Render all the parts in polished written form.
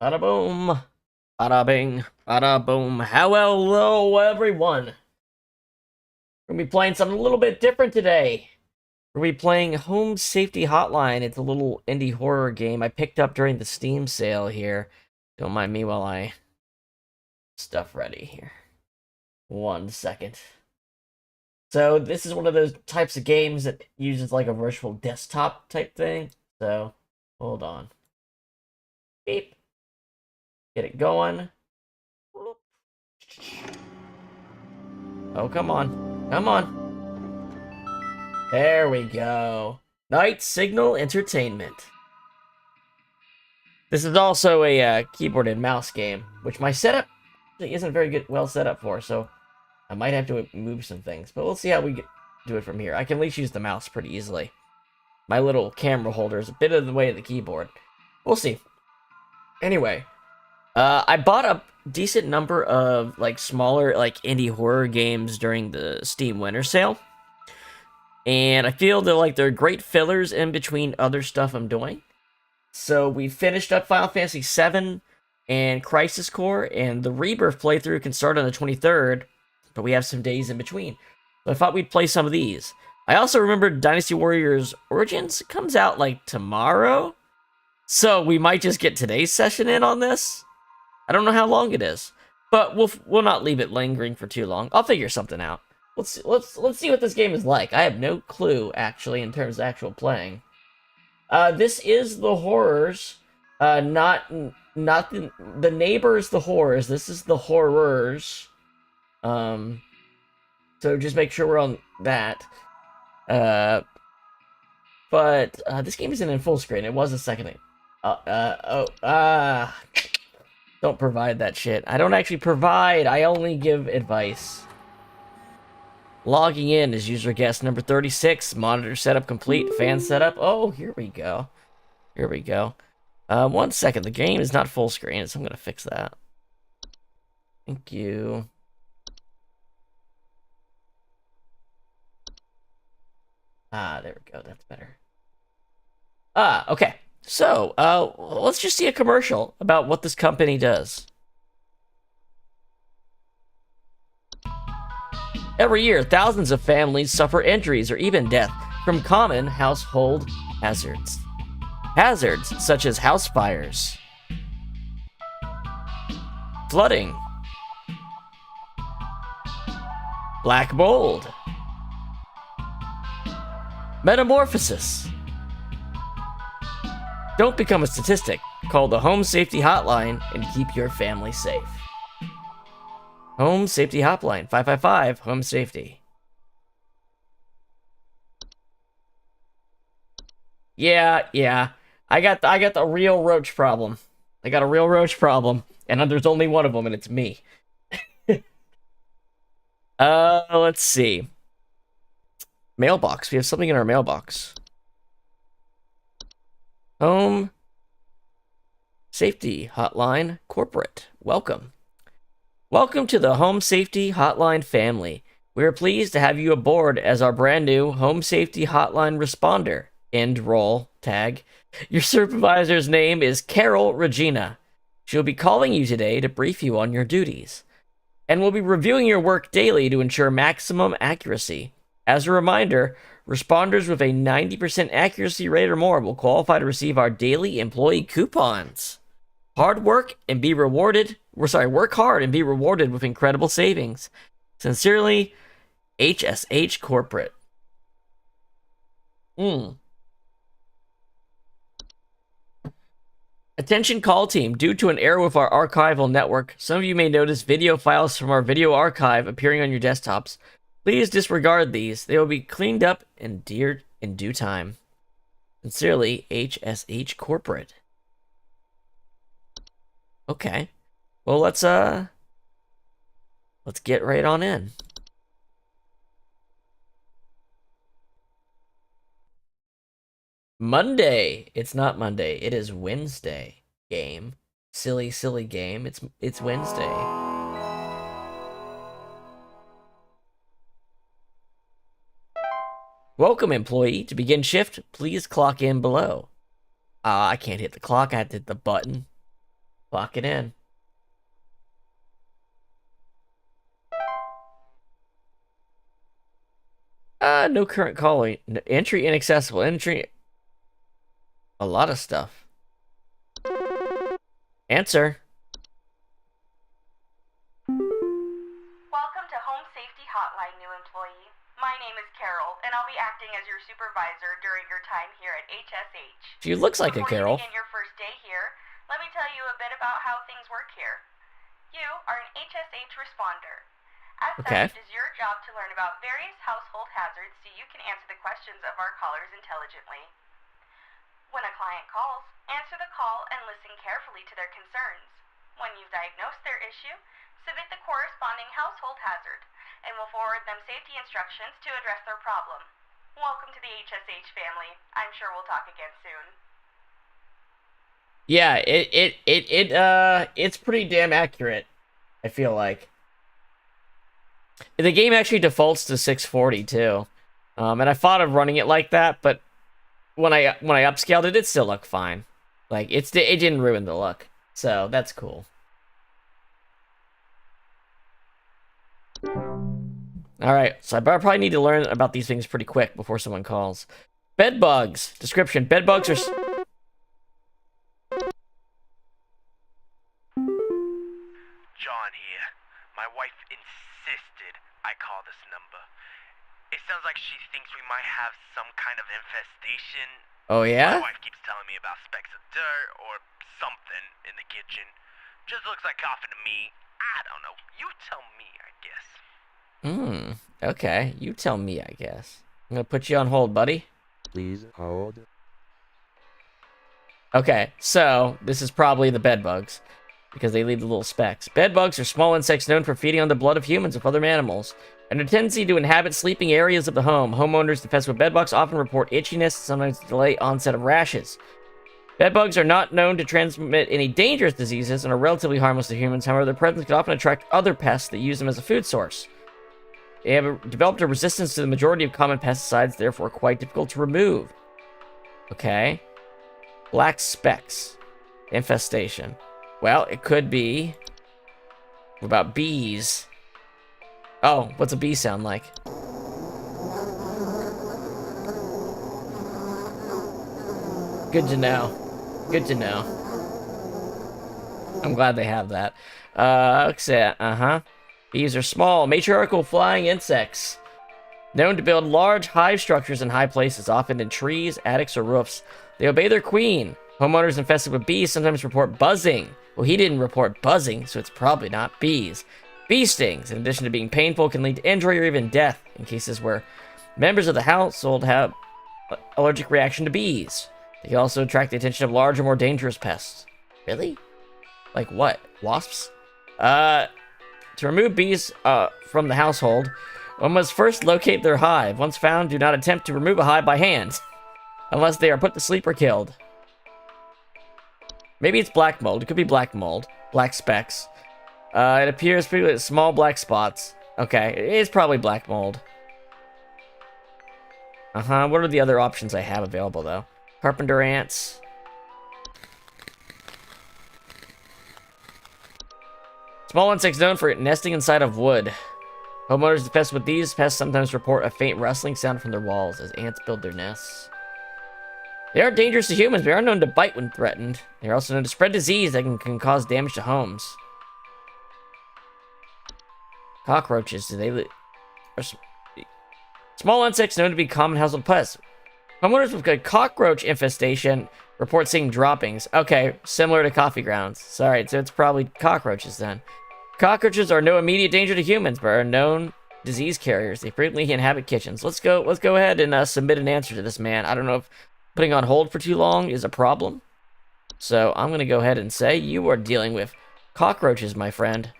Bada boom. Bada bing. Bada boom. Hello, everyone. We're gonna be playing something a little bit different today. We're gonna be playing Home Safety Hotline. It's a little indie horror game I picked up during the Steam sale here. Don't mind me while I stuff ready here. 1 second. So this is one of those types of games that uses like a virtual desktop type thing. So hold on. Beep. Get it going. Oh, come on. Come on. There we go. Night Signal Entertainment. This is also a keyboard and mouse game, which my setup isn't very well set up for, so I might have to move some things. But we'll see how we do it from here. I can at least use the mouse pretty easily. My little camera holder is a bit of the way of the keyboard. We'll see. Anyway, I bought a decent number of like smaller like indie horror games during the Steam winter sale, and I feel they're great fillers in between other stuff I'm doing. So we finished up Final Fantasy VII and Crisis Core, and the Rebirth playthrough can start on the 23rd, but we have some days in between. So I thought we'd play some of these. I also remembered Dynasty Warriors Origins comes out like tomorrow, so we might just get today's session in on this. I don't know how long it is, but we'll not leave it lingering for too long. I'll figure something out. Let's see what this game is like. I have no clue actually in terms of actual playing. This is the horrors, not the neighbors, the horrors. This is the horrors. So just make sure we're on that. But this game isn't in full screen. It was a second. Don't provide that shit. I don't actually provide. I only give advice. Logging in as user guest number 36. Monitor setup complete. Fan setup. Oh, here we go. Here we go. 1 second. The game is not full screen, so I'm going to fix that. Thank you. There we go. That's better. Okay. So, let's just see a commercial about what this company does. Every year, thousands of families suffer injuries or even death from common household hazards. Hazards such as house fires, flooding, black mold, metamorphosis. Don't become a statistic. Call the Home Safety Hotline and keep your family safe. Home Safety Hotline, 555 Home Safety. Yeah. I got the real roach problem. I got a real roach problem, and there's only one of them, and it's me. Let's see. Mailbox. We have something in our mailbox. Home Safety Hotline Corporate. Welcome. Welcome to the Home Safety Hotline family. We are pleased to have you aboard as our brand new Home Safety Hotline responder. End roll tag. Your supervisor's name is Carol Regina. She'll be calling you today to brief you on your duties, and we'll be reviewing your work daily to ensure maximum accuracy. As a reminder, responders with a 90% accuracy rate or more will qualify to receive our daily employee coupons. Work hard and be rewarded with incredible savings. Sincerely, HSH Corporate. Attention call team, due to an error with our archival network, some of you may notice video files from our video archive appearing on your desktops. Please disregard these. They will be cleaned up in due time. Sincerely, HSH Corporate. Okay. Well, let's get right on in. Monday. It's not Monday. It is Wednesday. Game. Silly game. It's Wednesday. Welcome, employee. To begin shift, please clock in below. I can't hit the clock. I have to hit the button. Clock it in. No current calling. Entry inaccessible. Entry. A lot of stuff. Answer. Welcome to Home Safety Hotline, new employee. My name is Carol, and I'll be acting as your supervisor during your time here at HSH. She looks like a Carol. Before you begin your first day here, let me tell you a bit about how things work here. You are an HSH responder. As Okay. such, it is your job to learn about various household hazards so you can answer the questions of our callers intelligently. When a client calls, answer the call and listen carefully to their concerns. When you've diagnosed their issue, submit the corresponding household hazard, and we'll forward them safety instructions to address their problem. Welcome to the HSH family. I'm sure we'll talk again soon. Yeah, it's pretty damn accurate, I feel like. The game actually defaults to 640 too. And I thought of running it like that, but when I upscaled it, it still looked fine. Like it didn't ruin the look. So that's cool. Alright, so I probably need to learn about these things pretty quick before someone calls. Bed bugs. Description. Bed bugs are... John here. My wife insisted I call this number. It sounds like she thinks we might have some kind of infestation. Oh, yeah? My wife keeps telling me about specks of dirt or something in the kitchen. Just looks like coughing to me. I don't know. You tell me, I guess. Okay. You tell me, I guess. I'm gonna put you on hold, buddy. Please hold. Okay, so this is probably the bed bugs, because they leave the little specks. Bed bugs are small insects known for feeding on the blood of humans or other animals, and a tendency to inhabit sleeping areas of the home. Homeowners infested with bed bugs often report itchiness, sometimes delay onset of rashes. Bed bugs are not known to transmit any dangerous diseases and are relatively harmless to humans. However, their presence can often attract other pests that use them as a food source. They have developed a resistance to the majority of common pesticides, therefore quite difficult to remove. Okay. Black specks. Infestation. Well, it could be... What about bees? Oh, what's a bee sound like? Good to know. Good to know. I'm glad they have that. Bees are small, matriarchal flying insects. Known to build large hive structures in high places, often in trees, attics, or roofs. They obey their queen. Homeowners infested with bees sometimes report buzzing. Well, he didn't report buzzing, so it's probably not bees. Bee stings, in addition to being painful, can lead to injury or even death in cases where members of the household have an allergic reaction to bees. They can also attract the attention of larger, more dangerous pests. Really? Like what? Wasps? To remove bees from the household, one must first locate their hive. Once found, do not attempt to remove a hive by hand, unless they are put to sleep or killed. Maybe it's black mold. It could be black mold. Black specks. It appears pretty with small black spots. Okay, it is probably black mold. What are the other options I have available, though? Carpenter ants. Small insects known for nesting inside of wood. Homeowners infested with these pests sometimes report a faint rustling sound from their walls as ants build their nests. They aren't dangerous to humans, but they are known to bite when threatened. They are also known to spread disease that can cause damage to homes. Cockroaches, small insects known to be common household pests. Homeowners with a cockroach infestation report seeing droppings. Okay, similar to coffee grounds. Sorry, so it's probably cockroaches then. Cockroaches are no immediate danger to humans, but are known disease carriers. They frequently inhabit kitchens. Let's go ahead and submit an answer to this man. I don't know if putting on hold for too long is a problem. So I'm gonna go ahead and say you are dealing with cockroaches, my friend.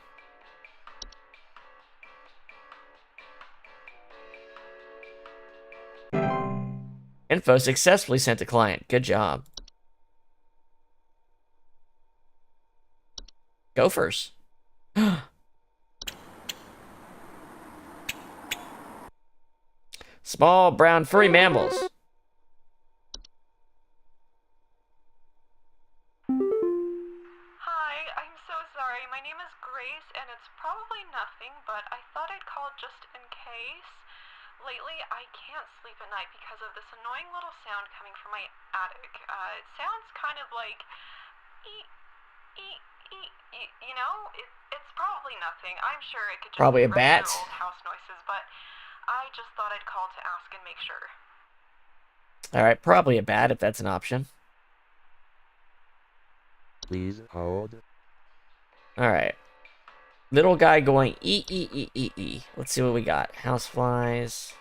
Info successfully sent to client. Good job. Gophers. Small, brown, furry mammals. Hi, but I thought I'd call just in case. Lately, I can't sleep at night because of this annoying little sound coming from my attic. It sounds kind of like eek, eek, eek, eek, you know? It's probably nothing. I'm sure it could just Probably a be regular bat. old house noises, but I just thought I'd call to ask and make sure. Alright, probably a bat if that's an option. Please hold. Alright. Little guy going E. Let's see what we got. Houseflies.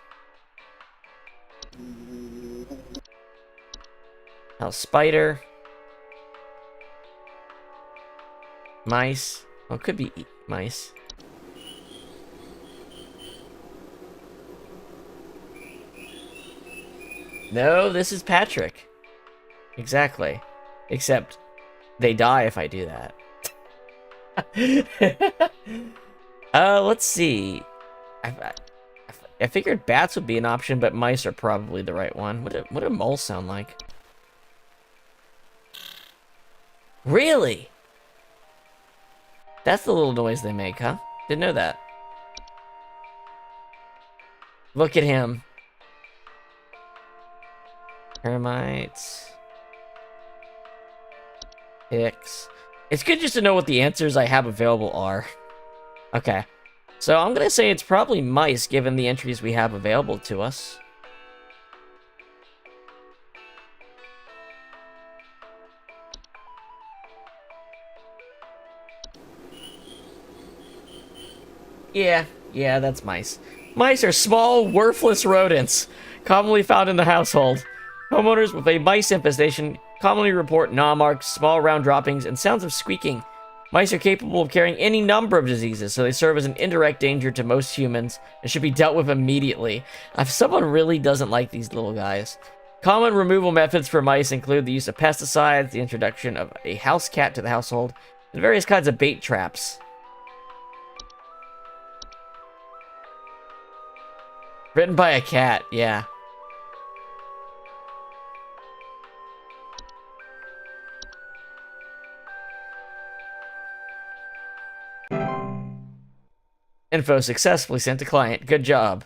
House spider. Mice. Oh, it could be mice. No, this is Patrick. Exactly. Except they die if I do that. Let's see. I figured bats would be an option, but mice are probably the right one. What do moles sound like? Really? That's the little noise they make, huh? Didn't know that. Look at him. Termites. Ticks. It's good just to know what the answers I have available are. Okay. So I'm going to say it's probably mice, given the entries we have available to us. Yeah, that's mice. Mice are small, worthless rodents, commonly found in the household. Homeowners with a mice infestation commonly report gnaw marks, small round droppings, and sounds of squeaking. Mice are capable of carrying any number of diseases, so they serve as an indirect danger to most humans and should be dealt with immediately. If someone really doesn't like these little guys. Common removal methods for mice include the use of pesticides, the introduction of a house cat to the household, and various kinds of bait traps. Written by a cat, yeah. Info successfully sent to client. Good job.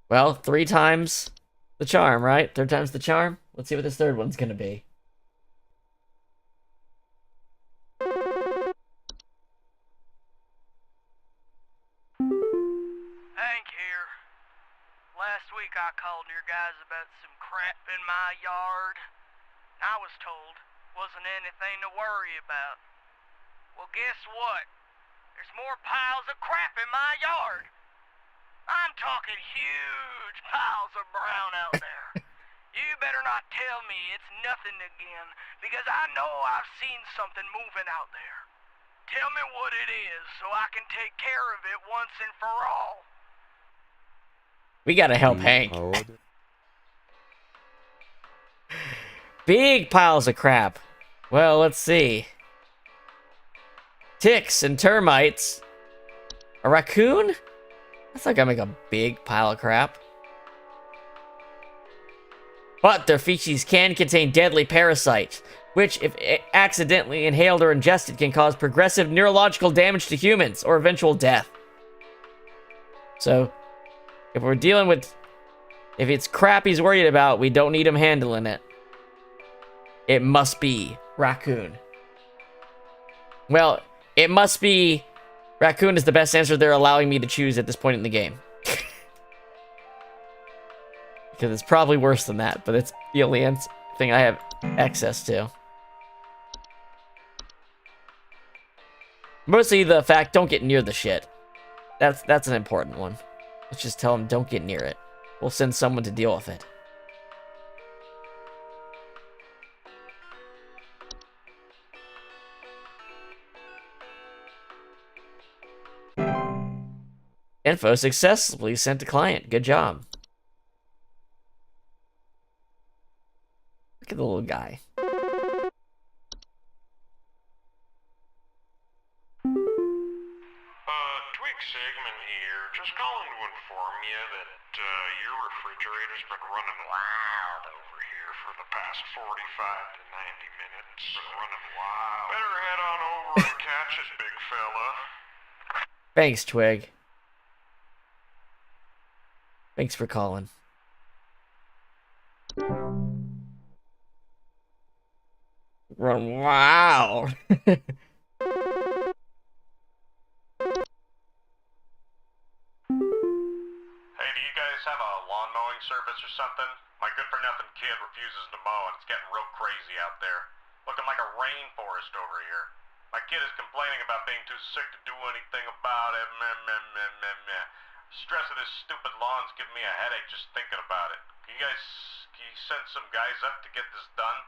Well, 3 times the charm, right? 3 times the charm? Let's see what this third one's gonna be. Hank here. Last week I called your guys about some crap in my yard. I was told wasn't anything to worry about. Well, guess what? There's more piles of crap in my yard. I'm talking huge piles of brown out there. You better not tell me it's nothing again, because I know I've seen something moving out there. Tell me what it is so I can take care of it once and for all. We gotta help Please Hank. hold. Big piles of crap. Well, let's see. Ticks and termites. A raccoon? That's not gonna make a big pile of crap. But their feces can contain deadly parasites, which, if accidentally inhaled or ingested, can cause progressive neurological damage to humans or eventual death. So, if we're dealing with... if it's crap he's worried about, we don't need him handling it. It must be raccoon. Well, it must be... raccoon is the best answer they're allowing me to choose at this point in the game. Because it's probably worse than that, but it's the only thing I have access to. Mostly the fact, don't get near the shit. That's an important one. Let's just tell them, don't get near it. We'll send someone to deal with it. Info successfully sent to client. Good job. Look at the little guy. Twig Sigmund here. Just calling to inform you that your refrigerator's been running wild over here for the past 45 to 90 minutes. Been running wild. Better head on over and catch it, big fella. Thanks, Twig. Thanks for calling. Wow. Hey, do you guys have a lawn mowing service or something? My good-for-nothing kid refuses to mow, and it's getting real crazy out there. Looking like a rainforest over here. My kid is complaining about being too sick to do anything about it. Meh, meh, meh, meh, meh. Stress of this stupid lawn's giving me a headache just thinking about it. Can you send some guys up to get this done?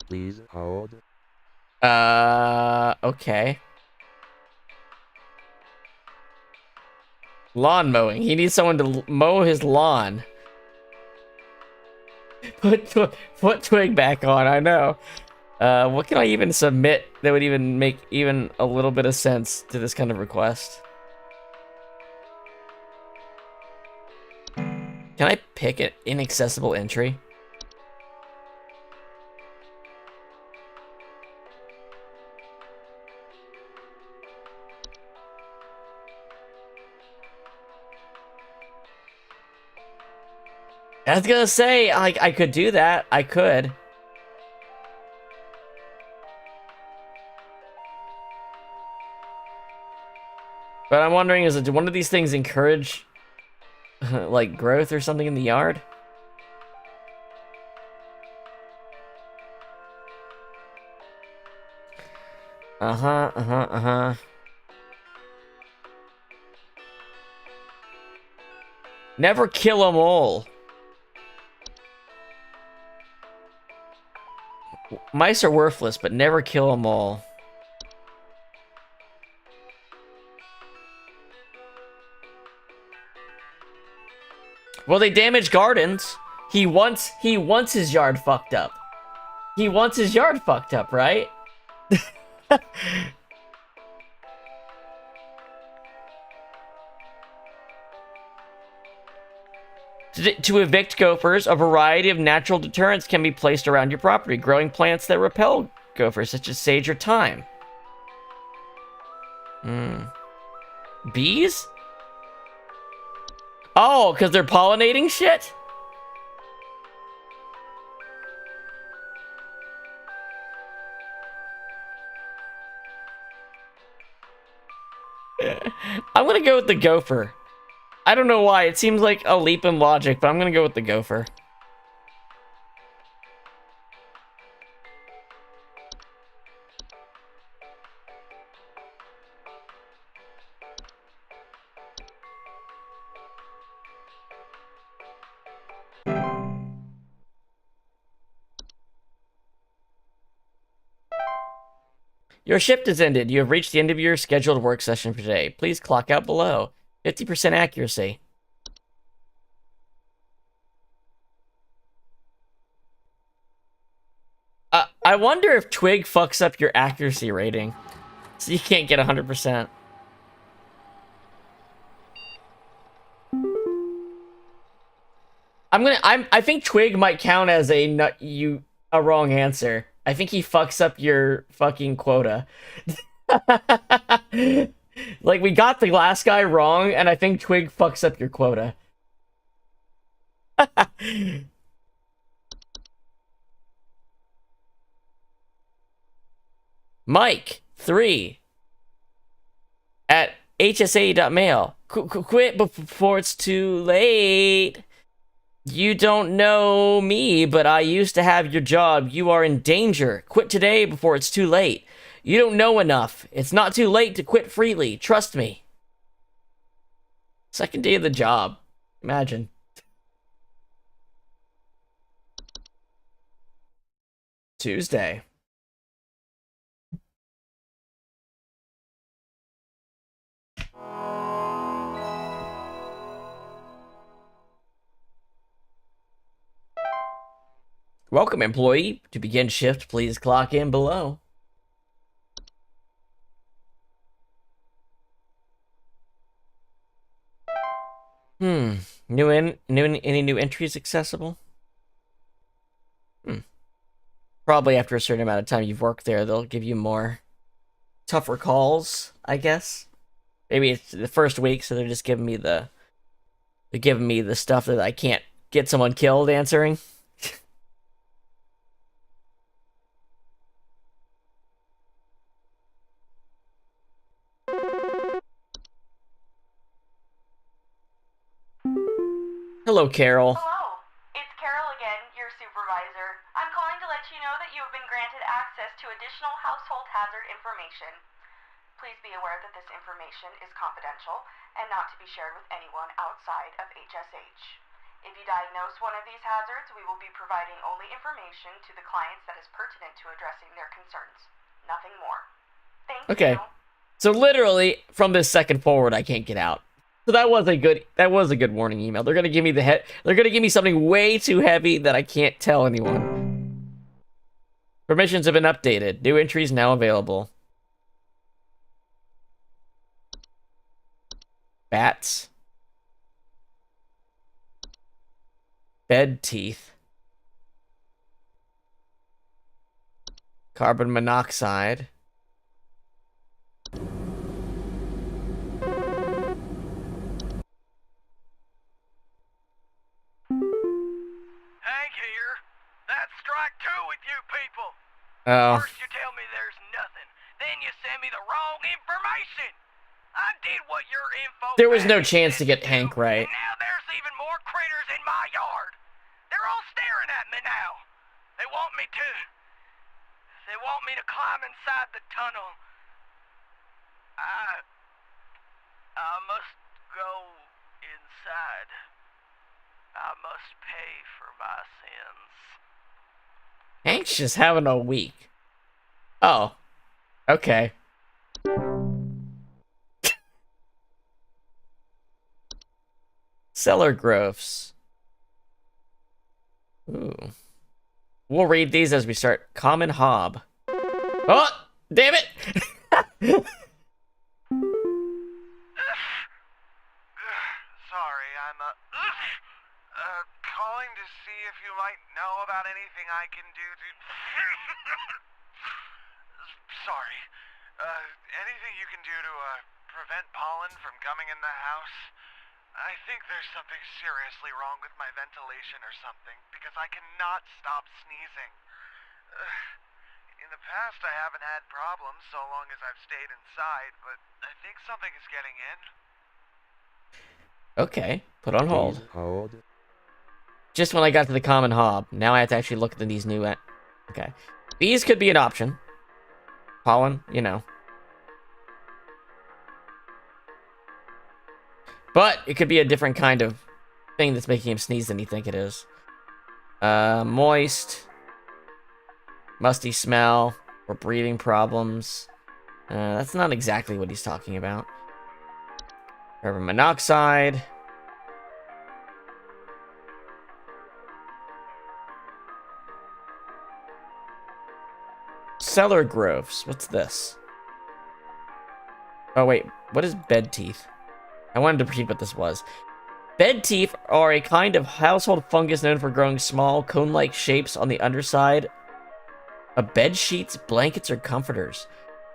Please hold. Okay. Lawn mowing. He needs someone to mow his lawn. Put Twig back on, I know. What can I even submit that would even make even a little bit of sense to this kind of request? Can I pick an inaccessible entry? I was gonna say, I could do that. I could. But I'm wondering, do one of these things encourage, like, growth or something in the yard? Never kill them all. Mice are worthless, but never kill them all. Well, they damage gardens. He wants his yard fucked up. He wants his yard fucked up, right? To evict gophers, a variety of natural deterrents can be placed around your property. Growing plants that repel gophers, such as sage or thyme. Bees? Oh, because they're pollinating shit? I'm gonna go with the gopher. I don't know why. It seems like a leap in logic, but I'm gonna go with the gopher. Your shift has ended. You have reached the end of your scheduled work session for today. Please clock out below. 50% accuracy. I wonder if Twig fucks up your accuracy rating. So you can't get 100%. I think Twig might count as a wrong answer. I think he fucks up your fucking quota. Like, we got the last guy wrong, and I think Twig fucks up your quota. Mike, 3 at hsa.mail. Quit before it's too late. You don't know me, but I used to have your job. You are in danger. Quit today before it's too late. You don't know enough. It's not too late to quit freely. Trust me. Second day of the job. Imagine. Tuesday. Welcome, employee. To begin shift, please clock in below. Any new entries accessible? Probably after a certain amount of time you've worked there, they'll give you more tougher calls, I guess. Maybe it's the first week, so they're just they're giving me the stuff that I can't get someone killed answering. Hello, Carol. Hello, it's Carol again, your supervisor. I'm calling to let you know that you have been granted access to additional household hazard information. Please be aware that this information is confidential and not to be shared with anyone outside of HSH. If you diagnose one of these hazards, we will be providing only information to the clients that is pertinent to addressing their concerns. Nothing more. Thank Okay. you. So literally, from this second forward, I can't get out. So that was a good warning email. They're gonna give me they're gonna give me something way too heavy that I can't tell anyone. Permissions have been updated. New entries now available. Bats. Bed teeth. Carbon monoxide. Hank here. That's strike two with you people. Oh. First you tell me there's nothing, then you send me the wrong information. I did what your info. There was no package chance to said get Hank right. And now there's even more critters in my yard. They're all staring at me now. They want me to climb inside the tunnel. I must go inside. I must pay for my sins. Hank's just having a week. Oh. Okay. Cellar growths. Ooh. We'll read these as we start. Common hob. Oh! Damn it! Sorry, I'm calling to see if you might know about anything I can do to... Sorry. Anything you can do to prevent pollen from coming in the house? I think there's something seriously wrong with my ventilation or something, because I cannot stop sneezing. In the past, I haven't had problems so long as I've stayed inside, but I think something is getting in. Okay. Put on hold. Please hold. Just when I got to the common hob. Now I have to actually look at these new... Okay. Bees could be an option. Pollen, you know. But it could be a different kind of thing that's making him sneeze than you think it is. Moist. Musty smell. Or breathing problems. That's not exactly what he's talking about. Carbon monoxide. Cellar growths. What's this? Oh, wait. What is bed teeth? I wanted to read what this was. Bed teeth are a kind of household fungus known for growing small, cone-like shapes on the underside of bed sheets, blankets, or comforters.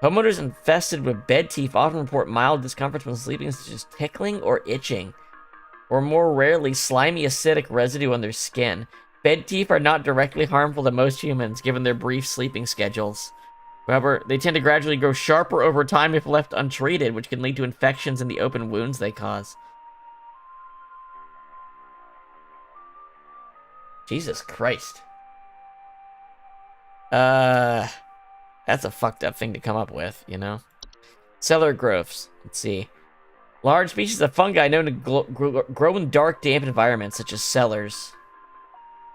Homeowners infested with bed teeth often report mild discomforts when sleeping, such as tickling or itching, or more rarely, slimy acidic residue on their skin. Bed teeth are not directly harmful to most humans, given their brief sleeping schedules. However, they tend to gradually grow sharper over time if left untreated, which can lead to infections in the open wounds they cause. Jesus Christ. That's a fucked up thing to come up with, you know? Cellar growths. Let's see. Large species of fungi known to grow in dark, damp environments, such as cellars.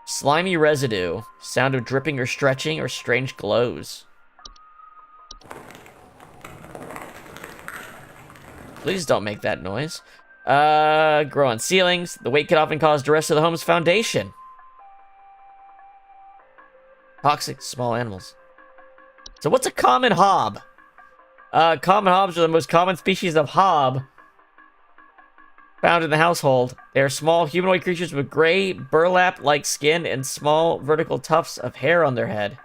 Slimy residue. Sound of dripping or stretching, or strange glows. Please don't make that noise. Grow on ceilings. The weight can often cause duress to the home's foundation. Toxic small animals. So what's a common hob? Common hobs are the most common species of hob found in the household. They are small humanoid creatures with gray, burlap-like skin and small vertical tufts of hair on their head.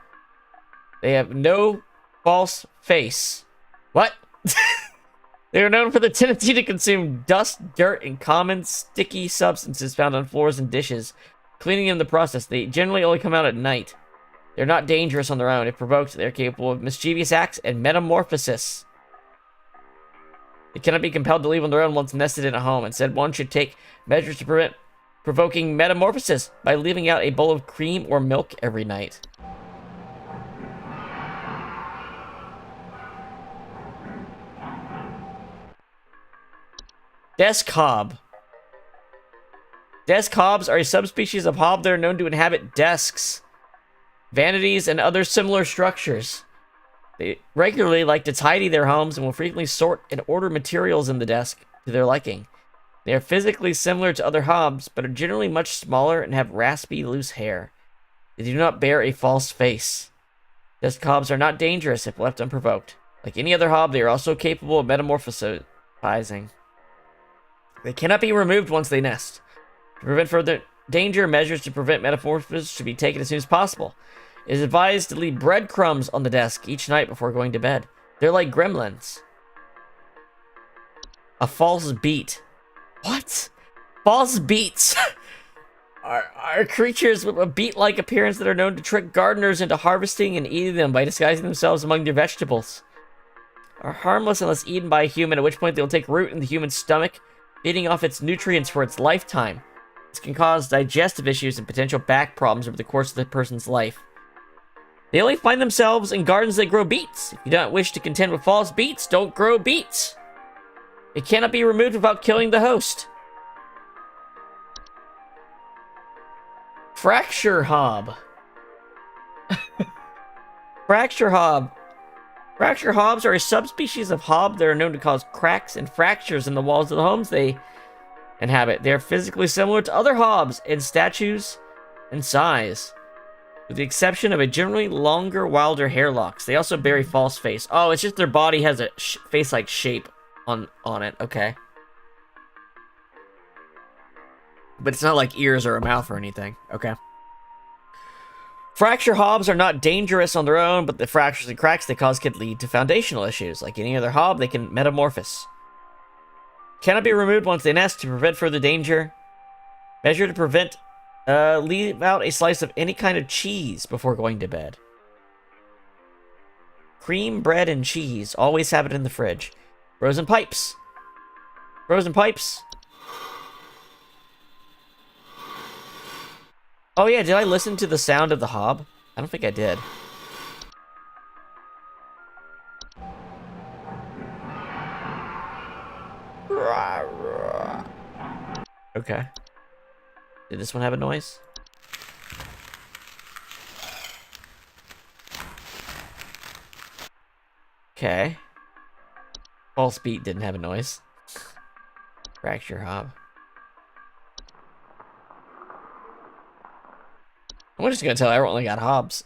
They have no false face. What? They are known for their tendency to consume dust, dirt, and common sticky substances found on floors and dishes, cleaning in the process. They generally only come out at night. They're not dangerous on their own. If provoked, they're capable of mischievous acts and metamorphosis. They cannot be compelled to leave on their own once nested in a home. Instead, one should take measures to prevent provoking metamorphosis by leaving out a bowl of cream or milk every night. Desk hob. Desk hobs are a subspecies of hob that are known to inhabit desks, vanities, and other similar structures. They regularly like to tidy their homes and will frequently sort and order materials in the desk to their liking. They are physically similar to other hobs, but are generally much smaller and have raspy, loose hair. They do not bear a false face. Desk hobs are not dangerous if left unprovoked. Like any other hob, they are also capable of metamorphosizing. They cannot be removed once they nest. To prevent further danger, measures to prevent metamorphosis should be taken as soon as possible. It is advised to leave breadcrumbs on the desk each night before going to bed. They're like gremlins. A false beat. What? False beats are creatures with a beet-like appearance that are known to trick gardeners into harvesting and eating them by disguising themselves among their vegetables. Are harmless unless eaten by a human, at which point they will take root in the human stomach, feeding off its nutrients for its lifetime. This can cause digestive issues and potential back problems over the course of the person's life. They only find themselves in gardens that grow beets. If you don't wish to contend with false beets, don't grow beets. It cannot be removed without killing the host. Fracture hob. Fracture hob. Fracture hobs are a subspecies of hob that are known to cause cracks and fractures in the walls of the homes they inhabit. They are physically similar to other hobs in status and size, with the exception of a generally longer, wilder hair locks. They also bear a false face. Oh, it's just their body has a face-like shape on it. Okay. But it's not like ears or a mouth or anything. Okay. Fracture hobs are not dangerous on their own, but the fractures and cracks they cause can lead to foundational issues. Like any other hob, they can metamorphose. Cannot be removed once they nest. To prevent further danger, measure to prevent, leave out a slice of any kind of cheese before going to bed. Cream, bread, and cheese. Always have it in the fridge. Frozen pipes. Frozen pipes. Oh yeah, did I listen to the sound of the hob? I don't think I did. Okay. Did this one have a noise? Okay. False beat didn't have a noise. Fracture hob. I'm just gonna tell everyone I got hobs.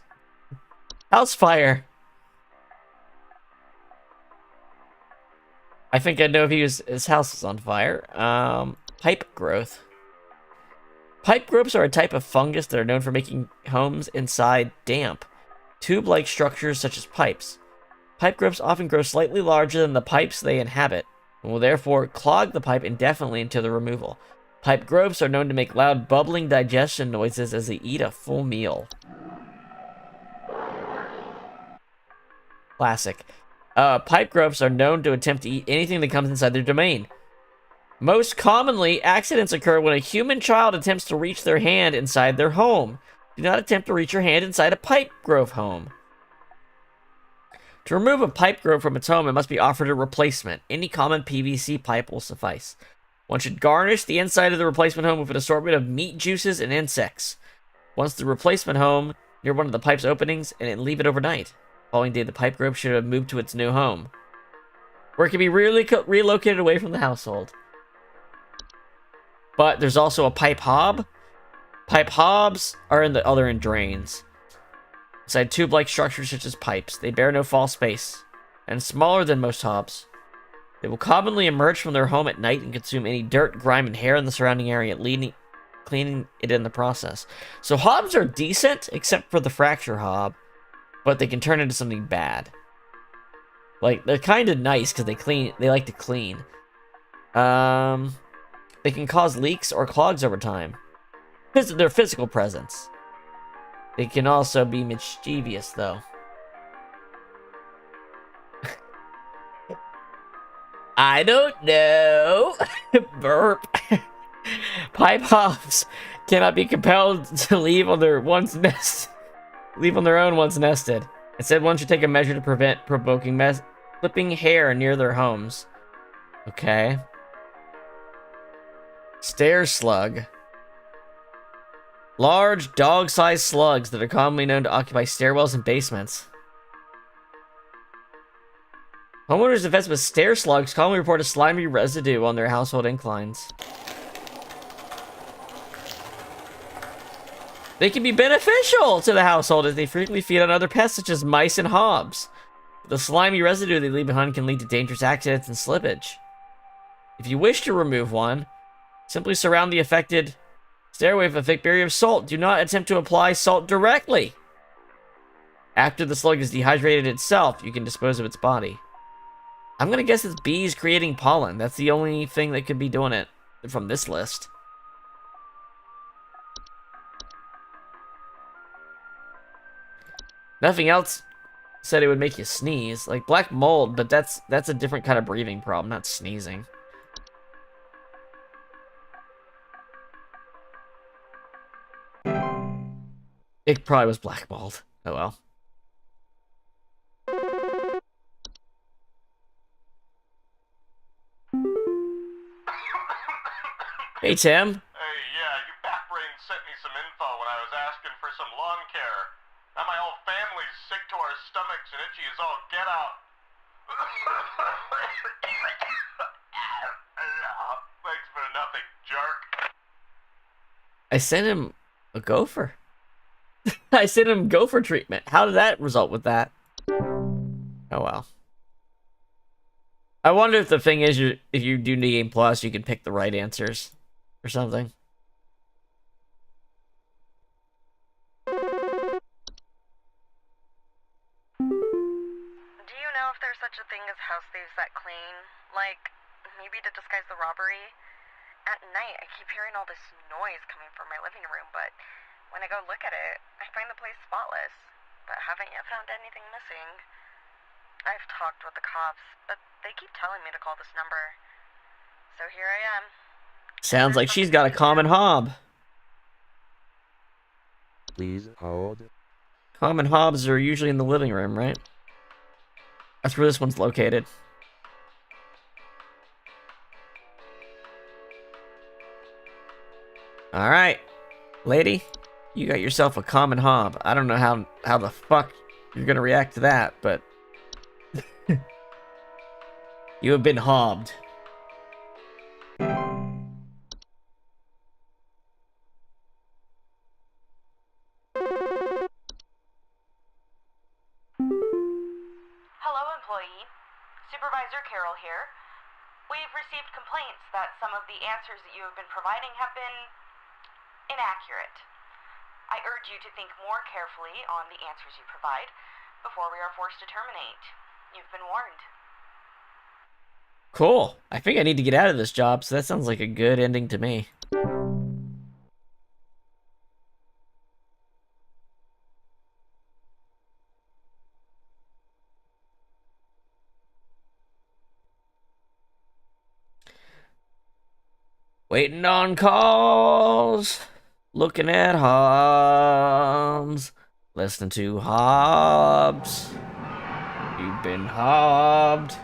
House fire. I think I know if his house was on fire. Pipe growth. Pipe growths are a type of fungus that are known for making homes inside damp. Tube-like structures such as pipes. Pipe growths often grow slightly larger than the pipes they inhabit, and will therefore clog the pipe indefinitely until their removal. Pipe growths are known to make loud bubbling digestion noises as they eat a full meal. Classic. Pipe growths are known to attempt to eat anything that comes inside their domain. Most commonly, accidents occur when a human child attempts to reach their hand inside their home. Do not attempt to reach your hand inside a pipe growth home. To remove a pipe growth from its home, it must be offered a replacement. Any common PVC pipe will suffice. One should garnish the inside of the replacement home with an assortment of meat juices and insects. Once the replacement home near one of the pipe's openings and leave it overnight. The following day, the pipe growth should have moved to its new home, where it can be relocated away from the household. But there's also a pipe hob. Pipe hobs are in the other end drains. Inside tube-like structures such as pipes, they bear no false face, and smaller than most hobs. They will commonly emerge from their home at night and consume any dirt, grime, and hair in the surrounding area, cleaning it in the process. So hobs are decent, except for the fracture hob. but they can turn into something bad. Like, they're kind of nice because they like to clean. They can cause leaks or clogs over time. Their physical presence. They can also be mischievous, though. I don't know. Burp. Pipe hops cannot be compelled to leave on their own once nested. Instead, one should take a measure to prevent provoking clipping hair near their homes. Okay. Stair slug. Large, dog-sized slugs that are commonly known to occupy stairwells and basements. Homeowners infested with stair slugs commonly report a slimy residue on their household inclines. They can be beneficial to the household as they frequently feed on other pests such as mice and hobs. The slimy residue they leave behind can lead to dangerous accidents and slippage. If you wish to remove one, simply surround the affected stairway with a thick barrier of salt. Do not attempt to apply salt directly. After the slug is dehydrated itself, you can dispose of its body. I'm gonna guess it's bees creating pollen. That's the only thing that could be doing it from this list. Nothing else said it would make you sneeze. Like black mold, but that's a different kind of breathing problem, not sneezing. It probably was black mold. Oh well. Hey, Tim. Hey, yeah, you backbrain sent me some info when I was asking for some lawn care. Now my whole family's sick to our stomachs and itchy as all get out. Thanks for nothing, jerk. I sent him a gopher. I sent him gopher treatment. How did that result with that? Oh well. I wonder if the thing is, if you do New Game Plus, you can pick the right answers or something. Do you know if there's such a thing as house thieves that clean? Like, maybe to disguise the robbery? At night, I keep hearing all this noise coming from my living room, but when I go look at it, I find the place spotless, but haven't yet found anything missing. I've talked with the cops, but they keep telling me to call this number. So here I am. Sounds like she's got a common hob. Please hold. Common hobs are usually in the living room, right? That's where this one's located. Alright, lady, you got yourself a common hob. I don't know how the fuck you're gonna react to that, but you have been hobbed. Hello, employee. Supervisor Carroll here. We've received complaints that some of the answers that you have been providing have been inaccurate. I urge you to think more carefully on the answers you provide before we are forced to terminate. You've been warned. Cool. I think I need to get out of this job, so that sounds like a good ending to me. Waiting on calls. Looking at Hobbs. Listening to Hobbs. You've been hobbed.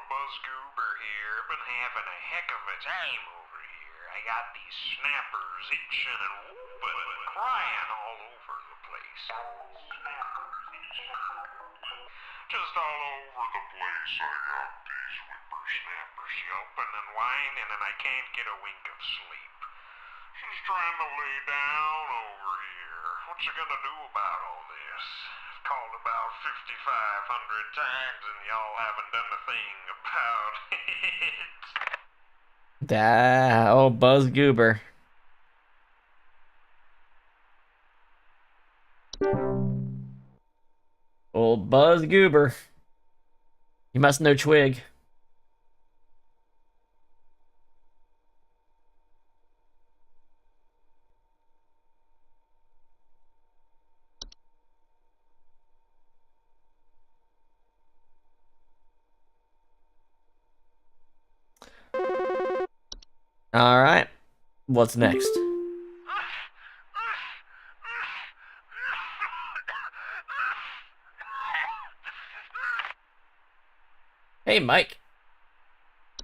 Buzzgoober here. Been having a heck of a time over here. I got these snappers itching and whooping and crying all over the place. Just all over the place I got these whippersnappers yelping and whining and I can't get a wink of sleep. She's trying to lay down over here. What's she gonna do about all this? I've called a about 5,500 times and y'all haven't done a thing about it. Oh, Buzz Goober. Old Buzz Goober. You must know Twig. All right. What's next? Hey, Mike.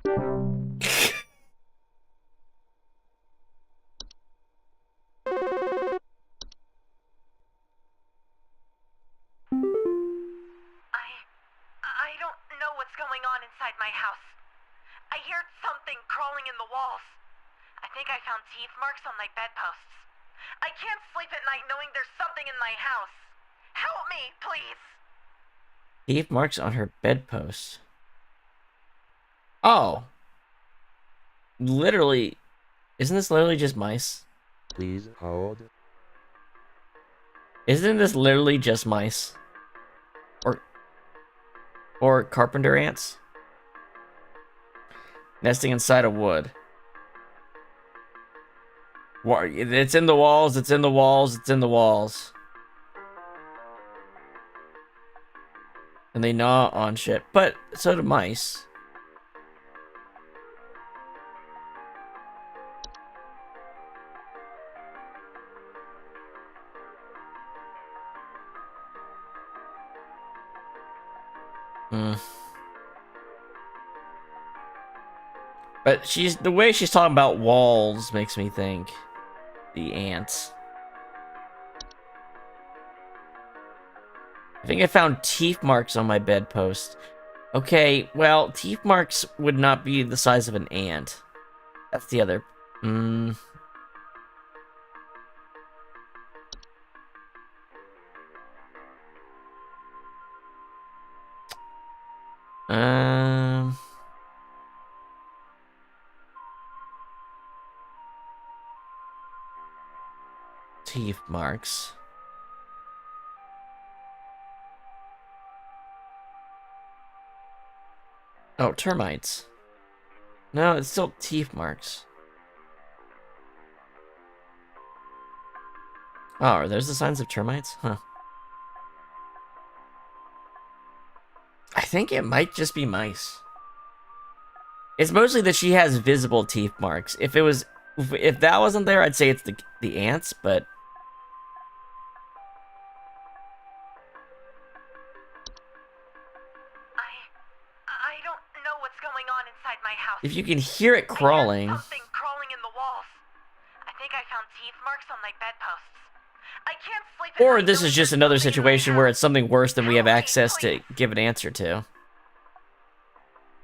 I don't know what's going on inside my house. I hear something crawling in the walls. I think I found teeth marks on my bedposts. I can't sleep at night knowing there's something in my house. Help me, please. Teeth marks on her bedpost. Oh. Literally. Isn't this literally just mice? Please hold. Isn't this literally just mice? Or carpenter ants? Nesting inside a wood. What? It's in the walls, it's in the walls, it's in the walls. And they gnaw on shit. But so do mice. But the way she's talking about walls makes me think the ants. I think I found teeth marks on my bedpost. Okay, well, teeth marks would not be the size of an ant. That's the other. Teeth marks. Oh, termites. No, it's still teeth marks. Oh, are those the signs of termites? Huh. I think it might just be mice. It's mostly that she has visible teeth marks. If that wasn't there, I'd say it's the ants, but I don't know what's going on inside my house. if you can hear it crawling. I hear something crawling in the walls. I think I found teeth marks on my bedposts. I can't sleep at Or night this is knowing just there's another something in my situation where house. it's something worse than we have Help me, access to please. give an answer to.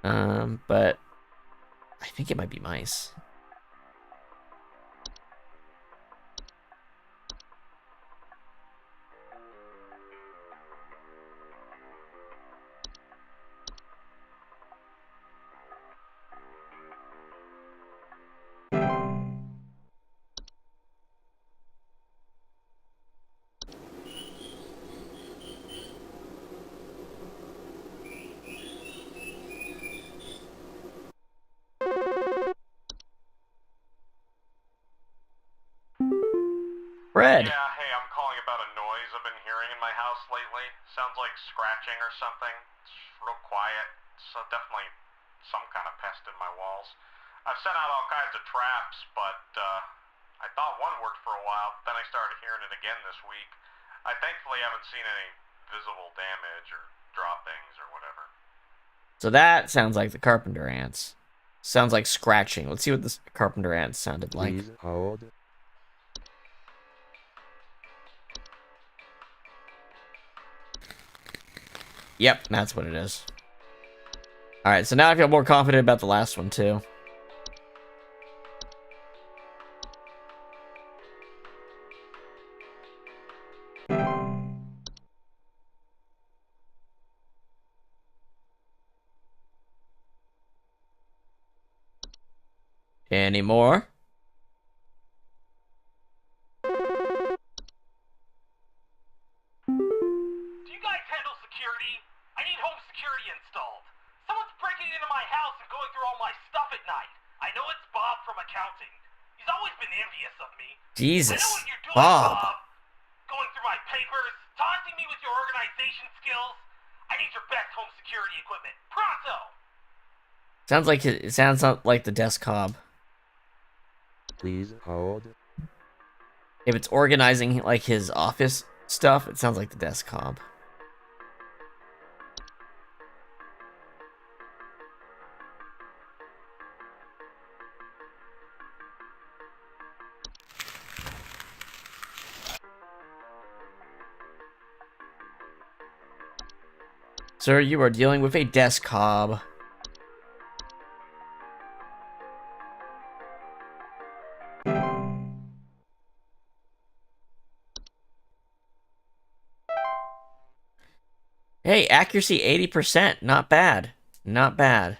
But I think it might be mice. Fred. Yeah, hey, I'm calling about a noise I've been hearing in my house lately. Sounds like scratching or something. It's real quiet. So definitely some kind of pest in my walls. I've sent out all kinds of traps, but I thought one worked for a while. Then I started hearing it again this week. I thankfully haven't seen any visible damage or droppings or whatever. So that sounds like the carpenter ants. Sounds like scratching. Let's see what this carpenter ants sounded like. Please hold. Yep, that's what it is. Alright, so now I feel more confident about the last one, too. Any more? Do you guys handle security? I need home security installed. Someone's breaking into my house and going through all my stuff at night. I know it's Bob from accounting. He's always been envious of me. Jesus. I know what you're doing, Bob. Going through my papers, taunting me with your organization skills. I need your best home security equipment. Pronto! It sounds like the desk cob. Please hold. If it's organizing like his office stuff, it sounds like the desk cob. Sir, you are dealing with a desk cob. Hey, accuracy 80%. Not bad. Not bad.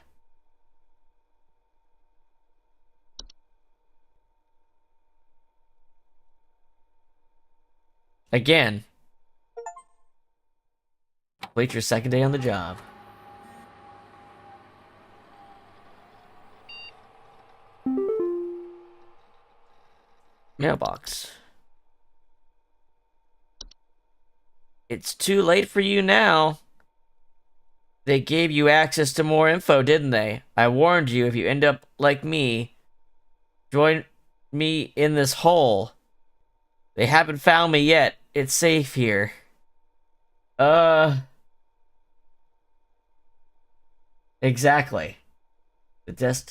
Again. Complete your second day on the job. Mailbox. It's too late for you now. They gave you access to more info, didn't they? I warned you if you end up like me, join me in this hole. They haven't found me yet. It's safe here. Exactly. The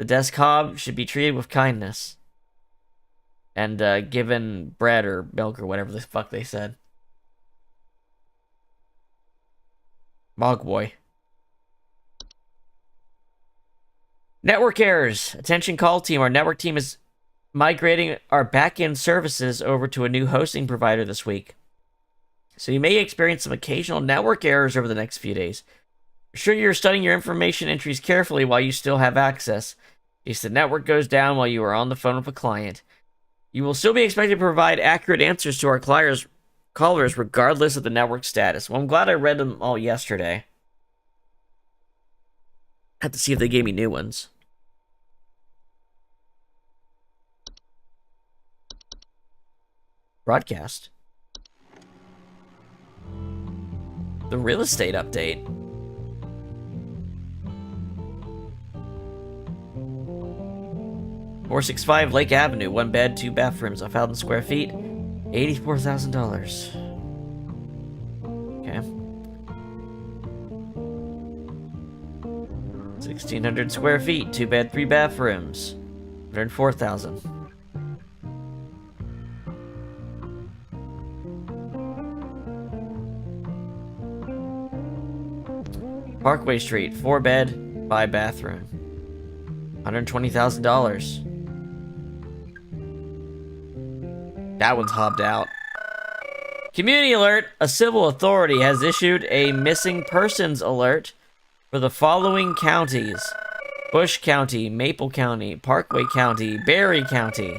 desk cob should be treated with kindness. And given bread or milk or whatever the fuck they said. Mogboy. Network errors. Attention call team. Our network team is migrating our back-end services over to a new hosting provider this week. So you may experience some occasional network errors over the next few days. Be sure you're studying your information entries carefully while you still have access. In case the network goes down while you are on the phone with a client. You will still be expected to provide accurate answers to our callers regardless of the network status. Well, I'm glad I read them all yesterday. I have to see if they gave me new ones. Broadcast. The real estate update. .465 Lake Avenue, 1 bed, 2 bathrooms, 1,000 square feet, $84,000. Okay. 1,600 square feet, 2 bed, 3 bathrooms, $104,000. Parkway Street, 4 bed, 5 bathroom, $120,000. That one's hobbed out. Community alert! A civil authority has issued a missing persons alert for the following counties: Bush County, Maple County, Parkway County, Berry County.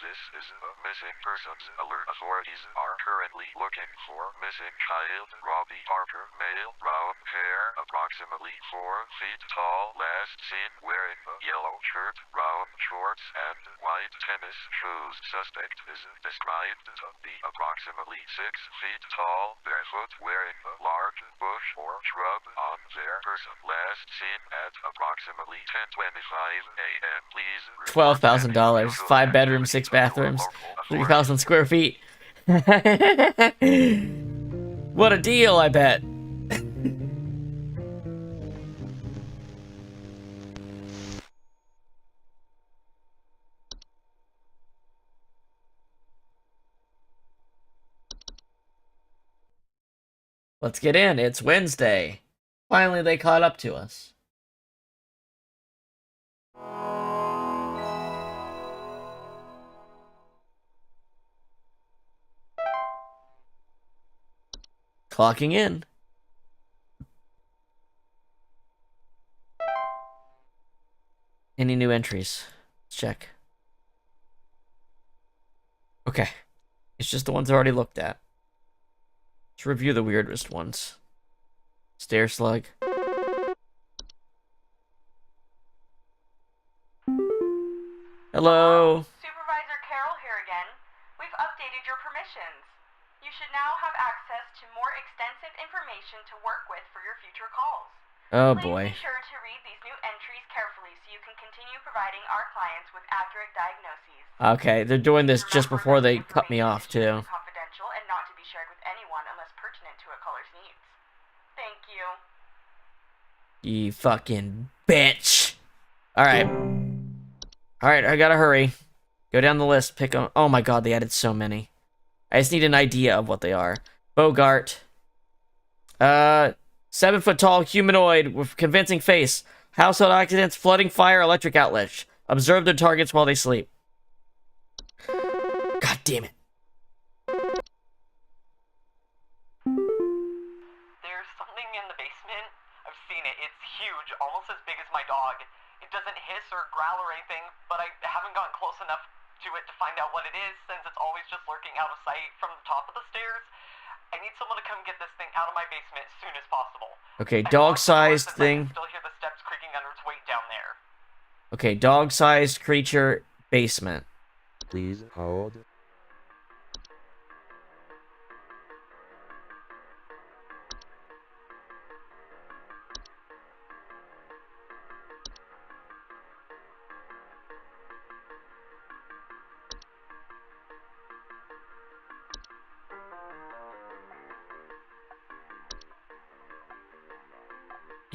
This is a missing persons alert. Authorities are currently looking for missing child Robbie Parker, male, brown hair, approximately 4 feet tall, last seen wearing a yellow shirt, brown shorts, and white tennis shoes. Suspect is described to be approximately 6 feet tall, barefoot, wearing a large bush or shrub on their person. Last seen at approximately 10:25 a.m. Please report $12,000. 5 bedrooms, 6 bathrooms, 3,000 square feet. What a deal, I bet. Let's get in. It's Wednesday. Finally, they caught up to us. Clocking in. Any new entries? Let's check. Okay. It's just the ones I already looked at. Let's review the weirdest ones. Stair slug. Hello. Supervisor Carroll here again. We've updated your permissions. You should now have access to more extensive information to work with for your future calls. Oh Please boy. be sure to read these new entries carefully so you can continue providing our clients with accurate diagnoses. Okay, they're doing this just Remember before that they cut me information off, is strictly too. confidential and not to be shared with anyone unless pertinent to a caller's needs. Thank you. You fucking bitch. Alright. Alright, I gotta hurry. Go down the list, pick them. Oh my god, they added so many. I just need an idea of what they are. Bogart. 7-foot-tall humanoid with convincing face. Household accidents, flooding, fire, electric outlets. Observe their targets while they sleep. God damn it. There's something in the basement. I've seen it. It's huge, almost as big as my dog. It doesn't hiss or growl or anything, but I haven't gotten close enough to it to find out what it is, since it's always just lurking out of sight from the top of the stairs. I need someone to come get this thing out of my basement as soon as possible. Okay, dog-sized thing. I can still hear the steps creaking under its weight down there. Okay, dog-sized creature, basement. Please hold.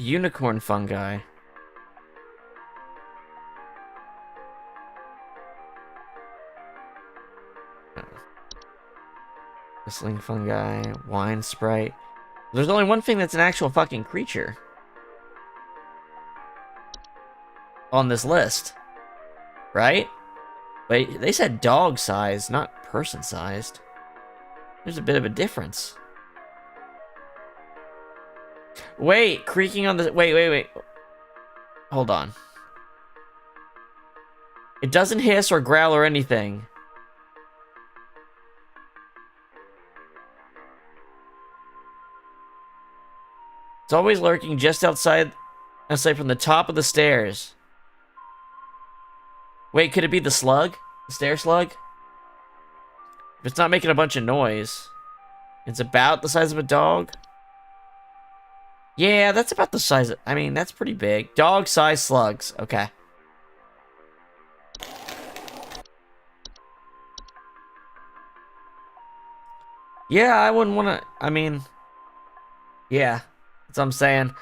Unicorn fungi. Whistling fungi, wine sprite. There's only one thing that's an actual fucking creature on this list, right? Wait, they said dog sized, not person sized. There's a bit of a difference. Wait, creaking on the... Wait. Hold on. It doesn't hiss or growl or anything. It's always lurking just outside from the top of the stairs. Wait, could it be the slug? The stair slug? If it's not making a bunch of noise, it's about the size of a dog. Yeah, that's about the size of... I mean, that's pretty big. Dog-sized slugs. Okay. Yeah, I wouldn't want to... I mean... Yeah, that's what I'm saying.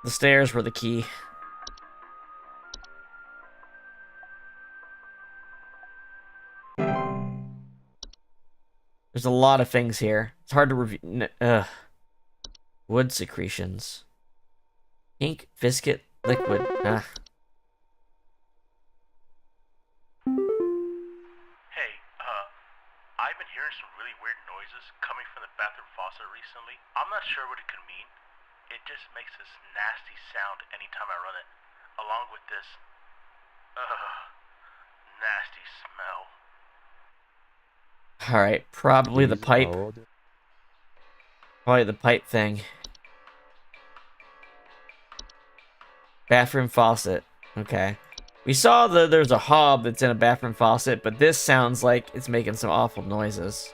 The stairs were the key. There's a lot of things here. It's hard to review... Wood secretions. Ink, viscid, liquid. Hey, I've been hearing some really weird noises coming from the bathroom faucet recently. I'm not sure what it could mean. It just makes this nasty sound anytime I run it. Along with this, nasty smell. Alright, probably the Please pipe. hold. Probably the pipe thing. Bathroom faucet. Okay. We saw that there's a hob that's in a bathroom faucet, but this sounds like it's making some awful noises.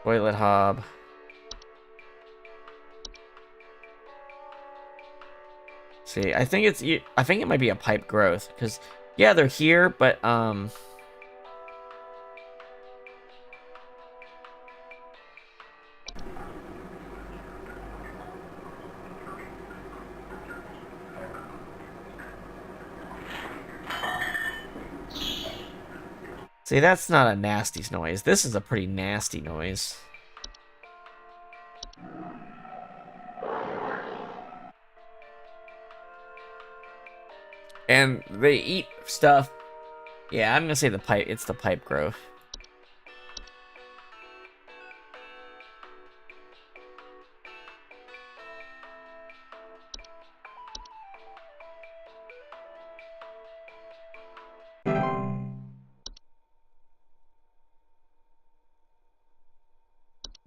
Toilet hob. See, I think it might be a pipe growth, because yeah, they're here, but see, that's not a nasty noise. This is a pretty nasty noise. And they eat stuff. Yeah, I'm gonna say the pipe. It's the pipe growth.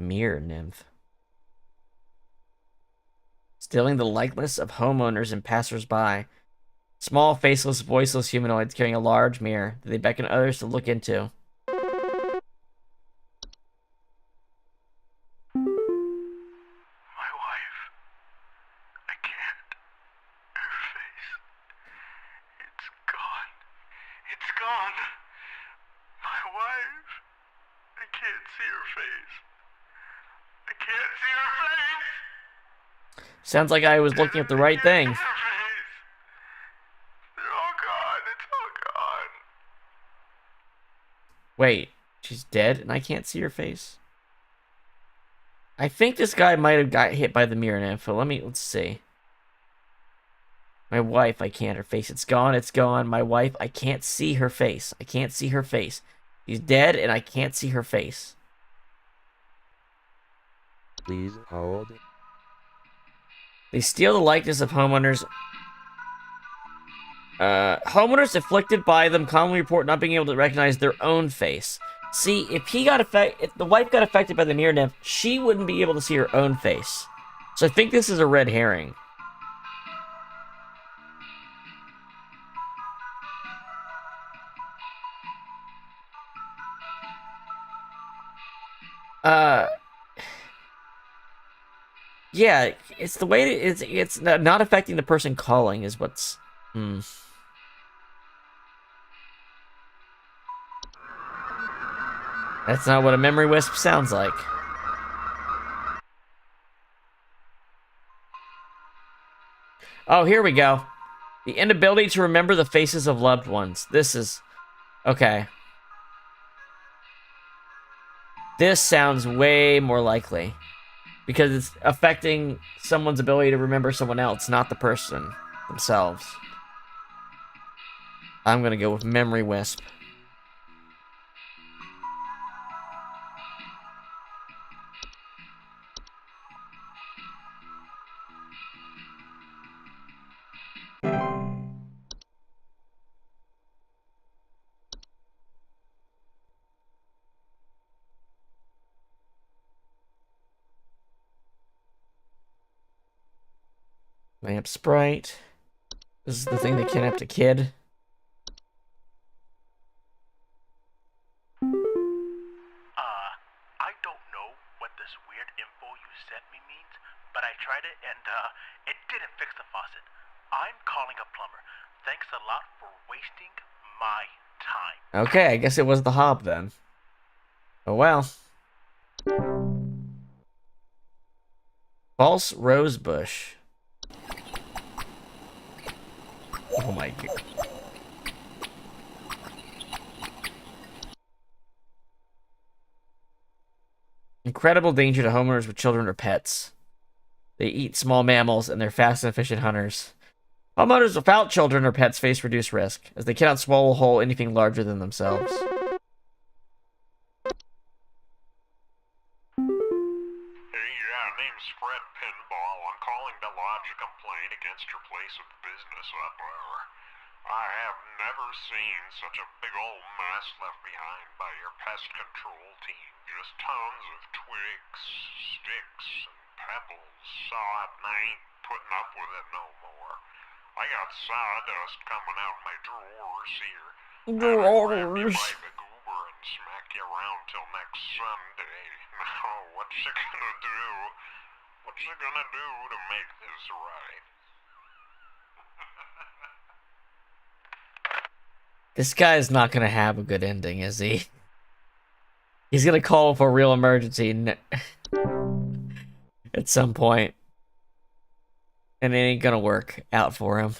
Mirror nymph. Stealing the likeness of homeowners and passersby. Small, faceless, voiceless humanoids carrying a large mirror that they beckon others to look into. My wife. I can't. Her face. It's gone. It's gone. My wife. I can't see her face. I can't see her face. Sounds like I was looking at the right thing. Her face. They're all gone. It's all gone. Wait, she's dead and I can't see her face? I think this guy might have got hit by the mirror nymph. Let's see. My wife, I can't. Her face, it's gone. It's gone. My wife, I can't see her face. I can't see her face. She's dead and I can't see her face. Please hold. They steal the likeness of homeowners. Homeowners afflicted by them commonly report not being able to recognize their own face. See, if the wife got affected by the mirror nymph, she wouldn't be able to see her own face. So I think this is a red herring. Yeah, it's the way it's not affecting the person calling is what's That's not what a memory wisp sounds like. Oh, here we go. The inability to remember the faces of loved ones. This is okay. This sounds way more likely. Because it's affecting someone's ability to remember someone else, not the person themselves. I'm gonna go with memory wisp. Lamp sprite. This is the thing that kidnapped a kid. I don't know what this weird info you sent me means, but I tried it and, it didn't fix the faucet. I'm calling a plumber. Thanks a lot for wasting my time. Okay, I guess it was the hob then. Oh well. False rose bush. Oh my god. Incredible danger to homeowners with children or pets. They eat small mammals and they're fast and efficient hunters. Homeowners without children or pets face reduced risk, as they cannot swallow whole anything larger than themselves. Name's Fred Pinball. I'm calling to lodge a complaint against your place of business up there. I have never seen such a big old mess left behind by your pest control team. Just tons of twigs, sticks, and pebbles. Sod, and I ain't putting up with it no more. I got sawdust coming out my drawers here. I'll grab you by the goober and smack you around till next Sunday. Now, what's you gonna do? What's you gonna do to make this right? This guy's not gonna have a good ending, is he? He's gonna call for a real emergency at some point. And it ain't gonna work out for him.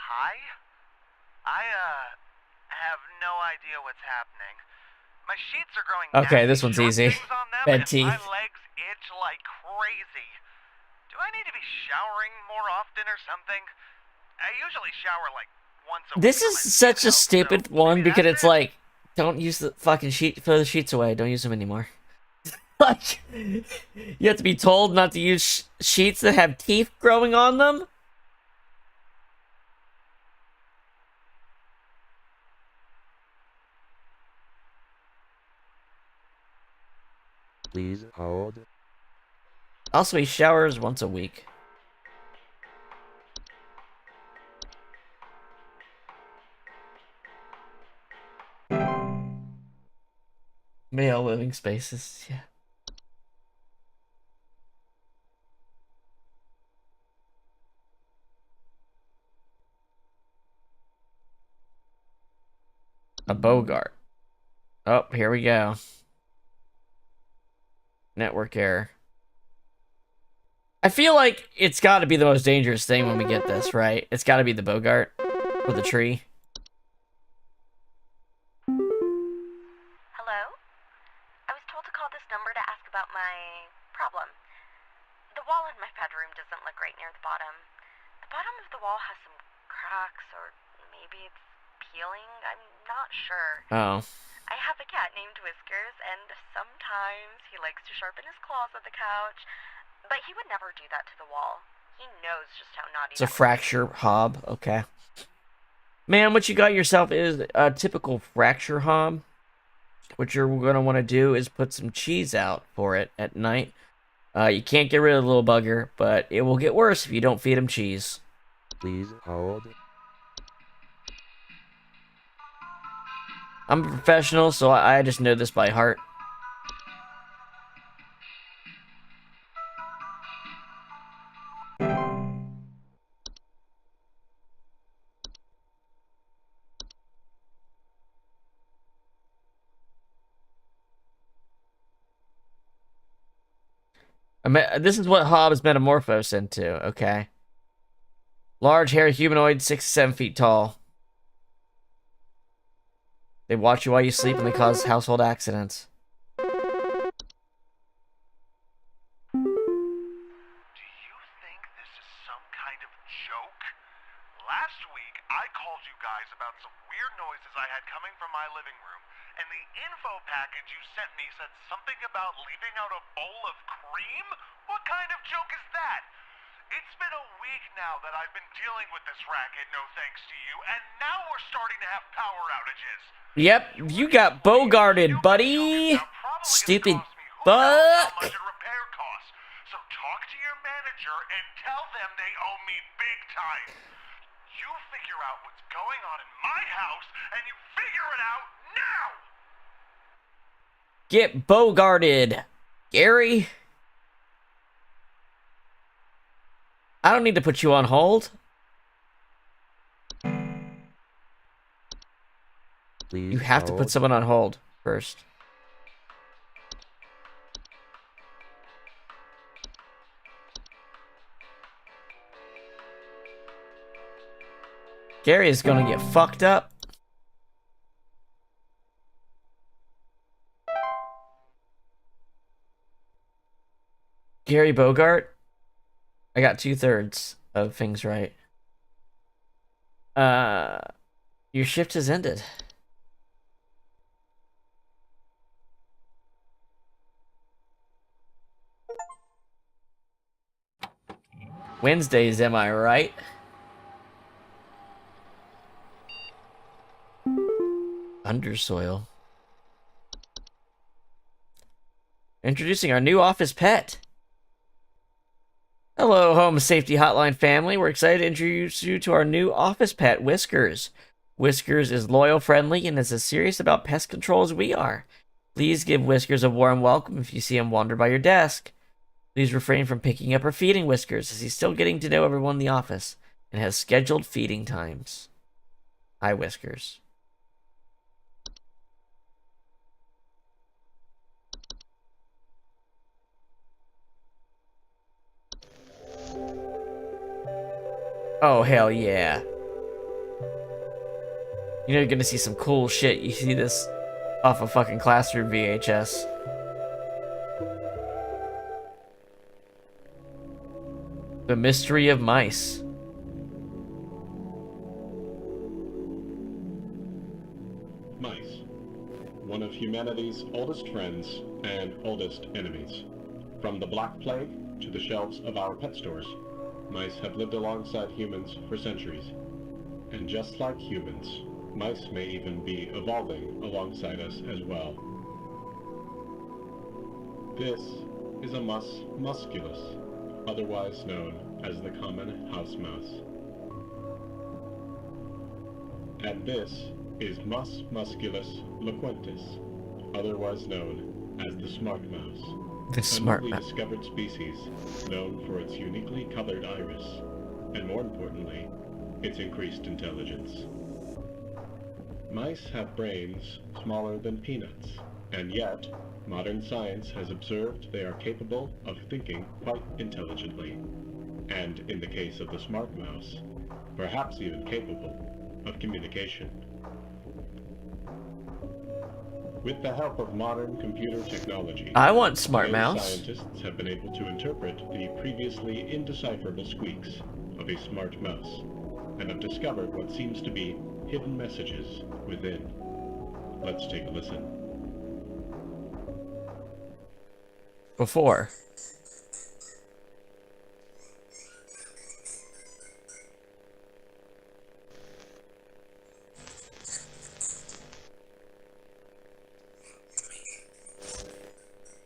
Hi? I have no idea what's happening. My sheets are growing Okay, nasty this one's sharp easy. things on them, Bed and teeth. my legs itch like crazy. Do I need to be showering more often or something? I usually shower like once a This week is on my such a health, stupid so one maybe because that's it's it. like, don't use the fucking sheet. Throw the sheets away. Don't use them anymore. Like, you have to be told not to use sheets that have teeth growing on them. Please hold. Also, he showers once a week. Male living spaces, yeah. A Bogart. Oh, here we go. Network error. I feel like it's got to be the most dangerous thing when we get this, right? It's got to be the Bogart or the tree. Hello? I was told to call this number to ask about my problem. The wall in my bedroom doesn't look right near the bottom. The bottom of the wall has some cracks, or maybe it's peeling. I'm not sure. Oh. I have a cat named Whiskers, and sometimes he likes to sharpen his claws at the couch, but he would never do that to the wall. He knows just how naughty It's a that fracture hob. Okay. Man, what you got yourself is a typical fracture hob. What you're going to want to do is put some cheese out for it at night. You can't get rid of the little bugger, but it will get worse if you don't feed him cheese. Please hold. I'm a professional, so I just know this by heart. This is what Hobbs metamorphosed into, okay? Large hairy humanoid, 6 to 7 feet tall. They watch you while you sleep and they cause household accidents. Do you think this is some kind of joke? Last week, I called you guys about some weird noises I had coming from my living room, and the info package you sent me said something about leaving out a bowl of cream? What kind of joke is that? It's been a week now that I've been dealing with this racket, no thanks to you, and now we're starting to have power outages. Yep, you got bogarted, buddy. Stupid fuck. Repair costs. So talk to your manager and tell them they owe me big time. You figure out what's going on in my house, and you figure it out now! Get bogarted, Gary. I don't need to put you on hold. Please You have to put hold. someone on hold first. Gary is gonna get fucked up. Gary Bogart? I got 2/3 of things right. Your shift has ended. Wednesdays, am I right? Undersoil. Introducing our new office pet. Hello, Home Safety Hotline family. We're excited to introduce you to our new office pet, Whiskers. Whiskers is loyal, friendly, and is as serious about pest control as we are. Please give Whiskers a warm welcome if you see him wander by your desk. Please refrain from picking up or feeding Whiskers, as he's still getting to know everyone in the office and has scheduled feeding times. Hi, Whiskers. Oh, hell yeah. You know you're gonna see some cool shit. You see this off a fucking Classroom VHS. The Mystery of Mice. mice. One of humanity's oldest friends and oldest enemies. From the Black Plague to the shelves of our pet stores, mice have lived alongside humans for centuries. And just like humans, mice may even be evolving alongside us as well. This is a mus musculus, otherwise known as the common house mouse. And this is Mus musculus loquentis, otherwise known as the smart mouse. The smart a newly mouse. discovered species known for its uniquely colored iris, and more importantly, its increased intelligence. Mice have brains smaller than peanuts, and yet, modern science has observed they are capable of thinking quite intelligently, and in the case of the smart mouse, perhaps even capable of communication. With the help of modern computer technology, I want smart today mouse. scientists have been able to interpret the previously indecipherable squeaks of a smart mouse, and have discovered what seems to be hidden messages within. Let's take a listen. Before.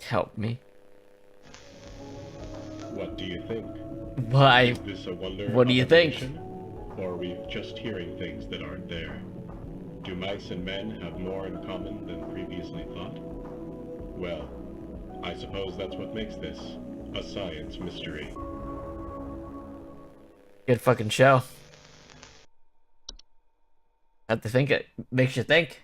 Help me. What do you think? Why? Is this a wonder What do you of think? evolution, or are we just hearing things that aren't there? Do mice and men have more in common than previously thought? Well, I suppose that's what makes this a science mystery. Good fucking show. Have to think it makes you think.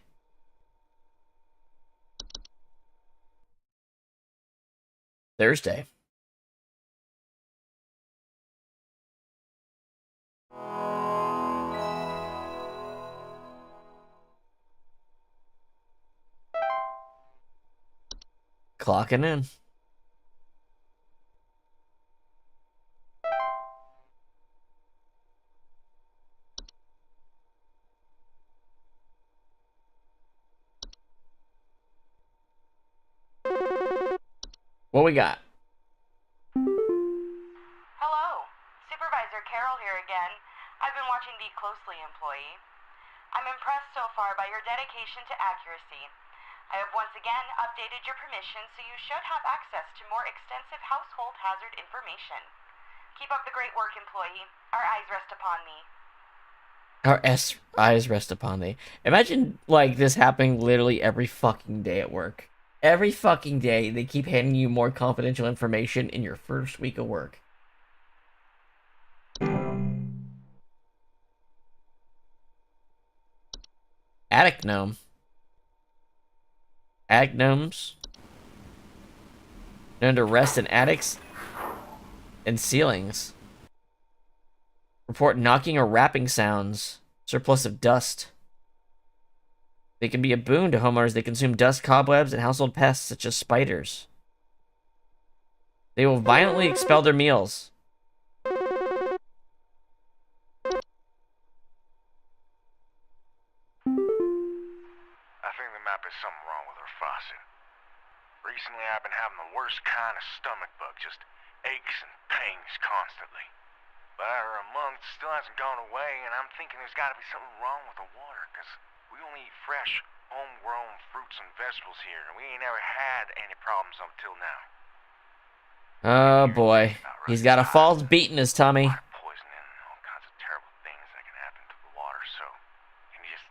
Thursday. Clocking in. What we got? Hello, Supervisor Carol here again. I've been watching the closely, employee. I'm impressed so far by your dedication to accuracy. I have once again updated your permission so you should have access to more extensive household hazard information. Keep up the great work, employee. Our eyes rest upon thee. Our eyes rest upon thee. Imagine, like, this happening literally every fucking day at work. Every fucking day, they keep handing you more confidential information in your first week of work. Attic gnome. Attic gnomes known to rest in attics and ceilings. Report knocking or rapping sounds. Surplus of dust. They can be a boon to homeowners. They consume dust, cobwebs, and household pests such as spiders. They will violently expel their meals. I think there might be something wrong with her faucet. Recently, I've been having the worst kind of stomach bug, just aches and pains constantly. But after a month, it still hasn't gone away, and I'm thinking there's got to be something wrong with the water, because we only eat fresh, homegrown fruits and vegetables here, and we ain't ever had any problems until now. Oh boy. He's got a false beat in his tummy. Water poisoning and all kinds of terrible things that can happen to the water, so can you just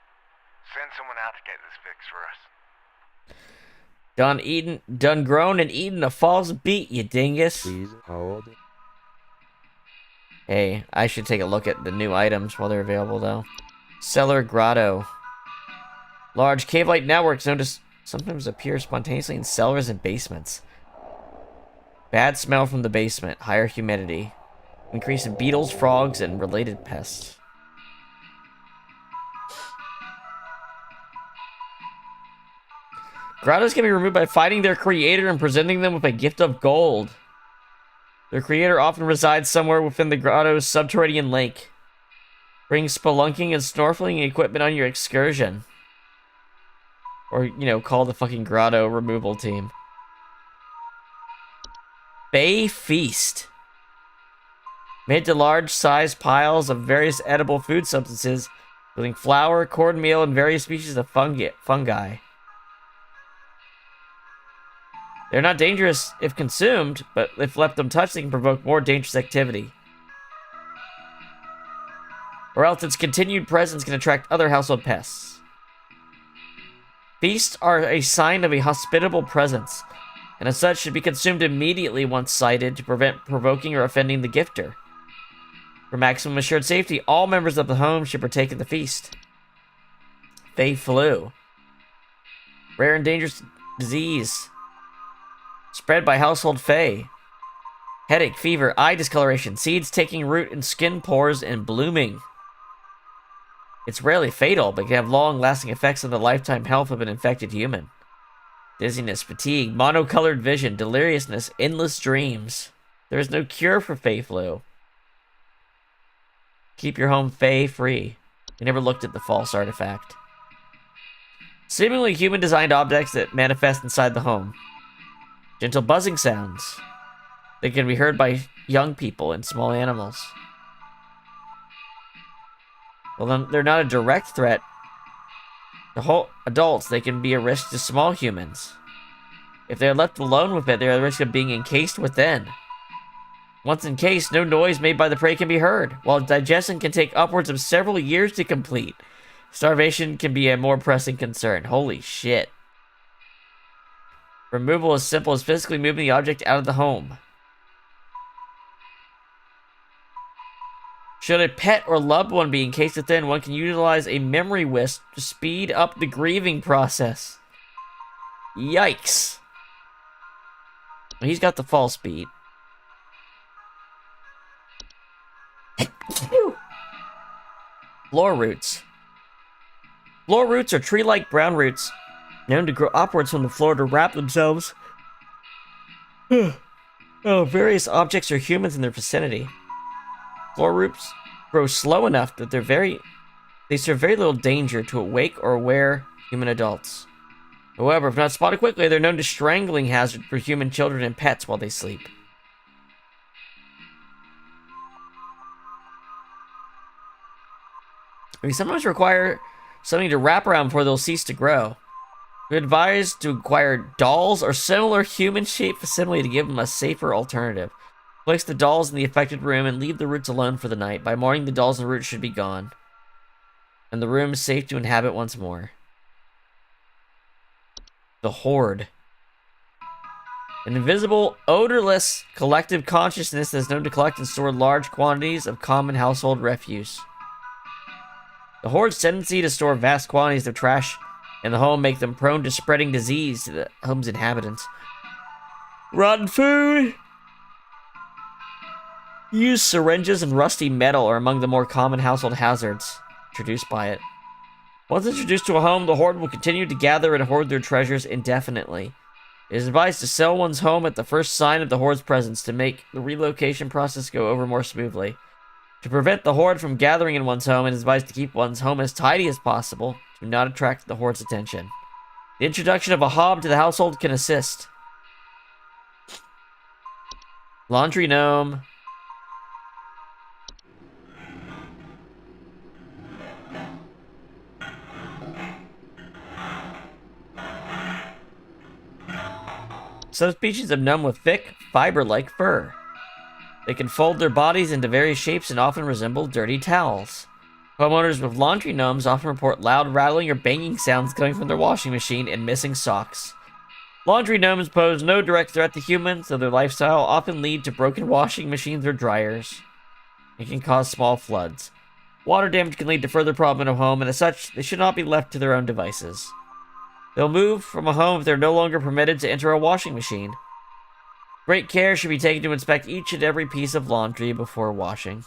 send someone out to get this fixed for us? Done grown and eating a false beat, you dingus. Please hold. Hey, I should take a look at the new items while they're available, though. Cellar Grotto. Large cave-like networks known to sometimes appear spontaneously in cellars and basements. Bad smell from the basement. Higher humidity. Increase in beetles, frogs, and related pests. Grottos can be removed by finding their creator and presenting them with a gift of gold. Their creator often resides somewhere within the grotto's subterranean lake. Bring spelunking and snorkeling equipment on your excursion. Or, you know, call the fucking grotto removal team. Fey Feast. Made to large-sized piles of various edible food substances, including flour, cornmeal, and various species of fungi. They're not dangerous if consumed, but if left untouched, they can provoke more dangerous activity. Or else its continued presence can attract other household pests. Feasts are a sign of a hospitable presence, and as such should be consumed immediately once sighted to prevent provoking or offending the gifter. For maximum assured safety, all members of the home should partake in the feast. Fey Flu. Rare and dangerous disease. Spread by household Fey. Headache, fever, eye discoloration, seeds taking root in skin pores and blooming. It's rarely fatal, but can have long-lasting effects on the lifetime health of an infected human. Dizziness, fatigue, monocolored vision, deliriousness, endless dreams. There is no cure for Fey Flu. Keep your home Fey-free. You never looked at the false artifact. Seemingly human-designed objects that manifest inside the home. Gentle buzzing sounds. They can be heard by young people and small animals. Well, then they're not a direct threat to whole adults. They can be a risk to small humans. If they are left alone with it, they are at risk of being encased within. Once encased, no noise made by the prey can be heard, while digestion can take upwards of several years to complete. Starvation can be a more pressing concern. Holy shit. Removal is simple as physically moving the object out of the home. Should a pet or loved one be encased within, one can utilize a memory wisp to speed up the grieving process. Yikes. He's got the false beat. Floor roots. Floor roots are tree-like brown roots known to grow upwards from the floor to wrap themselves various objects or humans in their vicinity. Floor roots grow slow enough that they serve very little danger to awake or aware human adults. However, if not spotted quickly, they're known to strangling hazard for human children and pets while they sleep. We sometimes require something to wrap around before they'll cease to grow. We advise to acquire dolls or similar human-shaped facility to give them a safer alternative. Place the dolls in the affected room and leave the roots alone for the night. By morning, the dolls and roots should be gone, and the room is safe to inhabit once more. The Horde. An invisible, odorless collective consciousness that is known to collect and store large quantities of common household refuse. The Horde's tendency to store vast quantities of trash in the home make them prone to spreading disease to the home's inhabitants. Rotten food! Used syringes and rusty metal are among the more common household hazards introduced by it. Once introduced to a home, the Horde will continue to gather and hoard their treasures indefinitely. It is advised to sell one's home at the first sign of the Horde's presence to make the relocation process go over more smoothly. To prevent the Horde from gathering in one's home, it is advised to keep one's home as tidy as possible to not attract the Horde's attention. The introduction of a hob to the household can assist. Laundry gnome. Some species of gnome with thick, fiber-like fur. They can fold their bodies into various shapes and often resemble dirty towels. Homeowners with laundry gnomes often report loud rattling or banging sounds coming from their washing machine and missing socks. Laundry gnomes pose no direct threat to humans, though their lifestyle often lead to broken washing machines or dryers. It can cause small floods. Water damage can lead to further problem in a home, and as such, they should not be left to their own devices. They'll move from a home if they're no longer permitted to enter a washing machine. Great care should be taken to inspect each and every piece of laundry before washing.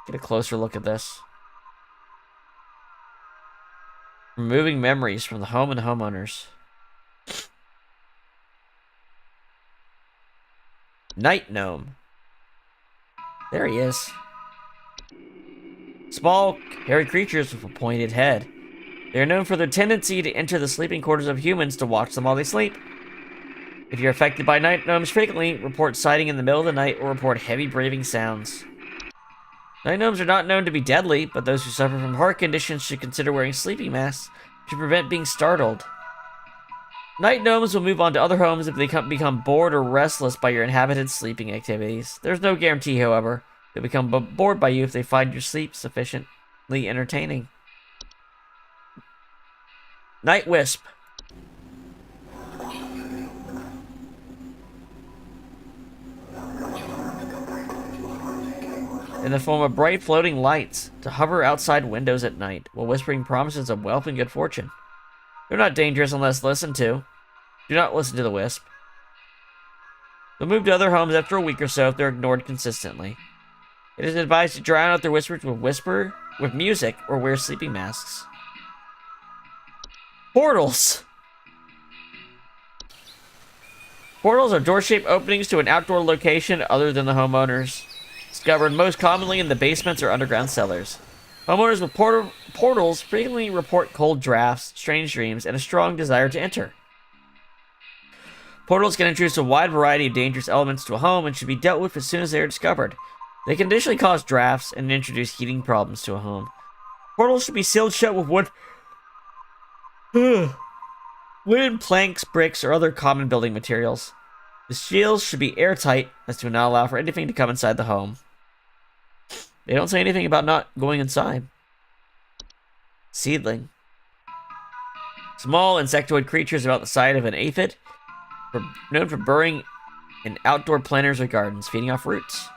Get a closer look at this. Removing memories from the home and homeowners. Night gnome. There he is. Small, hairy creatures with a pointed head. They are known for their tendency to enter the sleeping quarters of humans to watch them while they sleep. If you're affected by night gnomes frequently, report sighting in the middle of the night or report heavy breathing sounds. Night gnomes are not known to be deadly, but those who suffer from heart conditions should consider wearing sleeping masks to prevent being startled. Night gnomes will move on to other homes if they become bored or restless by your inhabitants' sleeping activities. There's no guarantee, however, they'll become bored by you if they find your sleep sufficiently entertaining. Night Wisp. In the form of bright floating lights to hover outside windows at night while whispering promises of wealth and good fortune. They're not dangerous unless listened to. Do not listen to the wisp. They'll move to other homes after a week or so if they're ignored consistently. It is advised to drown out their whispers with music or wear sleeping masks. Portals! Portals are door-shaped openings to an outdoor location other than the homeowners. Discovered most commonly in the basements or underground cellars. Homeowners with portals frequently report cold drafts, strange dreams, and a strong desire to enter. Portals can introduce a wide variety of dangerous elements to a home and should be dealt with as soon as they are discovered. They can additionally cause drafts and introduce heating problems to a home. Portals should be sealed shut with wooden planks, bricks, or other common building materials. The seals should be airtight as to not allow for anything to come inside the home. They don't say anything about not going inside. Seedling. Small insectoid creatures about the size of an aphid, known for burrowing in outdoor planters or gardens, feeding off roots.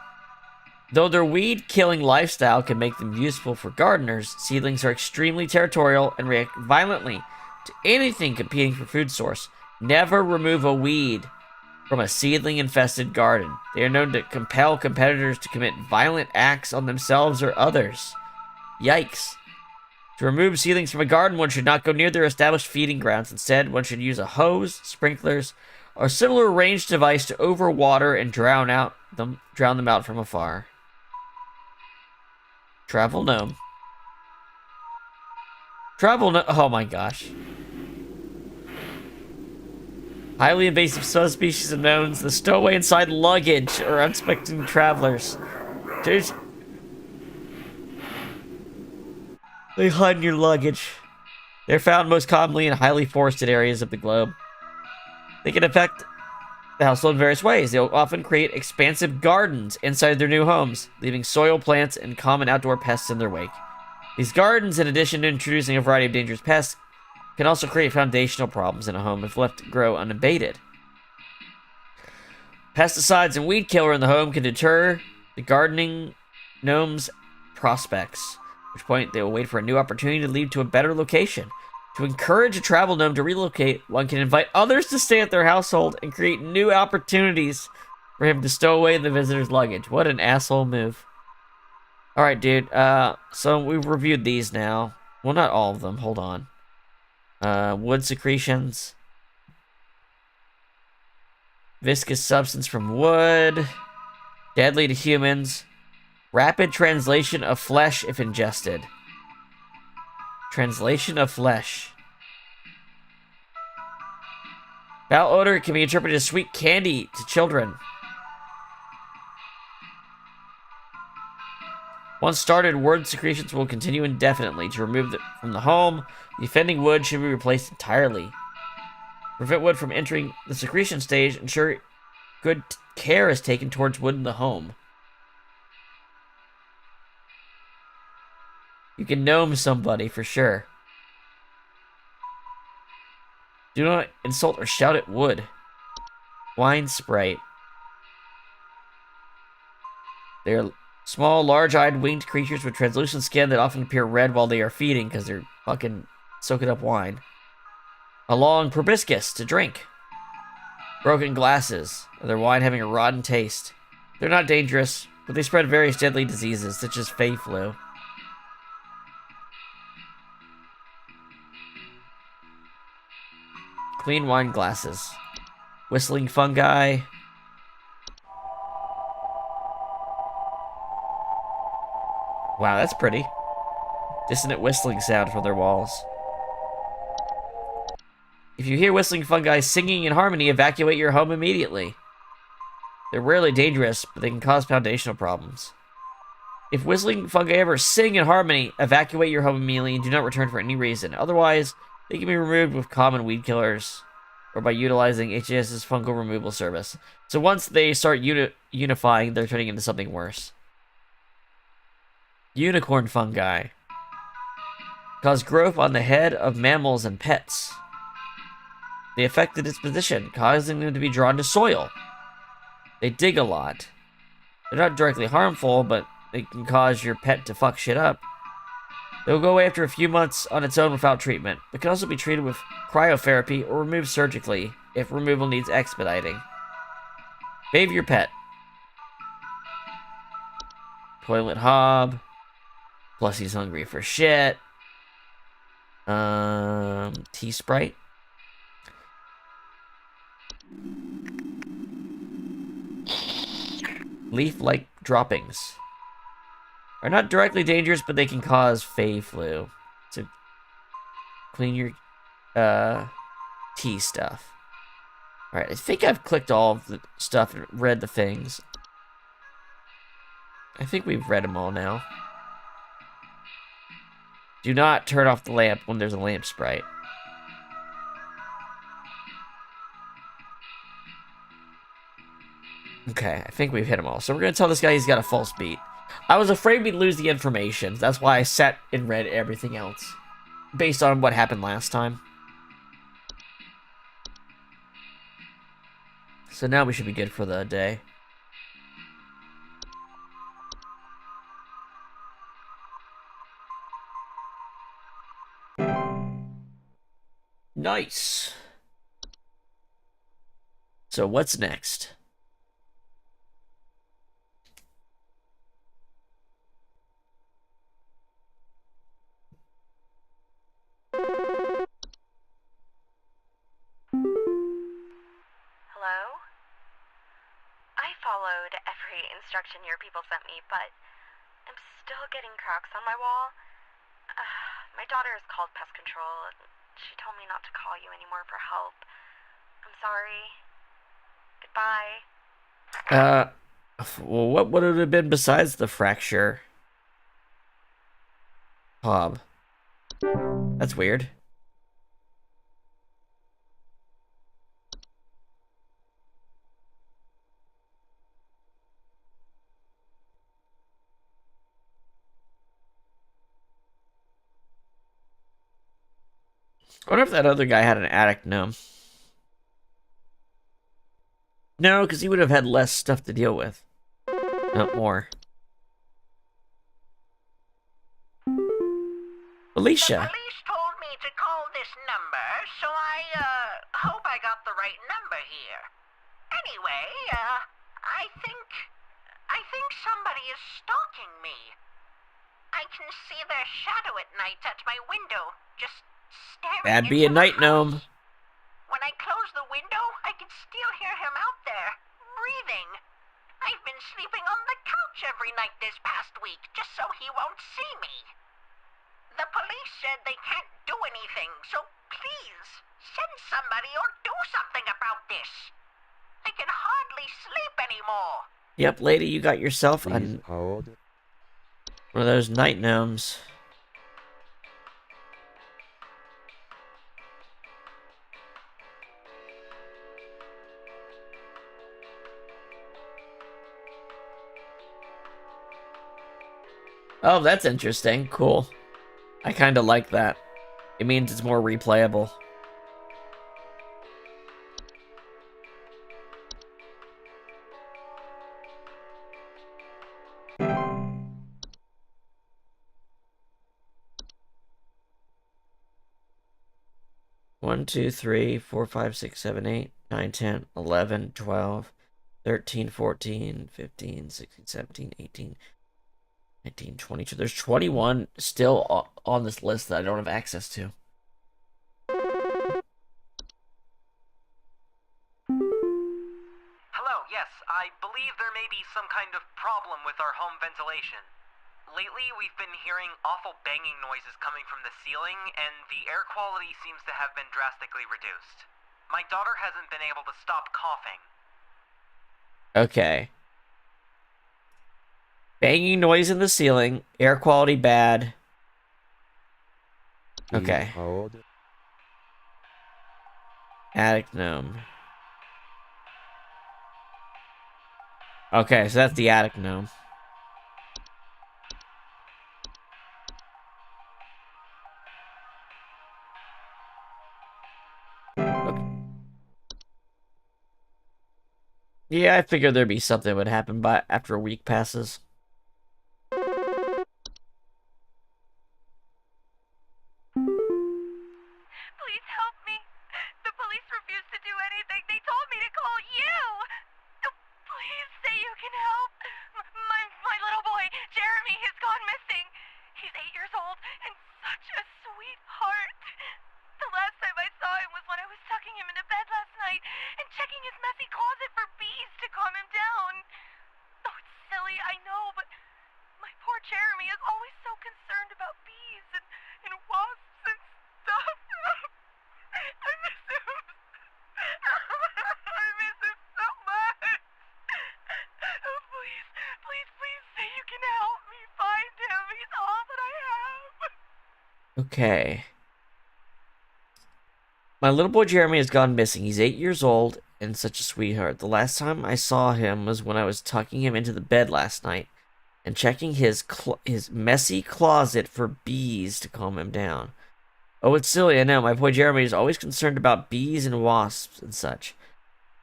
Though their weed-killing lifestyle can make them useful for gardeners, seedlings are extremely territorial and react violently to anything competing for food source. Never remove a weed from a seedling-infested garden. They are known to compel competitors to commit violent acts on themselves or others. Yikes. To remove seedlings from a garden, one should not go near their established feeding grounds. Instead, one should use a hose, sprinklers, or similar ranged device to overwater and drown them out from afar. Travel gnome. Oh my gosh. Highly invasive subspecies of gnomes that stow away inside luggage or unsuspecting travelers. They hide in your luggage. They're found most commonly in highly forested areas of the globe. They can affect the household in various ways. They'll often create expansive gardens inside their new homes, leaving soil plants and common outdoor pests in their wake. These gardens, in addition to introducing a variety of dangerous pests, can also create foundational problems in a home if left to grow unabated. Pesticides and weed killer in the home can deter the gardening gnome's prospects, at which point they will wait for a new opportunity to lead to a better location. To encourage a travel gnome to relocate, one can invite others to stay at their household and create new opportunities for him to stow away the visitor's luggage. What an asshole move. Alright, dude. So we've reviewed these now. Well, not all of them. Hold on. Wood secretions. Viscous substance from wood. Deadly to humans. Rapid translation of flesh if ingested. Translation of flesh. Foul odor can be interpreted as sweet candy to children. Once started, wood secretions will continue indefinitely. To remove it from the home, the offending wood should be replaced entirely. To prevent wood from entering the secretion stage, ensure good care is taken towards wood in the home. You can gnome somebody for sure. Do not insult or shout at wood. Wine Sprite. They are small, large-eyed, winged creatures with translucent skin that often appear red while they are feeding because they're fucking soaking up wine. A long proboscis to drink. Broken glasses, their wine having a rotten taste. They're not dangerous, but they spread various deadly diseases, such as Fey flu. Clean wine glasses. Whistling fungi. Wow, that's pretty. Dissonant whistling sound from their walls. If you hear whistling fungi singing in harmony, evacuate your home immediately. They're rarely dangerous, but they can cause foundational problems. If whistling fungi ever sing in harmony, evacuate your home immediately and do not return for any reason. Otherwise, they can be removed with common weed killers or by utilizing HAS's fungal removal service. So once they start unifying, they're turning into something worse. Unicorn fungi cause growth on the head of mammals and pets. They affect the disposition, causing them to be drawn to soil. They dig a lot. They're not directly harmful, but they can cause your pet to fuck shit up. They'll go away after a few months on its own without treatment, but can also be treated with cryotherapy or removed surgically if removal needs expediting. Bathe your pet. Toilet hob. Plus he's hungry for shit. Tea Sprite. Leaf-like droppings are not directly dangerous, but they can cause Fey flu. So clean your tea stuff. Alright, I think I've clicked all of the stuff and read the things. I think we've read them all now. Do not turn off the lamp when there's a lamp sprite. Okay, I think we've hit them all. So we're going to tell this guy he's got a false beat. I was afraid we'd lose the information. That's why I sat and read everything else. Based on what happened last time. So now we should be good for the day. Nice. So what's next? Hello? I followed every instruction your people sent me, but I'm still getting cracks on my wall. My daughter has called pest control. She told me not to call you anymore for help. I'm sorry. Goodbye. Well, what would it have been besides the fracture? Hob. That's weird. I wonder if that other guy had an attic gnome. No, because he would have had less stuff to deal with. Not more. Alicia. The police told me to call this number, so I hope I got the right number here. Anyway, I think somebody is stalking me. I can see their shadow at night at my window, just staring. That'd be a night gnome. When I close the window, I can still hear him out there, breathing. I've been sleeping on the couch every night this past week, just so he won't see me. The police said they can't do anything, so please, send somebody or do something about this. I can hardly sleep anymore. Yep, lady, you got yourself Please hold. one of those night gnomes. Oh, that's interesting. Cool. I kind of like that. It means it's more replayable. One, 2, 3, 4, 5, 6, 7, 8, 9, 10, 11, 12, 13, 14, 15, 16, 17, 18, 19, 22. There's 21 still on this list that I don't have access to. Hello, yes, I believe there may be some kind of problem with our home ventilation. lately we've been hearing awful banging noises coming from the ceiling, and the air quality seems to have been drastically reduced. My daughter hasn't been able to stop coughing. Okay. Banging noise in the ceiling, air quality bad. Please Okay. hold. Attic gnome. Okay, so that's the attic gnome. Okay. Yeah, I figured there'd be something would happen by after a week passes. Please help me. The police refuse to do anything. They told me to call you. Please say you can help. My little boy, Jeremy, has gone missing. He's 8 years old and such a sweetheart. The last time I saw him was when I was tucking him into bed last night and checking his messy closet for bees to calm him down. Oh, it's silly, I know, but my poor Jeremy is always so concerned about bees and wasps and stuff. I miss him. I miss him so much. Oh, please say you can help me find him. He's all that I have. Okay. My little boy Jeremy has gone missing. He's 8 years old and such a sweetheart. The last time I saw him was when I was tucking him into the bed last night and checking his messy closet for bees to calm him down. Oh, it's silly, I know. My boy Jeremy is always concerned about bees and wasps and such.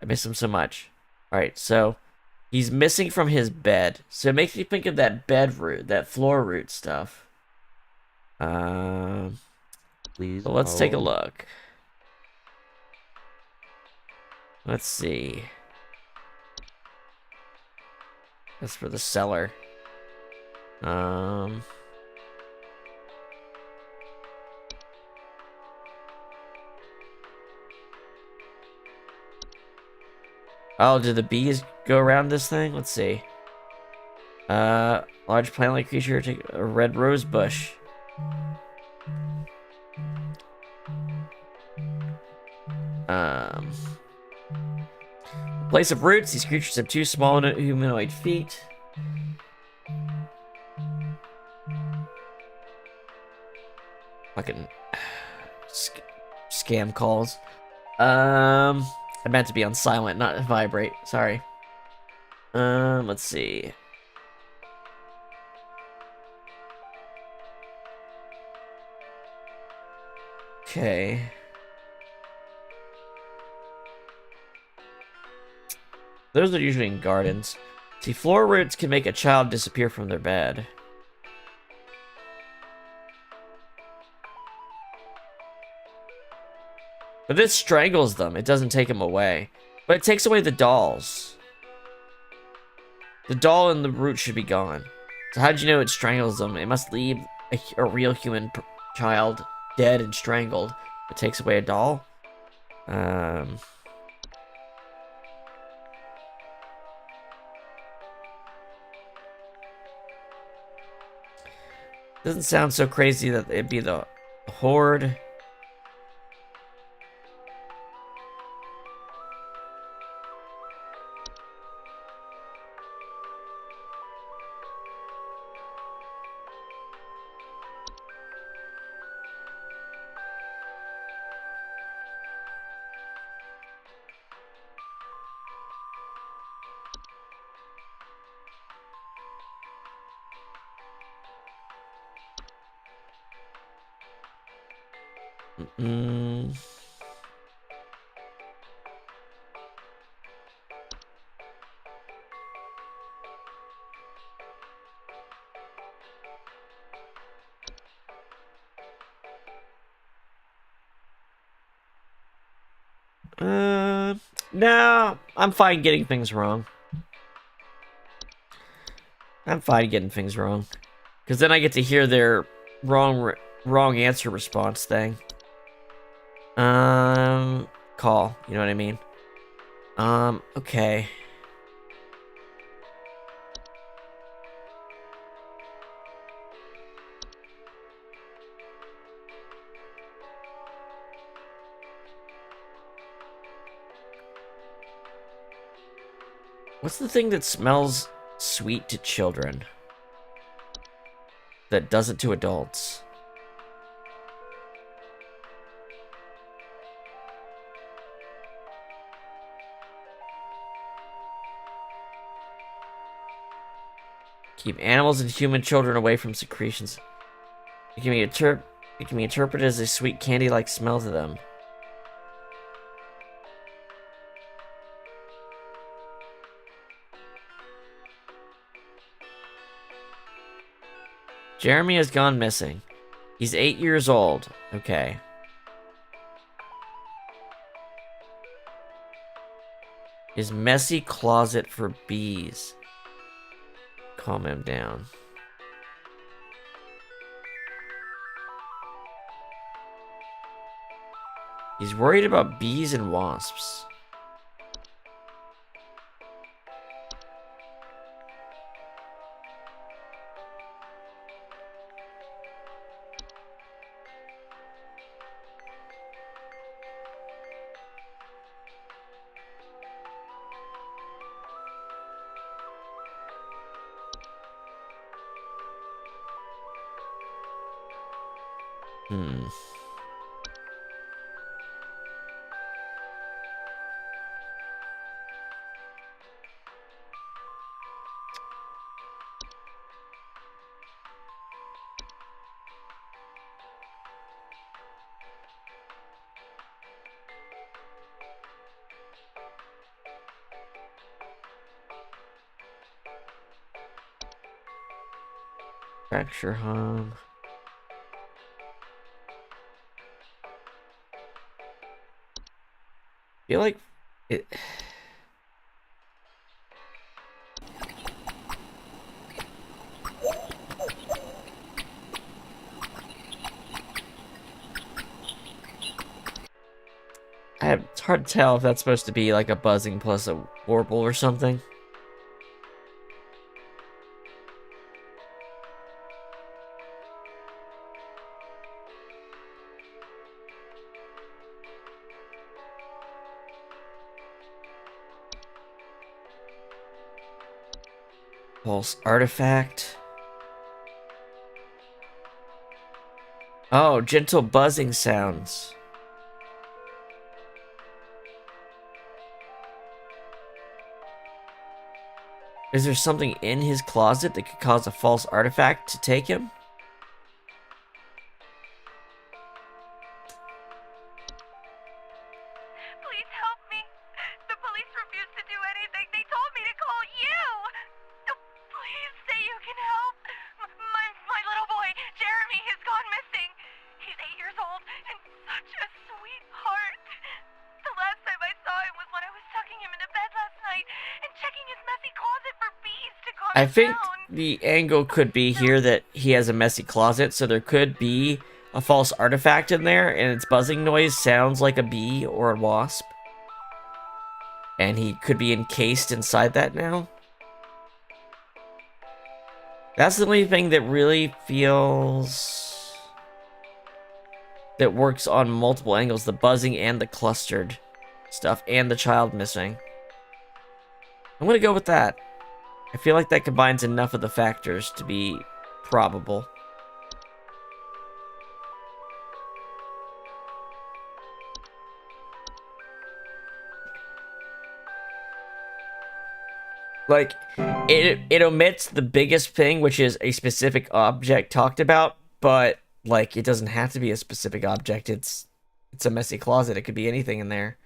I miss him so much. Alright, so he's missing from his bed. So it makes me think of that bed root, that floor root stuff. Please So let's take a hold. look. Let's see. That's for the cellar. Oh, do the bees go around this thing? Let's see. Large plant-like creature, take a red rose bush. Place of roots. These creatures have 2 small humanoid feet. Fucking scam calls. I meant to be on silent, not vibrate. Sorry. Let's see. Okay. Those are usually in gardens. See, floor roots can make a child disappear from their bed. But this strangles them. It doesn't take them away. But it takes away the dolls. The doll and the root should be gone. So how'd you know it strangles them? It must leave a real human child dead and strangled. It takes away a doll? Doesn't sound so crazy that it'd be the horde. No, I'm fine getting things wrong. I'm fine getting things wrong. Because then I get to hear their wrong answer response thing. Call, you know what I mean? Okay. What's the thing that smells sweet to children? That doesn't to adults? Keep animals and human children away from secretions. It can be interpreted as a sweet candy-like smell to them. Jeremy has gone missing. He's 8 years old. Okay. His messy closet for bees. Calm him down. He's worried about bees and wasps. Fracture home. Feel like it. It's hard to tell if that's supposed to be like a buzzing plus a warble or something. False artifact. Oh, gentle buzzing sounds. Is there something in his closet that could cause a false artifact to take him? Please help me. The police refuse to do anything. They told me to call you. Please say you can help. My little boy, Jeremy, has gone missing. He's 8 years old and such a sweetheart. The last time I saw him was when I was tucking him into bed last night and checking his messy closet for bees to calm I him think down. the angle could be here that he has a messy closet, so there could be a false artifact in there, and its buzzing noise sounds like a bee or a wasp. And he could be encased inside that now. That's the only thing that really feels... that works on multiple angles, the buzzing and the clustered stuff, and the child missing. I'm gonna go with that. I feel like that combines enough of the factors to be probable. Like, it omits the biggest thing, which is a specific object talked about, but, like, it doesn't have to be a specific object. It's a messy closet. It could be anything in there.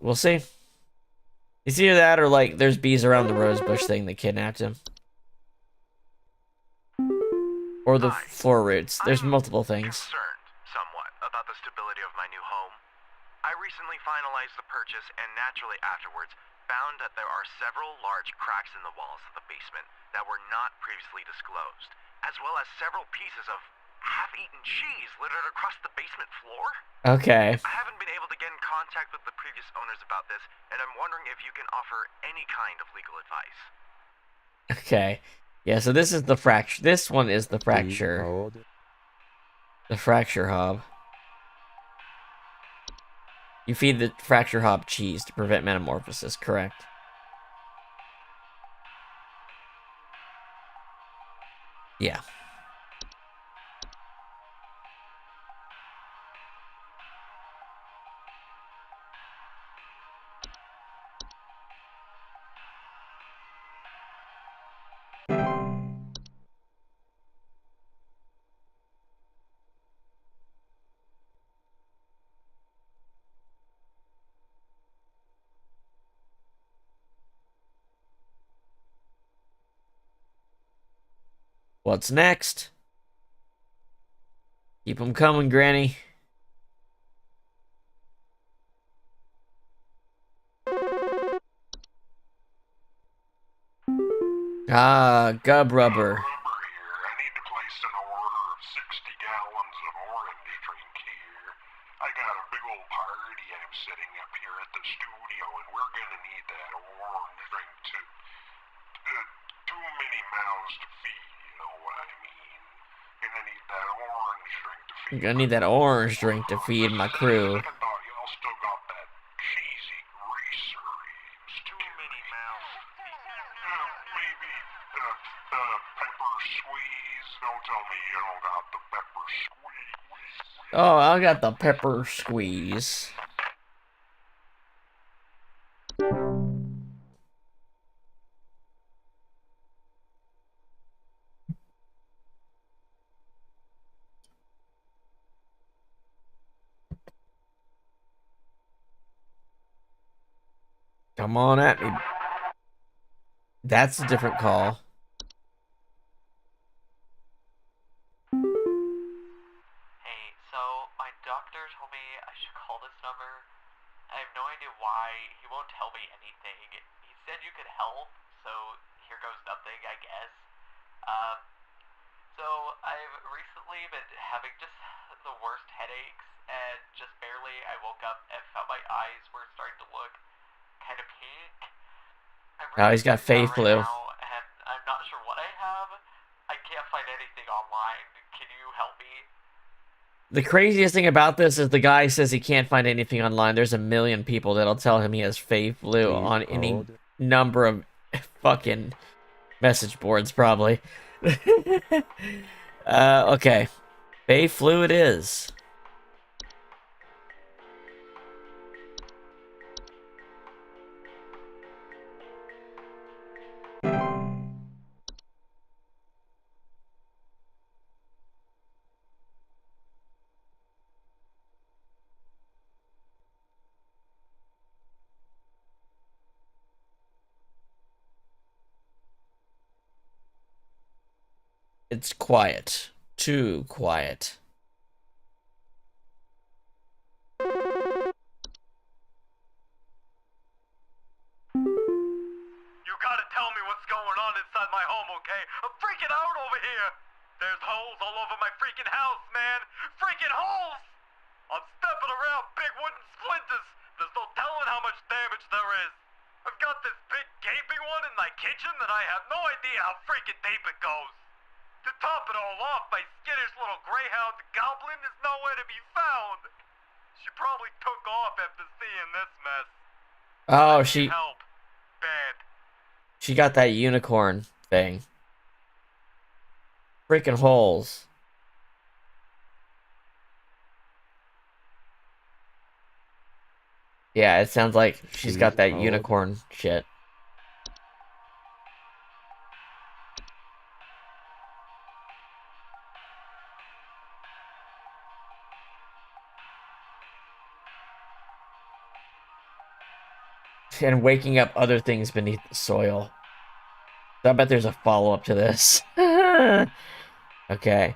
We'll see. It's either that or, like, there's bees around the rosebush thing that kidnapped him. Or the floor roots. There's multiple things. Concerned somewhat about the stability of my new home. I recently finalized the purchase and naturally afterwards found that there are several large cracks in the walls of the basement that were not previously disclosed, as well as several pieces of half-eaten cheese littered across the basement floor. Okay. I haven't been able to get in contact with the previous owners about this, and I'm wondering if you can offer any kind of legal advice. Okay. Yeah, so this is the fracture. This one is the fracture. The fracture hub. You feed the fracture hob cheese to prevent metamorphosis, correct? Yeah. What's next? Keep them coming, Granny. Ah, gub rubber. I need to place an order of 60 gallons of orange drink here. I got a big old party I'm setting up here at the studio, and we're gonna need that orange drink to... too many mouths to feed, you know what I mean? Gonna need that orange drink to feed. I'm gonna need that orange drink to feed my crew. I thought y'all still got that cheesy greaser. Too many mouths. Maybe pepper squeeze. Don't tell me you don't got the pepper squeeze. Oh, I got the pepper squeeze. Come on at me. That's a different call. Hey, so my doctor told me I should call this number. I have no idea why. He won't tell me anything. He said you could help, so here goes nothing, I guess. So I've recently been having just the worst headaches, and just barely I woke up and felt my eyes were starting to look kind of pink. I'm Oh, he's got freaked out flu. right now, and I'm not sure what I have. I can't find anything online. Can you help me? The craziest thing about this is the guy says he can't find anything online. There's a million people that'll tell him he has flu Please on any hold. number of fucking message boards, probably. Okay. Flu it is. It's quiet. Too quiet. You gotta tell me what's going on inside my home, okay? I'm freaking out over here! There's holes all over my freaking house, man! Freaking holes! I'm stepping around big wooden splinters! There's no telling how much damage there is! I've got this big gaping one in my kitchen that I have no idea how freaking deep it goes! To top it all off, my skittish little greyhound goblin is nowhere to be found! She probably took off after seeing this mess. Oh, I need help. Bad. she got that unicorn thing. Freaking holes. Yeah, it sounds like she's got Please that hold. unicorn shit. And waking up other things beneath the soil. I bet there's a follow-up to this. Okay.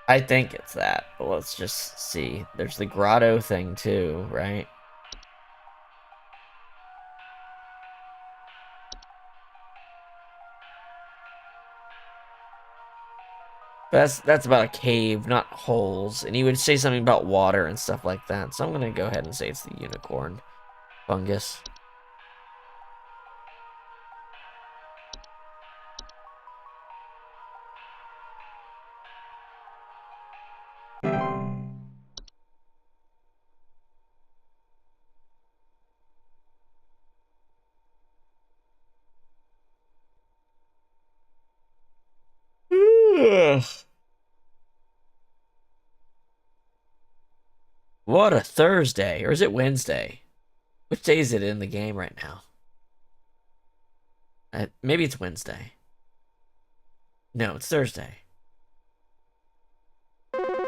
I think it's that, but let's just see. There's the grotto thing too, right? That's about a cave, not holes. And he would say something about water and stuff like that. So I'm gonna go ahead and say it's the unicorn fungus. What a Thursday. Or is it Wednesday? Which day is it in the game right now? Maybe it's Wednesday. No, it's Thursday. Alright,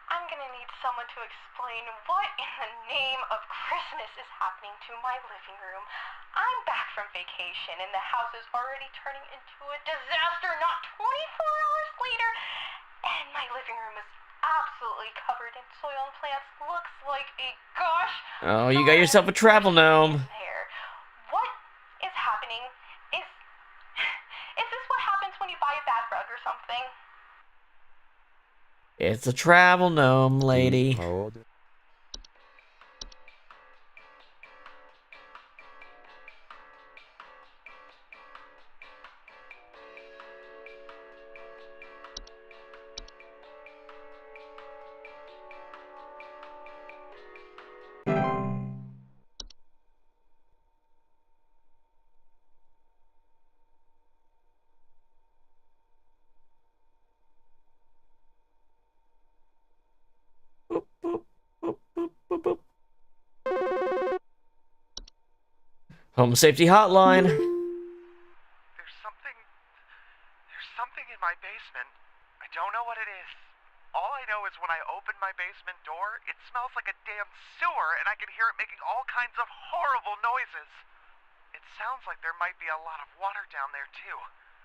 I'm gonna need someone to explain what in the name of Christmas is happening to my living room. I'm back from vacation and the house is already turning into a disaster not 24 hours later. And my living room is absolutely covered in soil and plants. Looks like a gosh. Oh, you got yourself a travel gnome. There. What is happening? Is this what happens when you buy a bad rug or something? It's a travel gnome, lady. Hold. Home Safety Hotline. There's something in my basement. I don't know what it is. All I know is when I open my basement door, it smells like a damn sewer, and I can hear it making all kinds of horrible noises. It sounds like there might be a lot of water down there, too.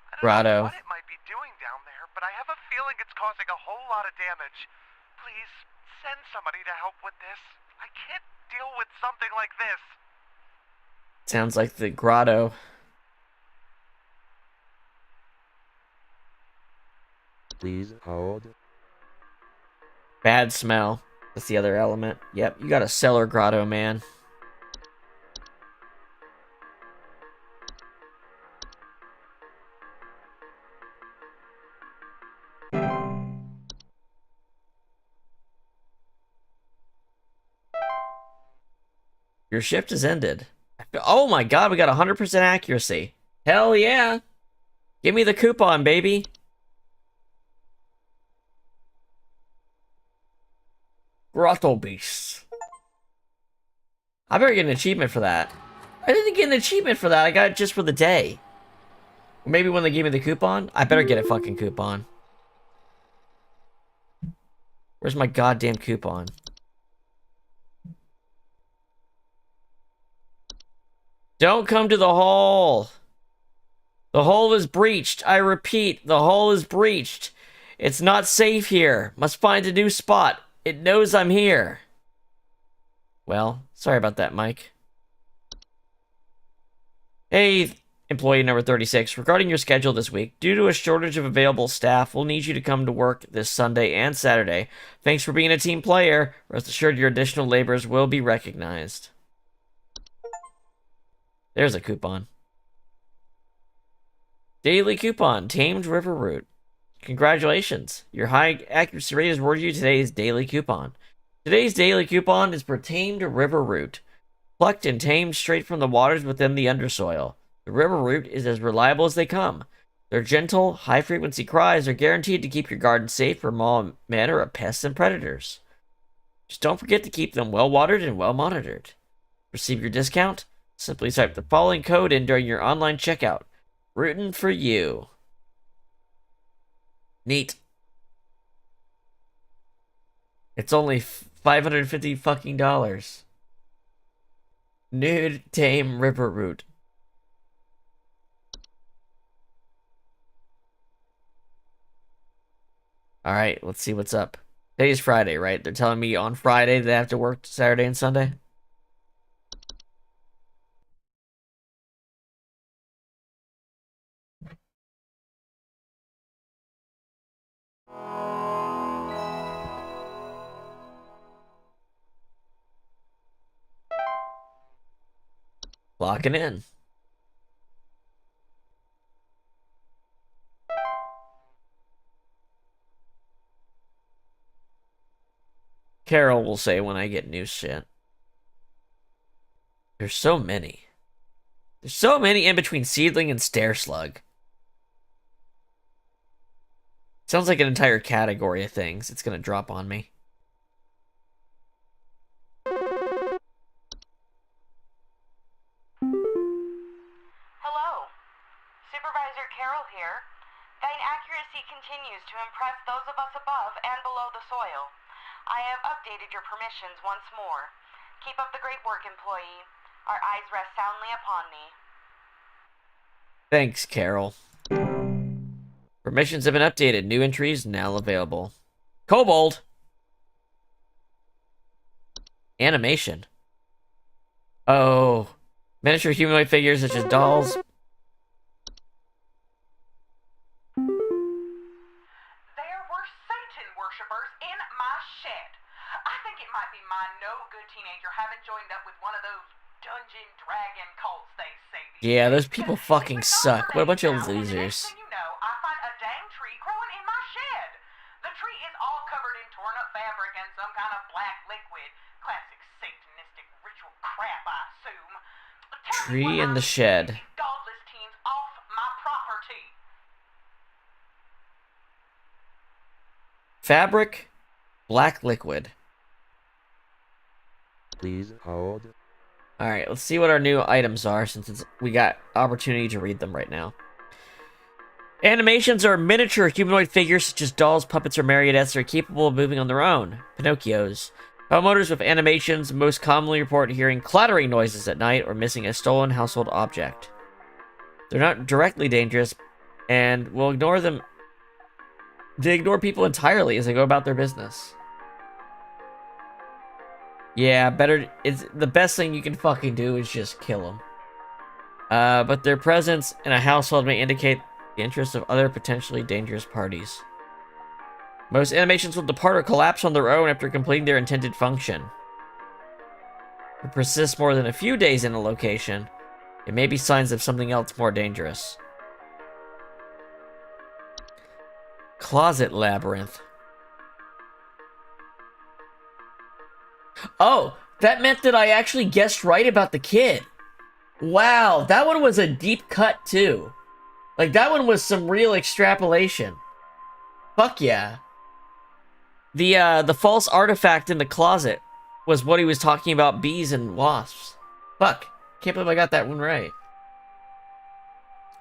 I don't Grotto. know what it might be doing down there, but I have a feeling it's causing a whole lot of damage. Please, send somebody to help with this. I can't deal with something like this. Sounds like the grotto. Please hold. Bad smell. That's the other element. Yep, you got a cellar grotto, man. Your shift has ended. Oh my god, we got 100% accuracy. Hell yeah. Give me the coupon, baby. Grotto Beasts. I better get an achievement for that. I didn't get an achievement for that. I got it just for the day. Maybe when they gave me the coupon. I better get a fucking coupon. Where's my goddamn coupon? Don't come to the hole. The hole is breached. I repeat, the hole is breached. It's not safe here. Must find a new spot. It knows I'm here. Well, sorry about that, Mike. Hey, employee number 36. Regarding your schedule this week, due to a shortage of available staff, we'll need you to come to work this Sunday and Saturday. Thanks for being a team player. Rest assured your additional labors will be recognized. There's a coupon. Daily coupon, Tamed River Root. Congratulations. Your high accuracy rate has awarded you today's daily coupon. Today's daily coupon is for Tamed River Root. Plucked and tamed straight from the waters within the undersoil. The river root is as reliable as they come. Their gentle, high-frequency cries are guaranteed to keep your garden safe from all manner of pests and predators. Just don't forget to keep them well-watered and well-monitored. Receive your discount? Simply type the following code in during your online checkout. Rootin' for you. Neat. It's only $550 fucking dollars. Nude Tame River Root. Alright, let's see what's up. Today's Friday, right? They're telling me on Friday they have to work Saturday and Sunday? Locking in. Carol will say when I get new shit. There's so many. There's so many in between Seedling and Stair Slug. Sounds like an entire category of things it's gonna drop on me. Hello. Supervisor Carroll here. Thine accuracy continues to impress those of us above and below the soil. I have updated your permissions once more. Keep up the great work, employee. Our eyes rest soundly upon thee. Thanks, Carol. Permissions have been updated. New entries now available. Kobold! Animation. Oh. Miniature humanoid figures such as dolls. There were Satan worshippers in my shed. I think it might be my no-good teenager having joined up with one of those dungeon dragon cults they say. Yeah, those people fucking suck. What a bunch of losers. You know, I find a dang tree growing in my shed. The tree is all covered in torn-up fabric and some kind of black liquid. Classic satanistic ritual crap, I assume. Tree in the shed. Godless teens off my property. Fabric, black liquid. Please hold. Alright, let's see what our new items are since we got opportunity to read them right now. Animations are miniature humanoid figures such as dolls, puppets, or marionettes that are capable of moving on their own. Pinocchios. Homeowners with animations most commonly report hearing clattering noises at night or missing a stolen household object. They're not directly dangerous and will ignore them. They ignore people entirely as they go about their business. Yeah, it's the best thing you can fucking do is just kill them. But their presence in a household may indicate the interest of other potentially dangerous parties. Most animations will depart or collapse on their own after completing their intended function. If it persists more than a few days in a location, it may be signs of something else more dangerous. Closet labyrinth. Oh, that meant that I actually guessed right about the kid. Wow, that one was a deep cut too. Like, that one was some real extrapolation. Fuck yeah. The false artifact in the closet was what he was talking about, bees and wasps. Fuck. Can't believe I got that one right.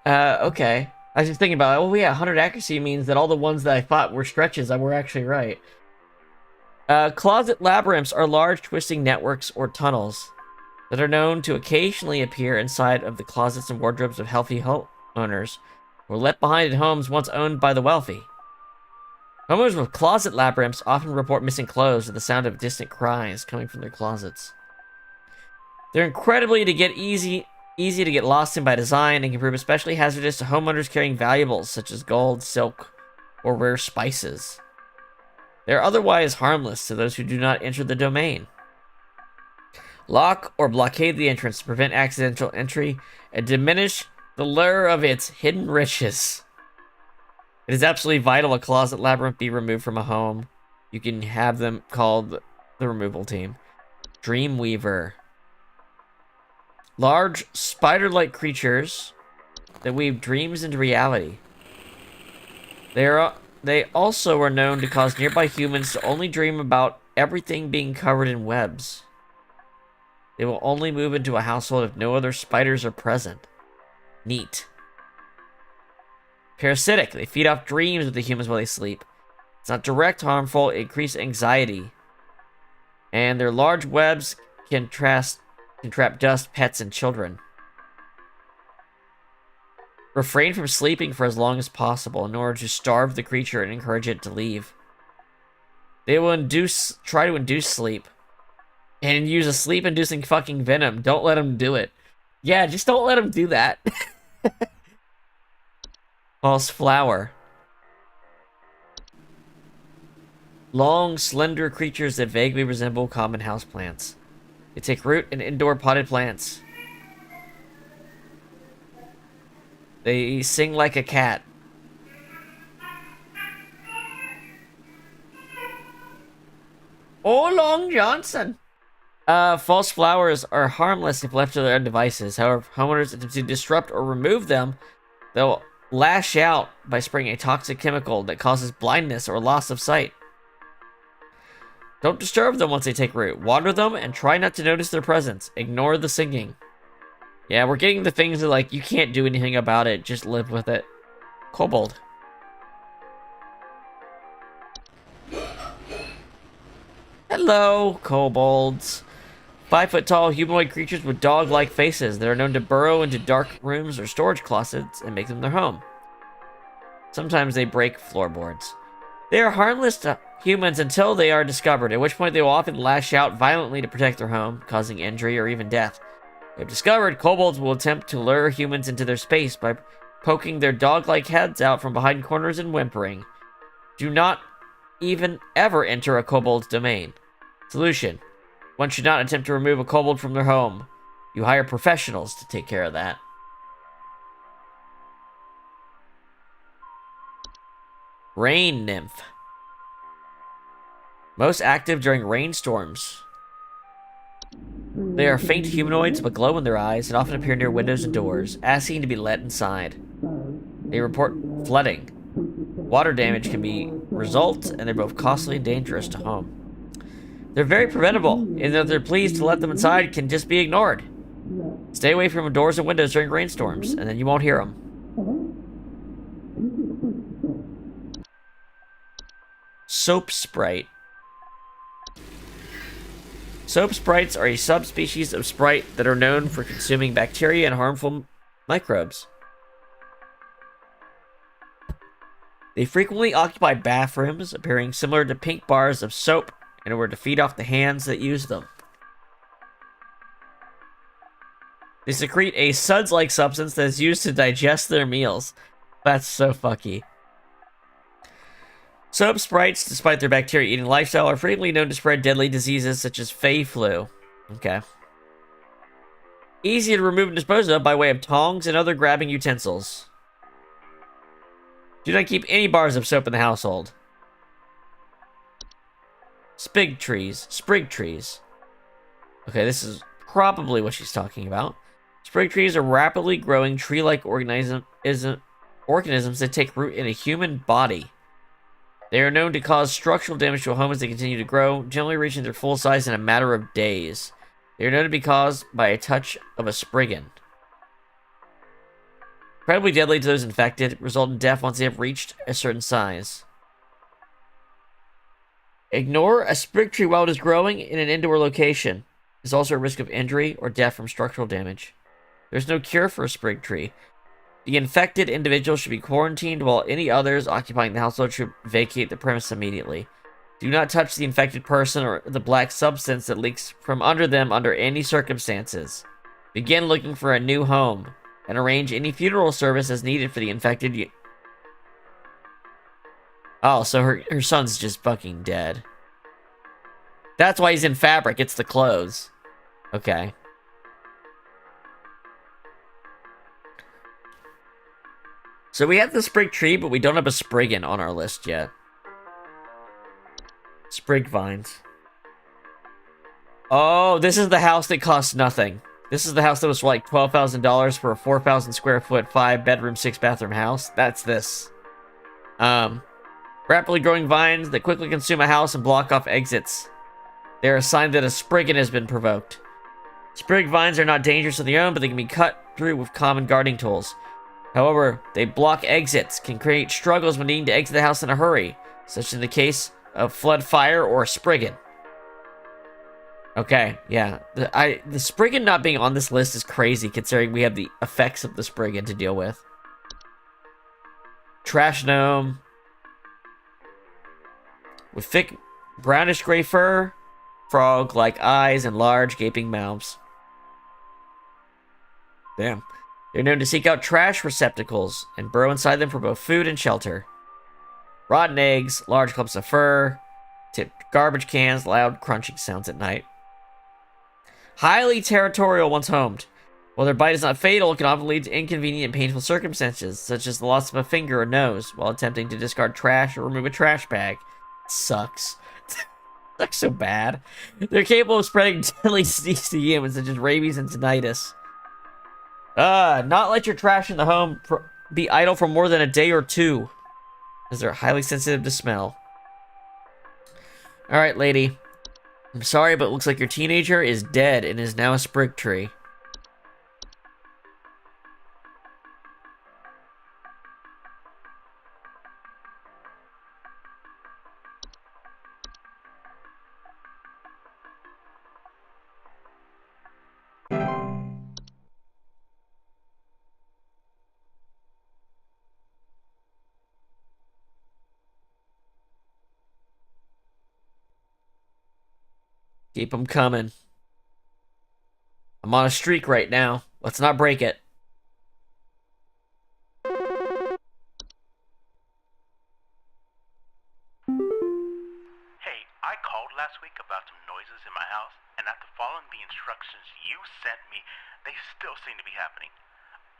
Okay. I was just thinking about, oh yeah, 100 accuracy means that all the ones that I thought were stretches, I were actually right. Closet labyrinths are large twisting networks or tunnels that are known to occasionally appear inside of the closets and wardrobes of healthy homeowners who were left behind in homes once owned by the wealthy. Homeowners with closet labyrinths often report missing clothes or the sound of distant cries coming from their closets. They're incredibly easy to get lost in by design and can prove especially hazardous to homeowners carrying valuables such as gold, silk, or rare spices. They're otherwise harmless to those who do not enter the domain. Lock or blockade the entrance to prevent accidental entry and diminish the lure of its hidden riches. It is absolutely vital a closet labyrinth be removed from a home. You can have them called the removal team. Dreamweaver. Large spider-like creatures that weave dreams into reality. They also are known to cause nearby humans to only dream about everything being covered in webs. They will only move into a household if no other spiders are present. Neat. Parasitic. They feed off dreams of the humans while they sleep. It's not direct harmful, it increases anxiety. And their large webs can trap dust, pets, and children. Refrain from sleeping for as long as possible in order to starve the creature and encourage it to leave. They will try to induce sleep. And use a sleep-inducing fucking venom. Don't let them do it. Yeah, just don't let them do that. False flower. Long, slender creatures that vaguely resemble common houseplants. They take root in indoor potted plants. They sing like a cat. Oh, Long Johnson. False flowers are harmless if left to their own devices. However, if homeowners attempt to disrupt or remove them, they'll lash out by spraying a toxic chemical that causes blindness or loss of sight. Don't disturb them once they take root. Water them and try not to notice their presence. Ignore the singing. Yeah, we're getting the things that, like, you can't do anything about it. Just live with it. Kobold. Hello, kobolds. 5-foot-tall humanoid creatures with dog-like faces that are known to burrow into dark rooms or storage closets and make them their home. Sometimes they break floorboards. They are harmless to humans until they are discovered, at which point they will often lash out violently to protect their home, causing injury or even death. If discovered, kobolds will attempt to lure humans into their space by poking their dog-like heads out from behind corners and whimpering. Do not even ever enter a kobold's domain. Solution: one should not attempt to remove a kobold from their home. You hire professionals to take care of that. Rain nymph. Most active during rainstorms. They are faint humanoids but glow in their eyes and often appear near windows and doors, asking to be let inside. They report flooding. Water damage can be result, and they're both costly and dangerous to home. They're very preventable, and if they're pleased to let them inside, can just be ignored. Stay away from doors and windows during rainstorms, and then you won't hear them. Soap sprite. Soap sprites are a subspecies of sprite that are known for consuming bacteria and harmful microbes. They frequently occupy bathrooms, appearing similar to pink bars of soap in order to feed off the hands that use them. They secrete a suds-like substance that is used to digest their meals. That's so fucky. Soap sprites, despite their bacteria-eating lifestyle, are frequently known to spread deadly diseases such as Fey flu. Okay. Easy to remove and dispose of by way of tongs and other grabbing utensils. Do not keep any bars of soap in the household. Sprig trees. Okay, this is probably what she's talking about. Sprig trees are rapidly growing tree-like organisms that take root in a human body. They are known to cause structural damage to a home as they continue to grow, generally reaching their full size in a matter of days. They are known to be caused by a touch of a spriggan. Incredibly deadly to those infected, result in death once they have reached a certain size. Ignore a sprig tree while it is growing in an indoor location. There's also a risk of injury or death from structural damage. There's no cure for a sprig tree. The infected individual should be quarantined while any others occupying the household should vacate the premise immediately. Do not touch the infected person or the black substance that leaks from under them under any circumstances. Begin looking for a new home and arrange any funeral service as needed for the infected. Oh, so her son's just fucking dead. That's why he's in fabric. It's the clothes. Okay. So we have the sprig tree, but we don't have a spriggan on our list yet. Sprig vines. Oh, this is the house that costs nothing. This is the house that was like $12,000 for a 4,000 square foot, 5-bedroom, 6-bathroom house. That's this. Rapidly growing vines that quickly consume a house and block off exits. They are a sign that a spriggan has been provoked. Sprig vines are not dangerous on their own, but they can be cut through with common gardening tools. However, they block exits, can create struggles when needing to exit the house in a hurry, such in the case of flood, fire, or a spriggan. Okay, yeah. The spriggan not being on this list is crazy, considering we have the effects of the spriggan to deal with. Trash gnome. With thick brownish gray fur, frog-like eyes, and large gaping mouths. Damn. They're known to seek out trash receptacles and burrow inside them for both food and shelter. Rotten eggs, large clumps of fur, tipped garbage cans, loud crunching sounds at night. Highly territorial once homed. While their bite is not fatal, it can often lead to inconvenient and painful circumstances, such as the loss of a finger or nose while attempting to discard trash or remove a trash bag. It sucks. Sucks so bad. They're capable of spreading deadly disease to humans, such as rabies and tinnitus. Not let your trash in the home be idle for more than a day or two, as they're highly sensitive to smell. Alright, lady. I'm sorry, but it looks like your teenager is dead and is now a sprig tree. Keep them coming. I'm on a streak right now. Let's not break it. Hey, I called last week about some noises in my house, and after following the instructions you sent me, they still seem to be happening.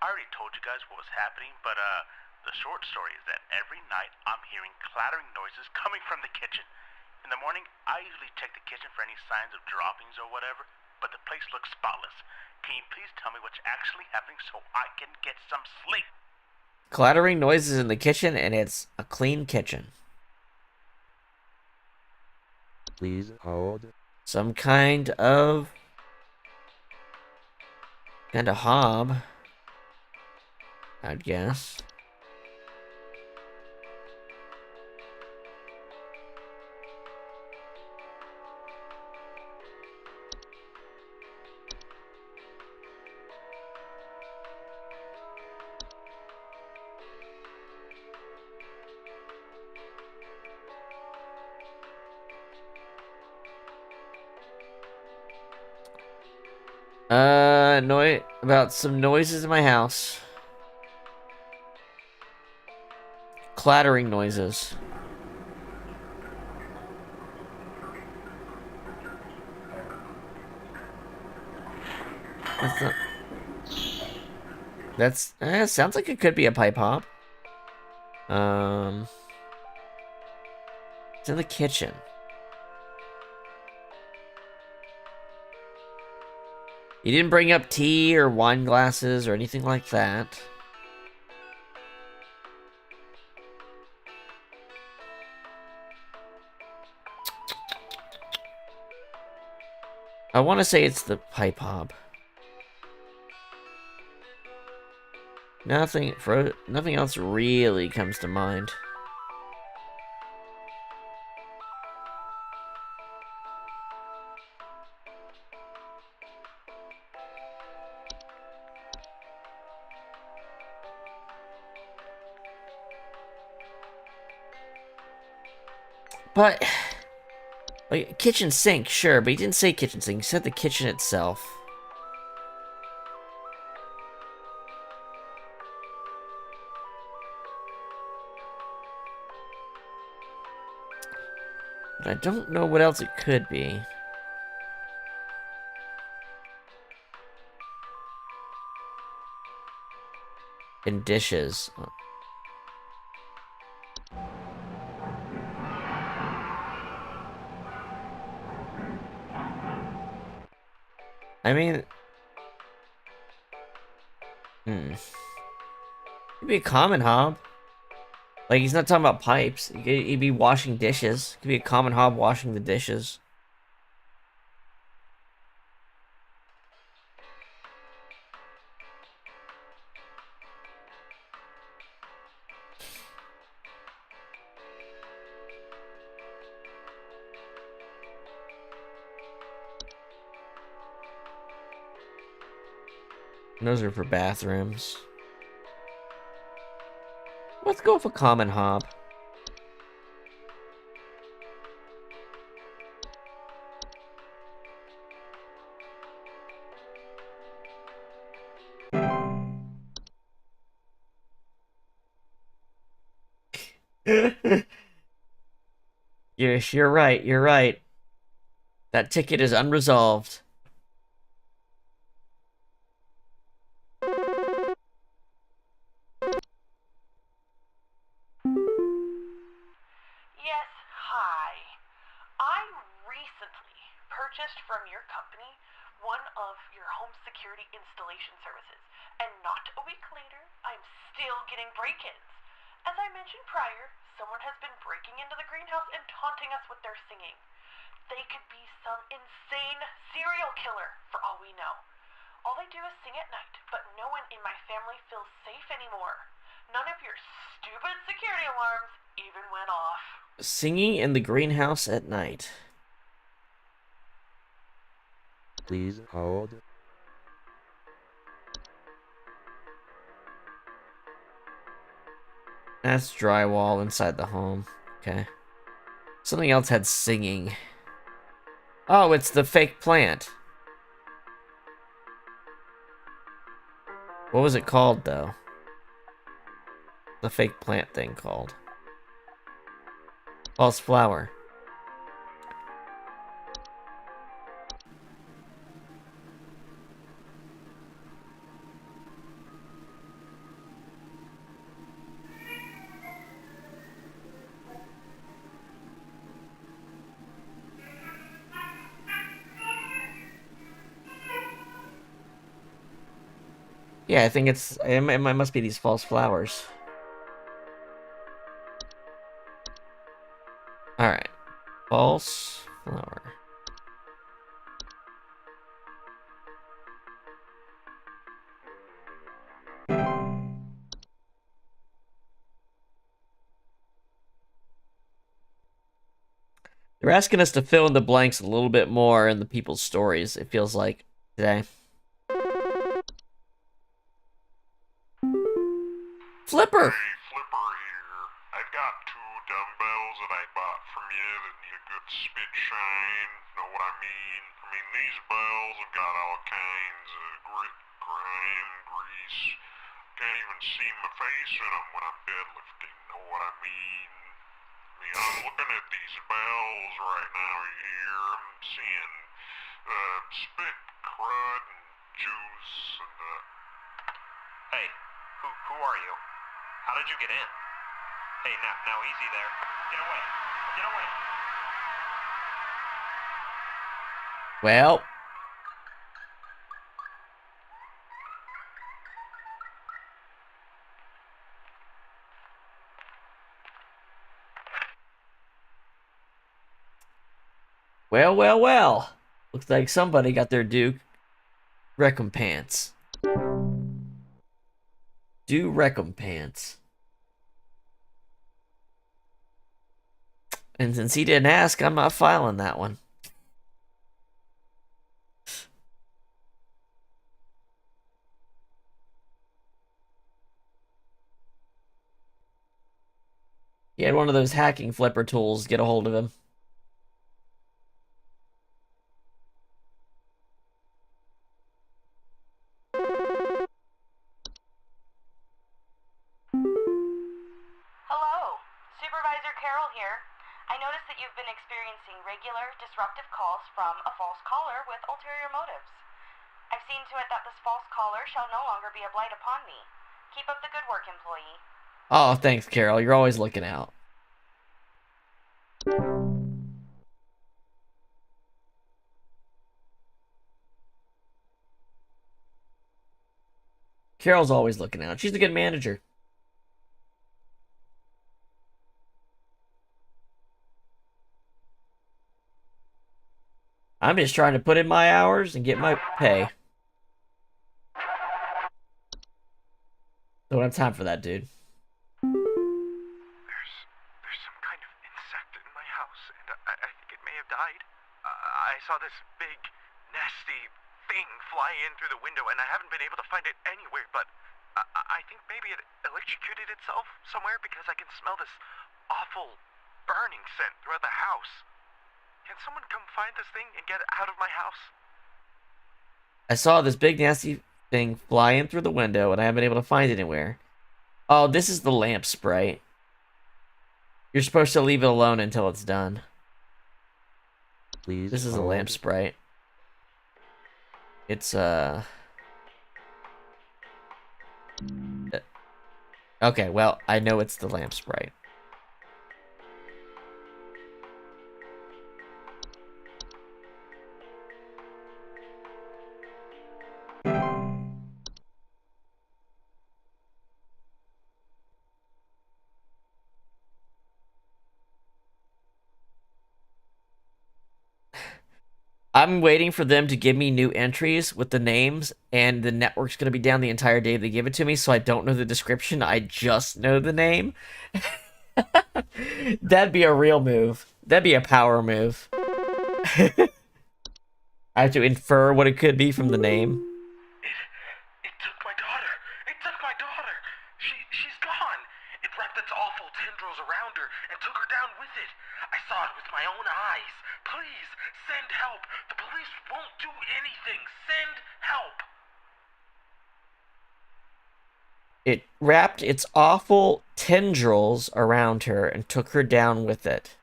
I already told you guys what was happening, but the short story is that every night I'm hearing clattering noises coming from the kitchen. In the morning, I usually check the kitchen for any signs of droppings or whatever, but the place looks spotless. Can you please tell me what's actually happening so I can get some sleep? Clattering noises in the kitchen, and it's a clean kitchen. Please hold. Some kind of hob, I'd guess. About some noises in my house. Clattering noises. That's not... That's, sounds like it could be a pipe hop. It's in the kitchen. You didn't bring up tea or wine glasses or anything like that. I want to say it's the pipe hob. Nothing else really comes to mind. But, like, kitchen sink, sure, but he didn't say kitchen sink, he said the kitchen itself. But I don't know what else it could be. And dishes. I mean... Could be a common hob. Like, he's not talking about pipes. He'd be washing dishes. Could be a common hob washing the dishes. And those are for bathrooms. Let's go with a common hob. Yes, you're right, you're right. That ticket is unresolved. Yes, hi. I recently purchased from your company one of your home security installation services, And not a week later, I'm still getting break-ins. As I mentioned prior, someone has been breaking into the greenhouse and taunting us with their singing. They could be some insane serial killer, for all we know. All they do is sing at night, but no one in my family feels safe anymore. None of your stupid security alarms even went off. Singing in the greenhouse at night. Please hold. That's drywall inside the home. Okay. Something else had singing. Oh, it's the fake plant. What was it called, though? The fake plant thing called. False flower. Yeah, I think it must be these false flowers. Alright. False flower. They're asking us to fill in the blanks a little bit more in the people's stories, it feels like, today. Flipper! Hey, Flipper here. I've got 2 dumbbells that I bought from you that need a good spit shine. Know what I mean? I mean, these bells have got all kinds of grit, grime, grease. Can't even see my face in them when I'm deadlifting. Know what I mean? I mean, I'm looking at these bells right now here. I'm seeing spit, crud, and juice, and Hey, who are you? How did you get in? Hey, now easy there. Get away. Get away. Well. Well. Looks like somebody got their due recompense. Due recompense. And since he didn't ask, I'm not filing that one. He had one of those hacking flipper tools get a hold of him. Hello, Supervisor Carroll here. I noticed that you've been experiencing regular, disruptive calls from a false caller with ulterior motives. I've seen to it that this false caller shall no longer be a blight upon me. Keep up the good work, employee. Oh, thanks, Carol. You're always looking out. Carol's always looking out. She's a good manager. I'm just trying to put in my hours and get my pay. Don't have time for that, dude. There's some kind of insect in my house, and I think it may have died. I saw this big, nasty thing fly in through the window, and I haven't been able to find it anywhere, but I think maybe it electrocuted itself somewhere because I can smell this awful burning scent throughout the house. Can someone come find this thing and get it out of my house? I saw this big nasty thing fly in through the window and I haven't been able to find it anywhere. Oh, this is the lamp spray. You're supposed to leave it alone until it's done. Please This is a hold. lamp spray. It's okay, well, I know it's the lamp spray. I'm waiting for them to give me new entries with the names, and the network's going to be down the entire day they give it to me, so I don't know the description. I just know the name. That'd be a real move. That'd be a power move. I have to infer what it could be from the name. It took my daughter. It took my daughter. She's gone. It wrapped its awful tendrils around her and took her down with it. I saw it with my own eyes. Please, send help. The police won't do anything. Send help. It wrapped its awful tendrils around her and took her down with it.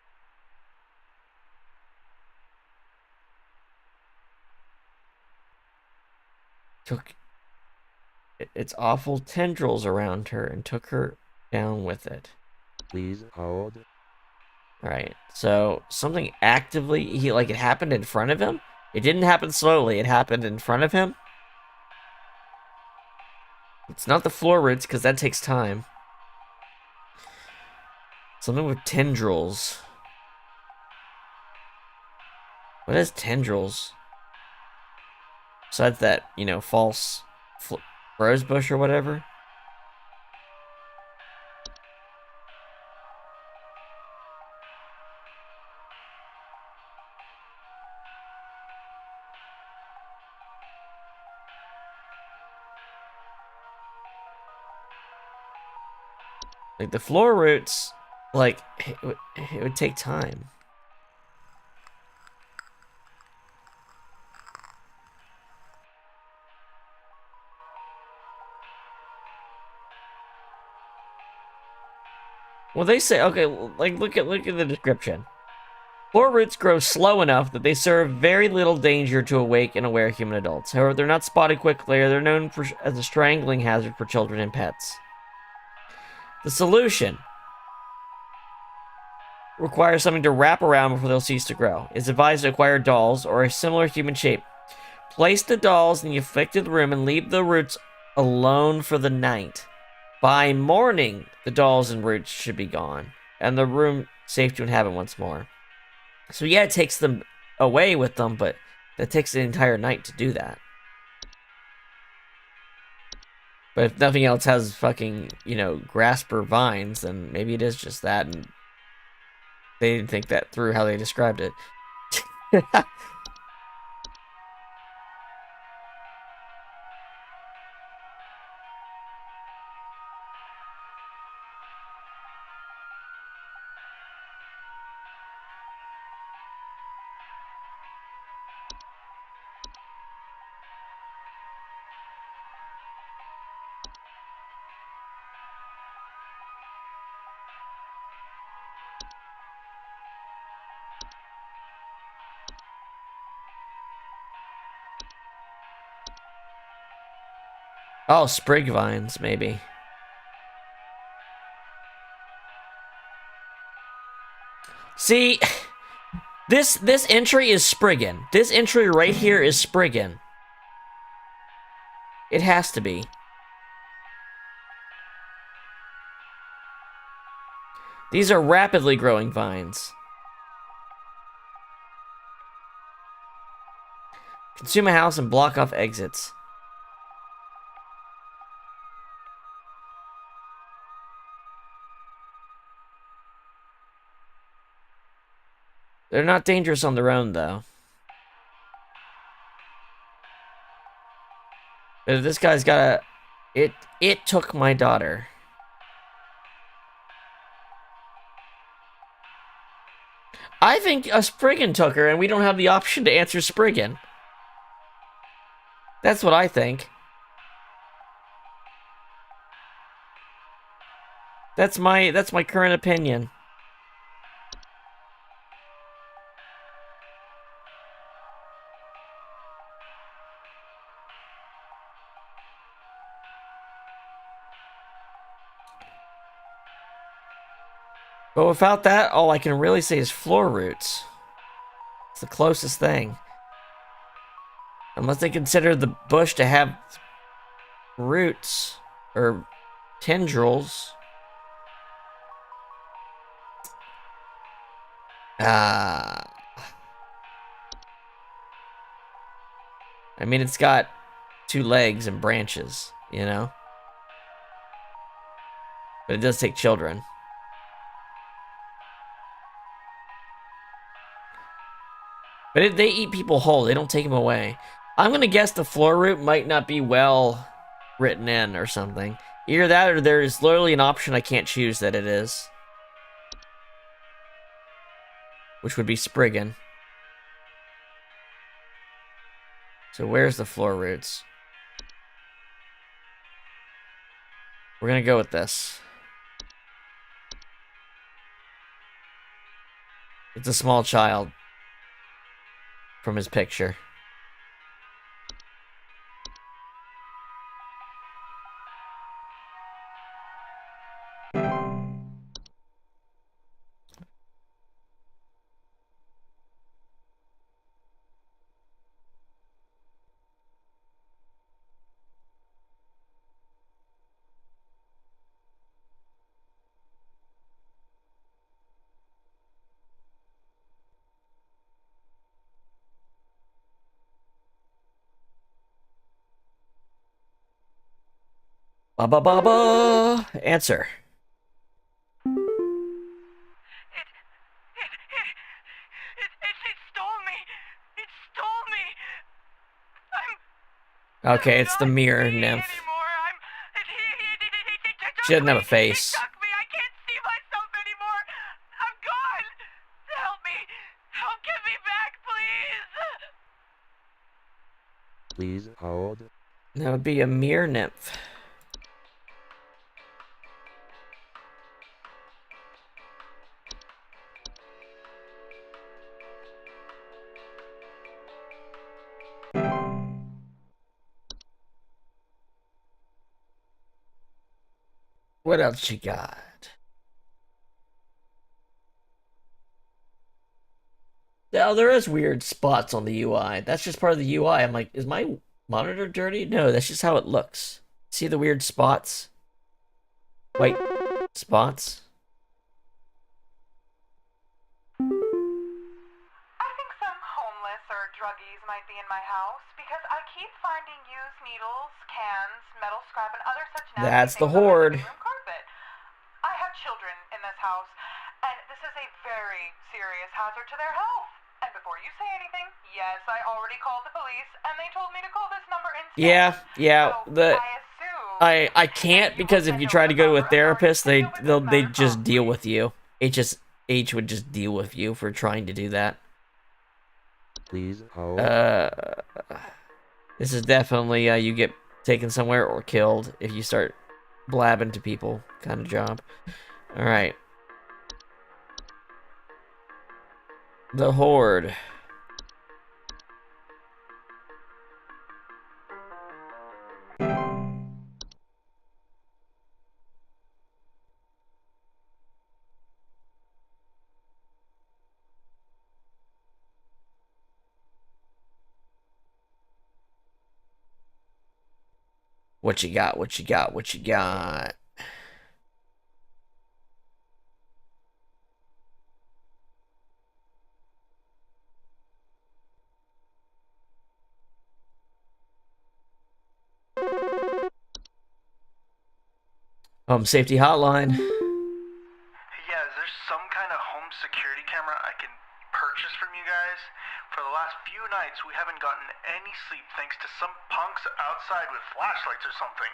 Took its awful tendrils around her and took her down with it. Please hold. Alright, so something actively, it happened in front of him? It didn't happen slowly, it happened in front of him? It's not the floor roots, because that takes time. Something with tendrils. What is tendrils? Besides that, false rose bush or whatever? Like, the floor roots, it would take time. Well, they say, okay, look at the description. Floor roots grow slow enough that they serve very little danger to awake and aware human adults. However, they're not spotted quickly, or they're known as a strangling hazard for children and pets. The solution requires something to wrap around before they'll cease to grow. It's advised to acquire dolls or a similar human shape. Place the dolls in the afflicted room and leave the roots alone for the night. By morning, the dolls and roots should be gone, and the room safe to inhabit once more. So yeah, it takes them away with them, but that takes the entire night to do that. But if nothing else has fucking, grasper vines, then maybe it is just that, and they didn't think that through how they described it. Oh, sprig vines, maybe. See, this entry is spriggin. This entry right here is spriggin. It has to be. These are rapidly growing vines. Consume a house and block off exits. They're not dangerous on their own, though. But if this guy's got a... It took my daughter. I think a Spriggan took her, and we don't have the option to answer Spriggan. That's what I think. That's my current opinion. But without that, all I can really say is floor roots. It's the closest thing. Unless they consider the bush to have roots or tendrils. I mean, it's got 2 legs and branches, you know? But it does take children. But they eat people whole. They don't take them away. I'm going to guess the floor route might not be well written in or something. Either that or there is literally an option I can't choose that it is. Which would be Spriggan. So where's the floor routes? We're going to go with this. It's a small child. From his picture. Ba ba ba ba. Answer. It stole me. It stole me. Okay, it's the mirror nymph. She doesn't have a face. I can't see myself anymore. I'm gone. Help me. Help get me back, please. Please hold. That would be a mirror nymph. What else you got? Oh, there is weird spots on the UI. That's just part of the UI. I'm like, is my monitor dirty? No, that's just how it looks. See the weird spots? White spots? I think some homeless or druggies might be in my house because I keep finding used needles, cans, metal scrap, and other such nasty That's the things on my horde. living room carpet. I have children in this house, and this is a very serious hazard to their health. And before you say anything, yes, I already called the police, and they told me to call this number instead. Yeah. So I can't because if you try to go to a therapist, they just deal with you. H would just deal with you for trying to do that. Please hold. This is definitely you get taken somewhere or killed if you start blabbing to people kind of job. All right. The Horde. What you got? What you got? What you got? Home safety hotline. Yeah, is there some kind of home security camera I can purchase from you guys? For the last few nights, we haven't gotten any sleep thanks to some punks outside with flashlights or something.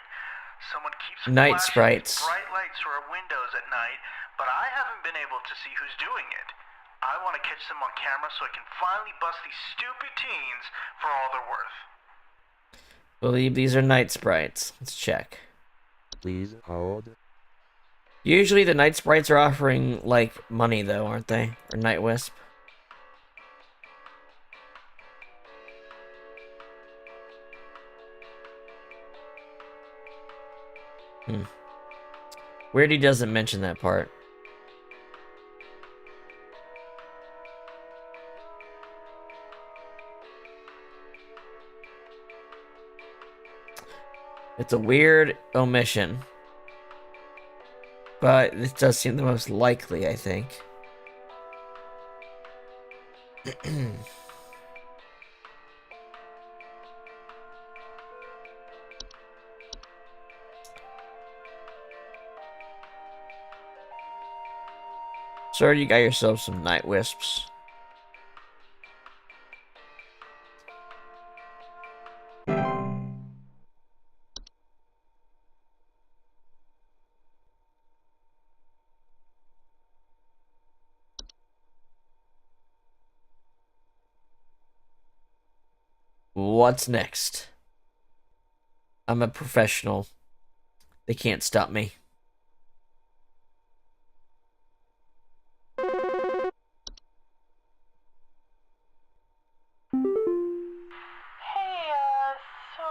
Someone keeps Night flashing sprites. bright lights through our windows at night, but I haven't been able to see who's doing it. I want to catch them on camera so I can finally bust these stupid teens for all they're worth. Believe these are night sprites. Let's check. Please hold. Usually the night sprites are offering like money though, aren't they? Or Night Wisp. Weird he doesn't mention that part. It's a weird omission. But this does seem the most likely, I think. Sir, you got yourself some night wisps. What's next? I'm a professional. They can't stop me. Hey, so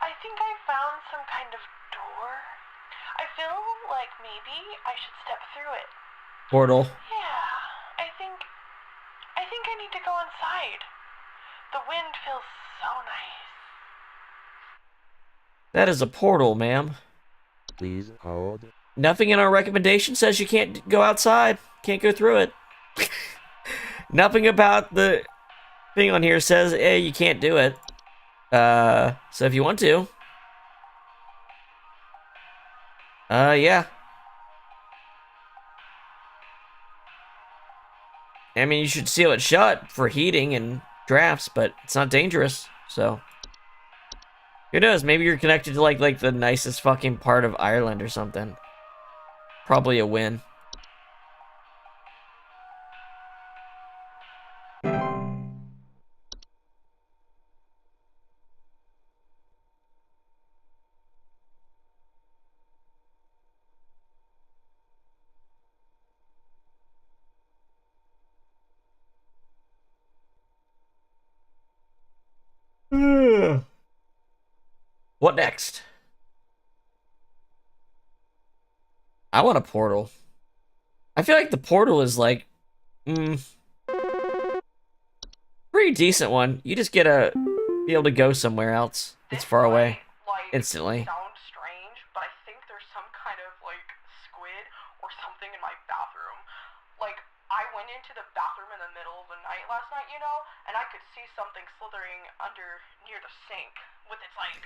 I think I found some kind of door. I feel like maybe I should step through it. Portal. Yeah, I think I need to go inside. The wind feels so nice. That is a portal, ma'am. Please hold. Nothing in our recommendation says you can't go outside. Can't go through it. Nothing about the thing on here says, hey, you can't do it. So if you want to. Yeah. I mean, you should seal it shut for heating and drafts, but it's not dangerous, so. Who knows? Maybe you're connected to like the nicest fucking part of Ireland or something. Probably a win. What next? I want a portal. I feel like the portal is like, pretty decent one. You just get to be able to go somewhere else. It's far away. Instantly. Sounds strange, but I think there's some kind of like squid or something in my bathroom. Like I went into the bathroom in the middle of the night last night, you know, and I could see something slithering under near the sink with its like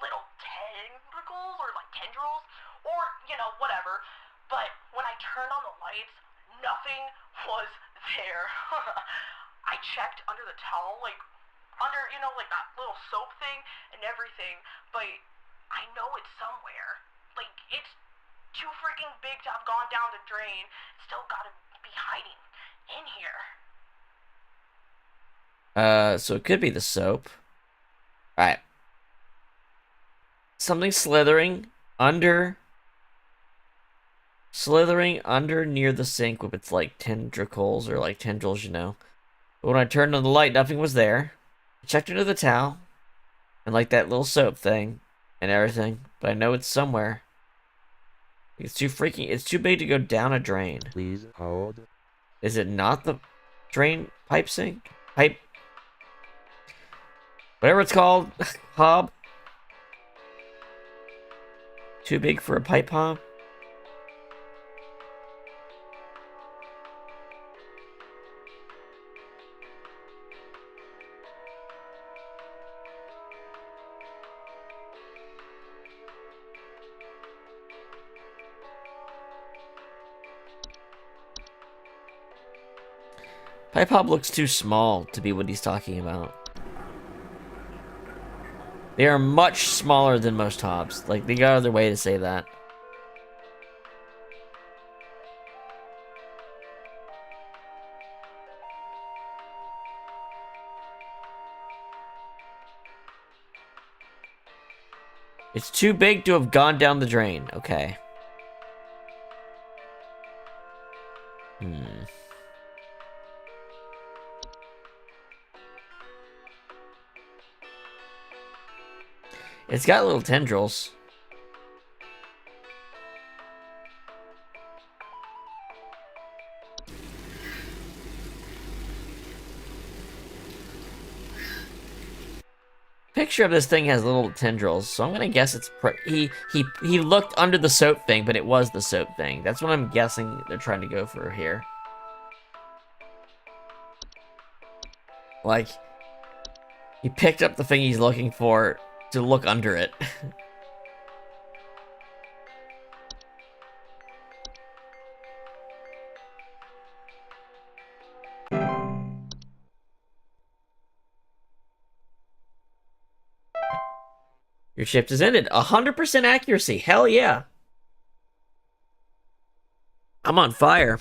little tentacles or like tendrils or you know whatever. But when I turned on the lights, nothing was there. I checked under the towel, like under, you know, like that little soap thing and everything, but I know it's somewhere. Like, it's too freaking big to have gone down the drain. It's still gotta be hiding in here. So it could be the soap. Alright. Something slithering under near the sink with its like tentacles or like tendrils, you know. But when I turned on the light, nothing was there. I checked under the towel and like that little soap thing and everything, but I know it's somewhere. It's too big to go down a drain. Please hold. Is it not the drain pipe sink? Pipe? Whatever it's called. Hob? Too big for a pipe hob? Pipe Hop looks too small to be what he's talking about. They are much smaller than most hobs. Like, they got other way to say that. It's too big to have gone down the drain. Okay. It's got little tendrils. Picture of this thing has little tendrils, so I'm gonna guess it's he looked under the soap thing, but it was the soap thing. That's what I'm guessing they're trying to go for here. Like, he picked up the thing he's looking for to look under it. Your shift is ended. 100% accuracy. Hell yeah. I'm on fire.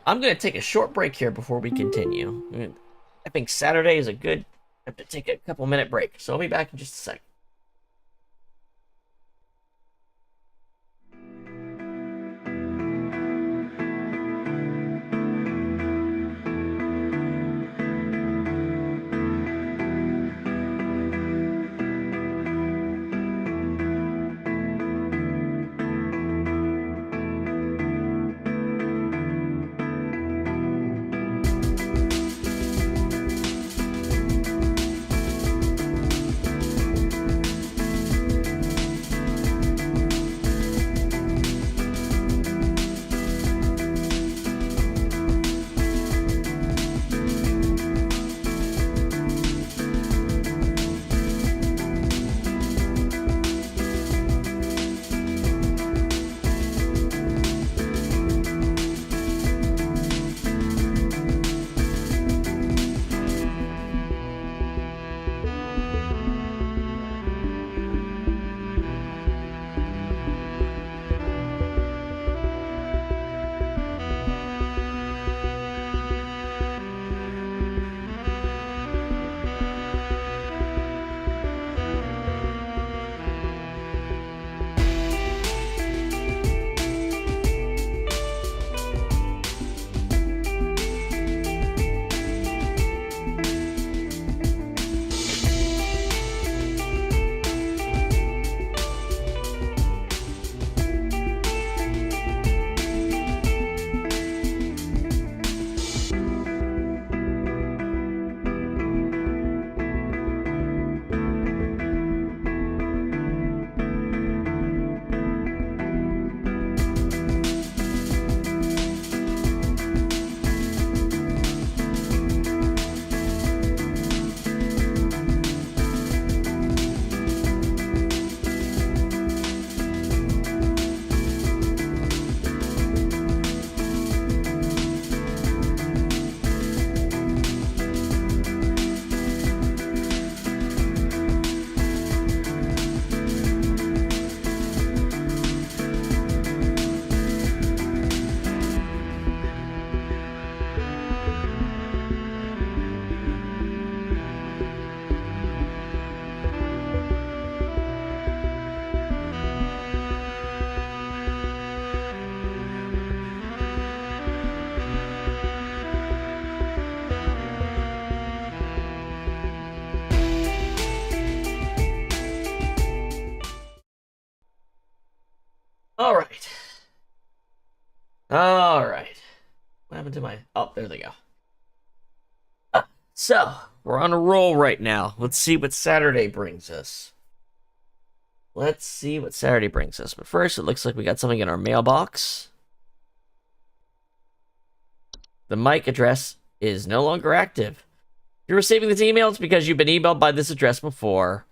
I'm going to take a short break here before we continue. I think Saturday is a good time to take a couple minute break. So I'll be back in just a sec. All right. All right. What happened to my... Oh, there they go. So, we're on a roll right now. Let's see what Saturday brings us. But first, it looks like we got something in our mailbox. The mic address is no longer active. If you're receiving these emails because you've been emailed by this address before.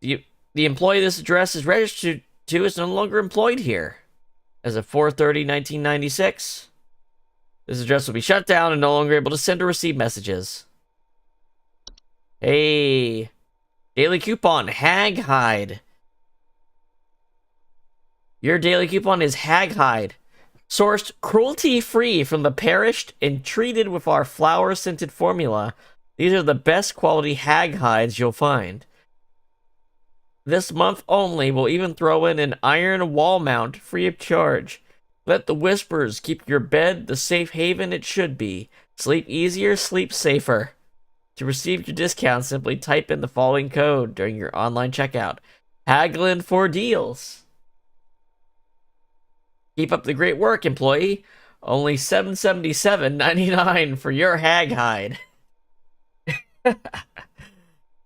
The employee this address is registered to is no longer employed here. As of 4/30/1996, this address will be shut down and no longer able to send or receive messages. Hey, daily coupon, Hag Hide. Your daily coupon is Hag Hide. Sourced cruelty-free from the perished and treated with our flower-scented formula. These are the best quality Hag Hides you'll find. This month only, we'll even throw in an iron wall mount free of charge. Let the whispers keep your bed the safe haven it should be. Sleep easier, sleep safer. To receive your discount, simply type in the following code during your online checkout. Haglin for deals. Keep up the great work, employee. Only $777.99 for your Hag Hide.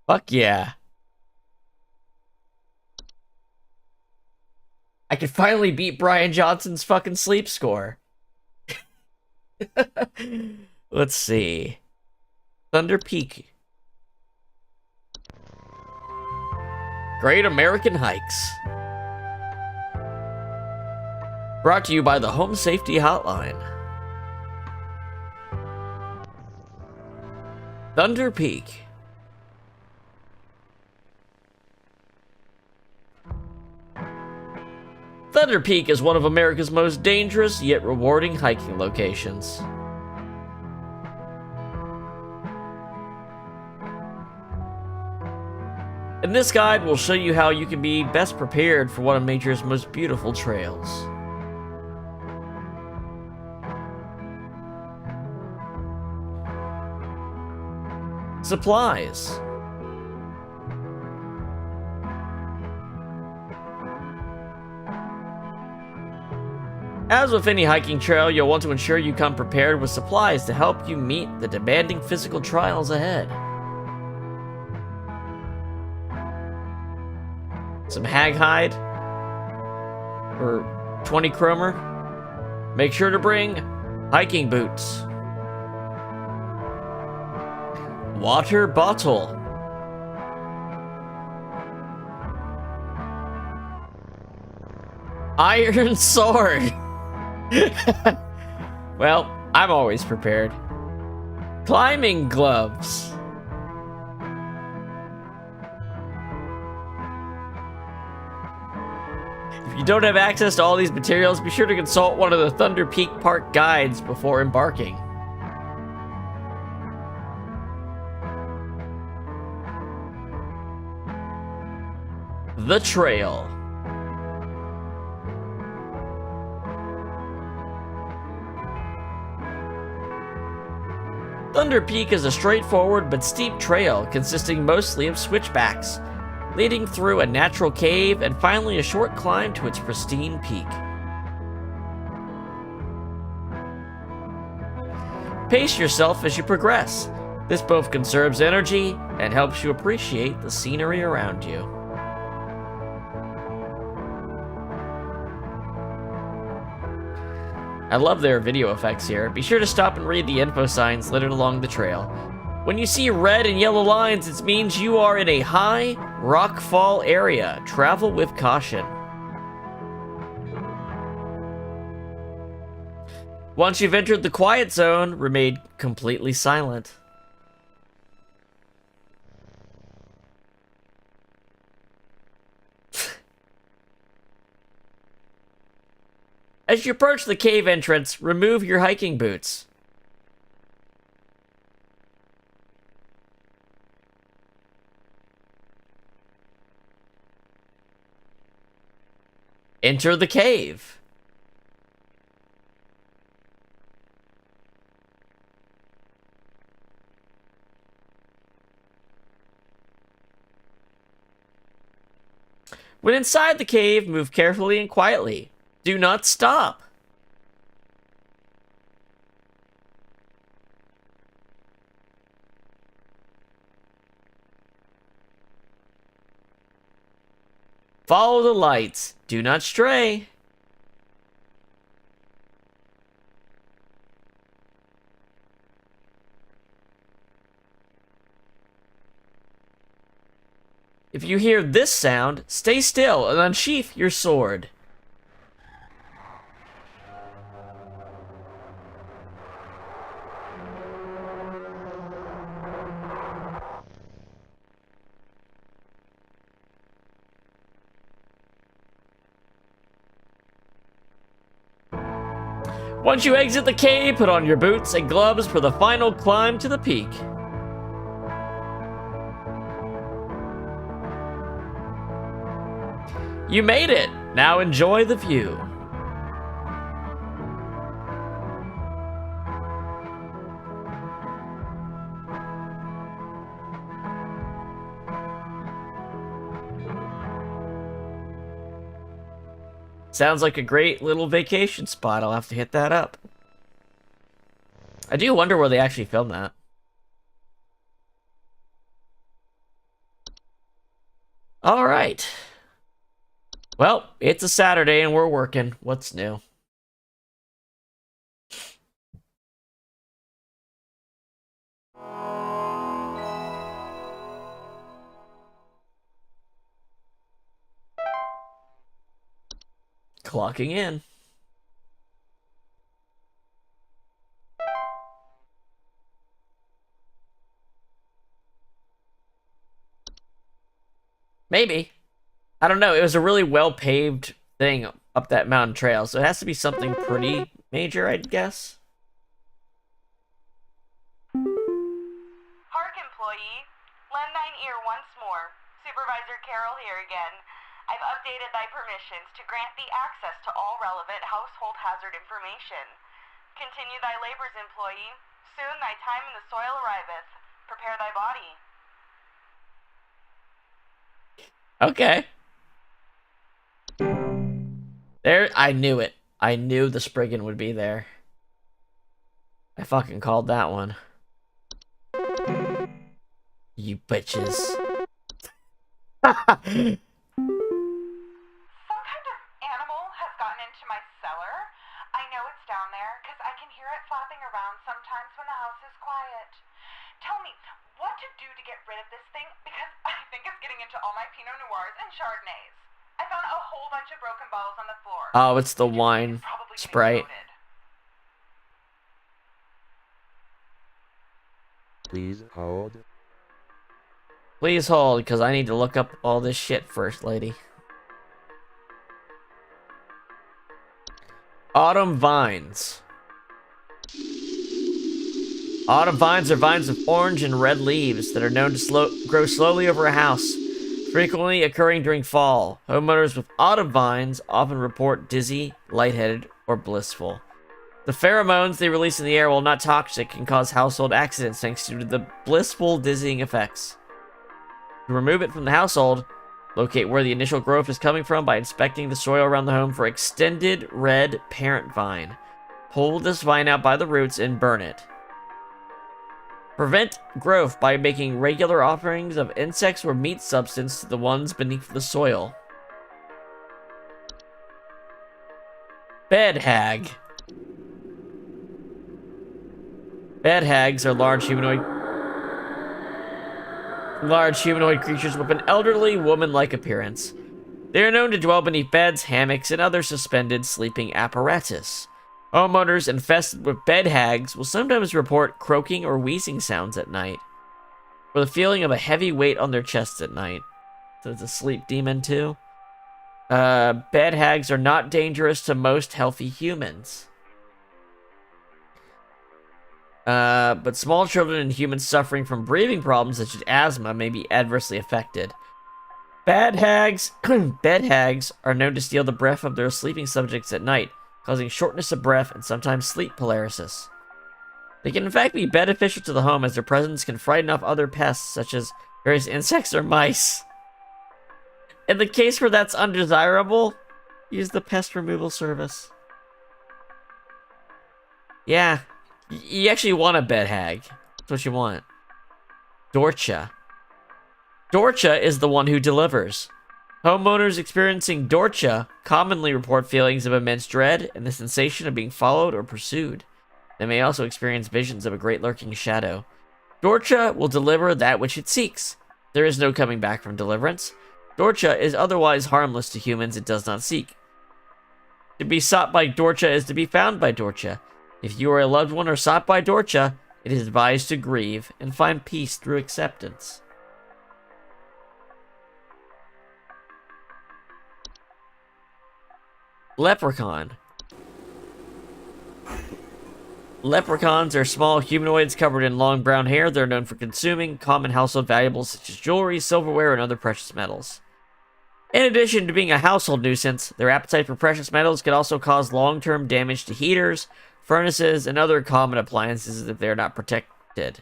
Fuck yeah. I can finally beat Brian Johnson's fucking sleep score. Let's see. Thunder Peak. Great American Hikes. Brought to you by the Home Safety Hotline. Thunder Peak. Thunder Peak is one of America's most dangerous yet rewarding hiking locations. And this guide will show you how you can be best prepared for one of nature's most beautiful trails. Supplies. As with any hiking trail, you'll want to ensure you come prepared with supplies to help you meet the demanding physical trials ahead. Some hag hide for 20 kromer. Make sure to bring hiking boots. Water bottle. Iron sword. Well, I'm always prepared. Climbing gloves. If you don't have access to all these materials, be sure to consult one of the Thunder Peak Park guides before embarking. The trail. Thunder Peak is a straightforward but steep trail consisting mostly of switchbacks, leading through a natural cave and finally a short climb to its pristine peak. Pace yourself as you progress. This both conserves energy and helps you appreciate the scenery around you. I love their video effects here. Be sure to stop and read the info signs littered along the trail. When you see red and yellow lines, it means you are in a high rockfall area. Travel with caution. Once you've entered the quiet zone, remain completely silent. As you approach the cave entrance, remove your hiking boots. Enter the cave. When inside the cave, move carefully and quietly. Do not stop. Follow the lights. Do not stray. If you hear this sound, stay still and unsheath your sword. Once you exit the cave, put on your boots and gloves for the final climb to the peak. You made it! Now enjoy the view. Sounds like a great little vacation spot. I'll have to hit that up. I do wonder where they actually filmed that. All right. Well, it's a Saturday and we're working. What's new? Clocking in. Maybe. I don't know. It was a really well-paved thing up that mountain trail, so it has to be something pretty major, I'd guess. Park employee, lend thine ear once more. Supervisor Carroll here again. I've updated thy permissions to grant thee access to all relevant household hazard information. Continue thy labors, employee. Soon thy time in the soil arriveth. Prepare thy body. Okay. There, I knew it. I knew the Spriggan would be there. I fucking called that one. You bitches. Some kind of animal has gotten into my cellar. I know it's down there because I can hear it flapping around sometimes when the house is quiet. Tell me, what to do to get rid of this thing? Because I think it's getting into all my Pinot Noirs and Chardonnays. I found a whole bunch of broken bottles on the floor. Oh, it's the wine Sprite. Please hold. Please hold, because I need to look up all this shit first, lady. Autumn vines. Autumn vines are vines with orange and red leaves that are known to grow slowly over a house, frequently occurring during fall. Homeowners with autumn vines often report dizzy, lightheaded, or blissful. The pheromones they release in the air, while not toxic, can cause household accidents thanks to the blissful, dizzying effects. To remove it from the household, locate where the initial growth is coming from by inspecting the soil around the home for extended red parent vine. Pull this vine out by the roots and burn it. Prevent growth by making regular offerings of insects or meat substance to the ones beneath the soil. Bed hag. Bed hags are large humanoid creatures with an elderly, woman-like appearance. They are known to dwell beneath beds, hammocks, and other suspended sleeping apparatus. Homeowners infested with bed hags will sometimes report croaking or wheezing sounds at night, or the feeling of a heavy weight on their chests at night. So it's a sleep demon too. Bed hags are not dangerous to most healthy humans. But small children and humans suffering from breathing problems such as asthma may be adversely affected. Bed hags are known to steal the breath of their sleeping subjects at night, causing shortness of breath and sometimes sleep paralysis. They can in fact be beneficial to the home as their presence can frighten off other pests such as various insects or mice. In the case where that's undesirable, use the pest removal service. Yeah, you actually want a bed hag. That's what you want. Dorcha. Dorcha is the one who delivers. Homeowners experiencing Dorcha commonly report feelings of immense dread and the sensation of being followed or pursued. They may also experience visions of a great lurking shadow. Dorcha will deliver that which it seeks. There is no coming back from deliverance. Dorcha is otherwise harmless to humans it does not seek. To be sought by Dorcha is to be found by Dorcha. If you are a loved one or sought by Dorcha, it is advised to grieve and find peace through acceptance. Leprechaun. Leprechauns are small humanoids covered in long brown hair. They're known for consuming common household valuables such as jewelry, silverware, and other precious metals. In addition to being a household nuisance, their appetite for precious metals could also cause long-term damage to heaters, furnaces, and other common appliances if they are not protected.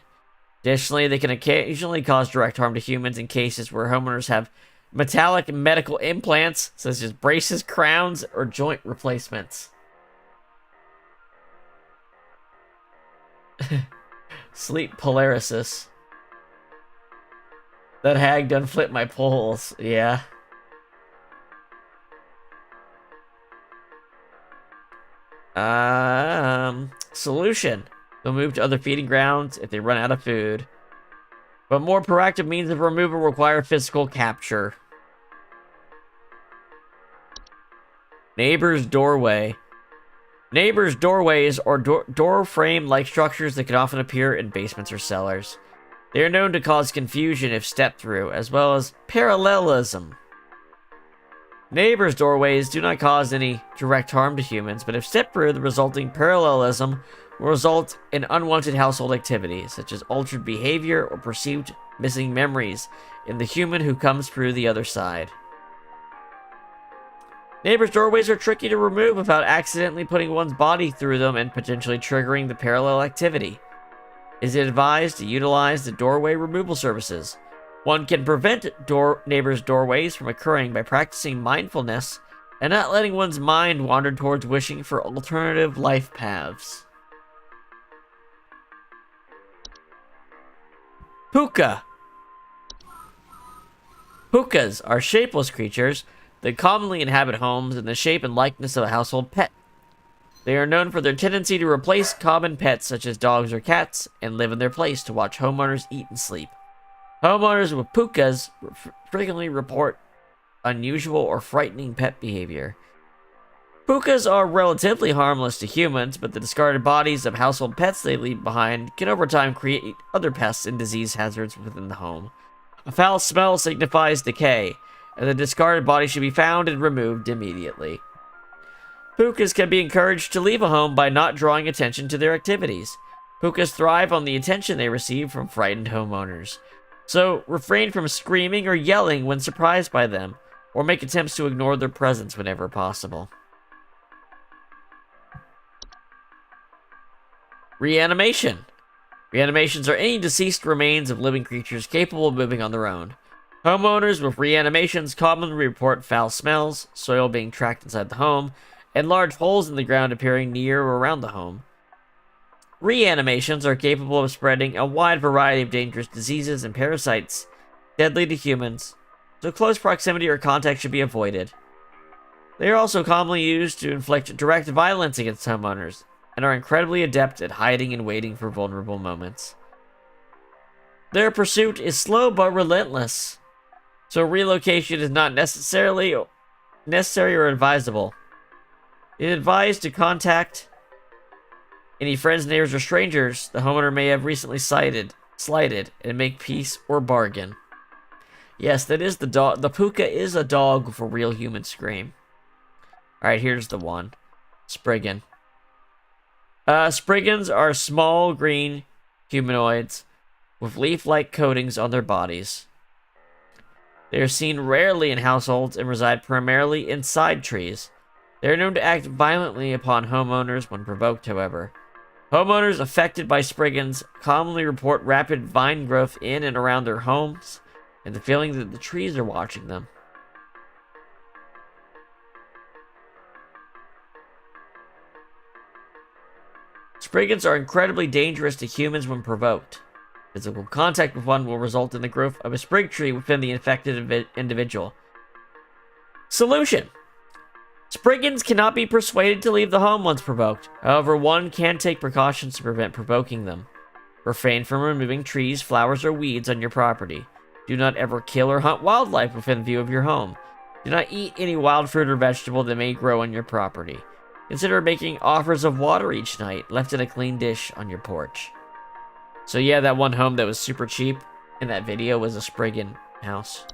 Additionally, they can occasionally cause direct harm to humans in cases where homeowners have metallic medical implants, such as braces, crowns, or joint replacements. Sleep paralysis. That hag done flipped my poles, yeah. Solution. They'll move to other feeding grounds if they run out of food. But more proactive means of removal require physical capture. Neighbor's doorway. Neighbor's doorways are door frame-like structures that can often appear in basements or cellars. They are known to cause confusion if stepped through, as well as parallelism. Neighbors' doorways do not cause any direct harm to humans, but if stepped through, the resulting parallelism will result in unwanted household activity, such as altered behavior or perceived missing memories in the human who comes through the other side. Neighbors' doorways are tricky to remove without accidentally putting one's body through them and potentially triggering the parallel activity. It is advised to utilize the doorway removal services. One can prevent neighbors' doorways from occurring by practicing mindfulness and not letting one's mind wander towards wishing for alternative life paths. Puka. Pukas are shapeless creatures that commonly inhabit homes in the shape and likeness of a household pet. They are known for their tendency to replace common pets such as dogs or cats and live in their place to watch homeowners eat and sleep. Homeowners with pukas frequently report unusual or frightening pet behavior. Pukas are relatively harmless to humans, but the discarded bodies of household pets they leave behind can over time create other pests and disease hazards within the home. A foul smell signifies decay, and the discarded body should be found and removed immediately. Pukas can be encouraged to leave a home by not drawing attention to their activities. Pukas thrive on the attention they receive from frightened homeowners. So, refrain from screaming or yelling when surprised by them, or make attempts to ignore their presence whenever possible. Reanimation. Reanimations are any deceased remains of living creatures capable of moving on their own. Homeowners with reanimations commonly report foul smells, soil being tracked inside the home, and large holes in the ground appearing near or around the home. Reanimations are capable of spreading a wide variety of dangerous diseases and parasites, deadly to humans, so close proximity or contact should be avoided. They are also commonly used to inflict direct violence against homeowners, and are incredibly adept at hiding and waiting for vulnerable moments. Their pursuit is slow but relentless, so relocation is not necessary or advisable. It is advised to contact any friends, neighbors, or strangers the homeowner may have recently slighted, and make peace or bargain. Yes, that is the dog. The puka is a dog with a real human scream. Alright, here's the one. Spriggan. Spriggans are small green humanoids with leaf-like coatings on their bodies. They are seen rarely in households and reside primarily inside trees. They are known to act violently upon homeowners when provoked, however. Homeowners affected by spriggans commonly report rapid vine growth in and around their homes, and the feeling that the trees are watching them. Spriggans are incredibly dangerous to humans when provoked. Physical contact with one will result in the growth of a sprig tree within the infected individual. Solution: Spriggans cannot be persuaded to leave the home once provoked. However, one can take precautions to prevent provoking them. Refrain from removing trees, flowers, or weeds on your property. Do not ever kill or hunt wildlife within view of your home. Do not eat any wild fruit or vegetable that may grow on your property. Consider making offers of water each night, left in a clean dish on your porch. So yeah, that one home that was super cheap in that video was a Spriggan house.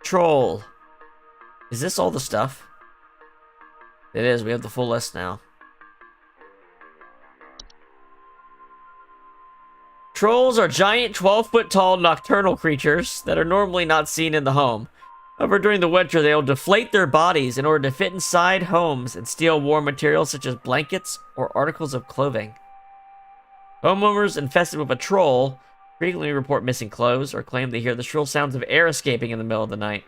Troll. Is this all the stuff? It is, we have the full list now. Trolls are giant 12-foot tall nocturnal creatures that are normally not seen in the home. However, during the winter, they will deflate their bodies in order to fit inside homes and steal warm materials such as blankets or articles of clothing. Homeowners infested with a troll frequently report missing clothes or claim they hear the shrill sounds of air escaping in the middle of the night.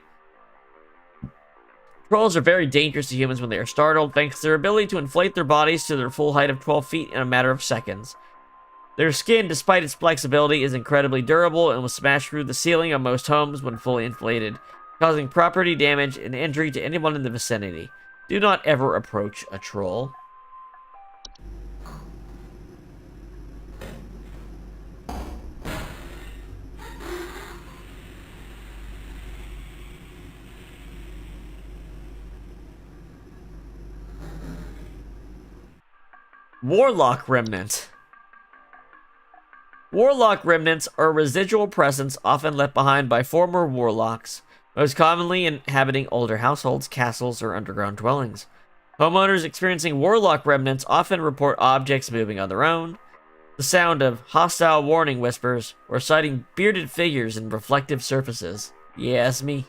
Trolls are very dangerous to humans when they are startled, thanks to their ability to inflate their bodies to their full height of 12 feet in a matter of seconds. Their skin, despite its flexibility, is incredibly durable and will smash through the ceiling of most homes when fully inflated, causing property damage and injury to anyone in the vicinity. Do not ever approach a troll. Warlock Remnant. Warlock remnants are a residual presence often left behind by former warlocks, most commonly inhabiting older households, castles, or underground dwellings. Homeowners experiencing warlock remnants often report objects moving on their own, the sound of hostile warning whispers, or sighting bearded figures in reflective surfaces. Yes, me.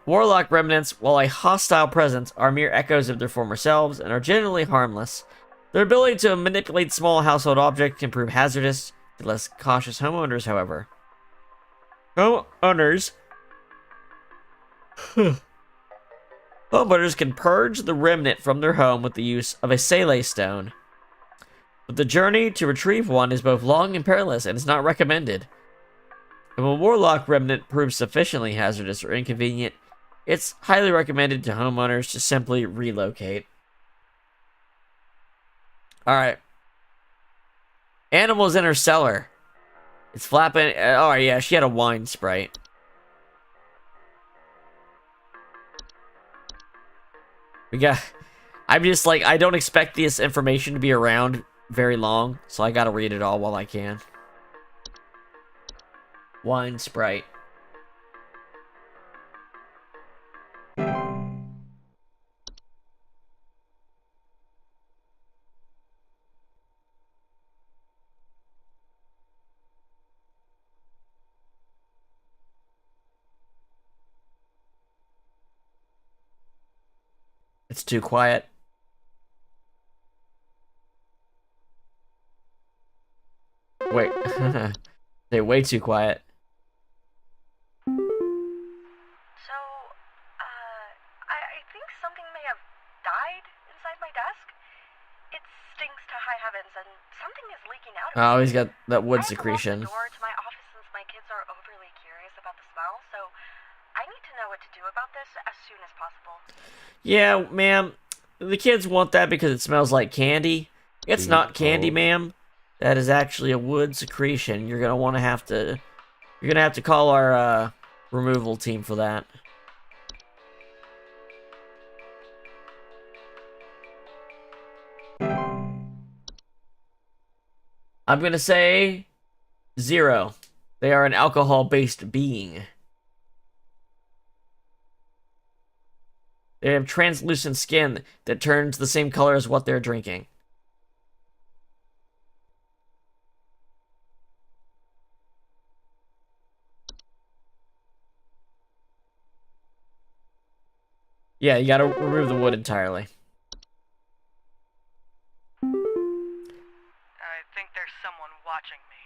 Warlock remnants, while a hostile presence, are mere echoes of their former selves and are generally harmless. Their ability to manipulate small household objects can prove hazardous to less cautious homeowners, however. Homeowners can purge the remnant from their home with the use of a Sele stone. But the journey to retrieve one is both long and perilous and is not recommended. If a warlock remnant proves sufficiently hazardous or inconvenient, it's highly recommended to homeowners to simply relocate. Alright. Animals in her cellar. It's flapping. Oh, yeah, she had a wine sprite. I'm just like, I don't expect this information to be around very long, so I gotta read it all while I can. Wine sprite. It's too quiet. Wait. They're way too quiet. So, I think something may have died inside my desk. It stinks to high heavens, and something is leaking out of Oh, it. he's got that wood I secretion. have to lock the door to my office since my kids are overly curious about the smell, so I need to know what to do about this as soon as possible. Yeah, ma'am. The kids want that because it smells like candy. It's not candy, ma'am. That is actually a wood secretion. You're gonna have to call our removal team for that. I'm gonna say 0. They are an alcohol-based being. They have translucent skin that turns the same color as what they're drinking. Yeah, you gotta remove the wood entirely. I think there's someone watching me.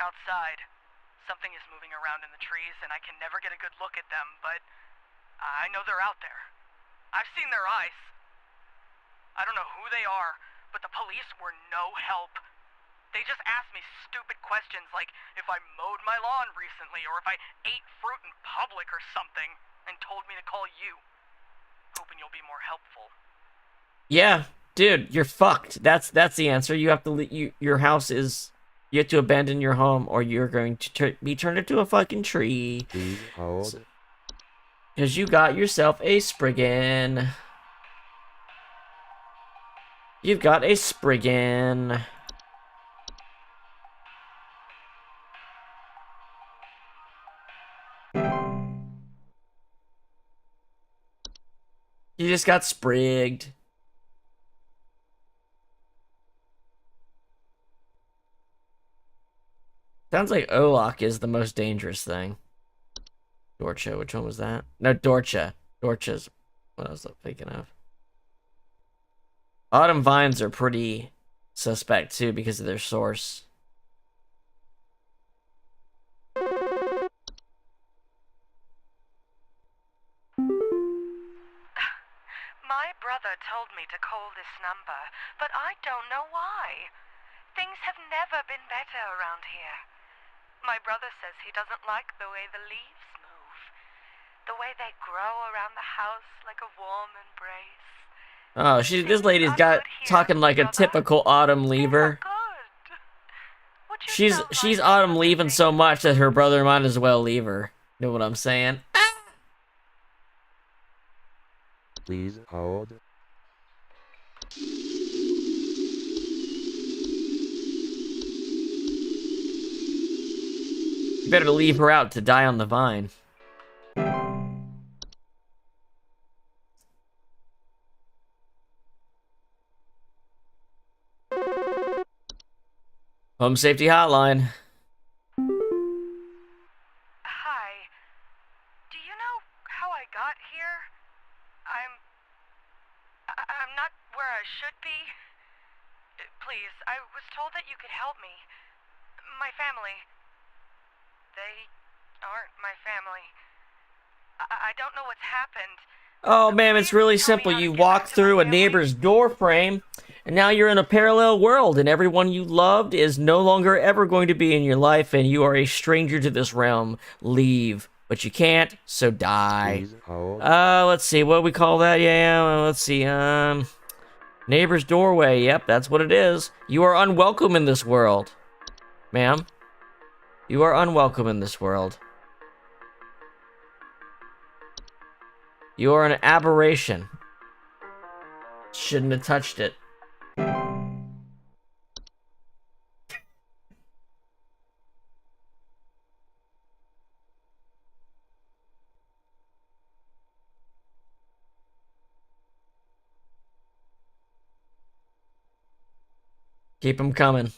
Outside, something is moving around in the trees, and I can never get a good look at them, but I know they're out there. I've seen their eyes. I don't know who they are, but the police were no help. They just asked me stupid questions like if I mowed my lawn recently or if I ate fruit in public or something, and told me to call you. Hoping you'll be more helpful. Yeah, dude, you're fucked. That's the answer. You have to your house is, you have to abandon your home or you're going to be turned into a fucking tree. Because you got yourself a Spriggan. You've got a Spriggan. You just got sprigged. Sounds like Olak is the most dangerous thing. Dorcha, which one was that? No, Dorcha. Dorcha's what I was thinking of. Autumn vines are pretty suspect too because of their source. My brother told me to call this number, but I don't know why. Things have never been better around here. My brother says he doesn't like the way the leaves move. The way they grow around the house like a warm embrace. Oh, this lady's got talking like a typical Autumn Leaver. She's Autumn leaving so much that her brother might as well leave her. Know what I'm saying? Please hold. You better leave her out to die on the vine. Home Safety Hotline. Hi. Do you know how I got here? I'm not where I should be. Please, I was told that you could help me. My family. They aren't my family. I don't know what's happened. Oh man, it's really simple. You walk through a neighbor's door frame, and now you're in a parallel world, and everyone you loved is no longer ever going to be in your life, and you are a stranger to this realm. Leave. But you can't, so die. Let's see, what do we call that? Yeah, let's see, neighbor's doorway. Yep, that's what it is. You are unwelcome in this world. Ma'am, you are unwelcome in this world. You are an aberration. Shouldn't have touched it. Keep them coming.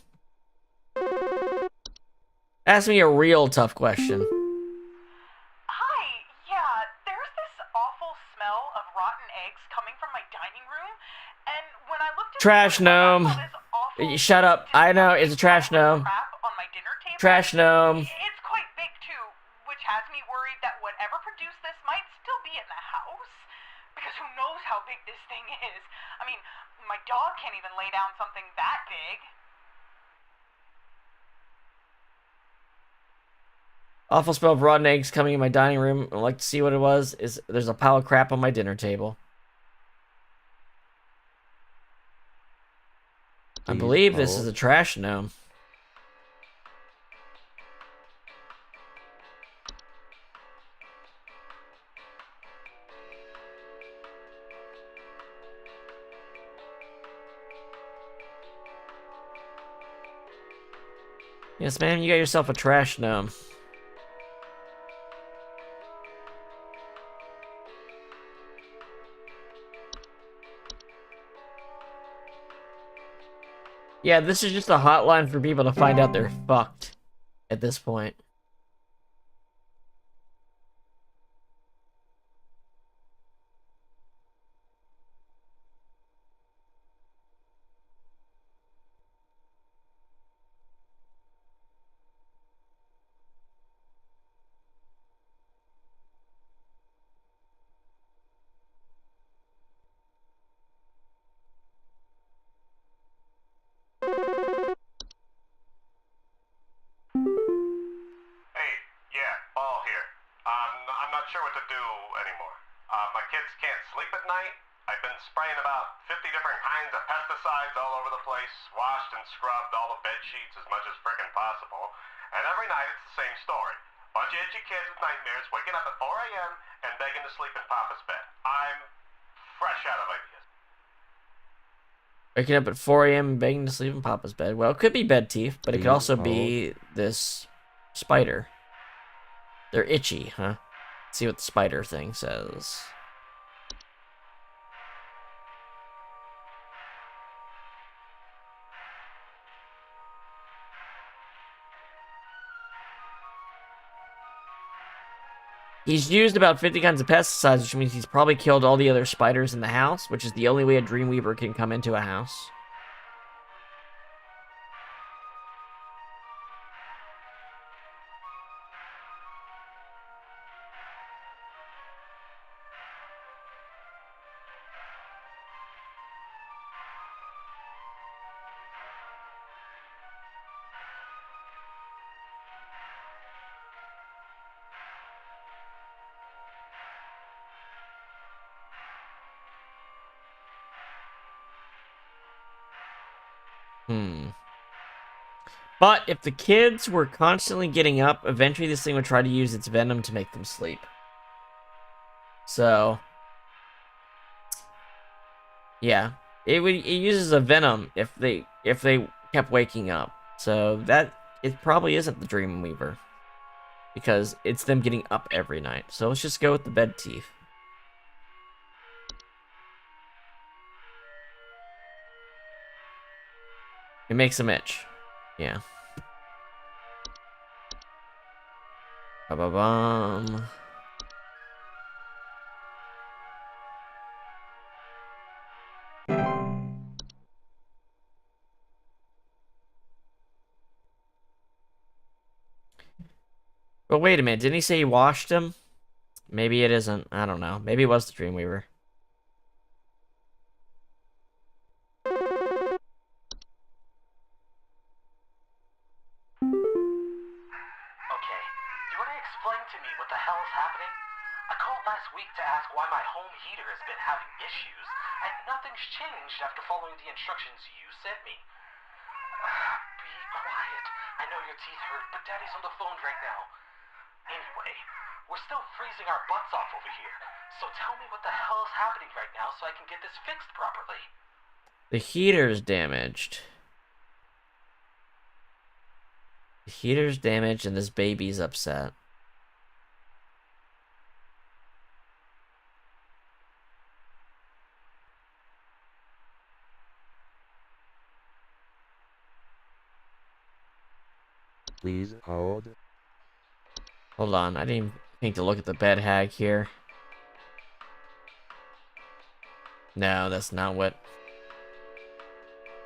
Ask me a real tough question. Hi, yeah, there's this awful smell of rotten eggs coming from my dining room, and when I looked at Trash gnome. Shut up. I know, it's a trash gnome. Trash gnome. It's quite big too, which has me worried that whatever produced this might still be in the house. Because who knows how big this thing is. I mean, my dog can't even lay down something that big. Awful smell of rotten eggs coming in my dining room. I'd like to see what it was. There's a pile of crap on my dinner table. I believe this is a trash gnome. Yes, man, you got yourself a trash gnome. Yeah, this is just a hotline for people to find out they're fucked at this point. Hey, yeah, Ball here. I'm not sure what to do anymore. My kids can't sleep at night. I've been spraying about 50 different kinds of pesticides all over the place, washed and scrubbed all the bed sheets as much as frickin' possible, and every night it's the same story. Bunch of itchy kids with nightmares waking up at 4 a.m. and begging to sleep in Papa's bed. I'm fresh out of ideas. Waking up at 4 a.m. and begging to sleep in Papa's bed. Well, it could be bed teeth, but it could also be this spider. They're itchy, huh? Let's see what the spider thing says. He's used about 50 kinds of pesticides, which means he's probably killed all the other spiders in the house, which is the only way a Dreamweaver can come into a house. But if the kids were constantly getting up, eventually this thing would try to use its venom to make them sleep. So, yeah, it uses a venom if they kept waking up. So that it probably isn't the Dreamweaver, because it's them getting up every night. So let's just go with the bed teeth. It makes them itch. Yeah. Ba-ba-bum. But wait a minute, didn't he say he washed him? Maybe it isn't. I don't know. Maybe it was the Dreamweaver. Okay, you want to explain to me what the hell is happening? I called last week to ask why my home heater has been having issues, and nothing's changed after following the instructions you sent me. Be quiet. I know your teeth hurt, but Daddy's on the phone right now. Anyway, we're still freezing our butts off over here, so tell me what the hell is happening right now so I can get this fixed properly. The heater's damaged. The heater's damaged and this baby's upset. Please hold. Hold on, I didn't even think to look at the bed hag here. No, that's not what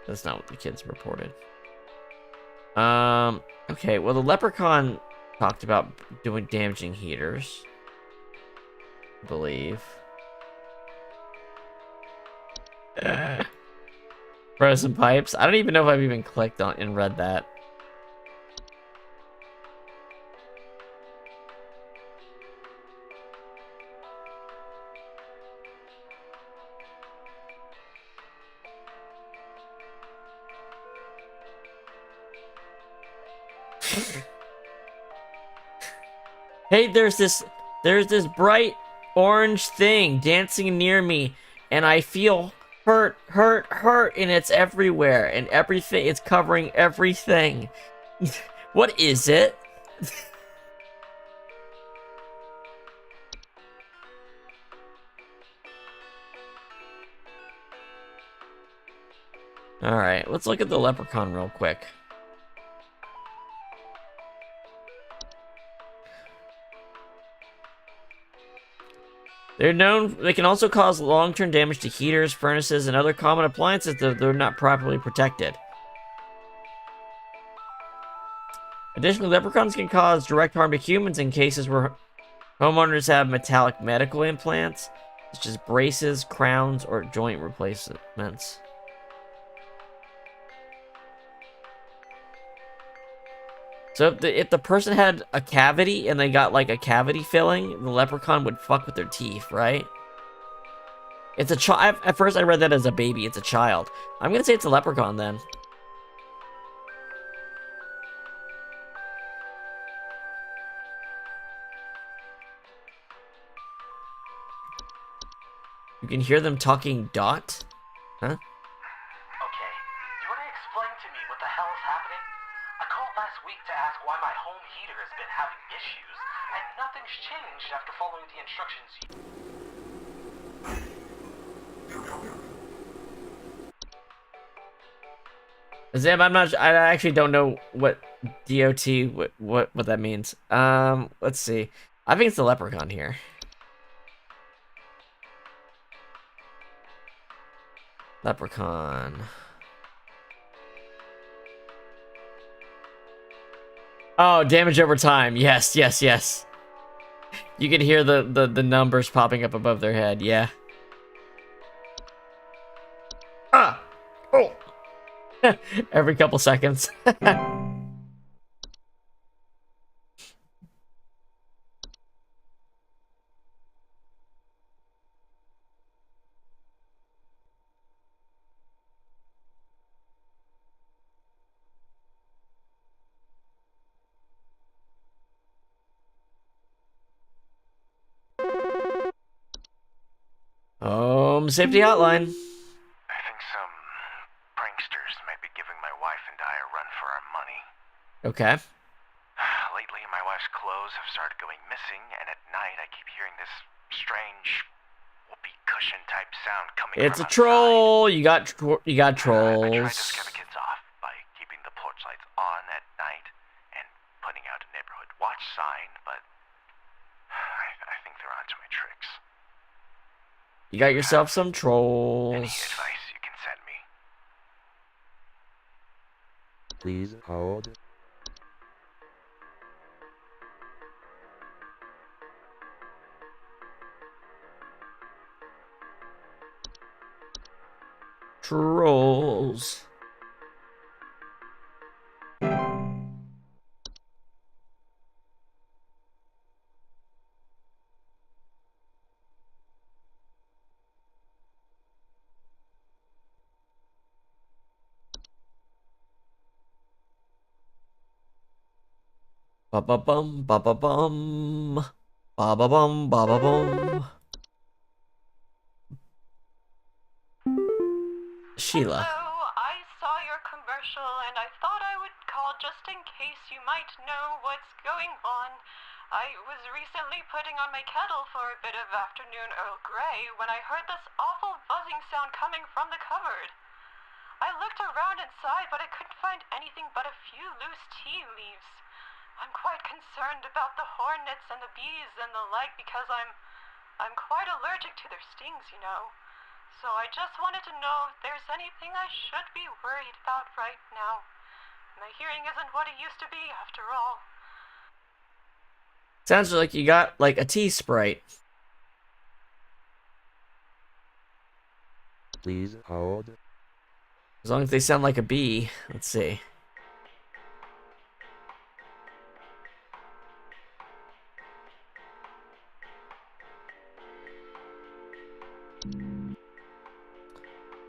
the kids reported. Okay, well the leprechaun talked about damaging heaters, I believe. Frozen pipes. I don't even know if I've even clicked on and read that. Hey, there's this bright orange thing dancing near me, and I feel hurt, and it's everywhere, and everything, it's covering everything. What is it? Alright, let's look at the leprechaun real quick. They can also cause long-term damage to heaters, furnaces, and other common appliances that they're not properly protected. Additionally, leprechauns can cause direct harm to humans in cases where homeowners have metallic medical implants, such as braces, crowns, or joint replacements. So if the person had a cavity and they got like a cavity filling, the leprechaun would fuck with their teeth, right? It's a child. At first I read that as a baby. It's a child. I'm gonna say it's a leprechaun then. You can hear them talking dot? Huh? Okay, you want to explain to me what the hell is happening? I called last week to ask why my home heater has been having issues, and nothing's changed after following the instructions Zim, I actually don't know what DOT, what that means. Let's see. I think it's the leprechaun here. Leprechaun. Oh, damage over time. Yes. You can hear the numbers popping up above their head. Yeah. Ah! Oh! Every couple seconds. Home Safety Hotline. I think some pranksters might be giving my wife and I a run for our money. Okay. Lately, my wife's clothes have started going missing, and at night I keep hearing this strange whoopee cushion type sound coming It's from a troll. outside. You got I tried trolls. to scare the kids off by keeping the porch lights on at night and putting out a neighborhood watch sign, but I think they're onto my tricks. You got yourself some Any trolls. advice you can send me? Please hold. Trolls. Ba ba bum ba ba bum ba ba bum ba ba bum. Sheila. Hello, I saw your commercial and I thought I would call just in case you might know what's going on. I was recently putting on my kettle for a bit of afternoon Earl Grey when I heard this awful buzzing sound coming from the cupboard. I looked around inside, but I couldn't find anything but a few loose tea leaves. I'm quite concerned about the hornets and the bees and the like because I'm quite allergic to their stings, you know. So I just wanted to know if there's anything I should be worried about right now. My hearing isn't what it used to be, after all. Sounds like you got like a tea sprite. Please hold. As long as they sound like a bee. Let's see.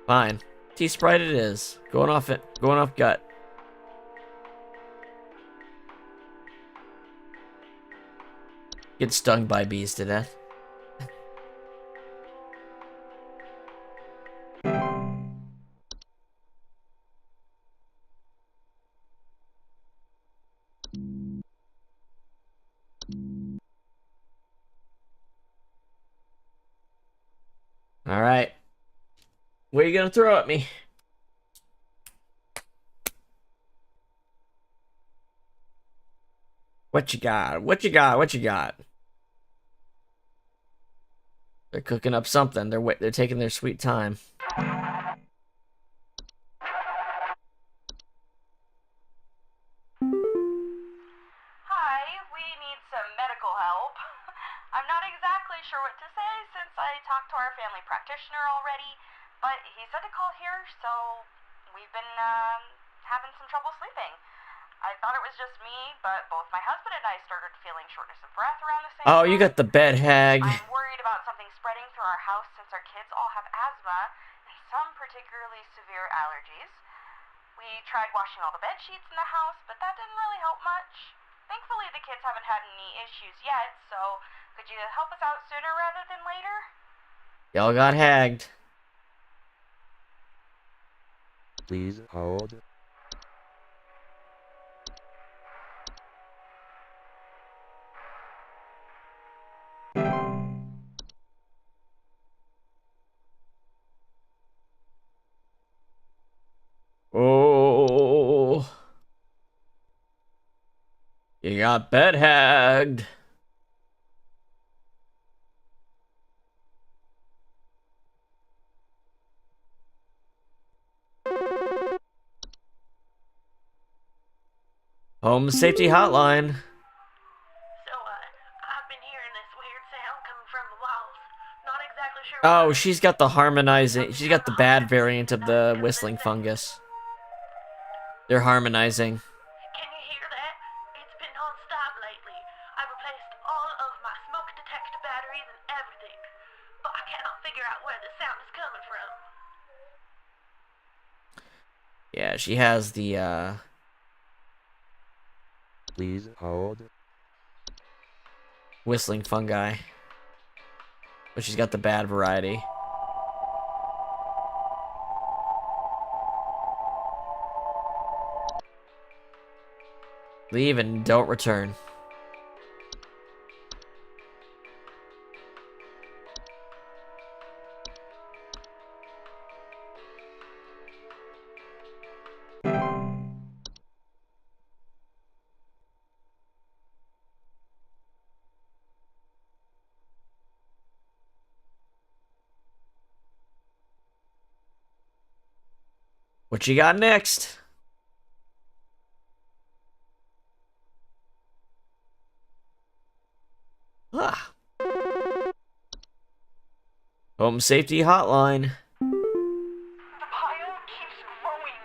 Fine. Tea sprite it is. Going off gut. Get stung by bees to death. Alright. What are you gonna throw at me? What you got? What you got? What you got? They're cooking up something. They're taking their sweet time. Hi, we need some medical help. I'm not exactly sure what to say since I talked to our family practitioner already, but he said to call here, so we've been having some trouble sleeping. I thought it was just me, but both my husband and I started feeling shortness of breath around the same Oh, time. you got the bed hag. I'm worried about something spreading through our house since our kids all have asthma and some particularly severe allergies. We tried washing all the bed sheets in the house, but that didn't really help much. Thankfully, the kids haven't had any issues yet, so could you help us out sooner rather than later? Y'all got hagged. Please hold. Oh. You got bed hagged. Home Safety Hotline. So, I've been hearing this weird sound coming from the walls. Not exactly sure Oh, she's got the harmonizing. She's got the bad variant of the whistling fungus. They're harmonizing. Can you hear that? It's been non-stop lately. I've replaced all of my smoke detector batteries and everything. But I cannot figure out where the sound is coming from. Yeah, she has the, Please hold. whistling fungi. But she's got the bad variety. Leave and don't return. What you got next? Ah. Home safety hotline. The pile keeps growing.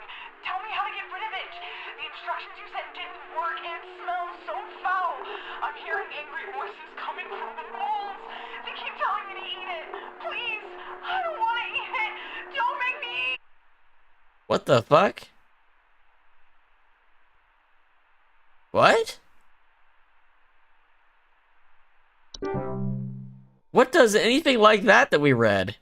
Tell me how to get rid of it. The instructions you sent didn't work and it smells so foul. I'm hearing angry voices coming from the walls. They keep telling me to eat it. Please, I don't want to eat it. Don't make me eat. What the fuck? What? What does anything like that we read?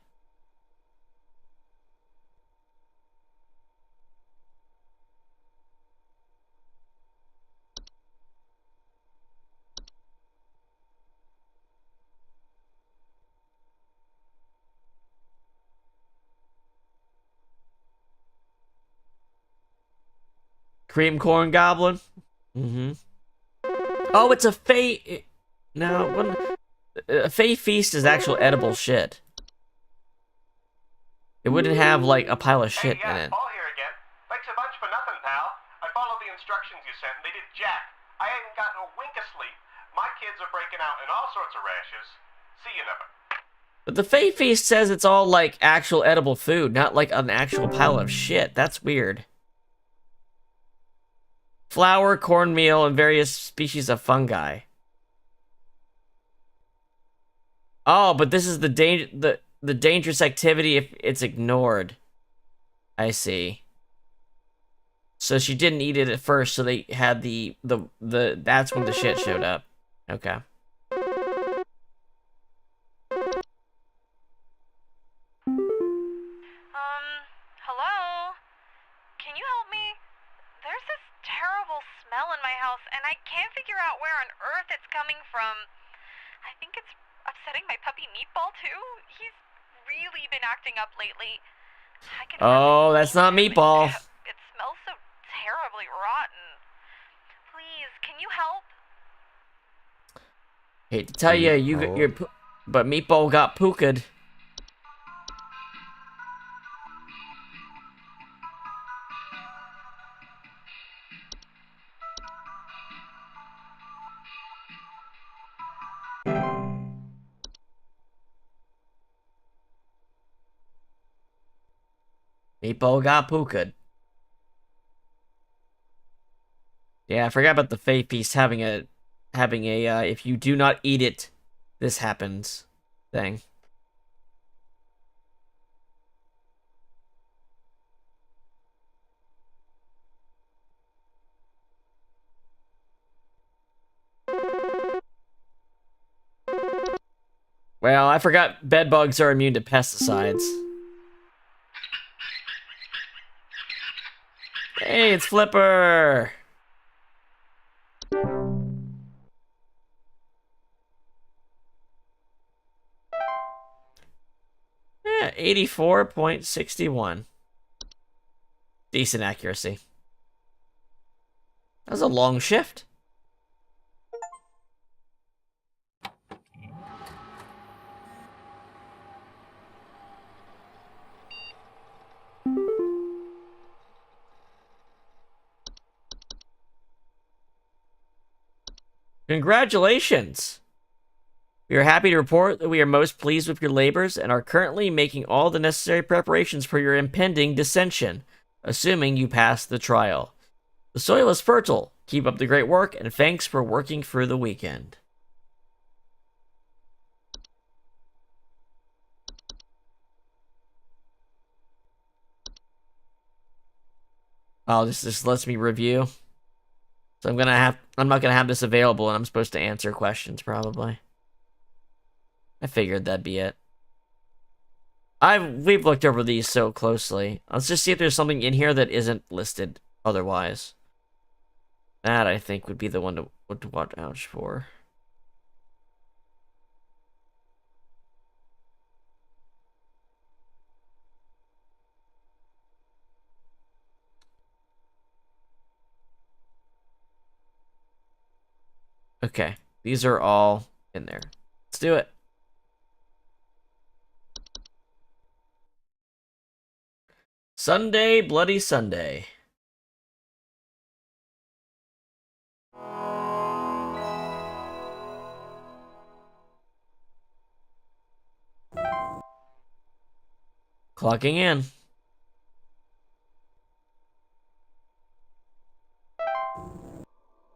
Cream corn goblin? Mm-hmm. Oh, it's a fey... No, a fey feast is actual edible shit. It wouldn't have, like, a pile of shit in it. Paul here again. Thanks a bunch for nothing, pal. I followed the instructions you sent, and they did jack. I ain't gotten a wink of sleep. My kids are breaking out in all sorts of rashes. See you never. But the fey feast says it's all, like, actual edible food, not, like, an actual pile of shit. That's weird. Flour, cornmeal, and various species of fungi. Oh, but this is the dangerous activity if it's ignored. I see. So she didn't eat it at first, so they had the that's when the shit showed up. Okay. Hello? Can you help me? There's this terrible smell in my house, and I can't figure out where on earth it's coming from. I think it's upsetting my puppy Meatball, too. He's really been acting up lately. Oh, that's not Meatball. It smells so terribly rotten. Please, can you help? Hate to tell you, but Meatball got pooked. Meatball got pooked. Yeah, I forgot about the Fey Feast having a if you do not eat it, this happens thing. Well, I forgot bedbugs are immune to pesticides. Hey, it's Flipper! Yeah, 84.61. Decent accuracy. That was a long shift. Congratulations! We are happy to report that we are most pleased with your labors and are currently making all the necessary preparations for your impending dissension, assuming you pass the trial. The soil is fertile. Keep up the great work, and thanks for working through the weekend. Oh, this just lets me review. So I'm not gonna have this available, and I'm supposed to answer questions probably. I figured that'd be it. We've looked over these so closely. Let's just see if there's something in here that isn't listed otherwise. That, I think, would be the one to watch out for. Okay, these are all in there. Let's do it. Sunday, Bloody Sunday. Clocking in.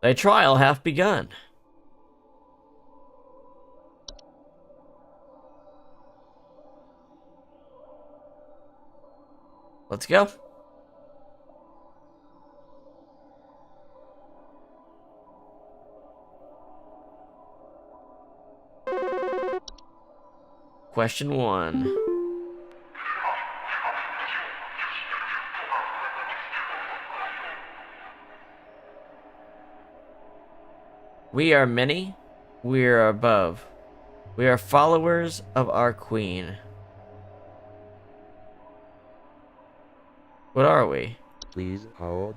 Thy trial hath begun. Let's go. Question 1. We are many, we are above. We are followers of our queen. What are we? Please hold.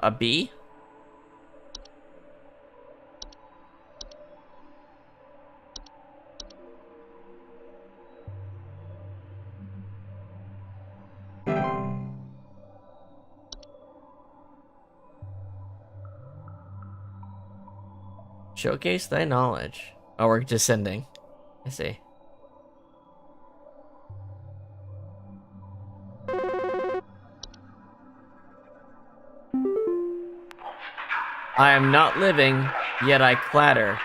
A bee? Showcase thy knowledge. Oh, we're descending. I see. I am not living, yet I clatter.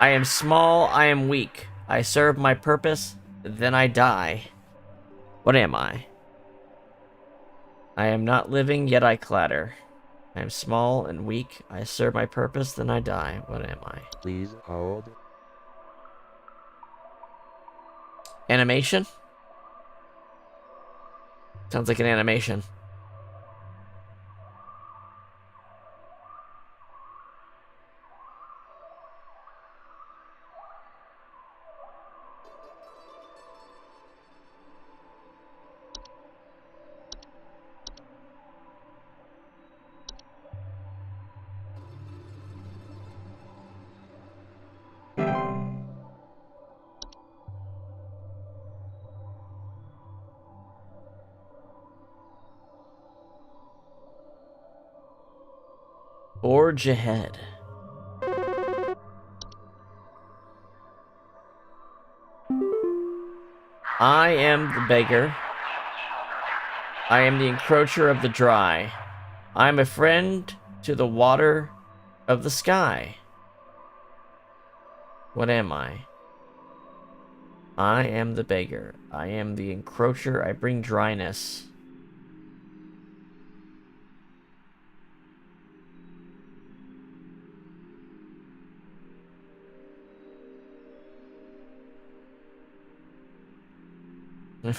I am small, I am weak. I serve my purpose, then I die. What am I? I am not living, yet I clatter. I am small and weak. I serve my purpose, then I die. What am I? Please hold. Animation? Sounds like an animation. Forge ahead. I am the beggar. I am the encroacher of the dry. I am a friend to the water of the sky. What am I? I am the beggar. I am the encroacher. I bring dryness.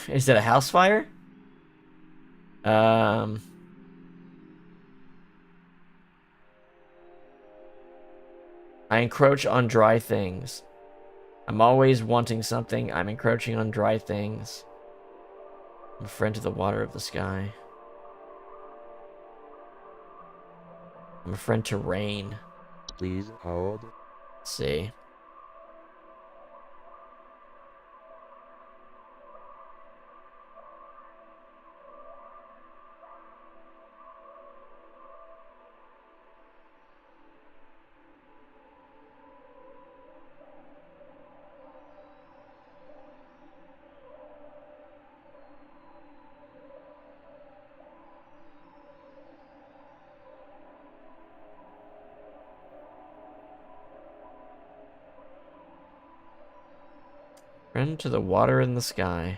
Is it a house fire? I encroach on dry things. I'm always wanting something. I'm encroaching on dry things. I'm a friend to the water of the sky. I'm a friend to rain. Please hold. Let's see. Friend to the water in the sky.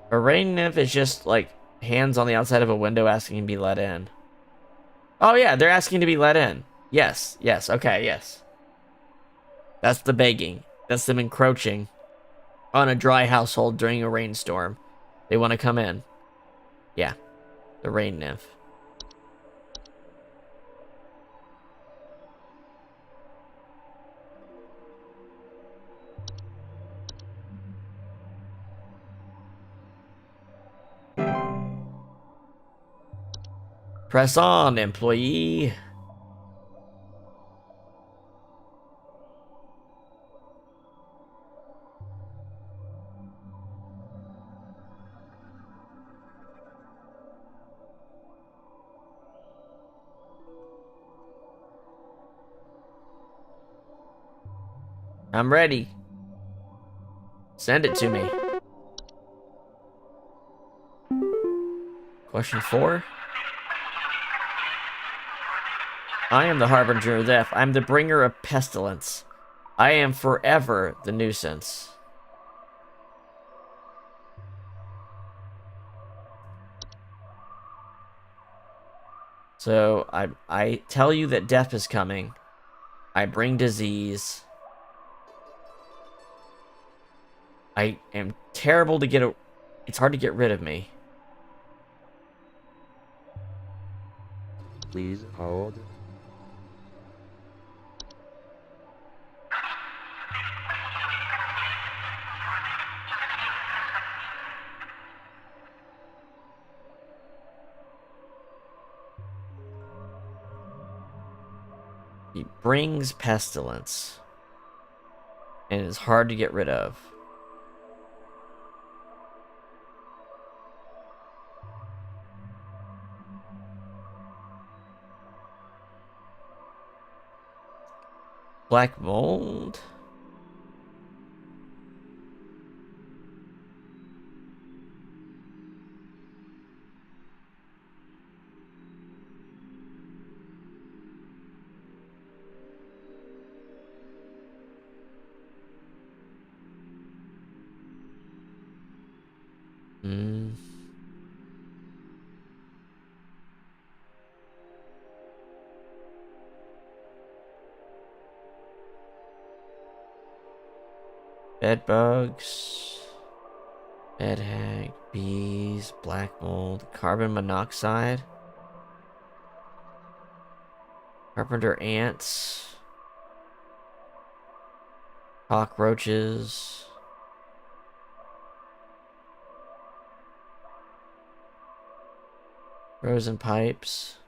A rain nymph is just like hands on the outside of a window asking to be let in. Oh yeah, they're asking to be let in. Yes, yes, okay, yes. That's the begging. That's them encroaching on a dry household during a rainstorm. They want to come in. Yeah, the rain nymph. Press on, employee. I'm ready. Send it to me. Question 4. I am the harbinger of death. I am the bringer of pestilence. I am forever the nuisance. So I tell you that death is coming. I bring disease. I am terrible to get it's hard to get rid of me. Please hold. He brings pestilence. And is hard to get rid of. Black mold? Bed bugs, bed hag, bees, black mold, carbon monoxide, carpenter ants, cockroaches, frozen pipes.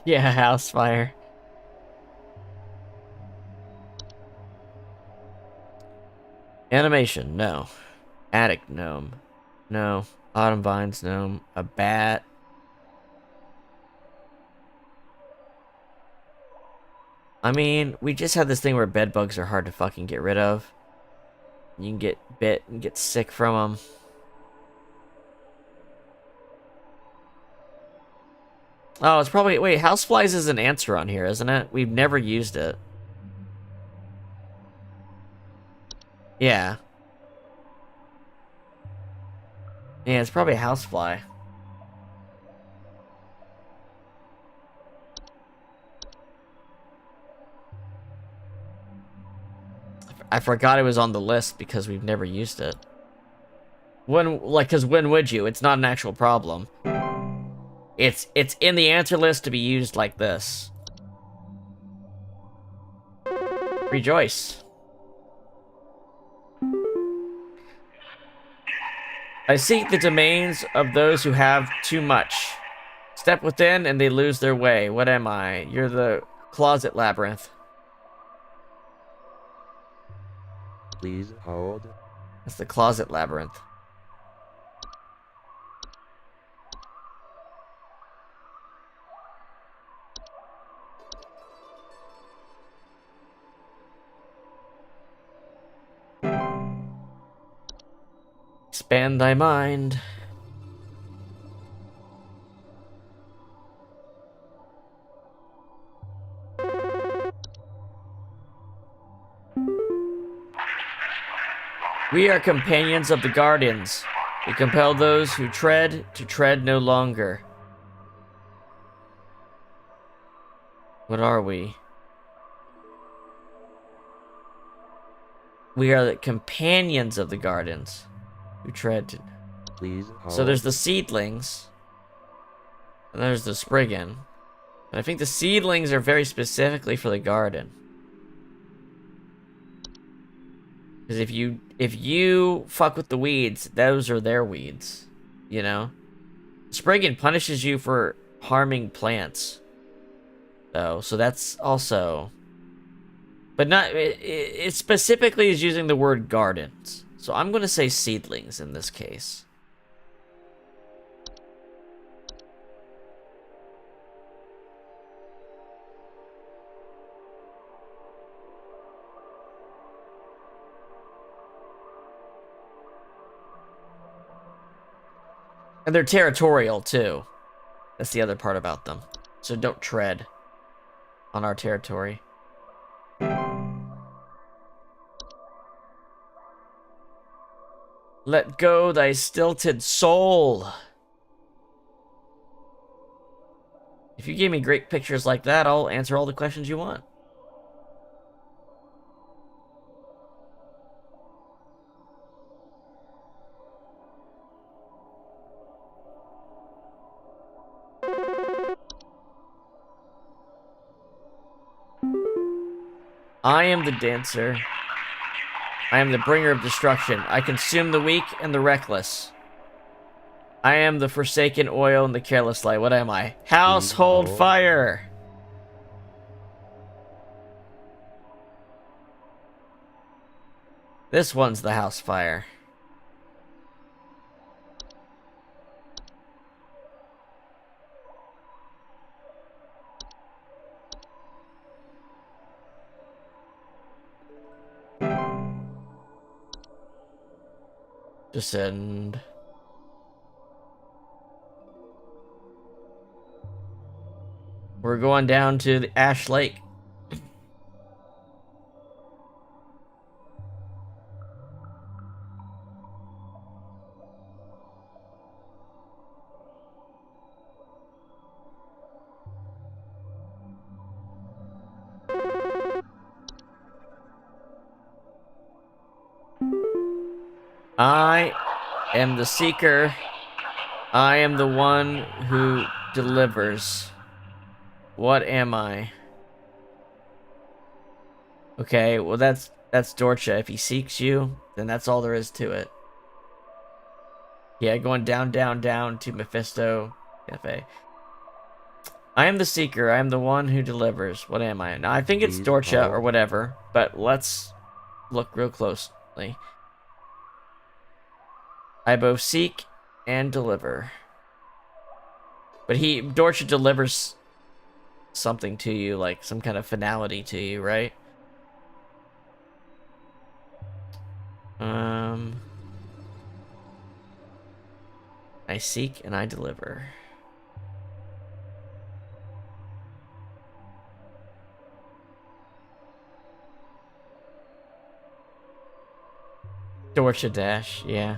Yeah, house fire. Animation, no. Attic gnome, no. Autumn vines gnome, a bat. I mean, we just had this thing where bed bugs are hard to fucking get rid of. You can get bit and get sick from them. Oh, it's probably... Wait, houseflies is an answer on here, isn't it? We've never used it. Yeah. Yeah, it's probably a housefly. I forgot it was on the list because we've never used it. Because when would you? It's not an actual problem. It's in the answer list to be used like this. Rejoice. I seek the domains of those who have too much. Step within and they lose their way. What am I? You're the closet labyrinth. Please hold. That's the closet labyrinth. Expand thy mind. We are companions of the guardians. We compel those who tread to tread no longer. What are we? We are the companions of the guardians who tread to... Please hold. So there's the seedlings. And there's the Spriggan. And I think the seedlings are very specifically for the garden. Because if you fuck with the weeds, those are their weeds. You know? Spriggan punishes you for harming plants. Though, so that's also... But not... It specifically is using the word gardens. So I'm going to say seedlings in this case. And they're territorial, too. That's the other part about them. So don't tread on our territory. Let go thy stilted soul. If you give me great pictures like that, I'll answer all the questions you want. I am the dancer. I am the bringer of destruction. I consume the weak and the reckless. I am the forsaken oil and the careless light. What am I? Household fire. This one's the house fire. Descend. We're going down to the Ash Lake. I am the seeker. I am the one who delivers. What am I? Okay, well that's Dorcha. If he seeks you, then that's all there is to it. Yeah, going down, down, down to Mephisto Cafe. I am the seeker. I am the one who delivers. What am I? Now, I think it's Dorcha or whatever, but let's look real closely. I both seek and deliver. But Dorcha delivers something to you, like some kind of finality to you, right? I seek and I deliver. Dorcha Dash, yeah.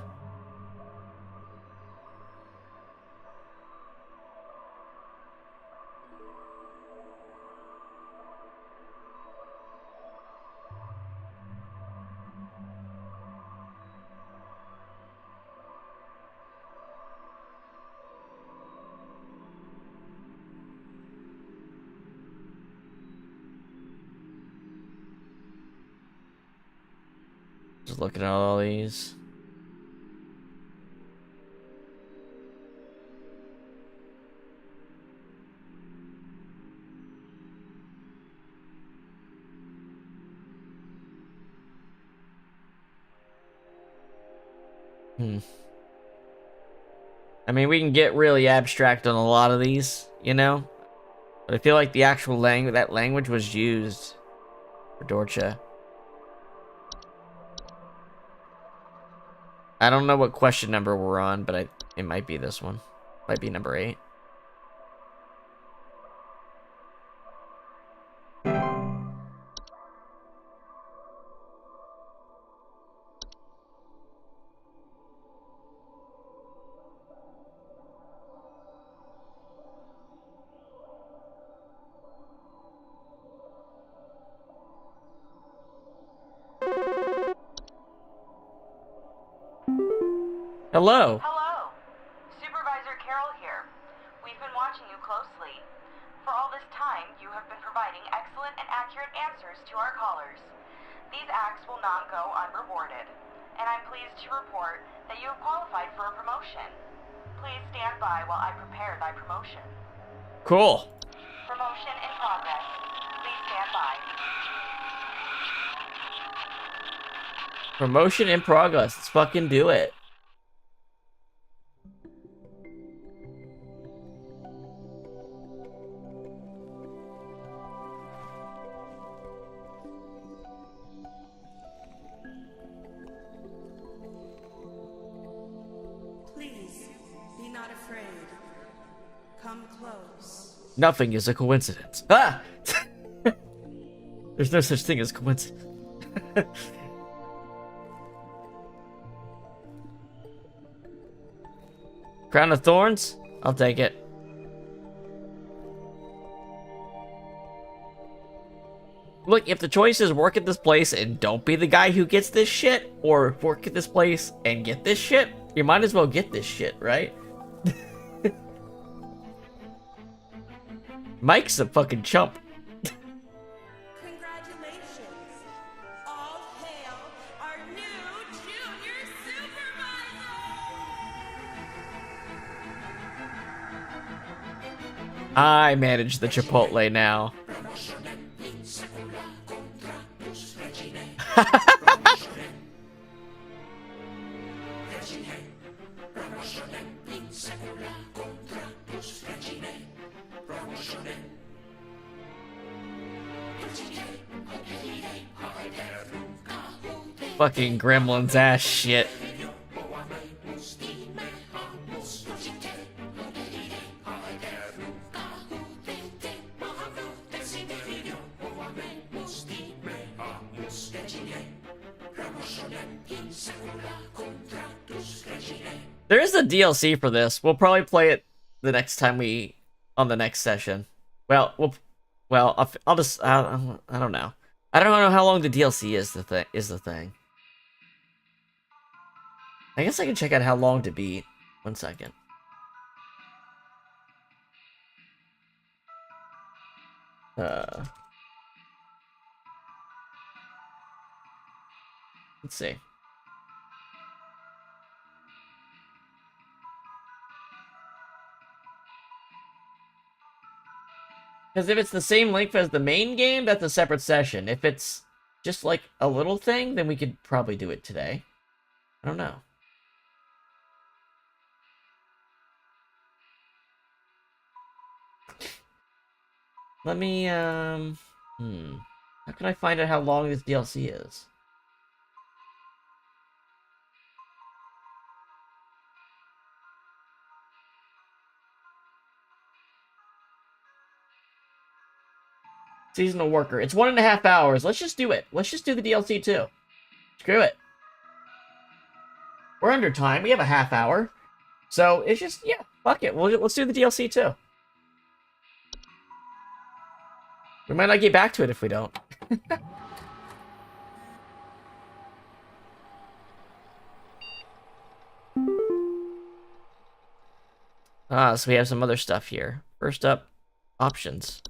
Just looking at all these. I mean, we can get really abstract on a lot of these, you know? But I feel like the actual language was used for Dorcha. I don't know what question number we're on, but it might be this one. Might be number 8. Hello. Hello. Supervisor Carroll here. We've been watching you closely. For all this time, you have been providing excellent and accurate answers to our callers. These acts will not go unrewarded, and I'm pleased to report that you have qualified for a promotion. Please stand by while I prepare thy promotion. Cool. Promotion in progress. Please stand by. Promotion in progress. Let's fucking do it. Please, be not afraid. Come close. Nothing is a coincidence. Ah! There's no such thing as coincidence. Crown of Thorns? I'll take it. Look, if the choice is work at this place and don't be the guy who gets this shit, or work at this place and get this shit, you might as well get this shit, right? Mike's a fucking chump. Congratulations. All hail our new junior supervisor. I manage the chipotle now. Fucking gremlins ass shit. There is a DLC for this. We'll probably play it the next time on the next session. Well, I'll just I don't know. I don't know how long the DLC is the thing. I guess I can check out how long to beat. 1 second. Let's see. Because if it's the same length as the main game, that's a separate session. If it's just like a little thing, then we could probably do it today. I don't know. Let me, How can I find out how long this DLC is? Seasonal worker. It's 1.5 hours. Let's just do it. Let's just do the DLC too. Screw it. We're under time. We have a half hour. So it's just, yeah, fuck it. Let's do the DLC too. We might not get back to it if we don't. So we have some other stuff here. First up, options.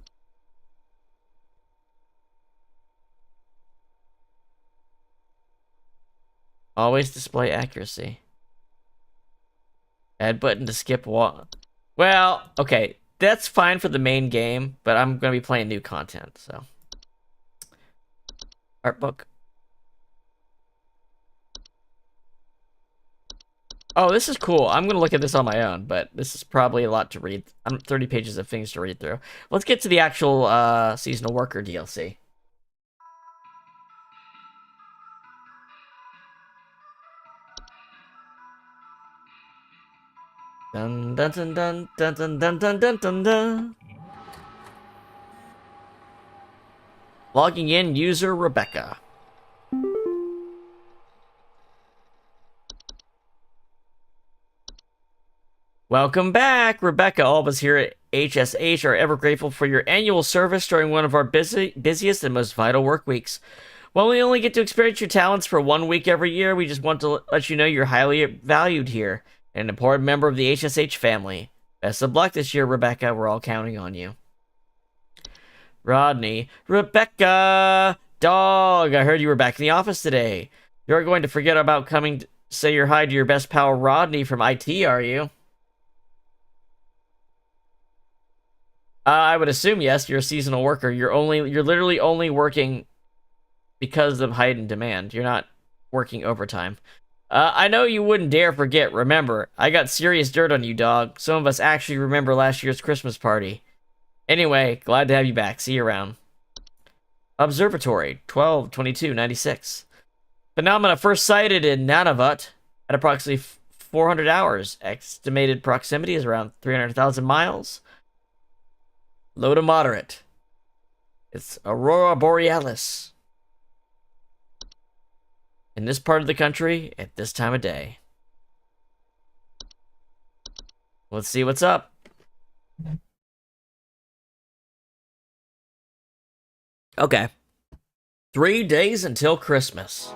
Always display accuracy. Add button to skip walk. Well, okay. That's fine for the main game, but I'm going to be playing new content, so. Art book. Oh, this is cool. I'm going to look at this on my own, but this is probably a lot to read. 30 pages of things to read through. Let's get to the actual seasonal worker DLC. Dun dun dun dun dun dun dun dun dun dun dun. Logging in user Rebecca. Welcome back, Rebecca. All of us here at HSH are ever grateful for your annual service during one of our busiest and most vital work weeks. While we only get to experience your talents for 1 week every year, we just want to let you know you're highly valued here and an important member of the HSH family. Best of luck this year, Rebecca. We're all counting on you. Rodney. Rebecca! Dog! I heard you were back in the office today. You're going to forget about coming to say your hi to your best pal Rodney from IT, are you? I would assume yes. You're a seasonal worker. You're literally only working because of heightened demand. You're not working overtime. I know you wouldn't dare forget. Remember, I got serious dirt on you, dog. Some of us actually remember last year's Christmas party. Anyway, glad to have you back. See you around. Observatory, 12/22/96. Phenomena first sighted in Nunavut at approximately 400 hours. Estimated proximity is around 300,000 miles. Low to moderate. It's Aurora Borealis. In this part of the country, at this time of day. Let's see what's up. Okay. 3 days until Christmas.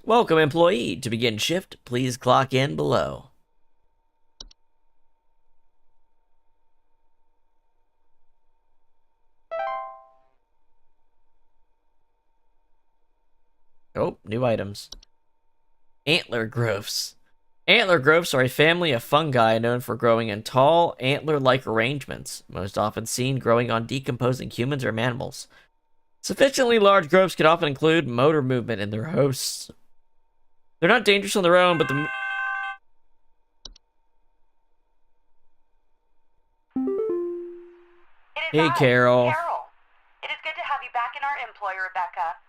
Welcome, employee. To begin shift, please clock in below. Oh, new items. Antler growths. Antler growths are a family of fungi known for growing in tall, antler-like arrangements, most often seen growing on decomposing humans or mammals. Sufficiently large growths can often include motor movement in their hosts. They're not dangerous on their own, but the... Hey, Carol. Carol, it is good to have you back in our employ, Rebecca.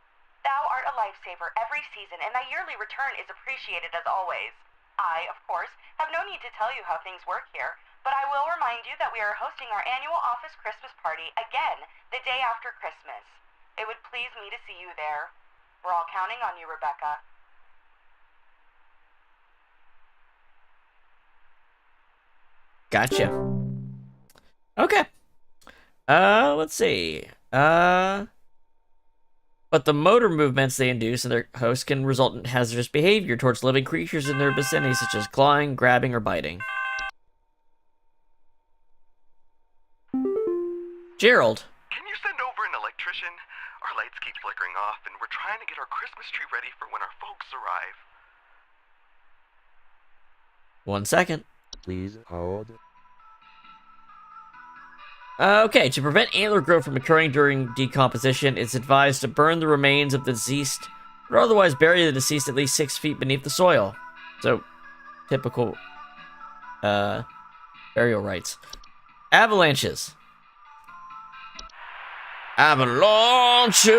Thou art a lifesaver every season, and thy yearly return is appreciated as always. I, of course, have no need to tell you how things work here, but I will remind you that we are hosting our annual office Christmas party again the day after Christmas. It would please me to see you there. We're all counting on you, Rebecca. Gotcha. Okay. Let's see. But the motor movements they induce in their hosts can result in hazardous behavior towards living creatures in their vicinity, such as clawing, grabbing, or biting. Gerald. Can you send over an electrician? Our lights keep flickering off, and we're trying to get our Christmas tree ready for when our folks arrive. 1 second. Please hold. Okay, to prevent antler growth from occurring during decomposition, it's advised to burn the remains of the deceased, or otherwise bury the deceased at least 6 feet beneath the soil. So, typical, burial rites. Avalanches. Avalanche!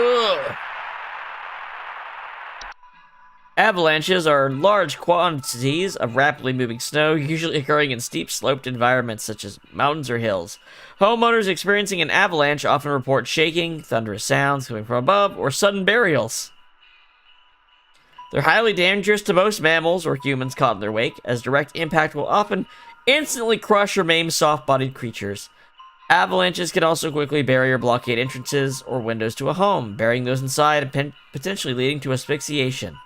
Avalanches are large quantities of rapidly moving snow, usually occurring in steep sloped environments such as mountains or hills. Homeowners experiencing an avalanche often report shaking, thunderous sounds coming from above, or sudden burials. They're highly dangerous to most mammals or humans caught in their wake, as direct impact will often instantly crush or maim soft-bodied creatures. Avalanches can also quickly bury or blockade entrances or windows to a home, burying those inside and potentially leading to asphyxiation.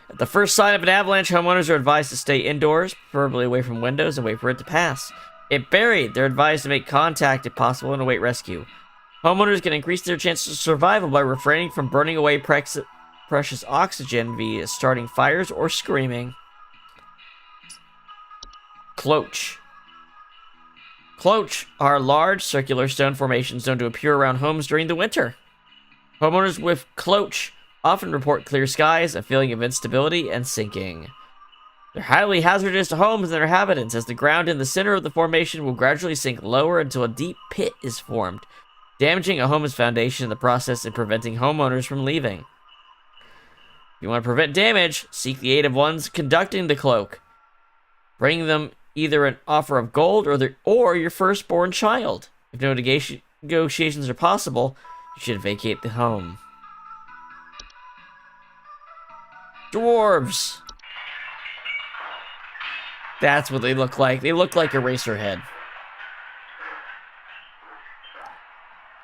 At the first sign of an avalanche, homeowners are advised to stay indoors, preferably away from windows, and wait for it to pass. If buried, they're advised to make contact if possible and await rescue. Homeowners can increase their chances of survival by refraining from burning away precious oxygen via starting fires or screaming. Cloche. Cloche are large circular stone formations known to appear around homes during the winter. Homeowners with cloche often report clear skies, a feeling of instability, and sinking. They're highly hazardous to homes and their inhabitants, as the ground in the center of the formation will gradually sink lower until a deep pit is formed. damaging a home's foundation in the process and preventing homeowners from leaving. If you want to prevent damage, seek the aid of ones conducting the cloak. Bring them either an offer of gold or your firstborn child. If no negotiations are possible, you should vacate the home. Dwarves! That's what they look like. They look like Eraserhead.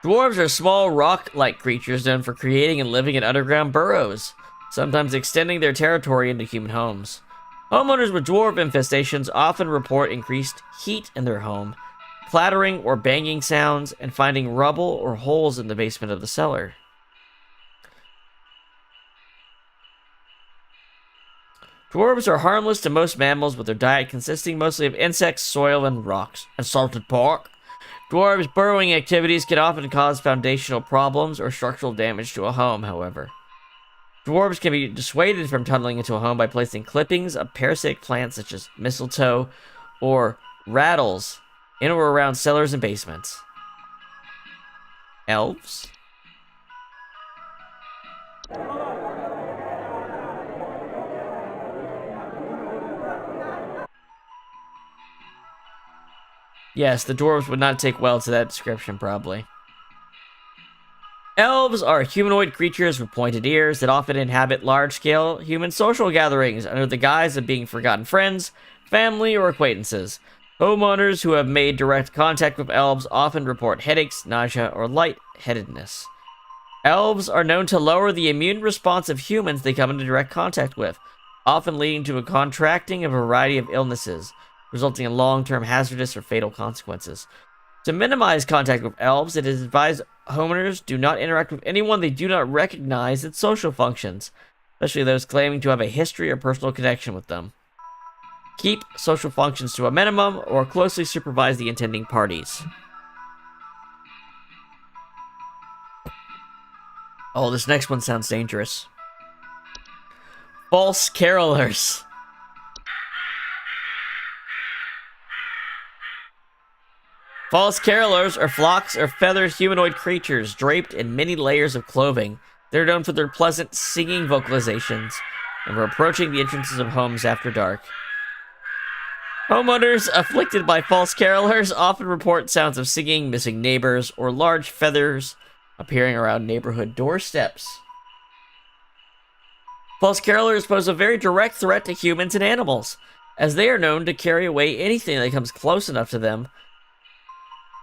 Dwarves are small rock-like creatures known for creating and living in underground burrows, sometimes extending their territory into human homes. Homeowners with dwarf infestations often report increased heat in their home, clattering or banging sounds, and finding rubble or holes in the basement of the cellar. Dwarves are harmless to most mammals, with their diet consisting mostly of insects, soil, and rocks, and salted pork. Dwarves' burrowing activities can often cause foundational problems or structural damage to a home, however. Dwarves can be dissuaded from tunneling into a home by placing clippings of parasitic plants such as mistletoe or rattles in or around cellars and basements. Elves? Yes, the dwarves would not take well to that description, probably. Elves are humanoid creatures with pointed ears that often inhabit large-scale human social gatherings under the guise of being forgotten friends, family, or acquaintances. Homeowners who have made direct contact with elves often report headaches, nausea, or lightheadedness. Elves are known to lower the immune response of humans they come into direct contact with, often leading to a contracting of a variety of illnesses, resulting in long-term hazardous or fatal consequences. To minimize contact with elves, it is advised homeowners do not interact with anyone they do not recognize at social functions, especially those claiming to have a history or personal connection with them. Keep social functions to a minimum, or closely supervise the attending parties. Oh, this next one sounds dangerous. False carolers. False carolers are flocks or feathered humanoid creatures draped in many layers of clothing. They're known for their pleasant singing vocalizations and for approaching the entrances of homes after dark. Homeowners afflicted by false carolers often report sounds of singing, missing neighbors, or large feathers appearing around neighborhood doorsteps. False carolers pose a very direct threat to humans and animals, as they are known to carry away anything that comes close enough to them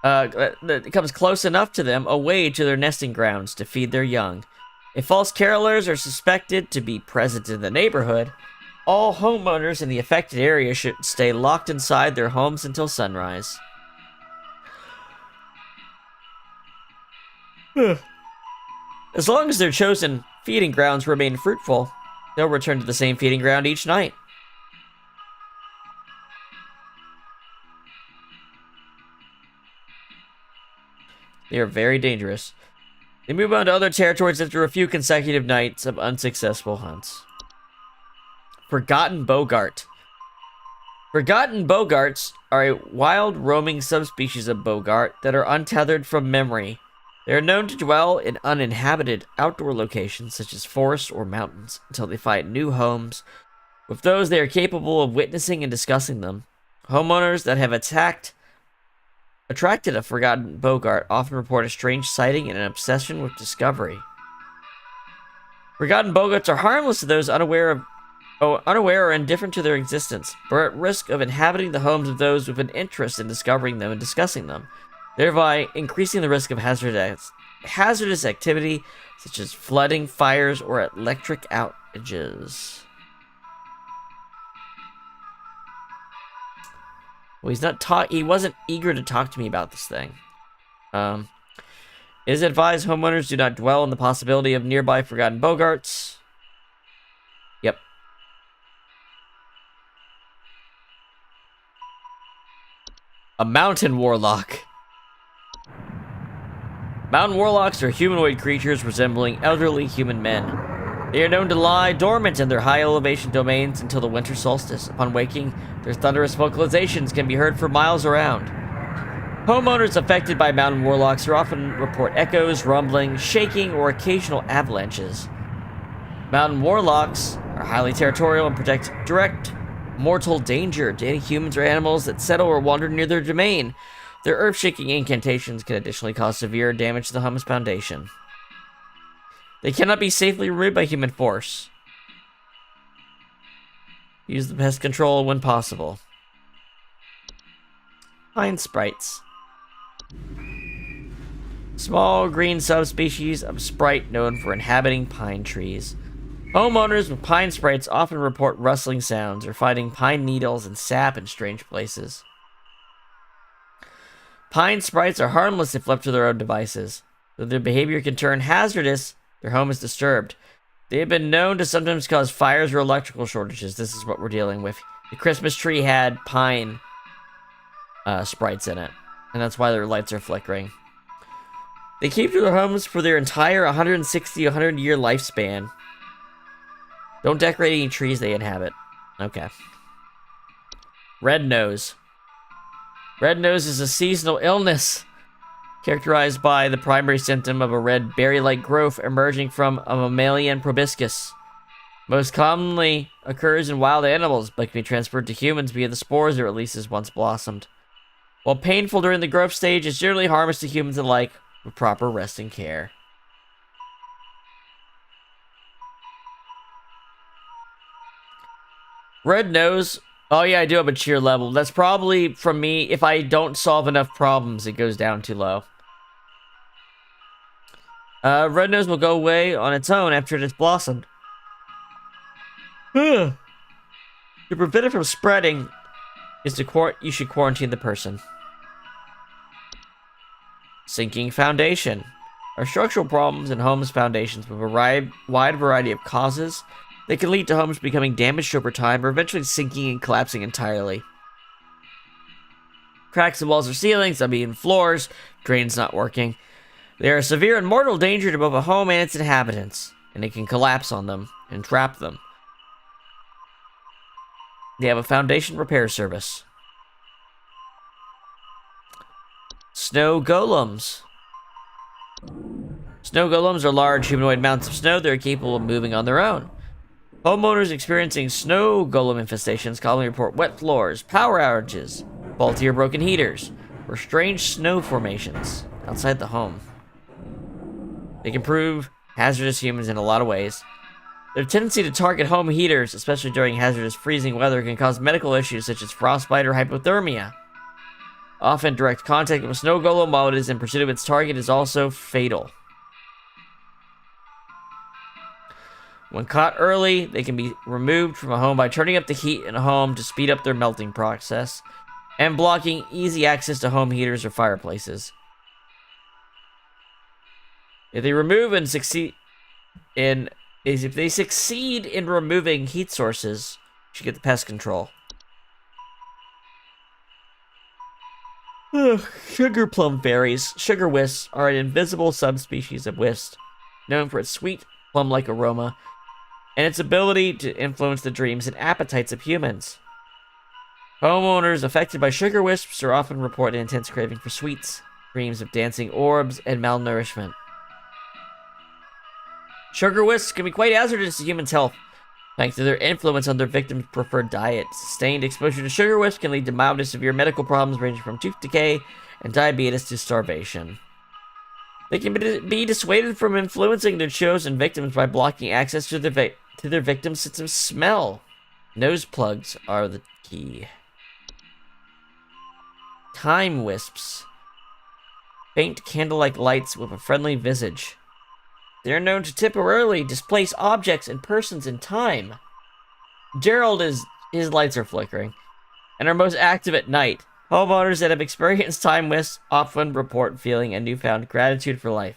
away to their nesting grounds to feed their young. If false carolers are suspected to be present in the neighborhood, all homeowners in the affected area should stay locked inside their homes until sunrise. As long as their chosen feeding grounds remain fruitful, they'll return to the same feeding ground each night. They are very dangerous. They move on to other territories after a few consecutive nights of unsuccessful hunts. Forgotten Bogart. Forgotten Bogarts are a wild roaming subspecies of Bogart that are untethered from memory. They are known to dwell in uninhabited outdoor locations such as forests or mountains until they find new homes with those they are capable of witnessing and discussing them. Homeowners that have attracted a forgotten Bogart often report a strange sighting and an obsession with discovery. Forgotten Bogarts are harmless to those unaware or indifferent to their existence, but are at risk of inhabiting the homes of those with an interest in discovering them and discussing them, thereby increasing the risk of hazardous activity such as flooding, fires, or electric outages. Well, he wasn't eager to talk to me about this thing. It is advised homeowners do not dwell on the possibility of nearby forgotten Bogarts. Yep. A mountain warlock. Mountain warlocks are humanoid creatures resembling elderly human men. They are known to lie dormant in their high elevation domains until the winter solstice. Upon waking, their thunderous vocalizations can be heard for miles around. Homeowners affected by mountain warlocks are often report echoes, rumbling, shaking, or occasional avalanches. Mountain warlocks are highly territorial and project direct mortal danger to any humans or animals that settle or wander near their domain. Their earth-shaking incantations can additionally cause severe damage to the home's foundation. They cannot be safely removed by human force. Use the pest control when possible. Pine sprites. Small green subspecies of sprite known for inhabiting pine trees. Homeowners with pine sprites often report rustling sounds or finding pine needles and sap in strange places. Pine sprites are harmless if left to their own devices. Though their behavior can turn hazardous, their home is disturbed. They have been known to sometimes cause fires or electrical shortages. This is what we're dealing with. The Christmas tree had pine sprites in it, and that's why their lights are flickering. They keep to their homes for their entire 160-100 year lifespan. Don't decorate any trees they inhabit. Okay. Red nose. Red nose is a seasonal illness characterized by the primary symptom of a red berry-like growth emerging from a mammalian proboscis. Most commonly occurs in wild animals, but can be transferred to humans via the spores it releases once blossomed. While painful during the growth stage, it's generally harmless to humans alike with proper rest and care. Red nose. Oh yeah, I do have a cheer level. That's probably from me. If I don't solve enough problems, it goes down too low. Red nose will go away on its own after it has blossomed. To prevent it from spreading, you should quarantine the person. Sinking foundation. Are structural problems in homes' foundations with a wide variety of causes. They can lead to homes becoming damaged over time or eventually sinking and collapsing entirely. Cracks in walls or ceilings, uneven floors, drains not working. They are a severe and mortal danger to both a home and its inhabitants, and it can collapse on them and trap them. They have a foundation repair service. Snow golems. Snow golems are large humanoid mounts of snow that are capable of moving on their own. Homeowners experiencing snow golem infestations commonly report wet floors, power outages, faulty or broken heaters, or strange snow formations outside the home. They can prove hazardous to humans in a lot of ways. Their tendency to target home heaters, especially during hazardous freezing weather, can cause medical issues such as frostbite or hypothermia. Often direct contact with a snow golem while it is in pursuit of its target is also fatal. When caught early, they can be removed from a home by turning up the heat in a home to speed up their melting process and blocking easy access to home heaters or fireplaces. If they succeed in removing heat sources, you should get the pest control. Sugar plum fairies. Sugar wisps are an invisible subspecies of wisp, known for its sweet, plum-like aroma and its ability to influence the dreams and appetites of humans. Homeowners affected by sugar wisps are often report an intense craving for sweets, dreams of dancing orbs, and malnourishment. Sugar wisps can be quite hazardous to humans' health, thanks to their influence on their victims' preferred diet. Sustained exposure to sugar wisps can lead to mild to severe medical problems ranging from tooth decay and diabetes to starvation. They can be dissuaded from influencing their chosen victims by blocking access to their victims' sense of smell. Nose plugs are the key. Time wisps. Faint candle-like lights with a friendly visage. They are known to temporarily displace objects and persons in time. Gerald his lights are flickering and are most active at night. Homeowners that have experienced time wisps often report feeling a newfound gratitude for life,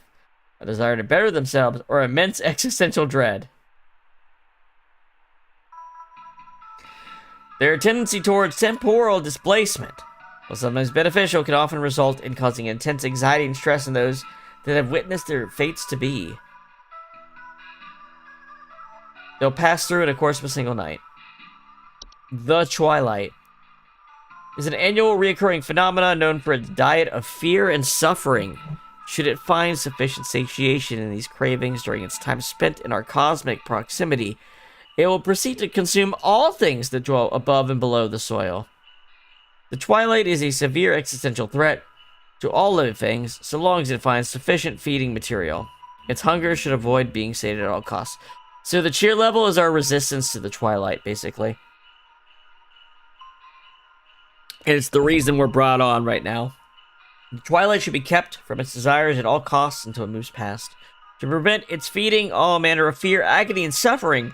a desire to better themselves, or immense existential dread. Their tendency towards temporal displacement, while sometimes beneficial, can often result in causing intense anxiety and stress in those that have witnessed their fates to be. They'll pass through in a course of a single night. The Twilight. is an annual recurring phenomenon known for its diet of fear and suffering. Should it find sufficient satiation in these cravings during its time spent in our cosmic proximity, it will proceed to consume all things that dwell above and below the soil. The Twilight is a severe existential threat to all living things, so long as it finds sufficient feeding material. Its hunger should avoid being sated at all costs. So the cheer level is our resistance to the Twilight, basically. And it's the reason we're brought on right now. The Twilight should be kept from its desires at all costs until it moves past. To prevent its feeding all manner of fear, agony, and suffering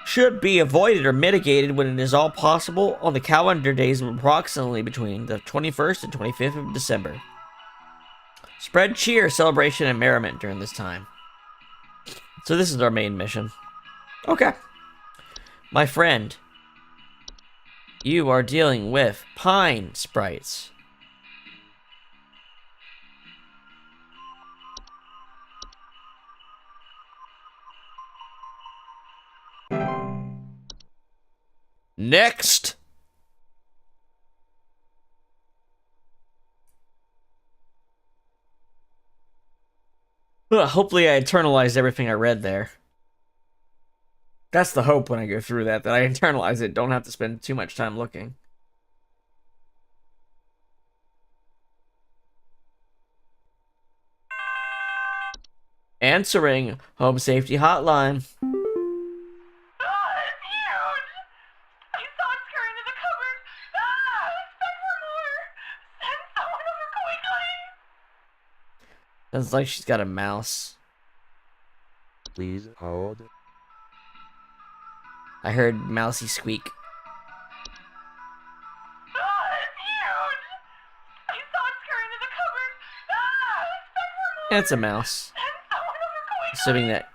should be avoided or mitigated when it is all possible on the calendar days of approximately between the 21st and 25th of December. Spread cheer, celebration, and merriment during this time. So this is our main mission. Okay. My friend, you are dealing with pine sprites. Next! Hopefully I internalized everything I read there. That's the hope when I go through that I internalize it, don't have to spend too much time looking. Answering Home Safety Hotline. Sounds like she's got a mouse. Please hold. I heard mousy squeak. It's a mouse. Assuming that.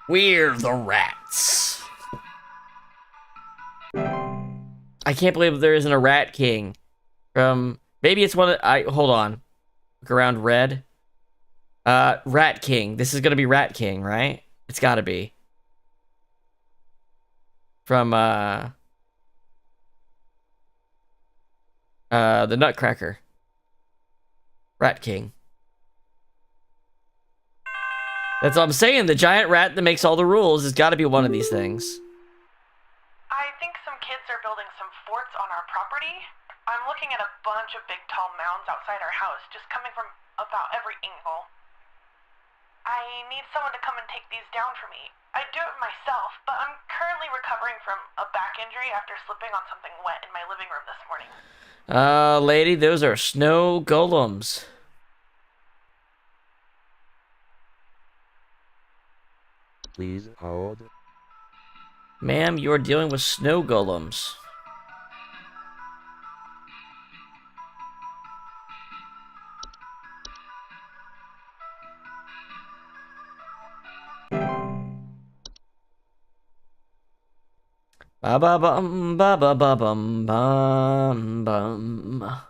We're the rats. I can't believe there isn't a Rat King. Maybe it's one of, hold on. Look around red. Rat King. This is gonna be Rat King, right? It's gotta be. From, the Nutcracker. Rat King. That's what I'm saying. The giant rat that makes all the rules has got to be one of these things. I think some kids are building some forts on our property. I'm looking at a bunch of big tall mounds outside our house, just coming from about every angle. I need someone to come and take these down for me. I'd do it myself, but I'm currently recovering from a back injury after slipping on something wet in my living room this morning. Lady, those are snow golems. Please hold. Ma'am, you are dealing with snow golems. Ba ba bum ba ba ba bum bum bum.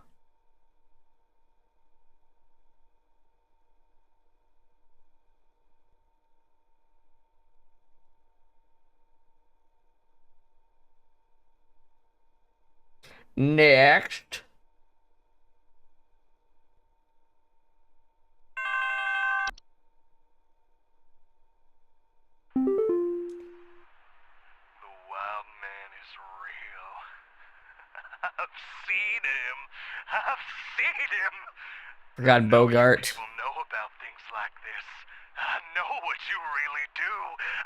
Next. I've seen him. I've seen him. Forgotten Bogart. People know about things like this. I know what you really do.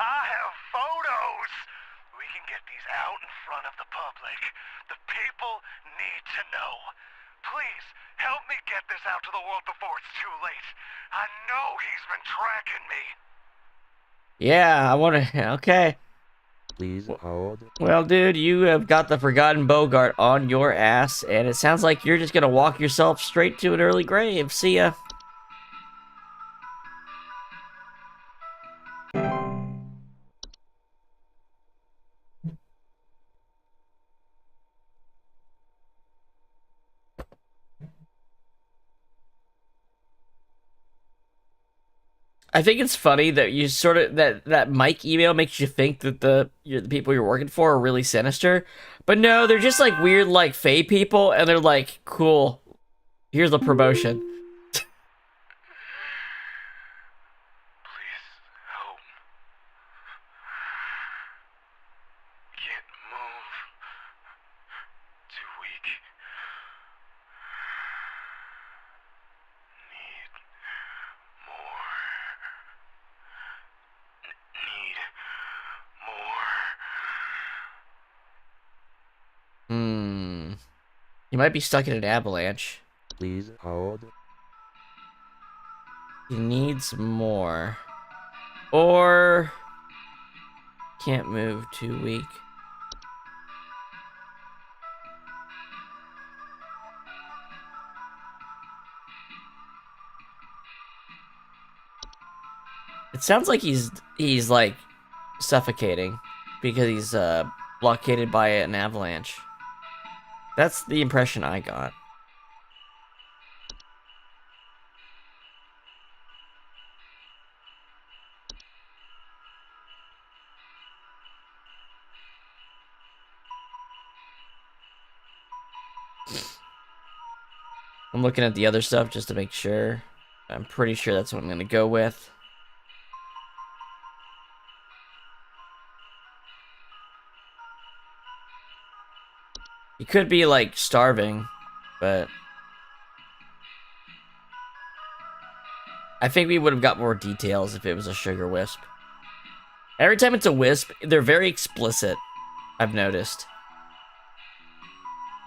I have photos. We can get these out in front of the public. The people need to know. Please, help me get this out to the world before it's too late. I know he's been tracking me. Yeah, I want to... Okay. Please hold. Well, dude, you have got the Forgotten Bogart on your ass, and it sounds like you're just gonna walk yourself straight to an early grave. See ya. I think it's funny that you sort of that Mike email makes you think that the people you're working for are really sinister, but no, they're just like weird like Fae people, and they're like, cool, here's a promotion. Please help. Can't move. Too weak. Need more. Need more. You might be stuck in an avalanche. Please hold. He needs more. Or can't move, too weak. It sounds like he's like suffocating because he's blockaded by an avalanche. That's the impression I got. I'm looking at the other stuff just to make sure. I'm pretty sure that's what I'm gonna go with. He could be like starving, but I think we would have got more details if it was a sugar wisp. Every time it's a wisp, they're very explicit, I've noticed.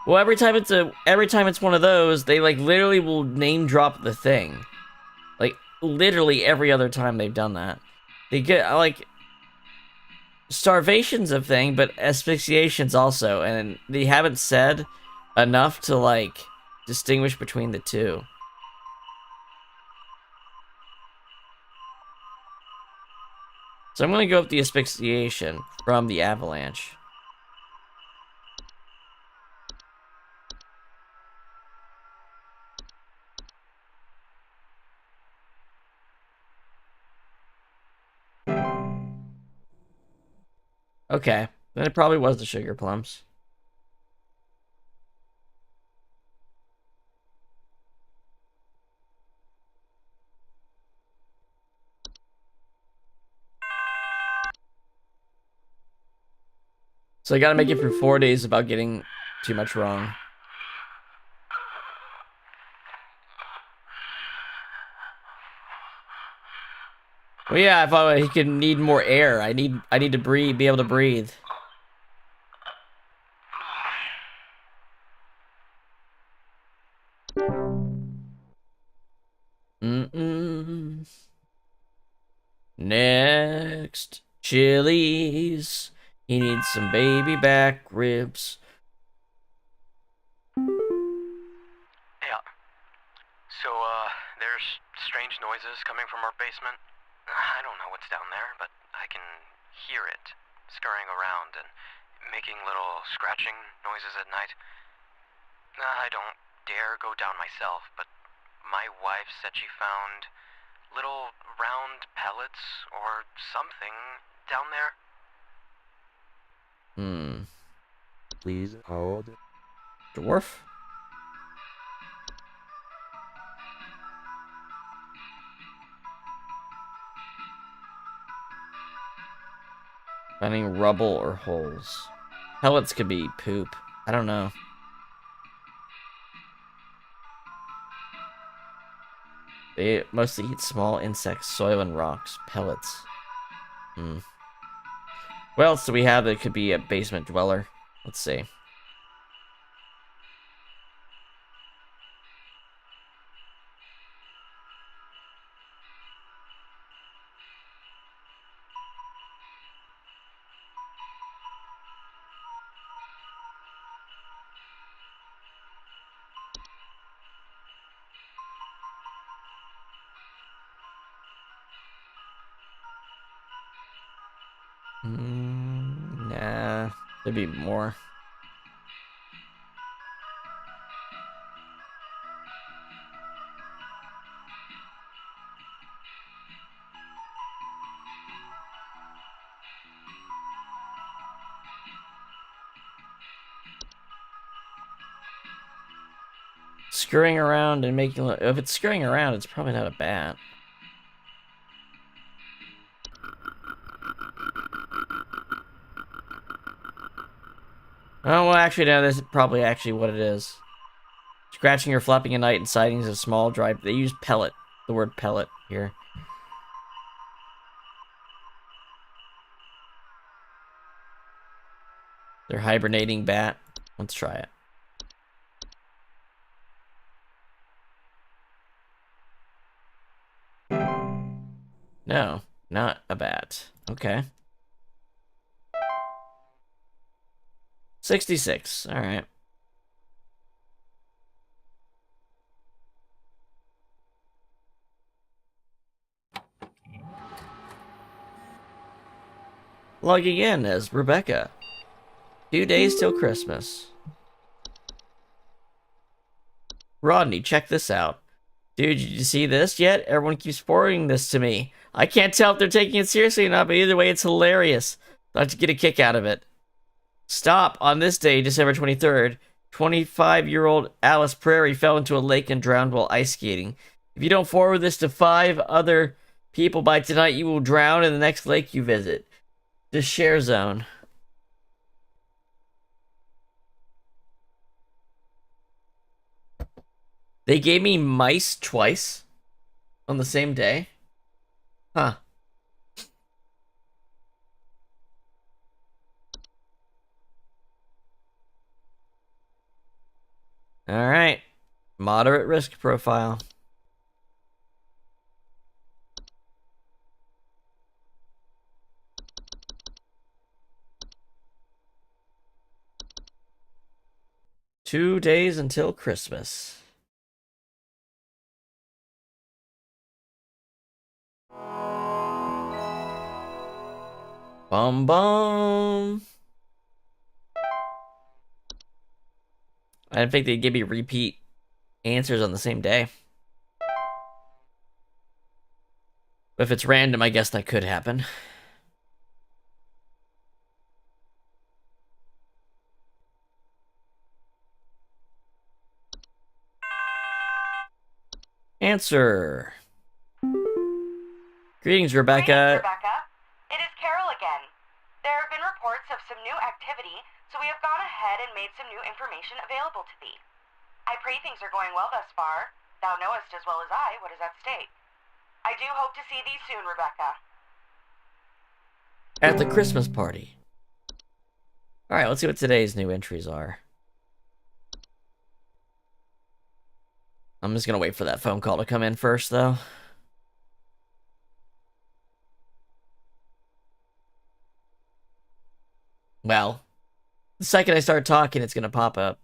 Well, every time it's one of those, they like literally will name drop the thing. Like literally every other time they've done that. They get like starvation's a thing, but asphyxiation's also, and they haven't said enough to like distinguish between the two. So I'm gonna go with the asphyxiation from the avalanche. Okay, then it probably was the sugar plums. So I gotta make it through 4 days without getting too much wrong. Well, yeah, I thought he could need more air. I need to breathe, be able to breathe. Next, Chili's. He needs some baby back ribs. Yeah. So, there's strange noises coming from our basement. I don't know what's down there, but I can hear it scurrying around and making little scratching noises at night. I don't dare go down myself, but my wife said she found little round pellets or something down there. Please hold. Dwarf? Finding rubble or holes. Pellets could be poop. I don't know. They mostly eat small insects, soil, and rocks. Pellets. What else do we have that could be a basement dweller? Let's see. Nah, there'd be more. scurrying around and making... If it's scurrying around, it's probably not a bat. Oh, well, actually, no, this is probably actually what it is. Scratching or flapping at night and sightings of small, dry... They use pellet, the word pellet here. They're hibernating bat. Let's try it. No, not a bat. Okay. 66. All right. Logging in as Rebecca. 2 days till Christmas. Rodney, check this out. Dude, did you see this yet? Everyone keeps forwarding this to me. I can't tell if they're taking it seriously or not, but either way, it's hilarious. I'd like to get a kick out of it. Stop. On this day, December 23rd, 25-year-old Alice Prairie fell into a lake and drowned while ice skating. If you don't forward this to 5 other people by tonight, you will drown in the next lake you visit. The share zone. They gave me mice twice on the same day. Huh. All right. Moderate risk profile. Two days until Christmas. Bum bum. I didn't think they'd give me repeat answers on the same day. But if it's random, I guess that could happen. Answer. Greetings, Rebecca. Greetings, Rebecca. It is Carol again. There have been reports of some new activity, so we have gone ahead and made some new information available to thee. I pray things are going well thus far. Thou knowest as well as I what is at stake. I do hope to see thee soon, Rebecca. At the Christmas party. Alright, let's see what today's new entries are. I'm just gonna wait for that phone call to come in first, though. Well, the second I start talking, it's gonna pop up.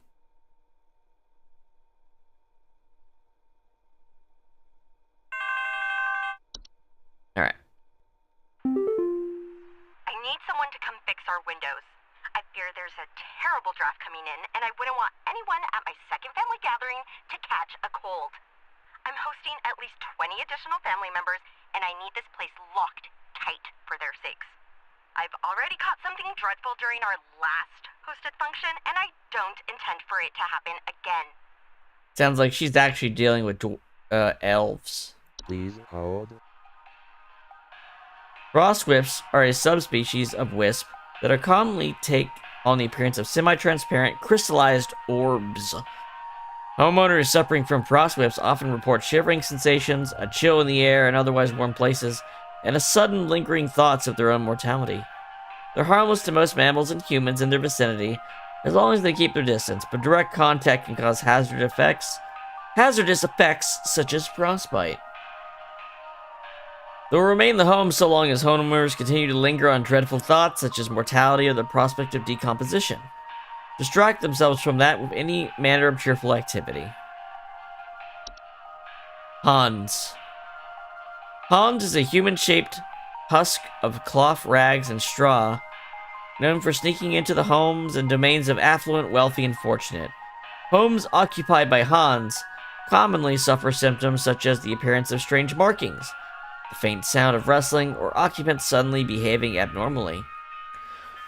Alright. I need someone to come fix our windows. I fear there's a terrible draft coming in, and I wouldn't want anyone at my second family gathering to catch a cold. I'm hosting at least 20 additional family members, and I need this place locked tight for their sakes. I've already caught something dreadful during our last hosted function, and I don't intend for it to happen again. Sounds like she's actually dealing with elves. Please hold. Frost wisps are a subspecies of wisp that are commonly take on the appearance of semi-transparent crystallized orbs. Homeowners suffering from frost wisps often report shivering sensations, a chill in the air and otherwise warm places, and a sudden lingering thoughts of their own mortality. They're harmless to most mammals and humans in their vicinity, as long as they keep their distance, but direct contact can cause hazardous effects such as frostbite. They will remain in the home so long as homeowners continue to linger on dreadful thoughts such as mortality or the prospect of decomposition. Distract themselves from that with any manner of cheerful activity. Hans. Hans is a human-shaped husk of cloth rags and straw, known for sneaking into the homes and domains of affluent, wealthy, and fortunate. Homes occupied by Hans commonly suffer symptoms such as the appearance of strange markings, the faint sound of rustling, or occupants suddenly behaving abnormally.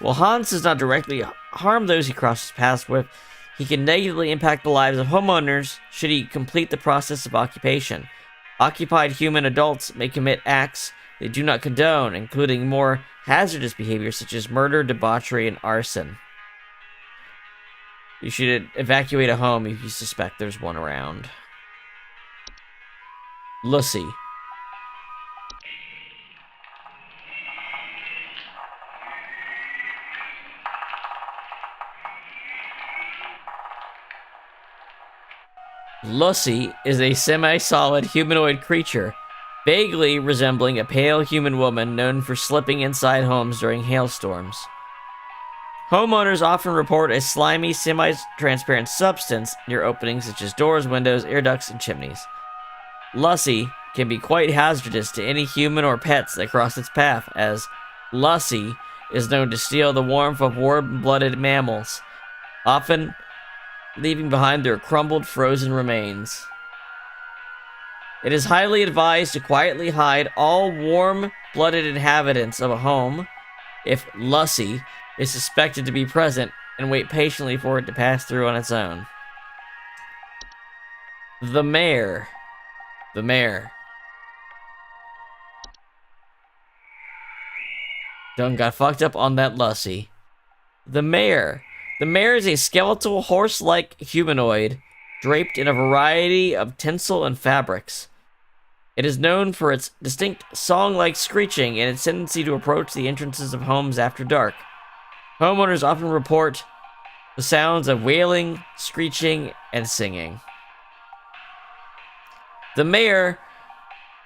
While Hans does not directly harm those he crosses paths with, he can negatively impact the lives of homeowners should he complete the process of occupation. Occupied human adults may commit acts they do not condone, including more hazardous behaviors such as murder, debauchery, and arson. You should evacuate a home if you suspect there's one around. Lucy. Lucy is a semi-solid humanoid creature, vaguely resembling a pale human woman known for slipping inside homes during hailstorms. Homeowners often report a slimy, semi-transparent substance near openings such as doors, windows, air ducts, and chimneys. Lucy can be quite hazardous to any human or pets that cross its path, as Lucy is known to steal the warmth of warm-blooded mammals, often leaving behind their crumbled, frozen remains. It is highly advised to quietly hide all warm-blooded inhabitants of a home if Lucy is suspected to be present and wait patiently for it to pass through on its own. The mayor. The mayor. Done got fucked up on that Lucy. The mayor. The mayor is a skeletal, horse-like humanoid draped in a variety of tinsel and fabrics. It is known for its distinct song-like screeching and its tendency to approach the entrances of homes after dark. Homeowners often report the sounds of wailing, screeching, and singing. The mayor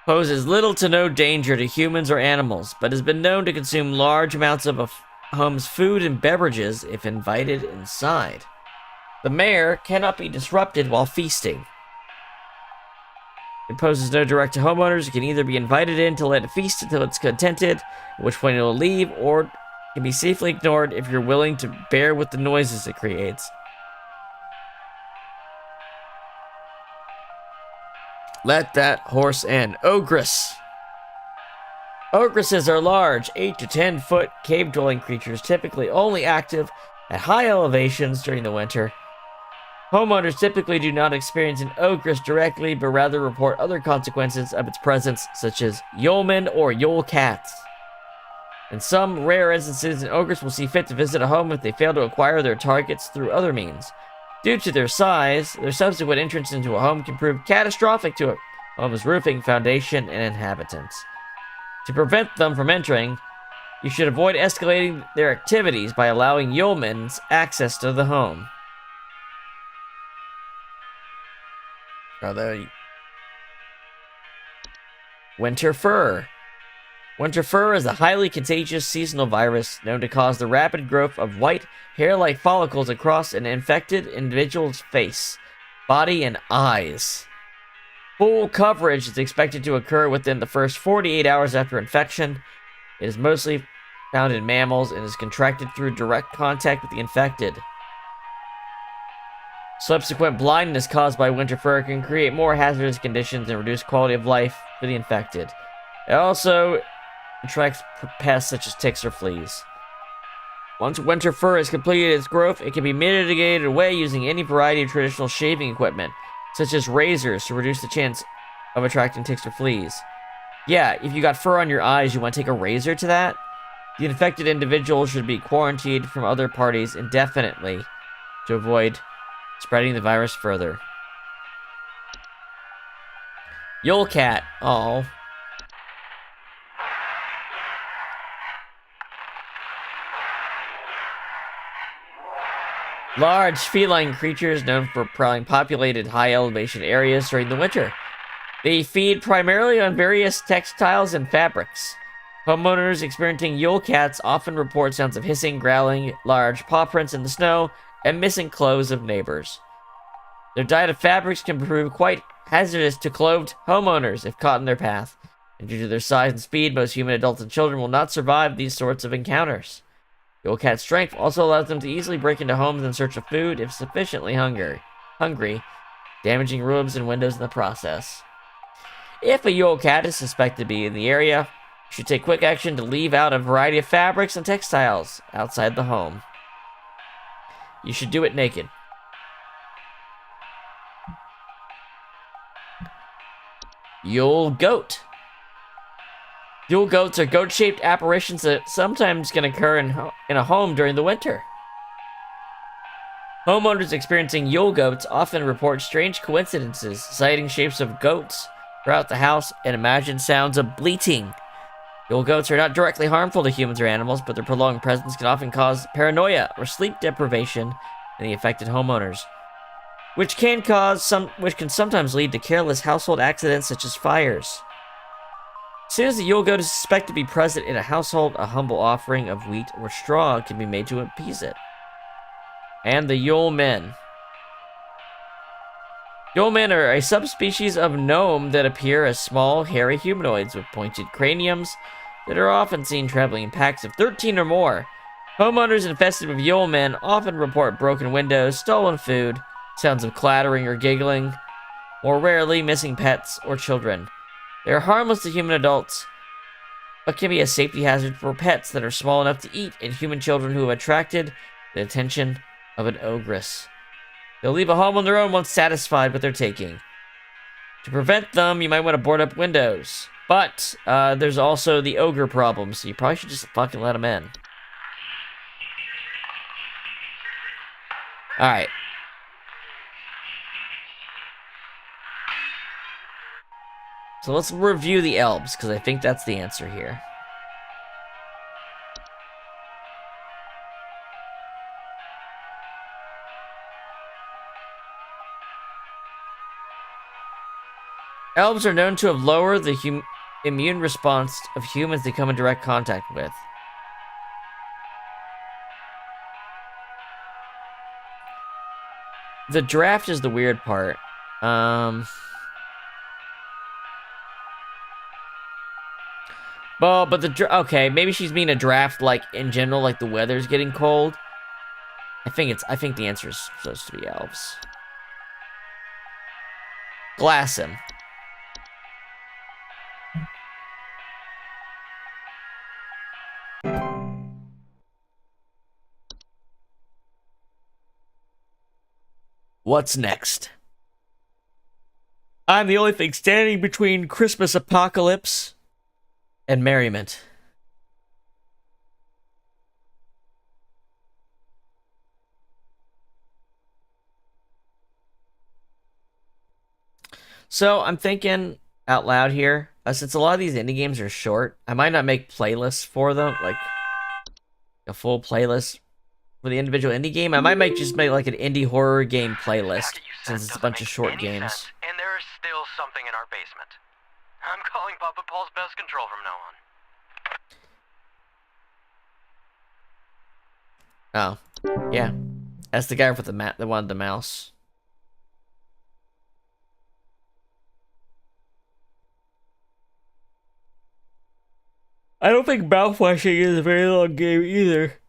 poses little to no danger to humans or animals, but has been known to consume large amounts of a home's food and beverages if invited inside. The mayor cannot be disrupted while feasting. It poses no direct to homeowners. It can either be invited in to let it feast until it's contented, at which point it will leave, or can be safely ignored if you're willing to bear with the noises it creates. Let that horse in. Ogress. Ogresses are large, 8 to 10 foot cave-dwelling creatures, typically only active at high elevations during the winter. Homeowners typically do not experience an ogress directly, but rather report other consequences of its presence, such as yeomen or yule cats. In some rare instances, an ogress will see fit to visit a home if they fail to acquire their targets through other means. Due to their size, their subsequent entrance into a home can prove catastrophic to a home's roofing, foundation, and inhabitants. To prevent them from entering, you should avoid escalating their activities by allowing yeomen's access to the home. Winter fur. Winter fur is a highly contagious seasonal virus known to cause the rapid growth of white, hair-like follicles across an infected individual's face, body, and eyes. Full coverage is expected to occur within the first 48 hours after infection. It is mostly found in mammals and is contracted through direct contact with the infected. Subsequent blindness caused by winter fur can create more hazardous conditions and reduce quality of life for the infected. It also attracts pests such as ticks or fleas. Once winter fur has completed its growth, it can be mitigated away using any variety of traditional shaving equipment, such as razors, to reduce the chance of attracting ticks or fleas. Yeah, if you got fur on your eyes, you want to take a razor to that? The infected individual should be quarantined from other parties indefinitely to avoid spreading the virus further. Yule cat. Oh. Large feline creatures known for prowling populated high elevation areas during the winter. They feed primarily on various textiles and fabrics. Homeowners experiencing Yule cats often report sounds of hissing, growling, large paw prints in the snow, and missing clothes of neighbors. Their diet of fabrics can prove quite hazardous to clothed homeowners if caught in their path, and due to their size and speed, most human adults and children will not survive these sorts of encounters. Yule cat's strength also allows them to easily break into homes in search of food if sufficiently hungry, damaging roofs and windows in the process. If a Yule cat is suspected to be in the area, you should take quick action to leave out a variety of fabrics and textiles outside the home. You should do it naked. Yule goat. Yule goats are goat-shaped apparitions that sometimes can occur in a home during the winter. Homeowners experiencing Yule goats often report strange coincidences, citing shapes of goats throughout the house and imagined sounds of bleating. Yule goats are not directly harmful to humans or animals, but their prolonged presence can often cause paranoia or sleep deprivation in the affected homeowners, which can sometimes lead to careless household accidents such as fires. As soon as the Yule goat is suspected to be present in a household, a humble offering of wheat or straw can be made to appease it. And the Yule men. Yule men are a subspecies of gnome that appear as small, hairy humanoids with pointed craniums that are often seen traveling in packs of 13 or more. Homeowners infested with Yule men often report broken windows, stolen food, sounds of clattering or giggling, more rarely missing pets or children. They are harmless to human adults, but can be a safety hazard for pets that are small enough to eat and human children who have attracted the attention of an ogress. They'll leave a home on their own once satisfied with their taking. To prevent them, you might want to board up windows. But there's also the ogre problem, so you probably should just fucking let them in. Alright. So let's review the elves, because I think that's the answer here. Elves are known to have lowered the immune response of humans they come in direct contact with. The draft is the weird part. Well, but okay, maybe she's meaning a draft like in general, like the weather's getting cold. I think the answer is supposed to be elves. Glass him. What's next? I'm the only thing standing between Christmas apocalypse and merriment. So I'm thinking out loud here, since a lot of these indie games are short, I might not make playlists for them, like a full playlist for the individual indie game. I might just make like an indie horror game playlist, since it's a bunch of short games. Sense, and there is still something in our basement. I'm calling Papa Paul's Pest Control from now on. Oh, yeah. That's the guy with the one with the mouse. I don't think mouthwashing is a very long game either.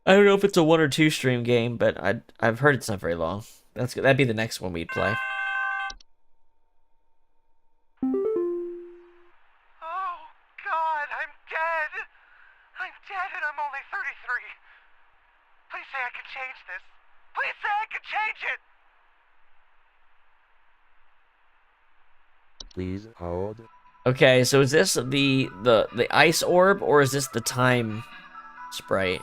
I don't know if it's a 1 or 2 stream game, but I've heard it's not very long. That'd be the next one we'd play. Oh, God, I'm dead. I'm dead and I'm only 33. Please say I can change this. Please say I can change it. Please hold. Okay, so is this the ice orb, or is this the time sprite?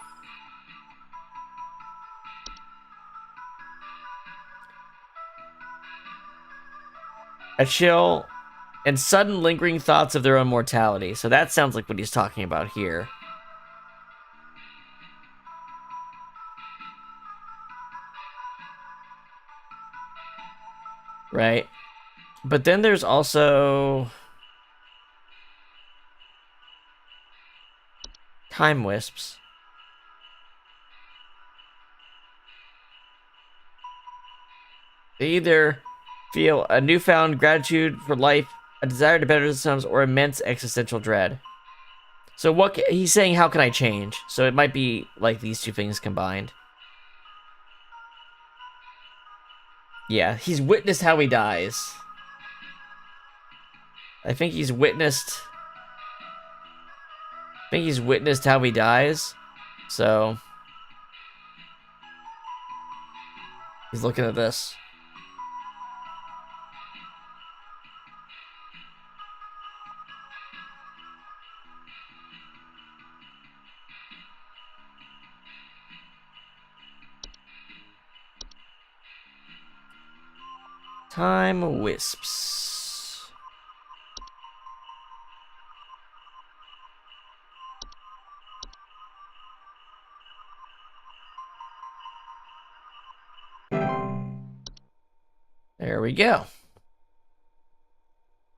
A chill and sudden lingering thoughts of their own mortality. So that sounds like what he's talking about here. Right? But then there's also time wisps. They either feel a newfound gratitude for life, a desire to better themselves, or immense existential dread. So what he's saying, how can I change? So it might be like these two things combined. Yeah, he's witnessed how he dies. I think he's witnessed how he dies. So he's looking at this. Time wisps. There we go.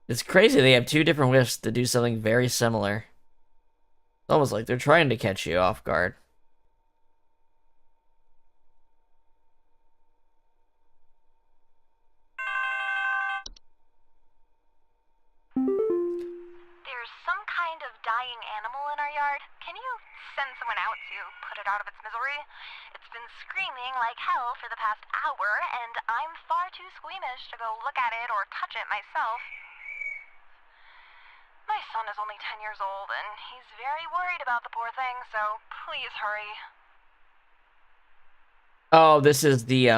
It's crazy they have two different wisps to do something very similar. It's almost like they're trying to catch you off guard. There's some kind of dying animal in our yard. Can you send someone out to put it out of its misery? It's been screaming like hell for the past hour, and I'm far too squeamish to go look at it or touch it myself. My son is only 10 years old, and he's very worried about the poor thing, so please hurry. Oh, this is the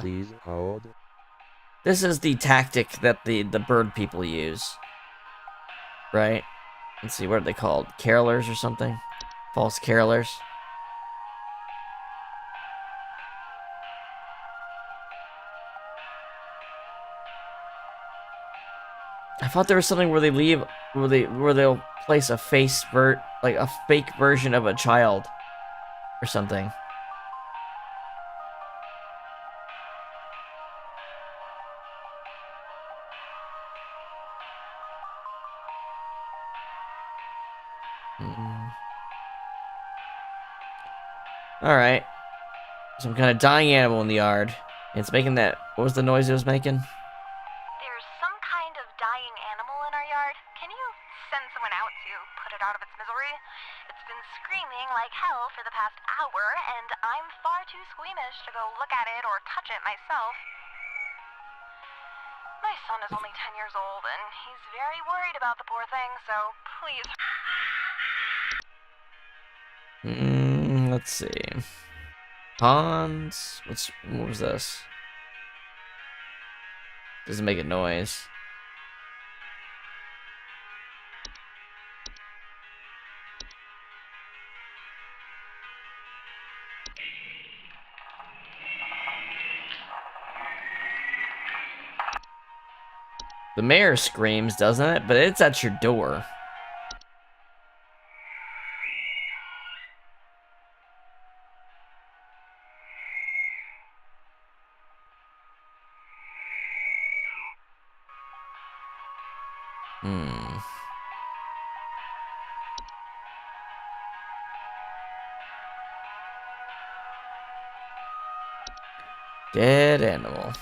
Please hold. this is the tactic that the bird people use. Right? Let's see, what are they called? Carolers or something? False carolers? I thought there was something where they'll place a like a fake version of a child or something. Alright. Some kind of dying animal in the yard. It's making that... What was the noise it was making? There's some kind of dying animal in our yard. Can you send someone out to put it out of its misery? It's been screaming like hell for the past hour, and I'm far too squeamish to go look at it or touch it myself. My son is only 10 years old, and he's very worried about the poor thing, so please... Let's see. Ponds? What was this? Doesn't make a noise. The mayor screams, doesn't it? But it's at your door. Dead animal.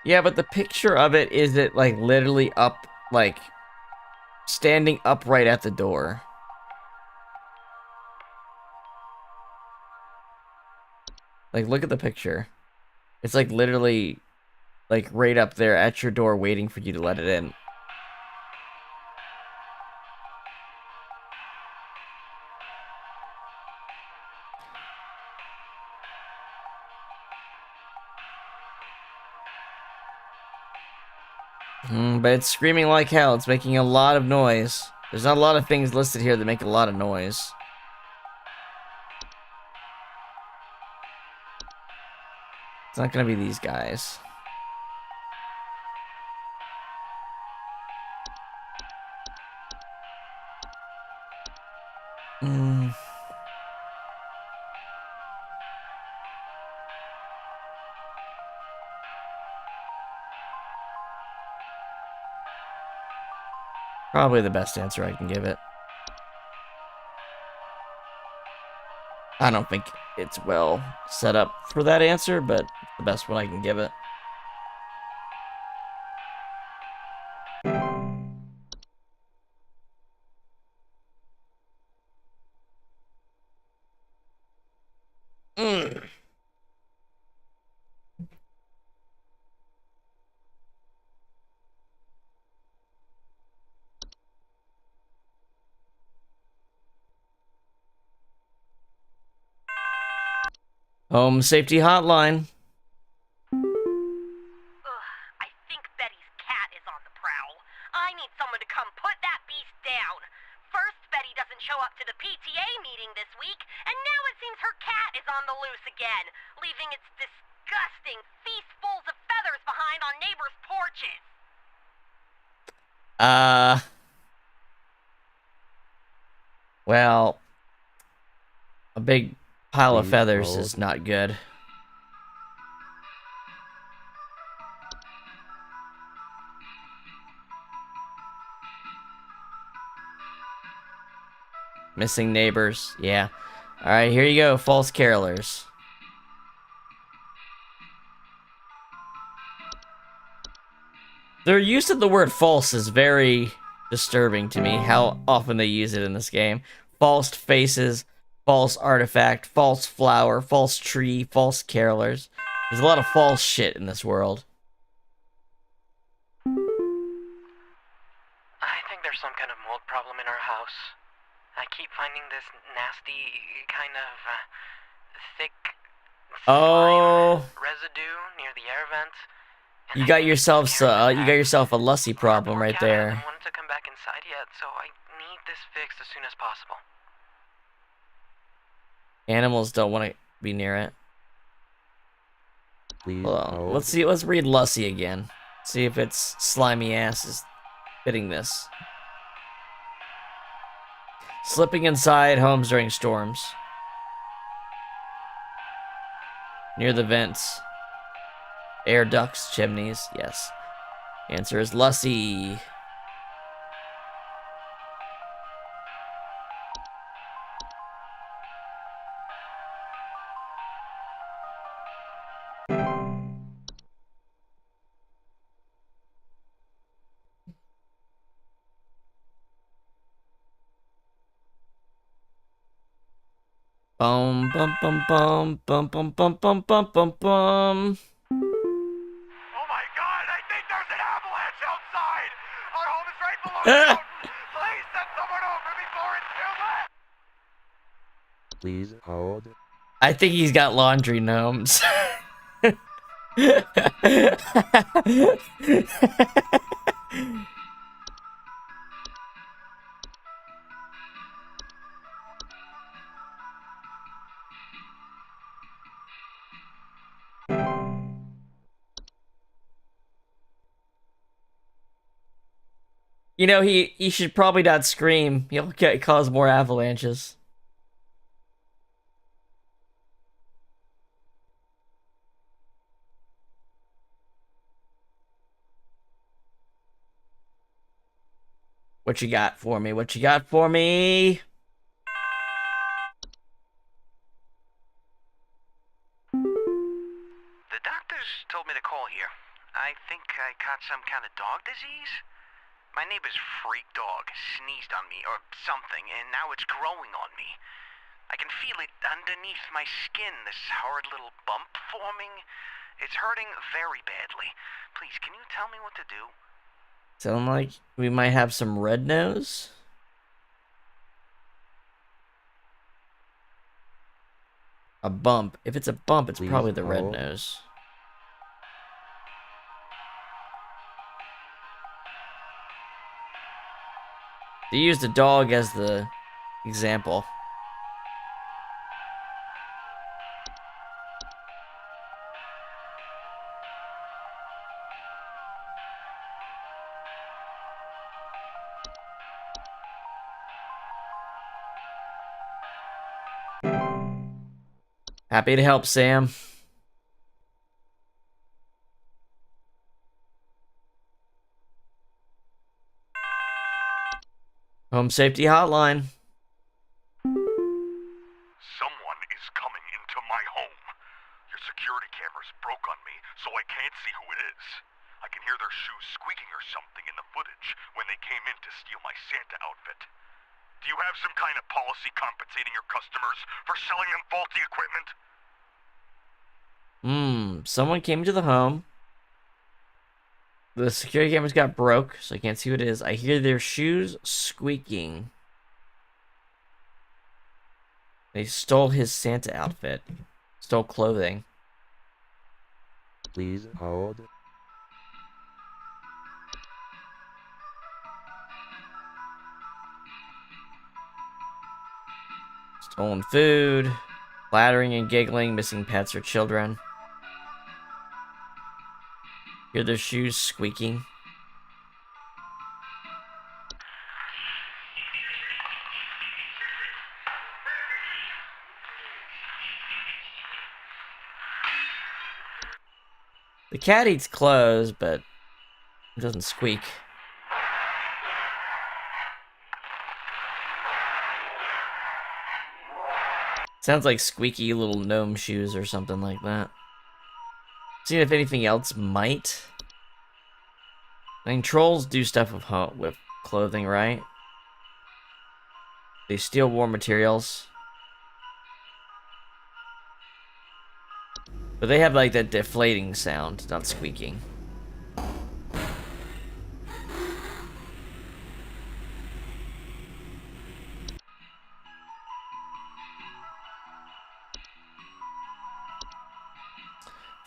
Yeah, but the picture of it is it like literally up, like standing upright at the door. Like, look at the picture. It's like literally like right up there at your door waiting for you to let it in. But it's screaming like hell. It's making a lot of noise. There's not a lot of things listed here that make a lot of noise. It's not gonna be these guys. Probably the best answer I can give it. I don't think it's well set up for that answer, but the best one I can give it. Home Safety Hotline. I think Betty's cat is on the prowl. I need someone to come put that beast down. First, Betty doesn't show up to the PTA meeting this week, and now it seems her cat is on the loose again, leaving its disgusting feastfuls of feathers behind on neighbors' porches. Well, a big pile of feathers is not good. Missing neighbors, yeah. Alright, here you go, false carolers. Their use of the word false is very disturbing to me, how often they use it in this game. False faces, false artifact, false flower, false tree, false carolers. There's a lot of false shit in this world. I think there's some kind of mold problem in our house. I keep finding this nasty kind of thick slime residue near the air vent. You got yourself a Lussy problem right there. I wanted to come back inside yet, so I need this fixed as soon as possible. Animals don't want to be near it. Please. Hold on. Let's read Lussy again. See if its slimy ass is fitting this. Slipping inside homes during storms. Near the vents. Air ducts, chimneys, yes. Answer is Lussy. Bum bum bum bum bum bum bum bum bum bum bum. Oh my god, I think there's an avalanche outside! Our home is right below the mountain! Please send someone over before it's too late! Please hold. I think he's got laundry gnomes. You know, he should probably not scream. He'll cause more avalanches. What you got for me? What you got for me? The doctors told me to call here. I think I caught some kind of dog disease. My neighbor's freak dog sneezed on me or something, and now it's growing on me. I can feel it underneath my skin, this horrid little bump forming. It's hurting very badly. Please, can you tell me what to do? Sound like we might have some red nose? A bump. If it's a bump, it's probably the red nose. They used a dog as the example. Happy to help, Sam. Home Safety Hotline. Someone is coming into my home. Your security cameras broke on me, so I can't see who it is. I can hear their shoes squeaking or something in the footage when they came in to steal my Santa outfit. Do you have some kind of policy compensating your customers for selling them faulty equipment? Someone came into the home. The security cameras got broke, so I can't see what it is. I hear their shoes squeaking. They stole his Santa outfit. Stole clothing. Please hold. Stolen food. Clattering and giggling, missing pets or children. Hear their shoes squeaking. The cat eats clothes, but it doesn't squeak. Sounds like squeaky little gnome shoes or something like that. Seeing if anything else might. I mean, trolls do stuff with clothing, right? They steal war materials. But they have like that deflating sound, not squeaking. I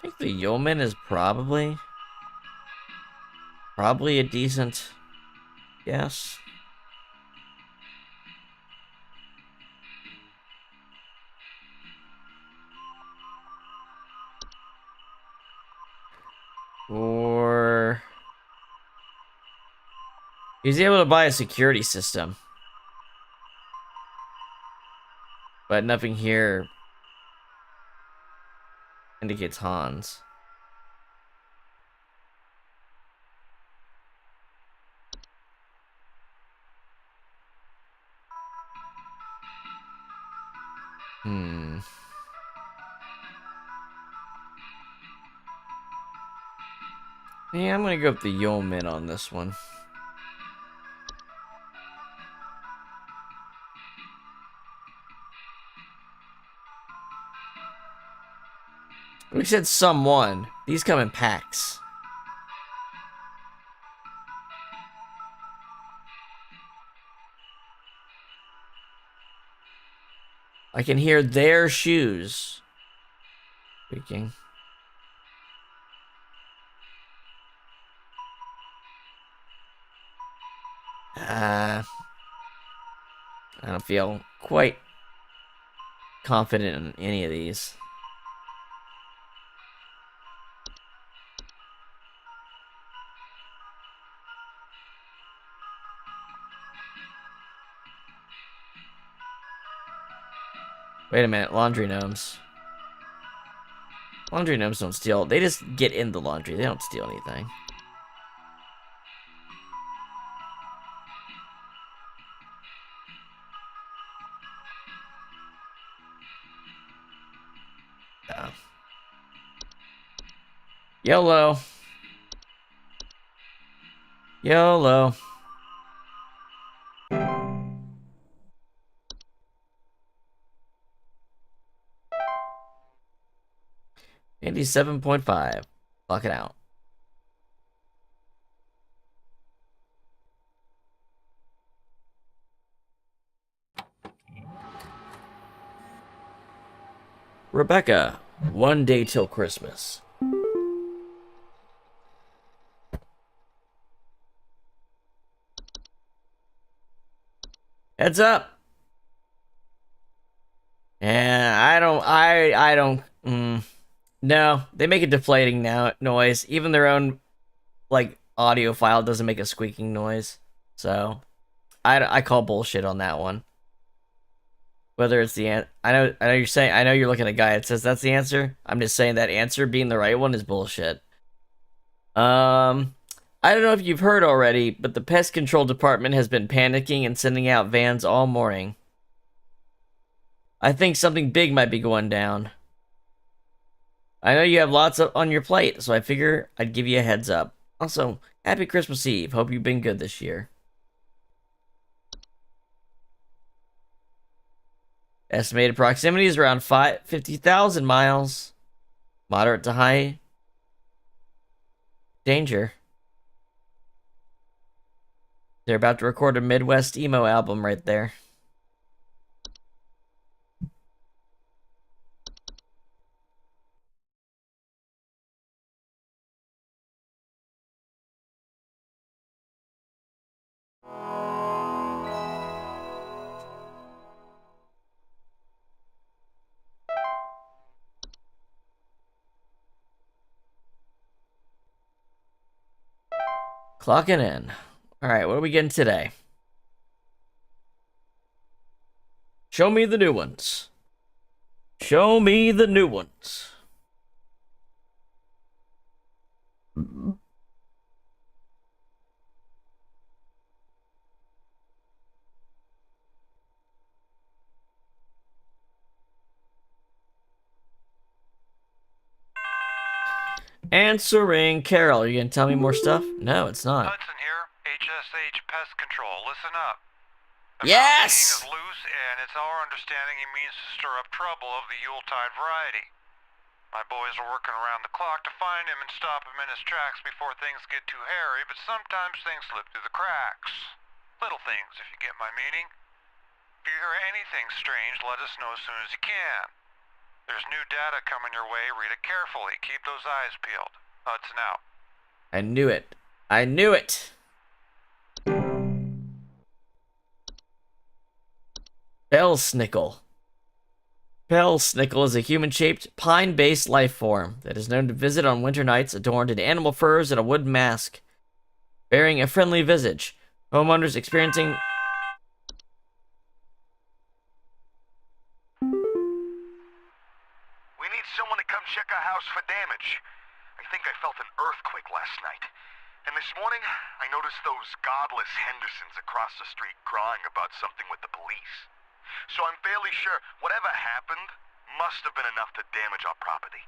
think the yeoman is probably a decent guess. Or he's able to buy a security system. But nothing here indicates Hans. Yeah, I'm gonna go with the yeoman on this one. We said someone. These come in packs. I can hear their shoes creaking. I don't feel quite confident in any of these. Wait a minute, laundry gnomes. Laundry gnomes don't steal. They just get in the laundry. They don't steal anything. No. YOLO. YOLO. Andy 7.5. Lock it out. Rebecca, 1 day till Christmas. Heads up. Yeah, I don't. No, they make a deflating noise. Even their own, like, audio file doesn't make a squeaking noise. So, I call bullshit on that one. Whether it's the I know you're saying, I know you're looking at a guy that says that's the answer. I'm just saying that answer being the right one is bullshit. I don't know if you've heard already, but the pest control department has been panicking and sending out vans all morning. I think something big might be going down. I know you have lots on your plate, so I figure I'd give you a heads up. Also, happy Christmas Eve. Hope you've been good this year. Estimated proximity is around 50,000 miles. Moderate to high danger. They're about to record a Midwest emo album right there. Clocking in. Alright, what are we getting today? Show me the new ones. Show me the new ones. Answering. Carol, are you gonna tell me more stuff? No, it's not. Hudson here, HSH Pest Control. Listen up. The Yes! Mountain King is loose, and it's our understanding he means to stir up trouble of the Yuletide variety. My boys are working around the clock to find him and stop him in his tracks before things get too hairy, but sometimes things slip through the cracks. Little things, if you get my meaning. If you hear anything strange, let us know as soon as you can. There's new data coming your way. Read it carefully. Keep those eyes peeled. Hudson out. I knew it. I knew it. Bellsnickle. Bellsnickle is a human-shaped, pine-based life form that is known to visit on winter nights adorned in animal furs and a wooden mask, bearing a friendly visage. Homeowners experiencing... We need someone to come check our house for damage. I think I felt an earthquake last night. And this morning, I noticed those godless Hendersons across the street crying about something with the police. So I'm fairly sure whatever happened must have been enough to damage our property.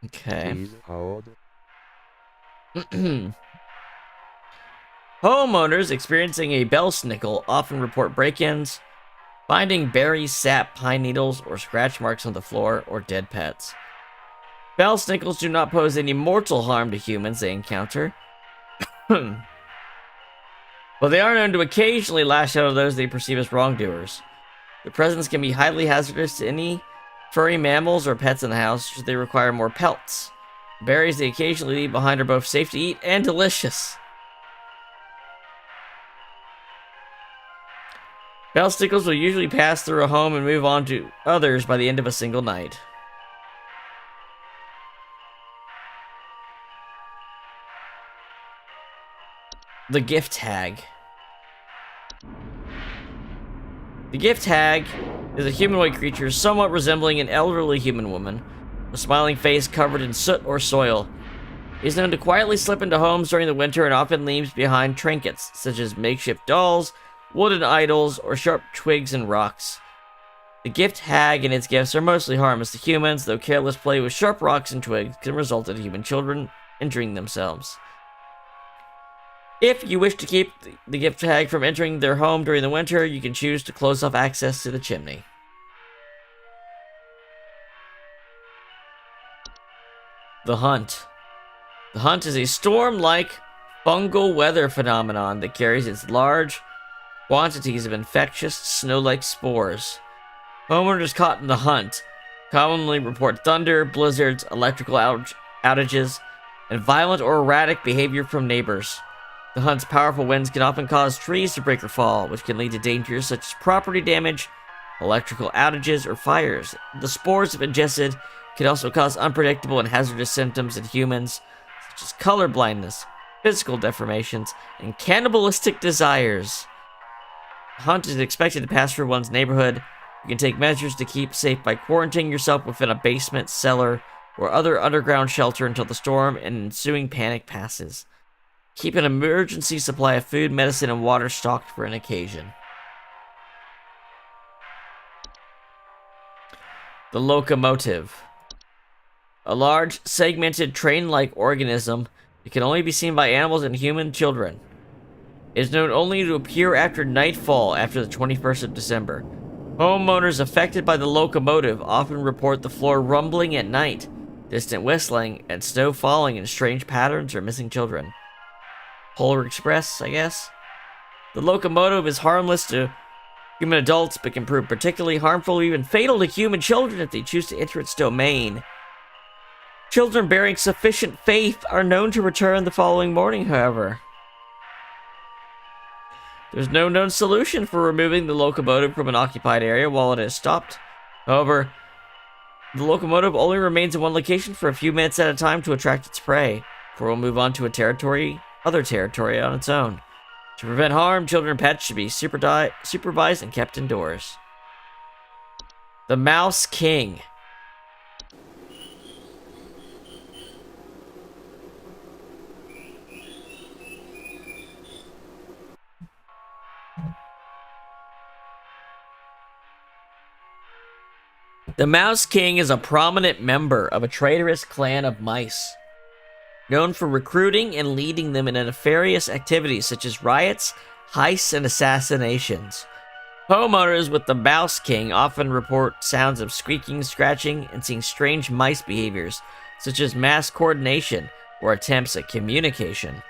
Okay. Please hold. Homeowners experiencing a bellsnickle often report break-ins, finding berries, sap, pine needles, or scratch marks on the floor, or dead pets. Bellsnickles do not pose any mortal harm to humans they encounter, but they are known to occasionally lash out at those they perceive as wrongdoers. Their presence can be highly hazardous to any furry mammals or pets in the house, should they require more pelts. The berries they occasionally leave behind are both safe to eat and delicious. Bellsnickles will usually pass through a home and move on to others by the end of a single night. The gift hag. The gift hag is a humanoid creature somewhat resembling an elderly human woman, a smiling face covered in soot or soil. He is known to quietly slip into homes during the winter and often leaves behind trinkets, such as makeshift dolls, wooden idols, or sharp twigs and rocks. The gift hag and its gifts are mostly harmless to humans, though careless play with sharp rocks and twigs can result in human children injuring themselves. If you wish to keep the gift hag from entering their home during the winter, you can choose to close off access to the chimney. The Hunt. The Hunt is a storm-like fungal weather phenomenon that carries its large quantities of infectious snow-like spores. Homeowners caught in the Hunt commonly report thunder, blizzards, electrical outages, and violent or erratic behavior from neighbors. The Hunt's powerful winds can often cause trees to break or fall, which can lead to dangers such as property damage, electrical outages, or fires. The spores, if ingested, can also cause unpredictable and hazardous symptoms in humans, such as color blindness, physical deformations, and cannibalistic desires. The Hunt is expected to pass through one's neighborhood. You can take measures to keep safe by quarantining yourself within a basement, cellar, or other underground shelter until the storm and ensuing panic passes. Keep an emergency supply of food, medicine, and water stocked for an occasion. The Locomotive. A large, segmented, train-like organism that can only be seen by animals and human children. It is known only to appear after nightfall after the 21st of December. Homeowners affected by the locomotive often report the floor rumbling at night, distant whistling, and snow falling in strange patterns or missing children. Polar Express, I guess? The locomotive is harmless to human adults, but can prove particularly harmful or even fatal to human children if they choose to enter its domain. Children bearing sufficient faith are known to return the following morning, however. There's no known solution for removing the locomotive from an occupied area while it is stopped. However, the locomotive only remains in one location for a few minutes at a time to attract its prey. before it will move on to other territory on its own. To prevent harm, children and pets should be supervised and kept indoors. The Mouse King. The Mouse King is a prominent member of a traitorous clan of mice, known for recruiting and leading them in nefarious activities such as riots, heists, and assassinations. Homeowners with the Mouse King often report sounds of squeaking, scratching, and seeing strange mice behaviors, such as mass coordination or attempts at communication.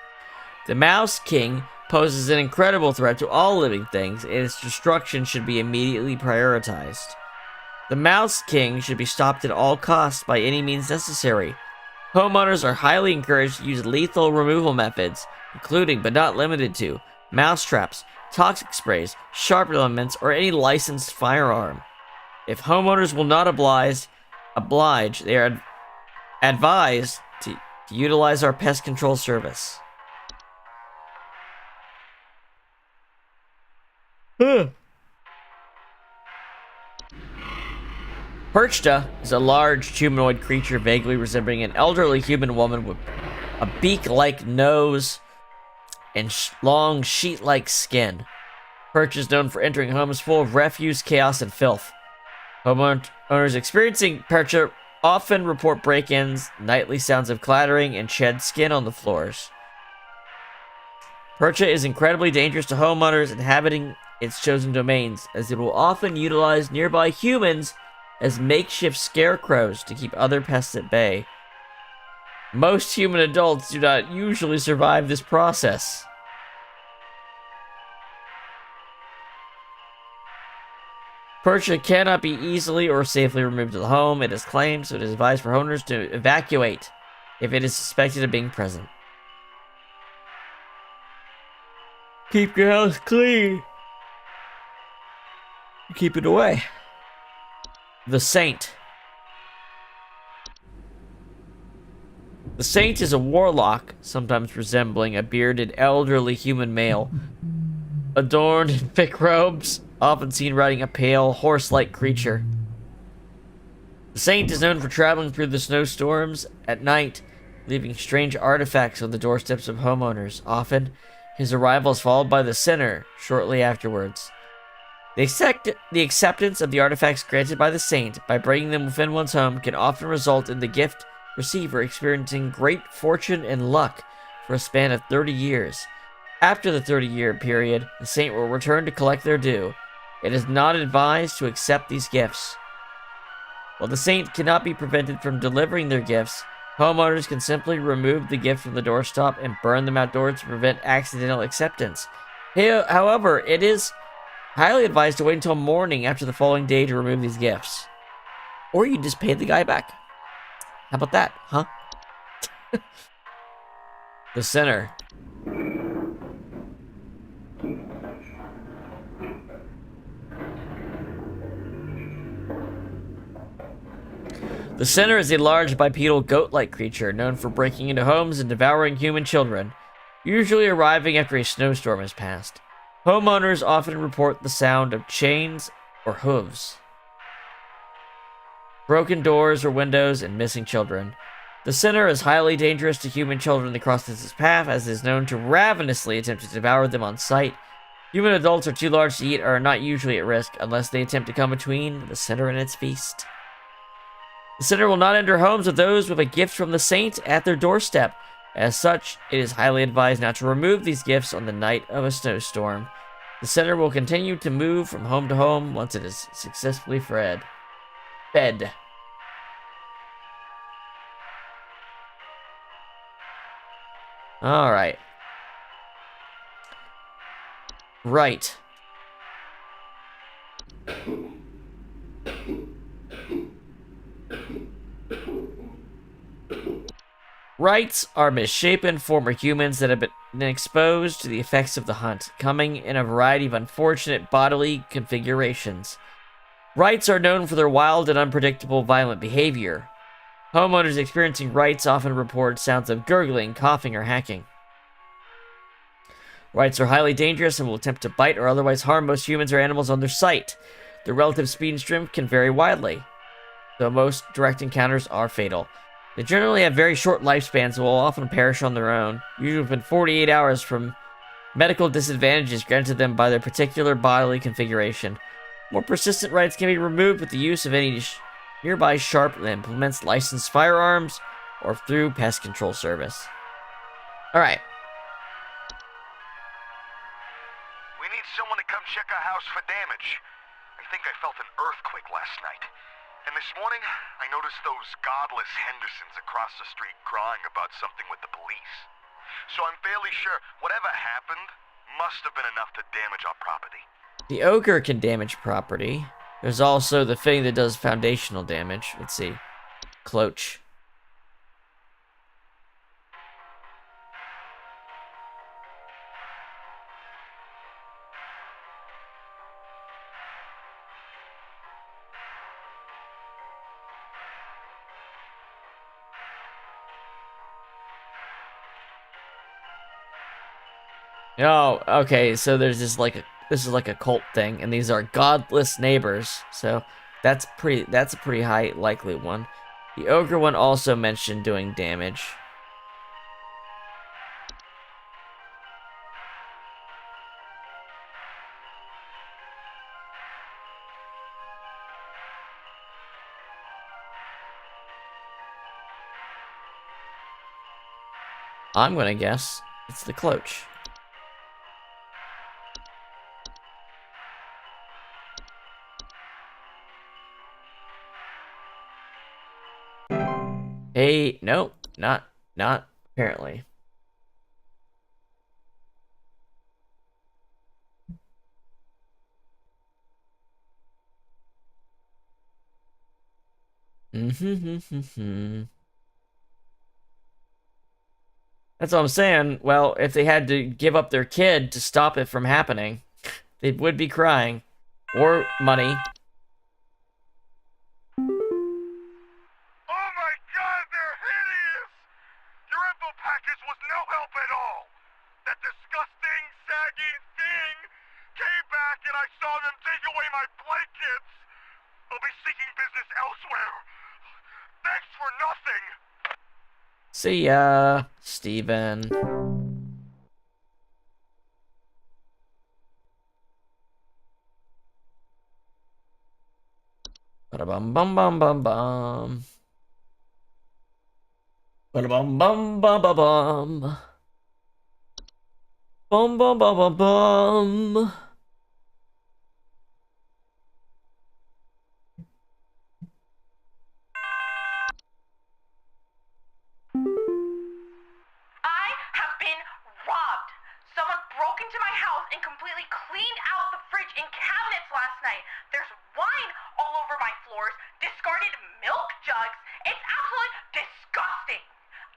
The Mouse King poses an incredible threat to all living things, and its destruction should be immediately prioritized. The Mouse King should be stopped at all costs by any means necessary. Homeowners are highly encouraged to use lethal removal methods, including but not limited to mouse traps, toxic sprays, sharp elements, or any licensed firearm. If homeowners will not oblige, they are advised to utilize our pest control service. Perchta is a large humanoid creature vaguely resembling an elderly human woman with a beak-like nose and long sheet-like skin. Perch is known for entering homes full of refuse, chaos, and filth. Homeowners experiencing Perchta often report break-ins, nightly sounds of clattering, and shed skin on the floors. Perchta is incredibly dangerous to homeowners inhabiting its chosen domains, as it will often utilize nearby humans as makeshift scarecrows to keep other pests at bay. Most human adults do not usually survive this process. Perchta cannot be easily or safely removed to the home, it is claimed, so it is advised for owners to evacuate if it is suspected of being present. Keep your house clean. Keep it away. The Saint. The Saint is a warlock, sometimes resembling a bearded elderly human male, adorned in thick robes, often seen riding a pale, horse-like creature. The Saint is known for traveling through the snowstorms at night, leaving strange artifacts on the doorsteps of homeowners. Often, his arrival is followed by the sinner shortly afterwards. The acceptance of the artifacts granted by the Saint by bringing them within one's home can often result in the gift receiver experiencing great fortune and luck for a span of 30 years. After the 30-year period, the Saint will return to collect their due. It is not advised to accept these gifts. While the Saint cannot be prevented from delivering their gifts, homeowners can simply remove the gift from the doorstep and burn them outdoors to prevent accidental acceptance. However, it is highly advised to wait until morning after the following day to remove these gifts. Or you just pay the guy back. How about that, huh? The Sinner. The Sinner is a large bipedal goat-like creature known for breaking into homes and devouring human children, usually arriving after a snowstorm has passed. Homeowners often report the sound of chains or hooves, broken doors or windows, and missing children. The Sinner is highly dangerous to human children that cross its path, as it is known to ravenously attempt to devour them on sight. Human adults are too large to eat or are not usually at risk unless they attempt to come between the Sinner and its feast. The Sinner will not enter homes of those with a gift from the Saint at their doorstep. As such, it is highly advised not to remove these gifts on the night of a snowstorm. The Sinner will continue to move from home to home once it is successfully fed. Alright. Right. Rights are misshapen former humans that have been exposed to the effects of the hunt, coming in a variety of unfortunate bodily configurations. Rights are known for their wild and unpredictable violent behavior. Homeowners experiencing rights often report sounds of gurgling, coughing, or hacking. Rights are highly dangerous and will attempt to bite or otherwise harm most humans or animals on their sight. Their relative speed and strength can vary widely, though most direct encounters are fatal. They generally have very short lifespans and will often perish on their own, usually within 48 hours from medical disadvantages granted them by their particular bodily configuration. More persistent rights can be removed with the use of any nearby sharp implements, licensed firearms, or through pest control service. Alright. We need someone to come check our house for damage. I think I felt an earthquake last night. And this morning, I noticed those godless Hendersons across the street crying about something with the police. So I'm fairly sure whatever happened must have been enough to damage our property. The ogre can damage property. There's also the thing that does foundational damage. Let's see. Cloach. Oh, okay, so there's this this is like a cult thing, and these are godless neighbors, so that's a pretty high likely one. The ogre one also mentioned doing damage. I'm gonna guess it's the cloach. Hey, no, not apparently. That's what I'm saying. Well, if they had to give up their kid to stop it from happening, they would be crying. Or money. Oh my god, they're hideous! Your info package was no help at all! That disgusting, sagging thing came back and I saw them take away my blankets! I'll be seeking business elsewhere! Thanks for nothing! See ya, Steven. Ba-da-bum bum bum bum bum. Ba-da-bum bum bum bum bum. Bum bum bum bum bum. I have been robbed. Someone broke into my house and completely cleaned out the fridge and cabinets last night. There's wine all over my floors, discarded milk jugs. It's absolutely disgusting.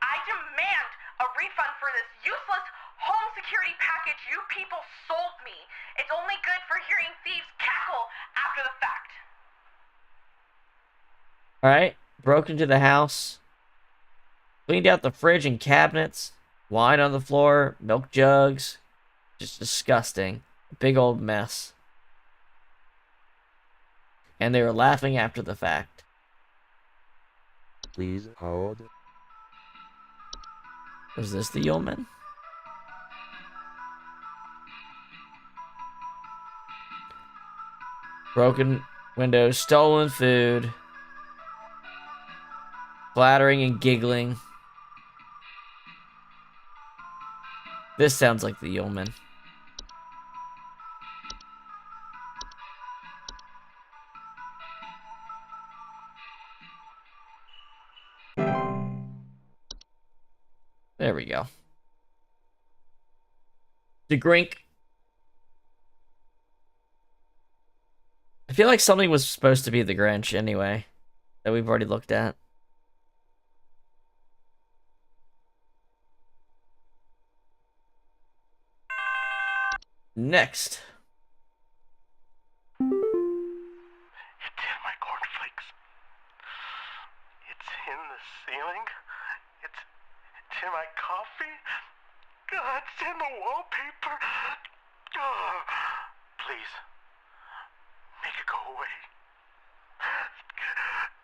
I demand a refund for this useless home security package you people sold me. It's only good for hearing thieves cackle after the fact. Alright, broke into the house. Cleaned out the fridge and cabinets. Wine on the floor, milk jugs. Just disgusting. Big old mess. And they were laughing after the fact. Please hold. Was this the yeoman? Broken windows, stolen food. Clattering and giggling. This sounds like the yeoman. There we go. The Grink. I feel like something was supposed to be the Grinch anyway, that we've already looked at. Next. It's in my cornflakes. It's in the ceiling. It's in my coffee. God, it's in the wallpaper. Oh, please, make it go away.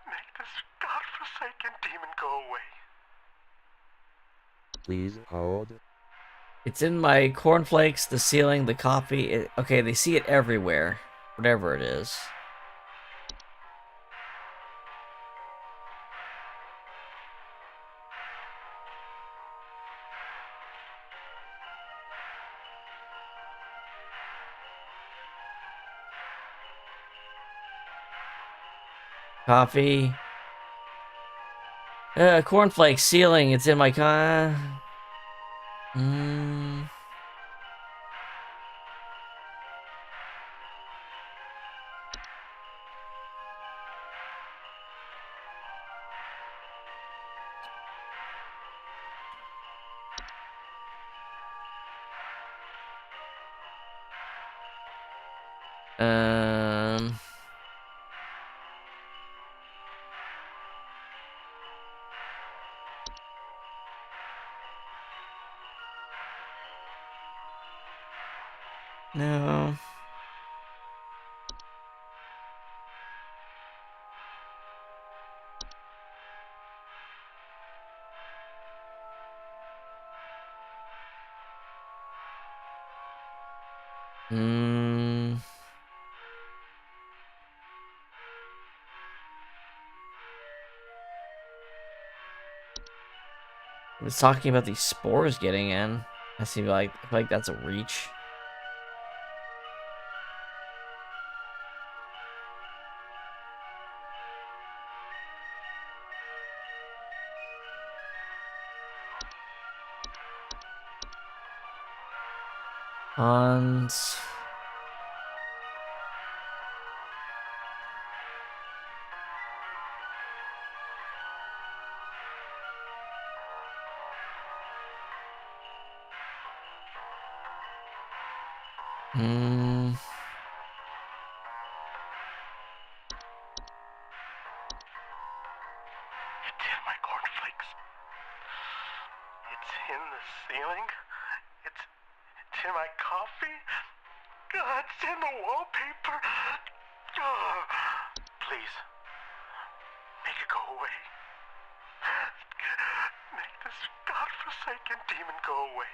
Make this godforsaken demon go away. Please hold. It's in my cornflakes, the ceiling, the coffee. Okay, they see it everywhere. Whatever it is. Coffee. Cornflakes, ceiling, it's in my No. I was talking about these spores getting in. I feel like that's a reach. Hans. It's in my cornflakes. It's in the ceiling. It's in my coffee. God, it's in the wallpaper. Oh, please, make it go away. Make this godforsaken demon go away.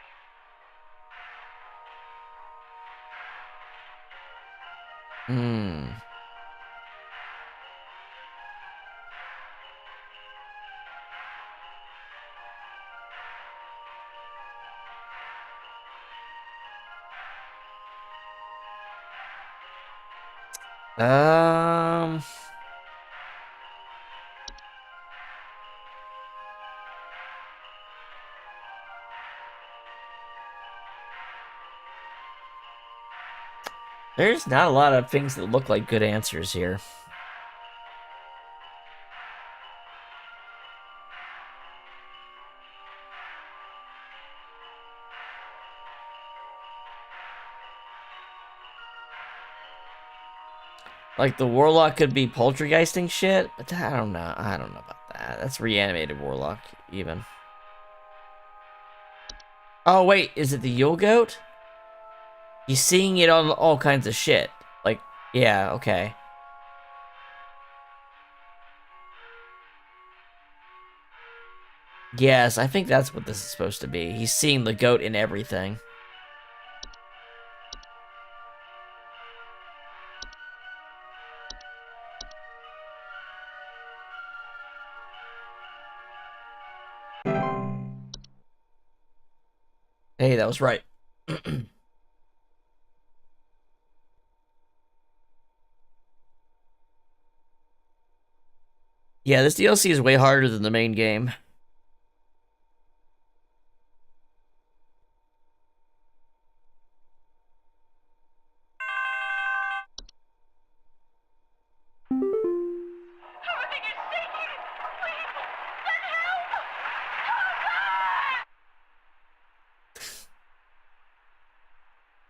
There's not a lot of things that look like good answers here. Like the warlock could be poltergeisting shit, but I don't know. I don't know about that. That's reanimated warlock, even. Oh wait, is it the Yule Goat? He's seeing it on all kinds of shit. Like, yeah, okay. Yes, I think that's what this is supposed to be. He's seeing the goat in everything. Hey, that was right. Yeah, this DLC is way harder than the main game.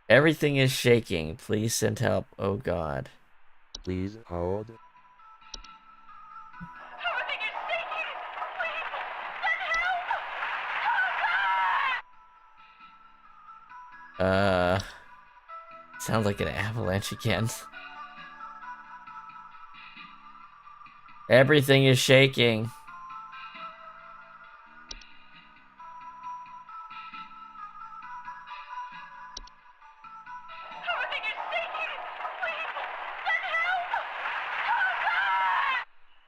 Everything is shaking. Please send help. Oh god. Please hold. Sounds like an avalanche again. Everything is shaking.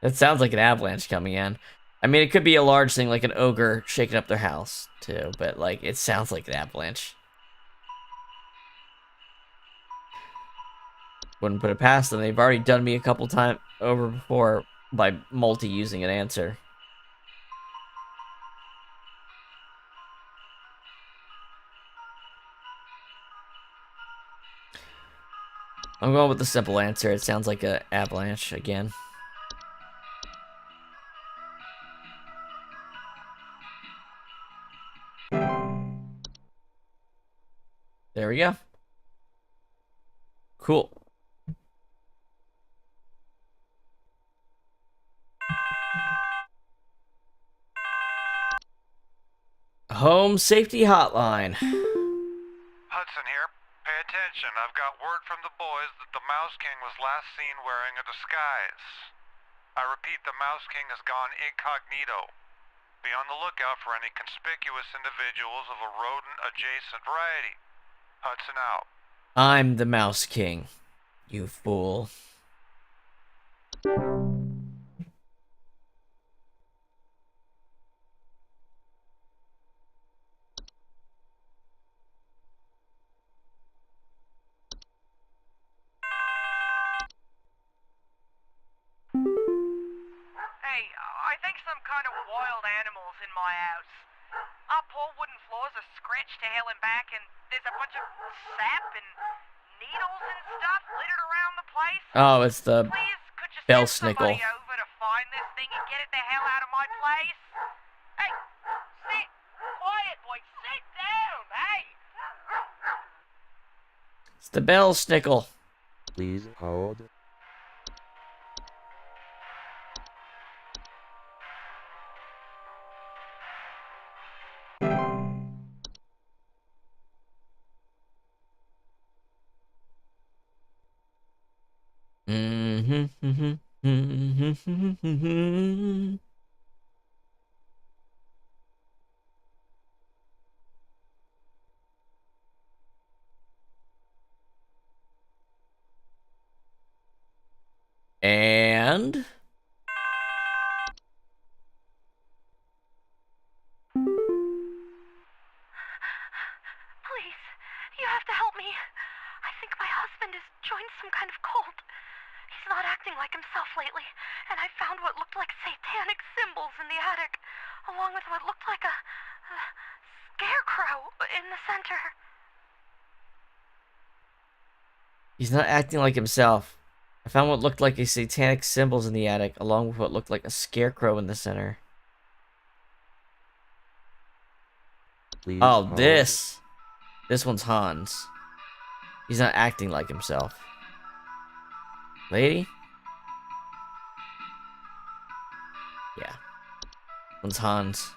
It sounds like an avalanche coming in. I mean, it could be a large thing like an ogre shaking up their house, too, but, like, it sounds like an avalanche. Wouldn't put it past them. They've already done me a couple times over before by multi-using an answer. I'm going with the simple answer. It sounds like an avalanche again. There we go. Cool. Home Safety Hotline. Hudson here. Pay attention. I've got word from the boys that the Mouse King was last seen wearing a disguise. I repeat, the Mouse King has gone incognito. Be on the lookout for any conspicuous individuals of a rodent-adjacent variety. Hudson out. I'm the Mouse King, you fool. Hey, I think some kind of wild animal's in my house. Our poor wooden floors are scratched to hell and back, and there's a bunch of sap and needles and stuff littered around the place. Oh, it's the Please, could you bell send somebody snickle. over to find this thing and get it the hell out of my place? Hey, sit quiet, boy. Sit down, hey. It's the bell snickle. Please hold. And Please, you have to help me. I think my husband has joined some kind of cult. He's not acting like himself lately, and I found what looked like satanic symbols in the attic, along with what looked like a scarecrow in the center. he's not acting like himself. I found what looked like a satanic symbols in the attic, along with what looked like a scarecrow in the center. Please Oh, hold. this one's Hans. He's not acting like himself. Lady? Yeah. One's Hans.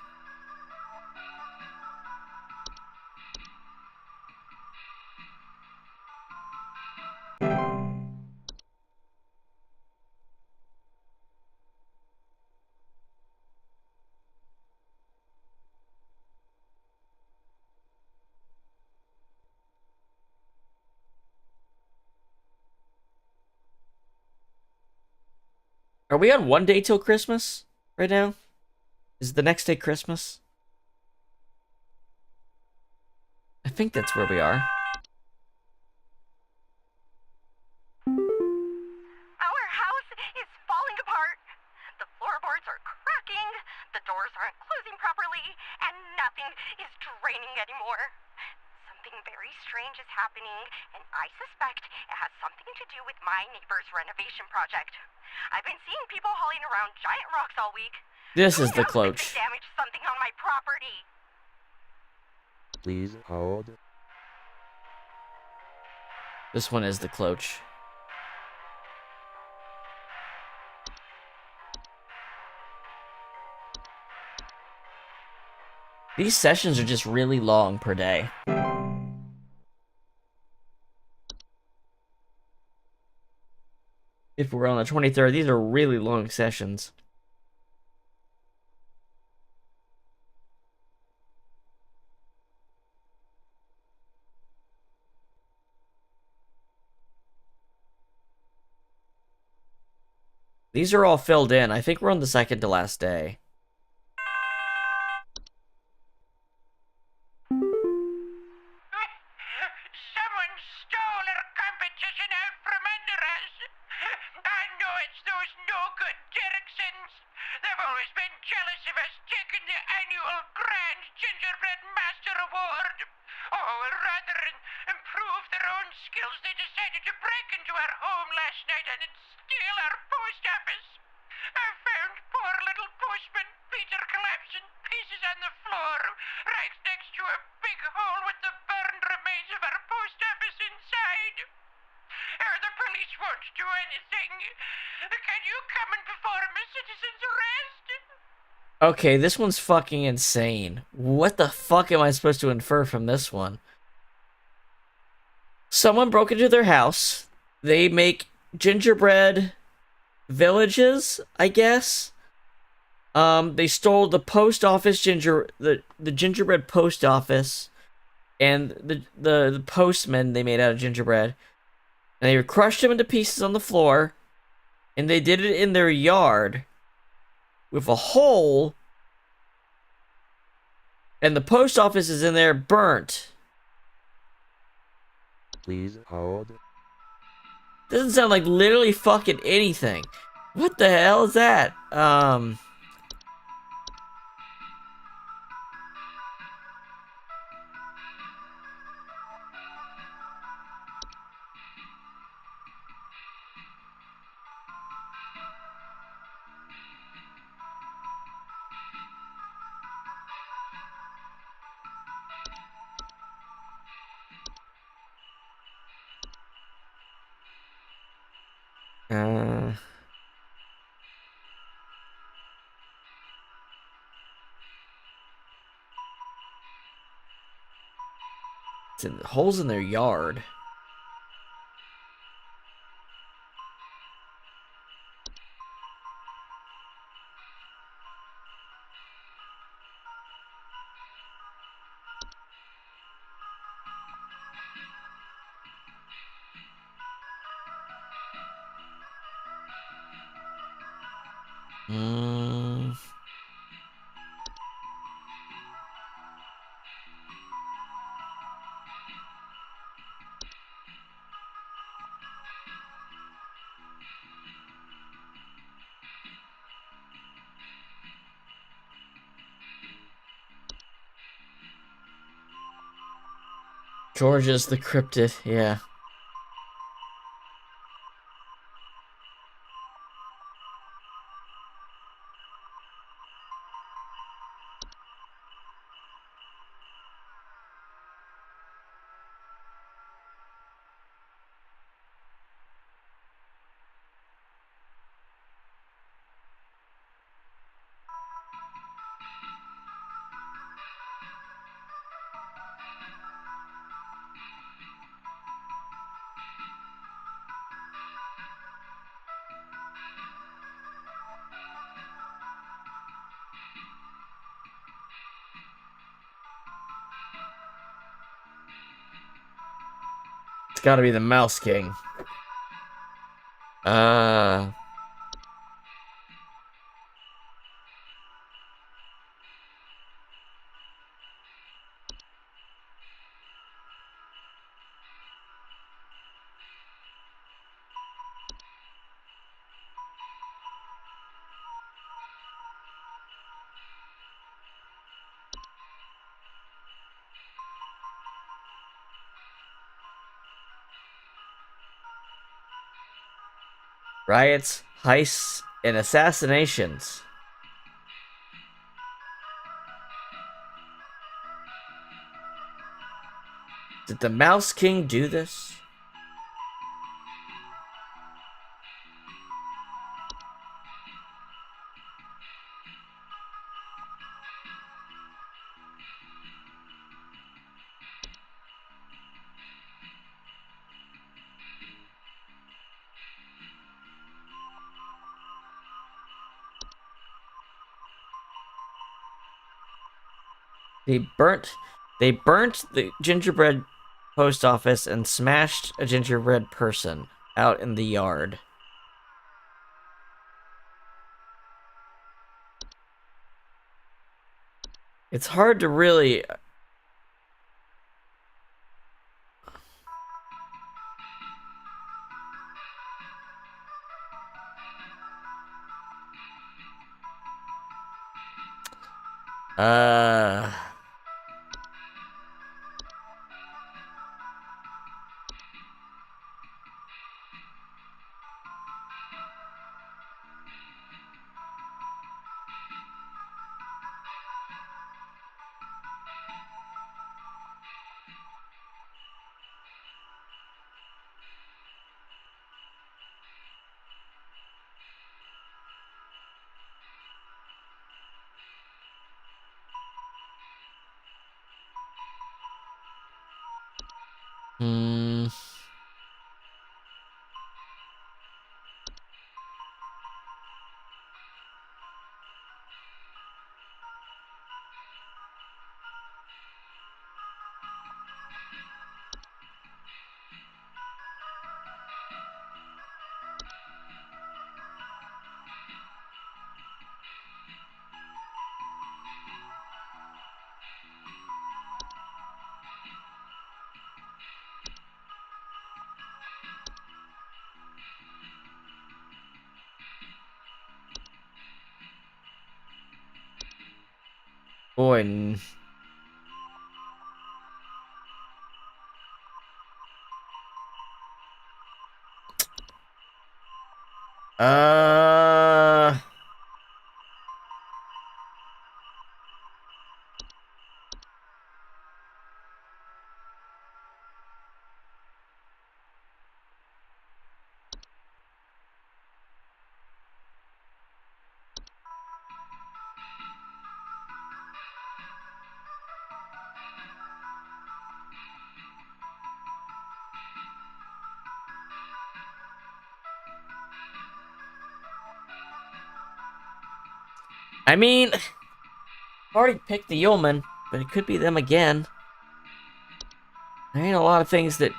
Are we on one day till Christmas right now? Is the next day Christmas? I think that's where we are. Our house is falling apart. The floorboards are cracking, the doors aren't closing properly, and nothing is draining anymore. Something very strange is happening, and I suspect it has something to do with my neighbor's renovation project. I've been seeing people hauling around giant rocks all week. This is the Who knows if cloche. they damaged something on my property. Please hold. This one is the cloche. These sessions are just really long per day. if we're on the 23rd. These are really long sessions. These are all filled in. I think we're on the second to last day. Someone stole our competition out from under us. I know it's those no-good Derricksons. They've always been jealous of us taking the annual Grand Gingerbread Master Award. Oh, rather than improve their own skills, they decided to break into our home last night and steal our post office. I found poor little postman Peter collapsing pieces on the floor, right next to a big hole with the burned remains of our post office inside. The police won't do anything. Can you come and perform a citizen's arrest? Okay, this one's fucking insane. What the fuck am I supposed to infer from this one? Someone broke into their house. They make gingerbread villages, I guess. They stole the post office the gingerbread post office and the postman they made out of gingerbread. And they crushed them into pieces on the floor, and they did it in their yard with a hole, and the post office is in there burnt. Please hold. Doesn't sound like literally fucking anything. What the hell is that? It's in holes in their yard. Georgia's the cryptid, yeah. It's gotta be the Mouse King. Riots, heists, and assassinations. Did the Mouse King do this? They burnt the gingerbread post office and smashed a gingerbread person out in the yard. It's hard to really... Hmm... Boy. I mean, I've already picked the Yeoman, but it could be them again. There ain't a lot of things that...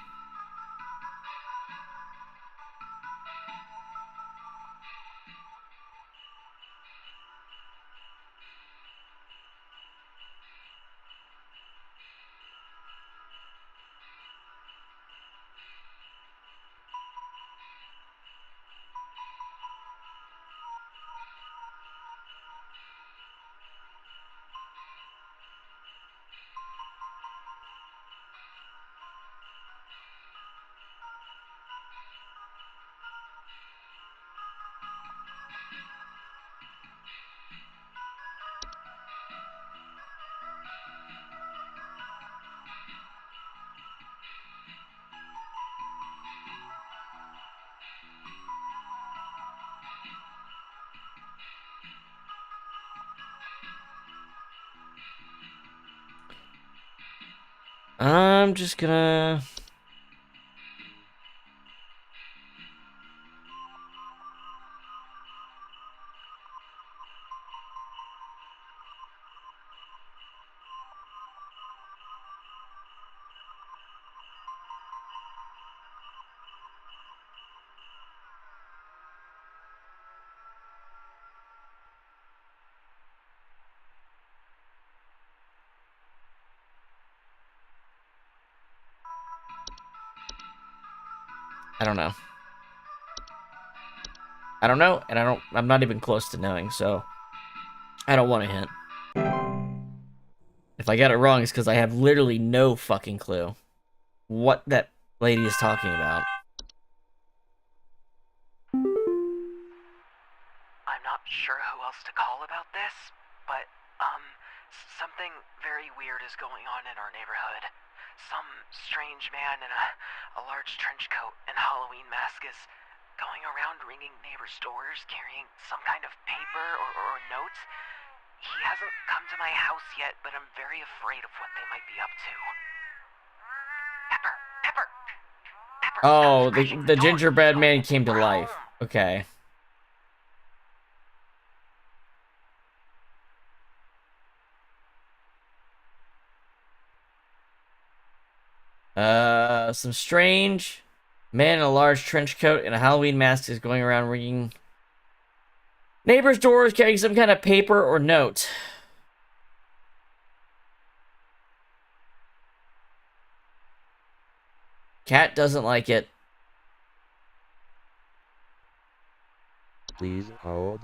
I'm just gonna... I don't know. I don't know, and I'm not even close to knowing, so I don't want to hint. If I get it wrong, it's because I have literally no fucking clue what that lady is talking about. I'm not sure who else to call about this, but, something very weird is going on in our neighborhood. Some strange man in a large trench coat and Halloween mask is going around ringing neighbors' doors carrying some kind of paper or notes. He hasn't come to my house yet, but I'm very afraid of what they might be up to. Pepper! Pepper! Pepper! Oh, the gingerbread man came to life. Okay. Some strange man in a large trench coat and a Halloween mask is going around ringing neighbors' doors carrying some kind of paper or note. Cat doesn't like it. Please hold.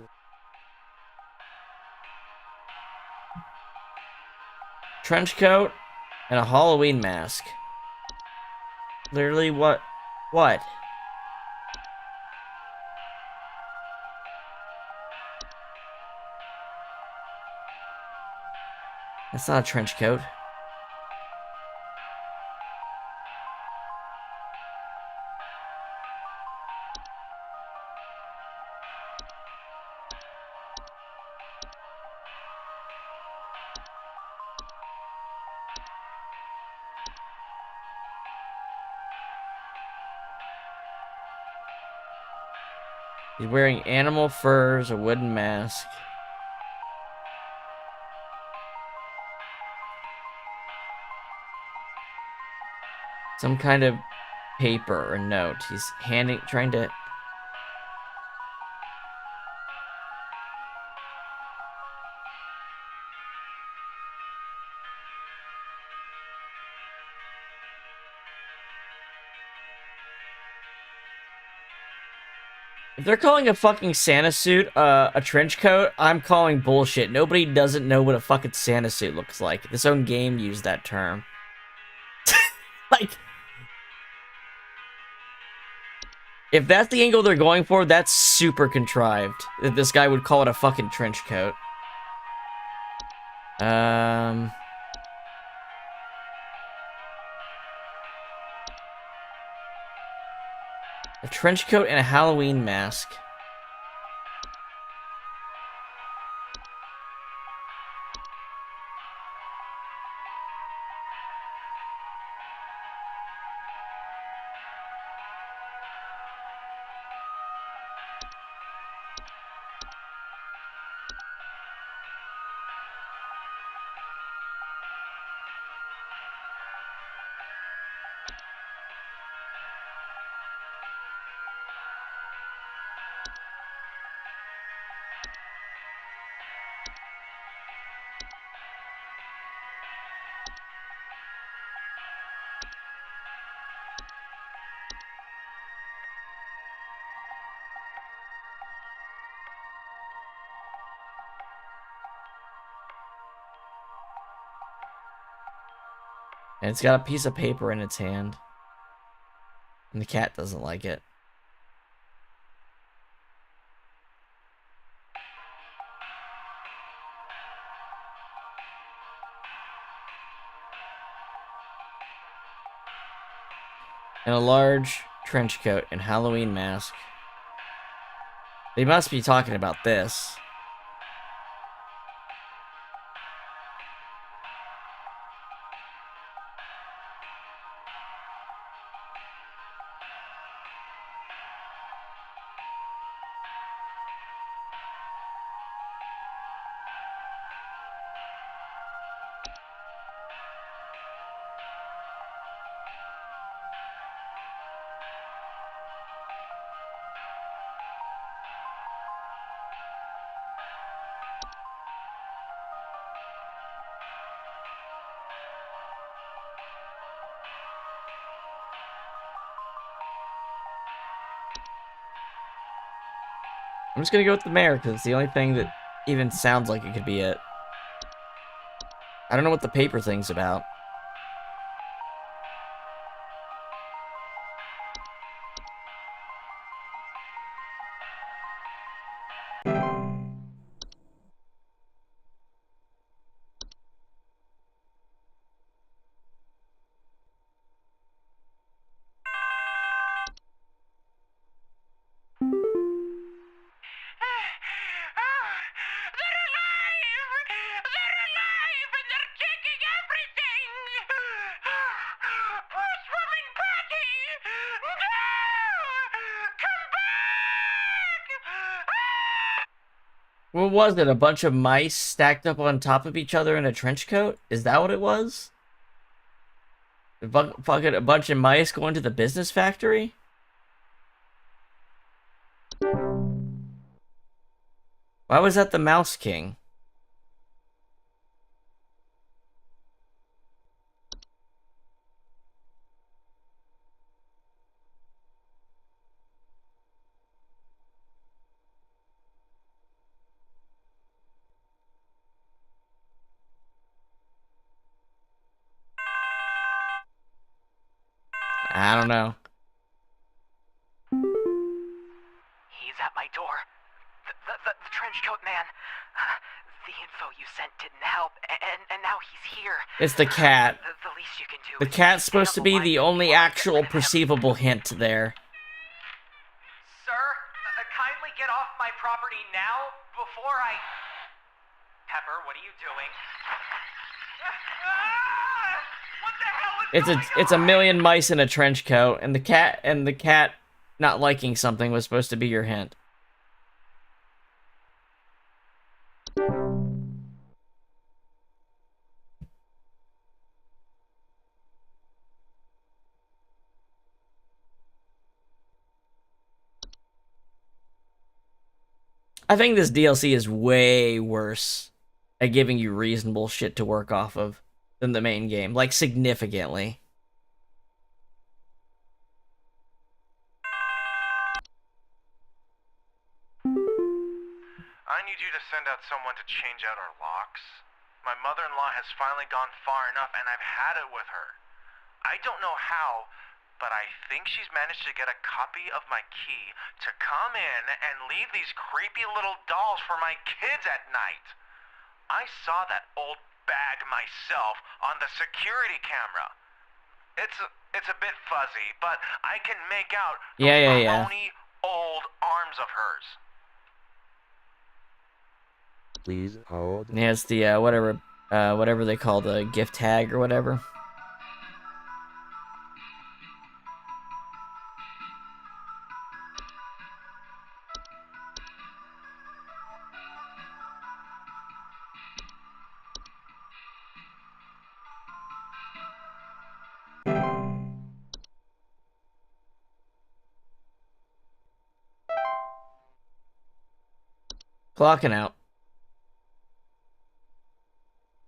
Trench coat and a Halloween mask. Literally what? What? That's not a trench coat. He's wearing animal furs, a wooden mask. Some kind of paper or note. He's trying to... If they're calling a fucking Santa suit a trench coat, I'm calling bullshit. Nobody doesn't know what a fucking Santa suit looks like. This own game used that term. Like, if that's the angle they're going for, that's super contrived. That this guy would call it a fucking trench coat. A trench coat and a Halloween mask. And it's got a piece of paper in its hand. And the cat doesn't like it. And a large trench coat and Halloween mask. They must be talking about this. I'm just gonna go with the mayor because it's the only thing that even sounds like it could be it. I don't know what the paper thing's about. What was it? A bunch of mice stacked up on top of each other in a trench coat? Is that what it was? Fucking a bunch of mice going to the business factory? Why was that the Mouse King? I don't know. He's at my door. The trench coat man. The info you sent didn't help, and now he's here. It's the cat. The least you can do. The cat's supposed to be the only actual perceivable hint there. Sir, kindly get off my property now before I... Pepper, what are you doing? What the hell is It's a million mice in a trench coat, and the cat not liking something was supposed to be your hint. I think this DLC is way worse at giving you reasonable shit to work off of than the main game, like significantly. I need you to send out someone to change out our locks. My mother-in-law has finally gone far enough, and I've had it with her. I don't know how, but I think she's managed to get a copy of my key to come in and leave these creepy little dolls for my kids at night. I saw that old bag myself on the security camera. It's a bit fuzzy, but I can make out those crony old arms of hers. Please hold. Yeah, it's the whatever they call the gift tag or whatever. Clocking out.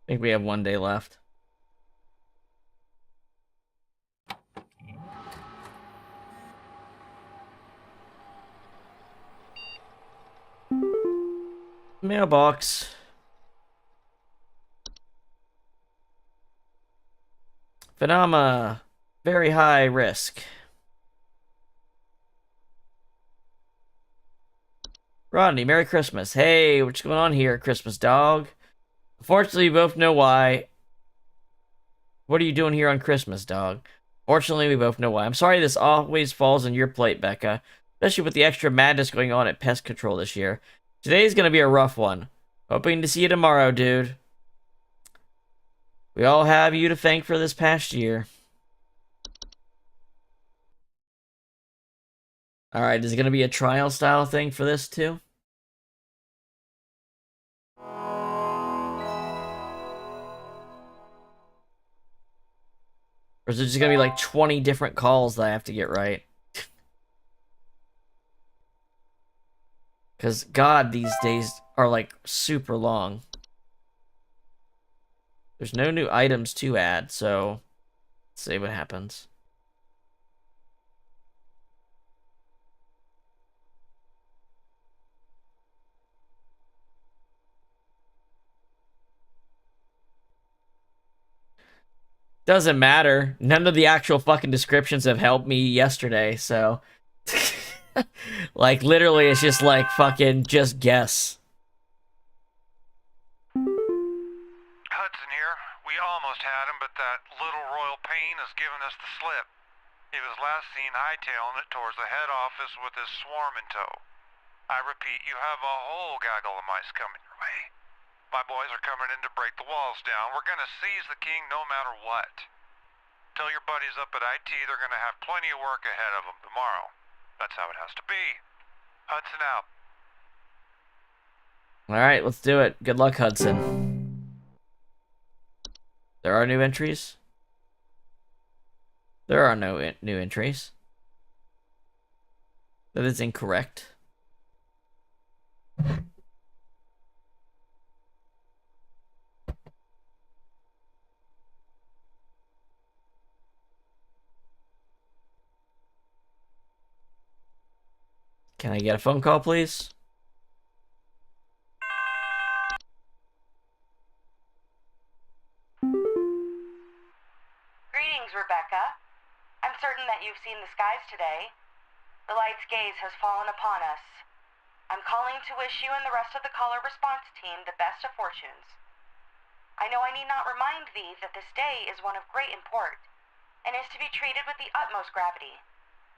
I think we have 1 day left. Mailbox. Phenomena. Very high risk. Rodney, Merry Christmas. Hey, what's going on here, Christmas dog? Unfortunately, we both know why. What are you doing here on Christmas, dog? Fortunately, we both know why. I'm sorry this always falls on your plate, Becca. Especially with the extra madness going on at Pest Control this year. Today's gonna be a rough one. Hoping to see you tomorrow, dude. We all have you to thank for this past year. Alright, is it gonna be a trial style thing for this too? Or is it just gonna be like 20 different calls that I have to get right? Because, God, these days are like super long. There's no new items to add, so let's see what happens. Doesn't matter. None of the actual fucking descriptions have helped me yesterday, so... like, literally, it's just like, fucking, just guess. Hudson here. We almost had him, but that little royal pain has given us the slip. He was last seen hightailing it towards the head office with his swarm in tow. I repeat, you have a whole gaggle of mice coming your way. My boys are coming in to break the walls down. We're gonna seize the king no matter what. Tell your buddies up at IT they're gonna have plenty of work ahead of them tomorrow. That's how it has to be. Hudson out. Alright, let's do it. Good luck, Hudson. There are new entries? There are no new entries. That is incorrect. Can I get a phone call, please? Greetings, Rebecca. I'm certain that you've seen the skies today. The light's gaze has fallen upon us. I'm calling to wish you and the rest of the caller response team the best of fortunes. I know I need not remind thee that this day is one of great import, and is to be treated with the utmost gravity.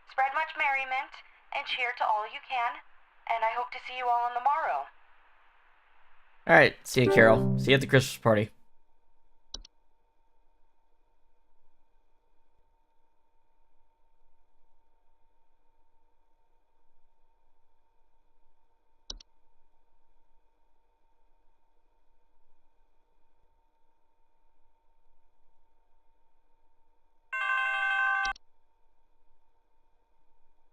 Spread much merriment, and cheer to all you can, and I hope to see you all on the morrow. Alright, see you, Carol. See you at the Christmas party.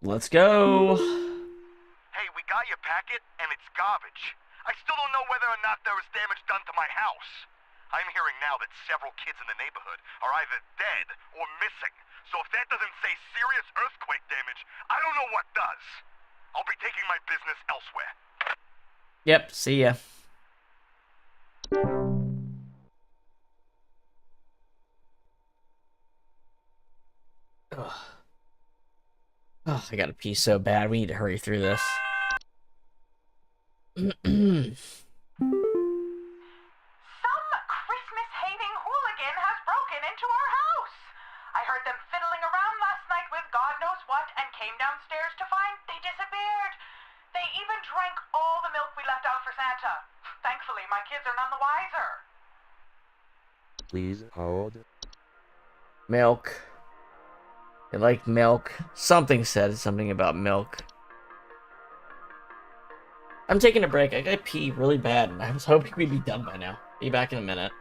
Let's go. Hey, we got your packet, and it's garbage. I still don't know whether or not there was damage done to my house. I'm hearing now that several kids in the neighborhood are either dead or missing. So if that doesn't say serious earthquake damage, I don't know what does. I'll be taking my business elsewhere. Yep, see ya. Ugh. Oh, I gotta pee so bad. We need to hurry through this. Some Christmas-hating hooligan has broken into our house. I heard them fiddling around last night with God knows what and came downstairs to find they disappeared. They even drank all the milk we left out for Santa. Thankfully, my kids are none the wiser. Please hold. Milk. They like milk. Something said something about milk. I'm taking a break. I gotta pee really bad, and I was hoping we'd be done by now. Be back in a minute.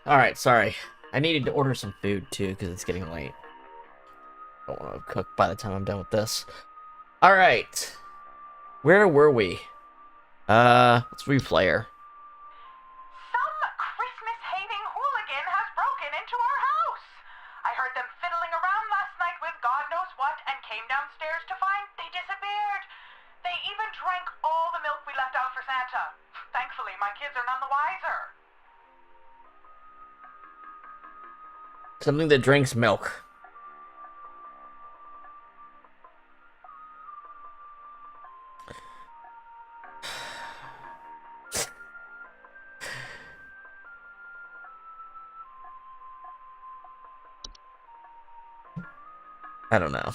Alright, sorry. I needed to order some food, too, because it's getting late. I don't want to cook by the time I'm done with this. Alright. Where were we? Let's replay her. Some Christmas-hating hooligan has broken into our house. I heard them fiddling around last night with God knows what and came downstairs to find they disappeared. They even drank all the milk we left out for Santa. Thankfully, my kids are none the wiser. Something that drinks milk. I don't know.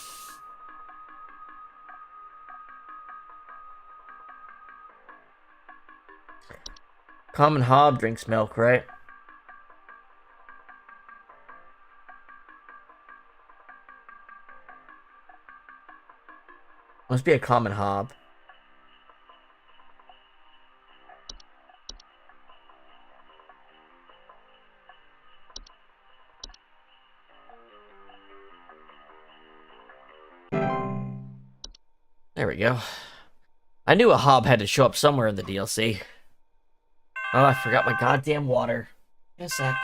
Common Hob drinks milk, right? Must be a common Hob. There we go. I knew a Hob had to show up somewhere in the DLC. Oh, I forgot my goddamn water. In a sec.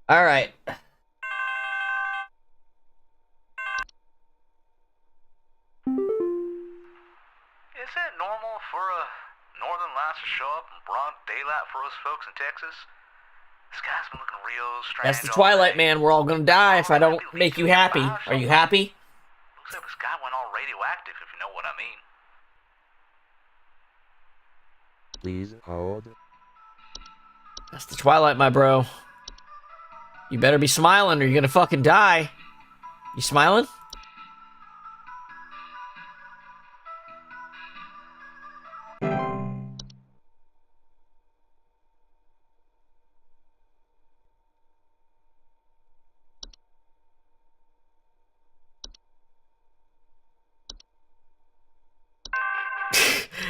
Alright. Is it normal for a northern lights to show up in broad daylight for us folks in Texas? The sky's been looking real strange. That's the Twilight Man. We're all gonna die if I don't make you happy. Are you happy? Looks like the sky went all radioactive, if you know what I mean. Please hold. That's the Twilight, my bro. You better be smiling or you're gonna fucking die. You smiling?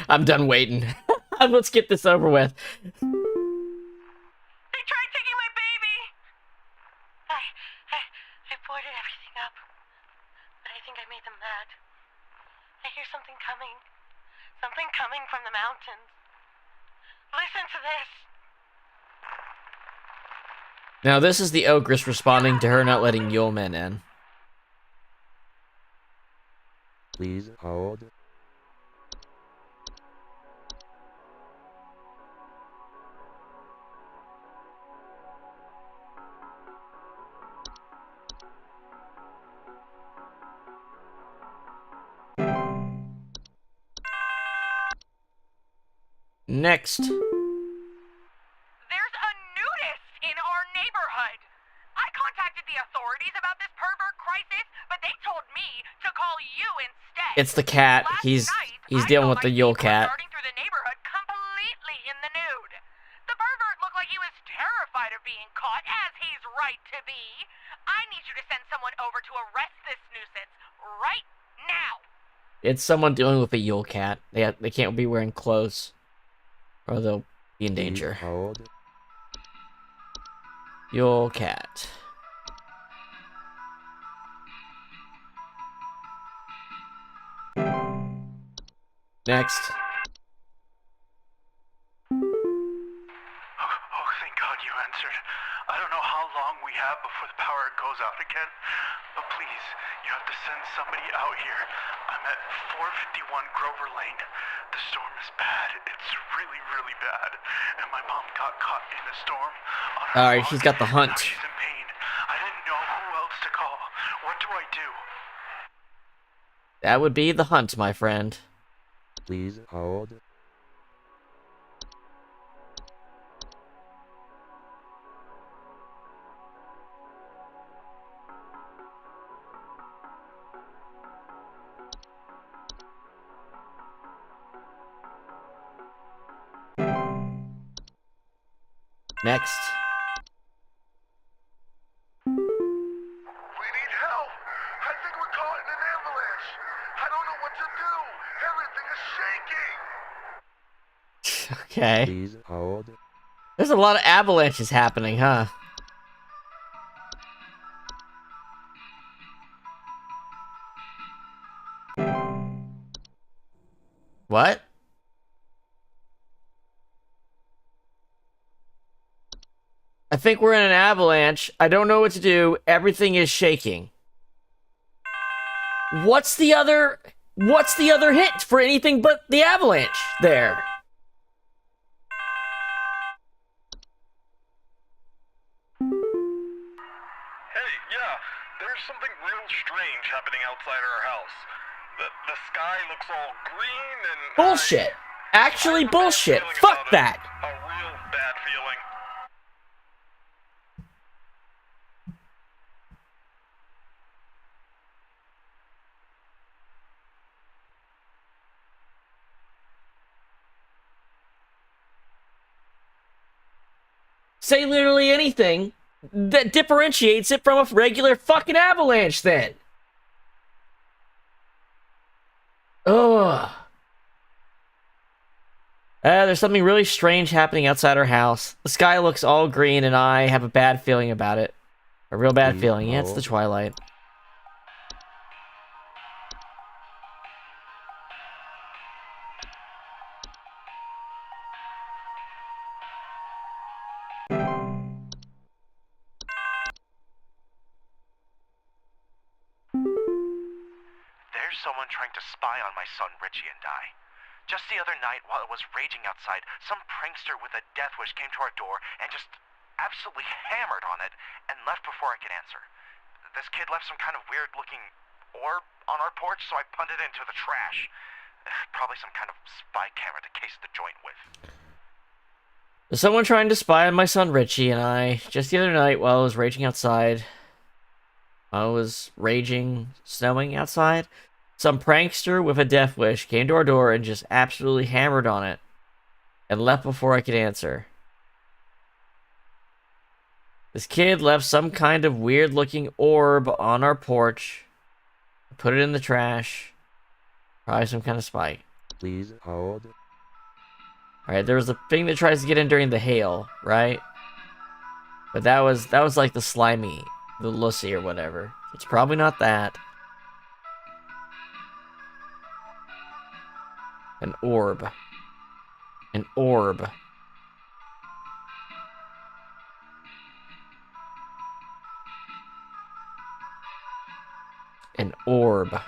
I'm done waiting. Let's get this over with. They tried taking my baby! I boarded everything up, but I think I made them mad. I hear something coming. Something coming from the mountains. Listen to this. Now this is the Ogress responding to her not letting Yule Men in. Please hold. Next. There's a nudist in our neighborhood. I contacted the authorities about this pervert crisis, but they told me to call you instead. It's the cat. He's dealing with the Yule cat. Darting through the neighborhood completely in the nude. The pervert looked like he was terrified of being caught, as he's right to be. I need you to send someone over to arrest this nuisance right now. It's someone dealing with a Yule cat. They can't be wearing clothes, or they'll be in danger. Hold. Yule cat. Next. Oh, thank God you answered. I don't know how long we have before the power goes out again, but please, you have to send somebody out here. I'm at 451 Grover Lane. The storm is bad. It's really, really bad. And my mom got caught in a storm on her Alright, walk, she's got the and hunt. now she's in pain. I didn't know who else to call. What do I do? That would be the hunt, my friend. Please hold. Next. We need help. I think we're caught in an avalanche. I don't know what to do. Everything is shaking. Okay. Please hold. There's a lot of avalanches happening, huh? What? I think we're in an avalanche. I don't know what to do. Everything is shaking. What's the other hint for anything but the avalanche there? Hey, yeah, there's something real strange happening outside our house. The sky looks all green and... Bullshit. Actually bullshit. Fuck that. A real bad feeling. Say literally anything that differentiates it from a regular fucking avalanche then. Ugh. There's something really strange happening outside our house. The sky looks all green and I have a bad feeling about it. A real bad feeling. Yeah, it's the twilight. There's someone trying to spy on my son Richie and I. Just the other night, while it was raging outside, some prankster with a death wish came to our door and just absolutely hammered on it and left before I could answer. This kid left some kind of weird-looking orb on our porch, so I punted it into the trash. Probably some kind of spy camera to case the joint with. There's someone trying to spy on my son Richie and I. Just the other night, while it was raging outside, snowing outside, some prankster with a death wish came to our door and just absolutely hammered on it and left before I could answer. This kid left some kind of weird-looking orb on our porch, put it in the trash. Probably some kind of spy. Please hold. Alright, there was a thing that tries to get in during the hail, right? But that was like the slimy, the Lucy or whatever. It's probably not that. An orb. An orb. An orb.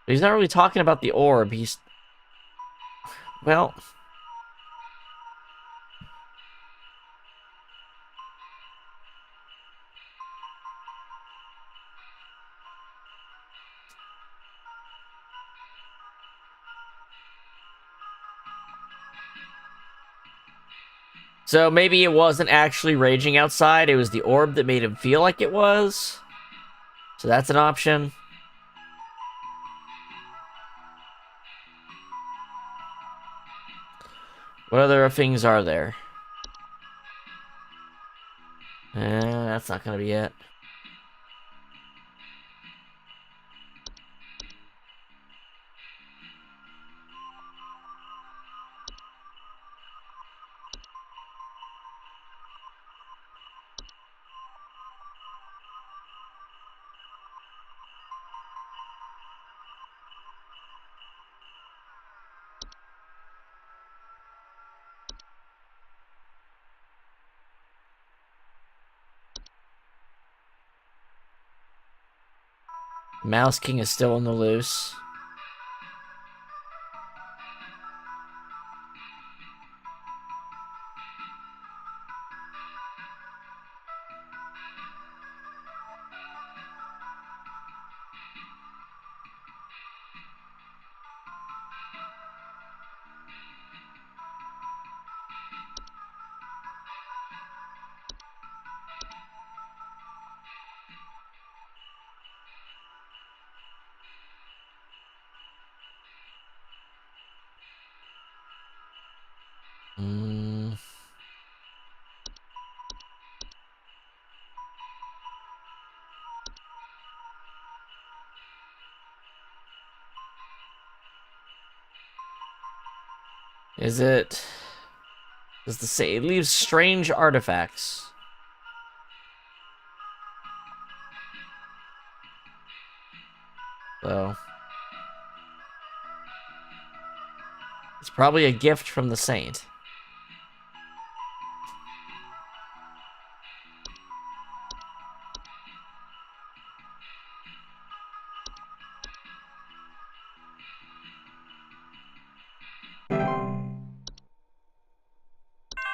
He's not really talking about the orb. He's... Well... So maybe it wasn't actually raging outside, it was the orb that made him feel like it was. So that's an option. What other things are there? That's not gonna be it. Mouse King is still on the loose. Mm. Is it... Does the say it leaves strange artifacts? So... It's probably a gift from the saint.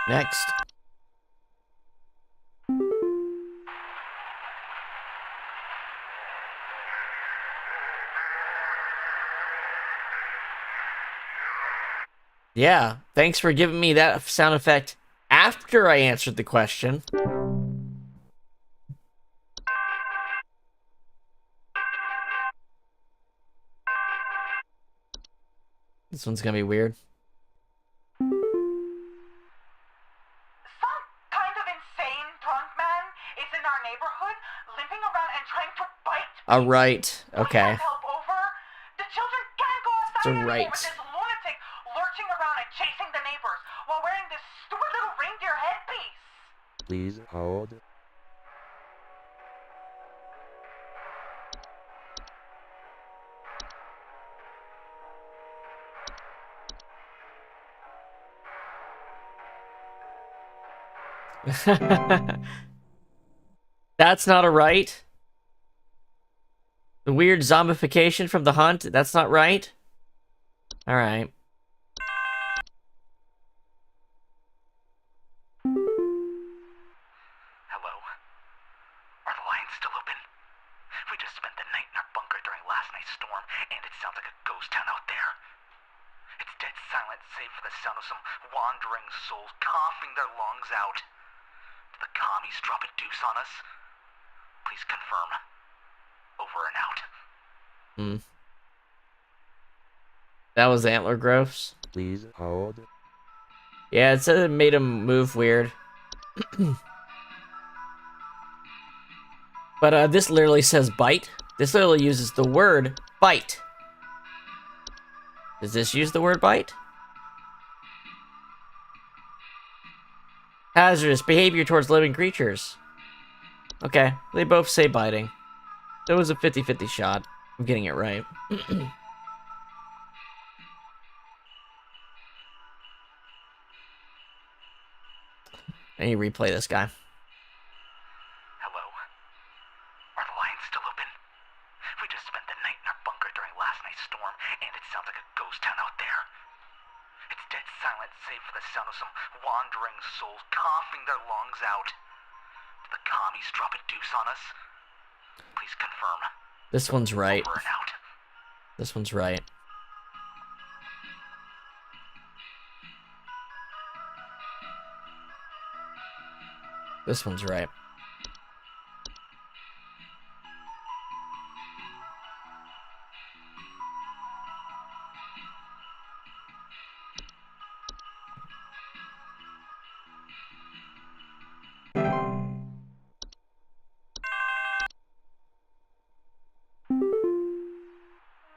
Next. Yeah, thanks for giving me that sound effect after I answered the question. This one's gonna be weird. Some kind of insane drunk man is in our neighborhood, limping around and trying to bite. Alright, okay. Help over. The children can't go outside anymore with this lunatic lurching around and chasing the neighbors while wearing this stupid little reindeer headpiece. Please hold. That's not a right. The weird zombification from the hunt, that's not right. Alright. Hello? Are the lines still open? We just spent the night in our bunker during last night's storm, and it sounds like a ghost town out there. It's dead silent, save for the sound of some wandering souls coughing their lungs out. Did the commies drop a deuce on us? Please confirm. Over and out. That was Antler Groves. Please hold. Yeah, it said it made him move weird. But this literally says bite. This literally uses the word bite. Does this use the word bite? Hazardous behavior towards living creatures. Okay, they both say biting. It was a 50-50 shot. I'm getting it right. I need to replay this guy. Hello? Are the lines still open? We just spent the night in our bunker during last night's storm, and it sounds like a ghost town out there. It's dead silent, save for the sound of some wandering souls coughing their lungs out. Did the commies drop a deuce on us? Please confirm. This one's right. Over and out. This one's right. This one's right.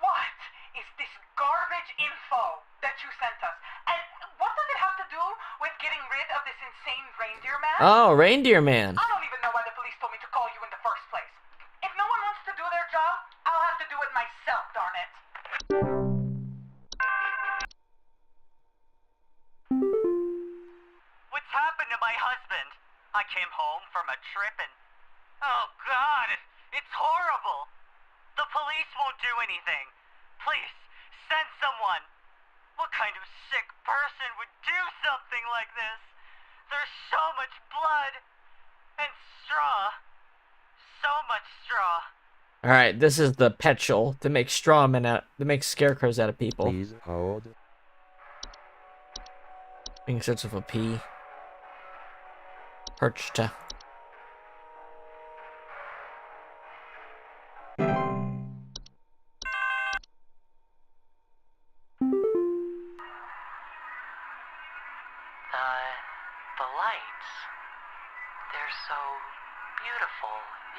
What is this garbage info that you sent us? And what does it have to do with getting rid of this insane reindeer man? Oh, Reindeer Man. I don't even know why the police told me to call you in the first place. If no one wants to do their job, I'll have to do it myself, darn it. What's happened to my husband? I came home from a trip and... Oh, God, it's horrible. The police won't do anything. Please, send someone. What kind of sick person would do something like this? There's so much blood. And straw. So much straw. Alright, this is the petrol to make strawmen out, to make scarecrows out of people. Please hold. Being sorts of a P. Perched.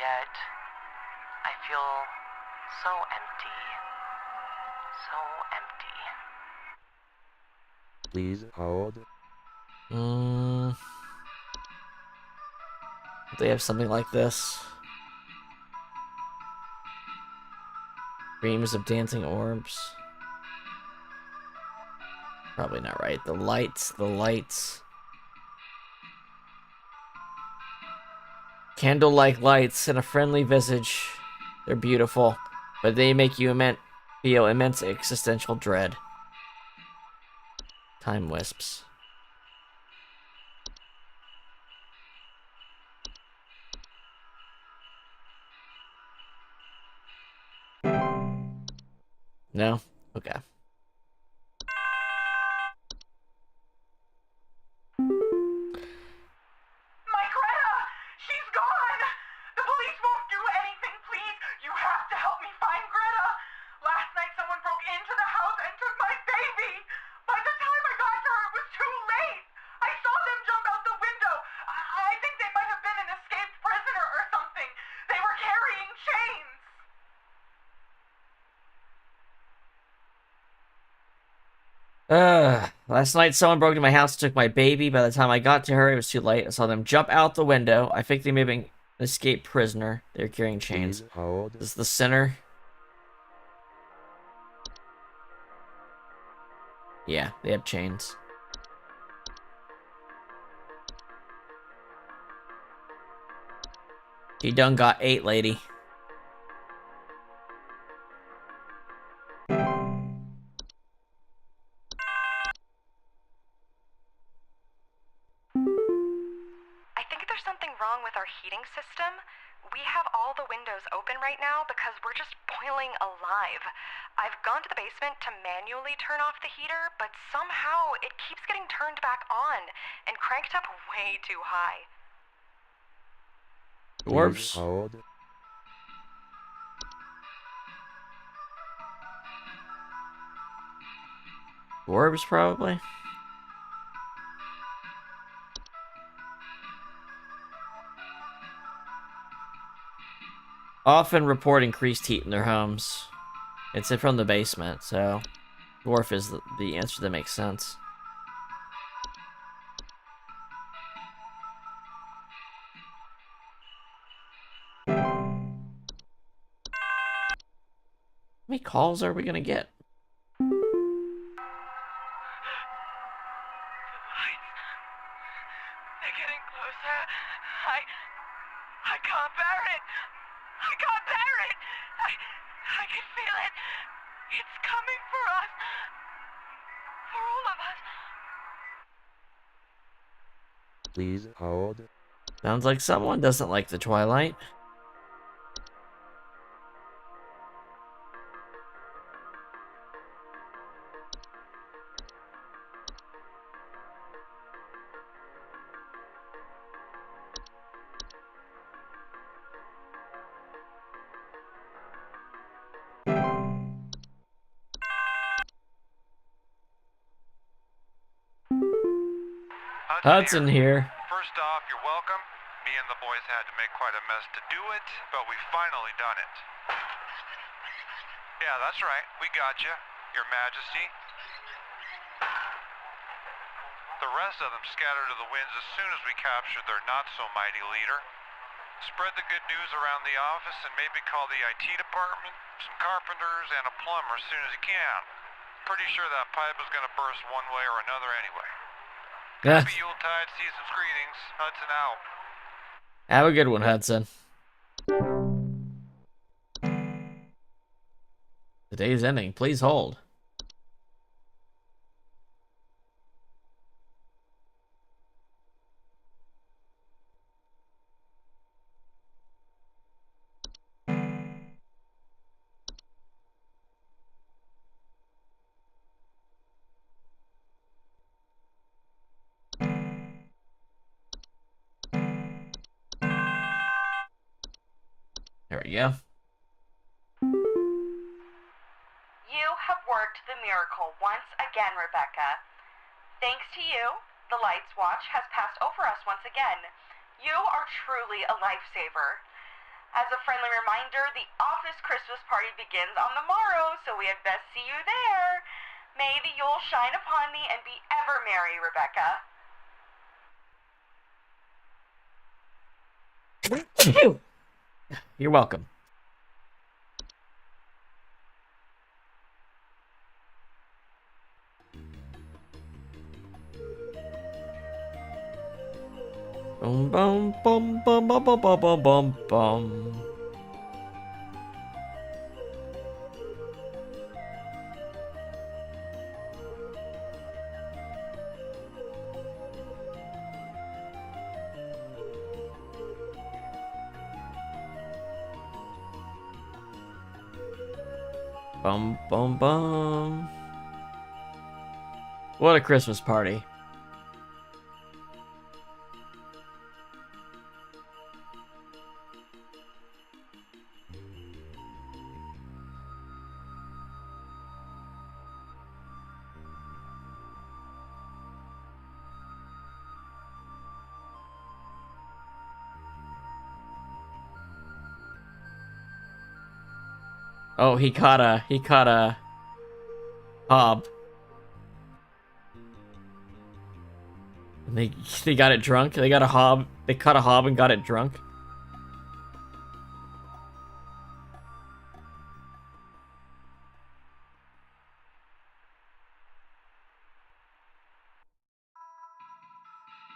yet I feel so empty. So empty. Please hold. They have something like this. Dreams of dancing orbs. Probably not right. The lights. Candle-like lights and a friendly visage. They're beautiful, but they make you feel immense existential dread. Time wisps. No? Okay. My Greta! She's gone! The police won't do anything, please! You have to help me find Greta! Last night someone broke into the house and took my baby! By the time I got to her, it was too late! I saw them jump out the window! I think they might have been an escaped prisoner or something! They were carrying chains! Last night someone broke into my house and took my baby. By the time I got to her, it was too late. I saw them jump out the window. I think they may be an escaped prisoner. They're carrying chains. This is the center. Yeah, they have chains. You done got 8, lady. I think there's something wrong with our heating system. We have all the windows open right now because we're just boiling alive. I've gone to the basement to manually turn off the heater, but somehow it keeps getting turned back on and cranked up way too high. Dwarves. Hold. Dwarves, probably. Often report increased heat in their homes. It's from the basement, so dwarf is the answer that makes sense. How many calls are we gonna get? They're getting closer. I can't bear it. I can't bear it. I can feel it. It's coming for us. For all of us. Please hold. Sounds like someone doesn't like the Twilight. Hudson here. First off, you're welcome. Me and the boys had to make quite a mess to do it, but we finally done it. Yeah, that's right. We got you, Your Majesty. The rest of them scattered to the winds as soon as we captured their not-so-mighty leader. Spread the good news around the office and maybe call the IT department, some carpenters, and a plumber as soon as you can. Pretty sure that pipe is going to burst one way or another anyway. Happy Yuletide season's greetings. Hudson out. Have a good one, Hudson. The day is ending. Please hold. There we go. You have worked the miracle once again, Rebecca. Thanks to you, the Lights Watch has passed over us once again. You are truly a lifesaver. As a friendly reminder, the office Christmas party begins on the morrow, so we had best see you there. May the Yule shine upon thee and be ever merry, Rebecca. You're welcome. Boom, boom, boom, boom, boom, boom, boom, boom, boom, boom. Bum, bum, bum. What a Christmas party. Oh, he caught a hob. And they got it drunk. They got a hob. They caught a hob and got it drunk.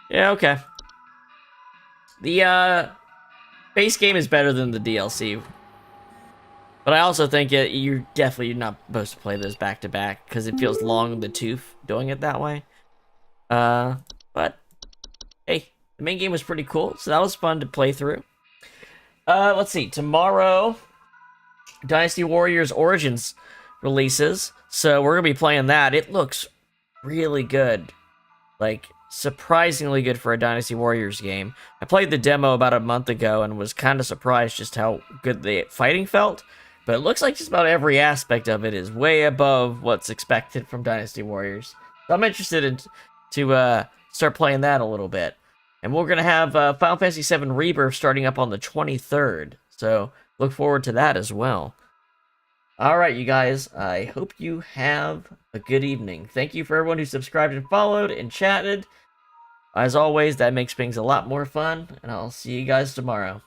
Yeah, okay. The base game is better than the DLC. But I also think you're not supposed to play those back to back because it feels long in the tooth doing it that way. But hey, the main game was pretty cool, so that was fun to play through. Let's see. Tomorrow, Dynasty Warriors Origins releases, so we're gonna be playing that. It looks really good, like surprisingly good for a Dynasty Warriors game. I played the demo about a month ago and was kind of surprised just how good the fighting felt. But it looks like just about every aspect of it is way above what's expected from Dynasty Warriors. So I'm interested in to start playing that a little bit. And we're going to have Final Fantasy VII Rebirth starting up on the 23rd. So look forward to that as well. Alright, you guys. I hope you have a good evening. Thank you for everyone who subscribed and followed and chatted. As always, that makes things a lot more fun. And I'll see you guys tomorrow.